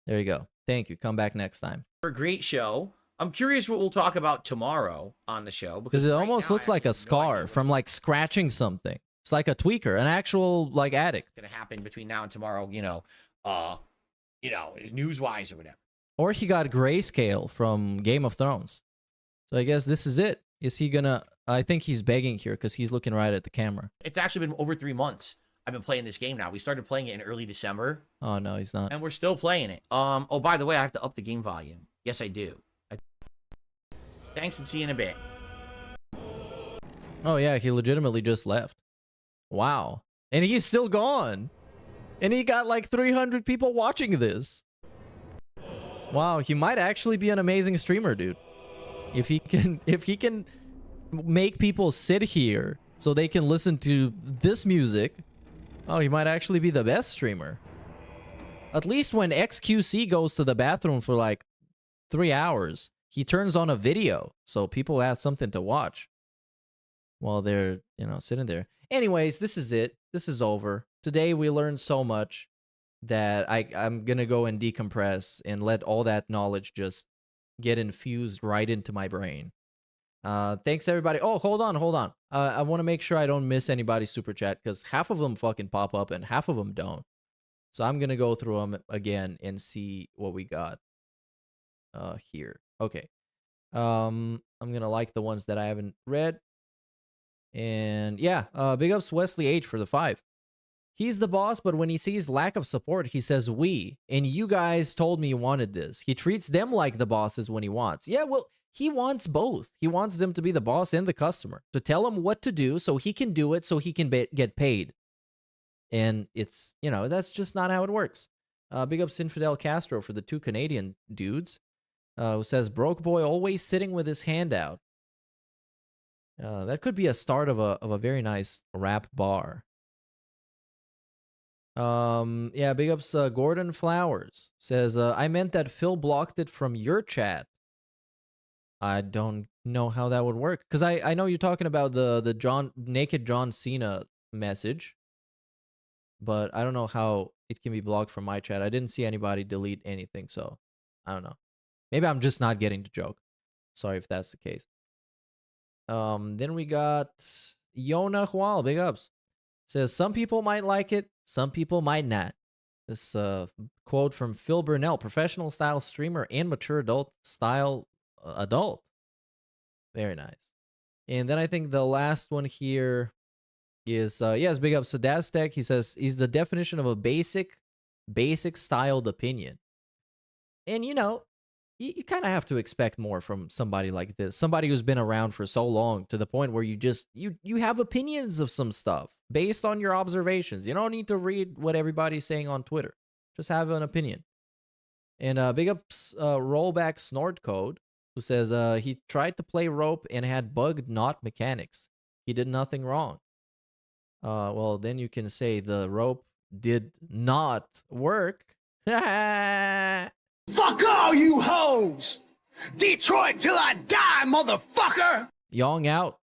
There you go. Thank you. Come back next time. For a great show. I'm curious what we'll talk about tomorrow on the show, because it almost looks like a scar from like scratching something. It's like a tweaker, an actual like addict. Going to happen between now and tomorrow, news-wise or whatever. Or he got grayscale from Game of Thrones. So I guess this is it. Is he gonna? I think he's begging here because he's looking right at the camera. It's actually been over 3 months. I've been playing this game now. We started playing it in early December. Oh no, he's not. And we're still playing it. Oh, by the way, I have to up the game volume. Yes, I do. Thanks, and see you in a bit. Oh yeah, he legitimately just left. Wow. And he's still gone. And he got like 300 people watching this. Wow, he might actually be an amazing streamer, dude. If he can make people sit here so they can listen to this music, oh, he might actually be the best streamer. At least when XQC goes to the bathroom for like 3 hours, he turns on a video so people have something to watch while they're, sitting there. Anyways, this is it. This is over. Today we learned so much that I'm going to go and decompress and let all that knowledge just get infused right into my brain. Thanks, everybody. Oh, hold on. I want to make sure I don't miss anybody's super chat because half of them fucking pop up and half of them don't. So I'm going to go through them again and see what we got here. Okay. I'm going to like the ones that I haven't read. And yeah, big ups Wesley H for the 5. He's the boss, but when he sees lack of support, he says we. And you guys told me you wanted this. He treats them like the bosses when he wants. Yeah, well, he wants both. He wants them to be the boss and the customer. To tell him what to do so he can do it so he can get paid. And it's, that's just not how it works. Big ups Infidel Castro for the 2 Canadian dudes. Who says, broke boy always sitting with his hand out. That could be a start of a very nice rap bar. Yeah, big ups Gordon Flowers. Says, I meant that Phil blocked it from your chat. I don't know how that would work. Because I know you're talking about the naked John Cena message. But I don't know how it can be blocked from my chat. I didn't see anybody delete anything, so I don't know. Maybe I'm just not getting the joke. Sorry if that's the case. Then we got Yona Hual, big ups. Says, some people might like it, some people might not. This quote from Phil Burnell, professional style streamer and mature adult style adult. Very nice. And then I think the last one here is, yes, big ups to Daztech. He says, he's the definition of a basic styled opinion. And you kind of have to expect more from somebody like this. Somebody who's been around for so long to the point where you have opinions of some stuff based on your observations. You don't need to read what everybody's saying on Twitter. Just have an opinion. And big ups Rollback Snort Code, who says he tried to play rope and had bugged knot mechanics. He did nothing wrong. Well, then you can say the rope did not work. Fuck all you hoes! Detroit till I die, motherfucker! Yong out.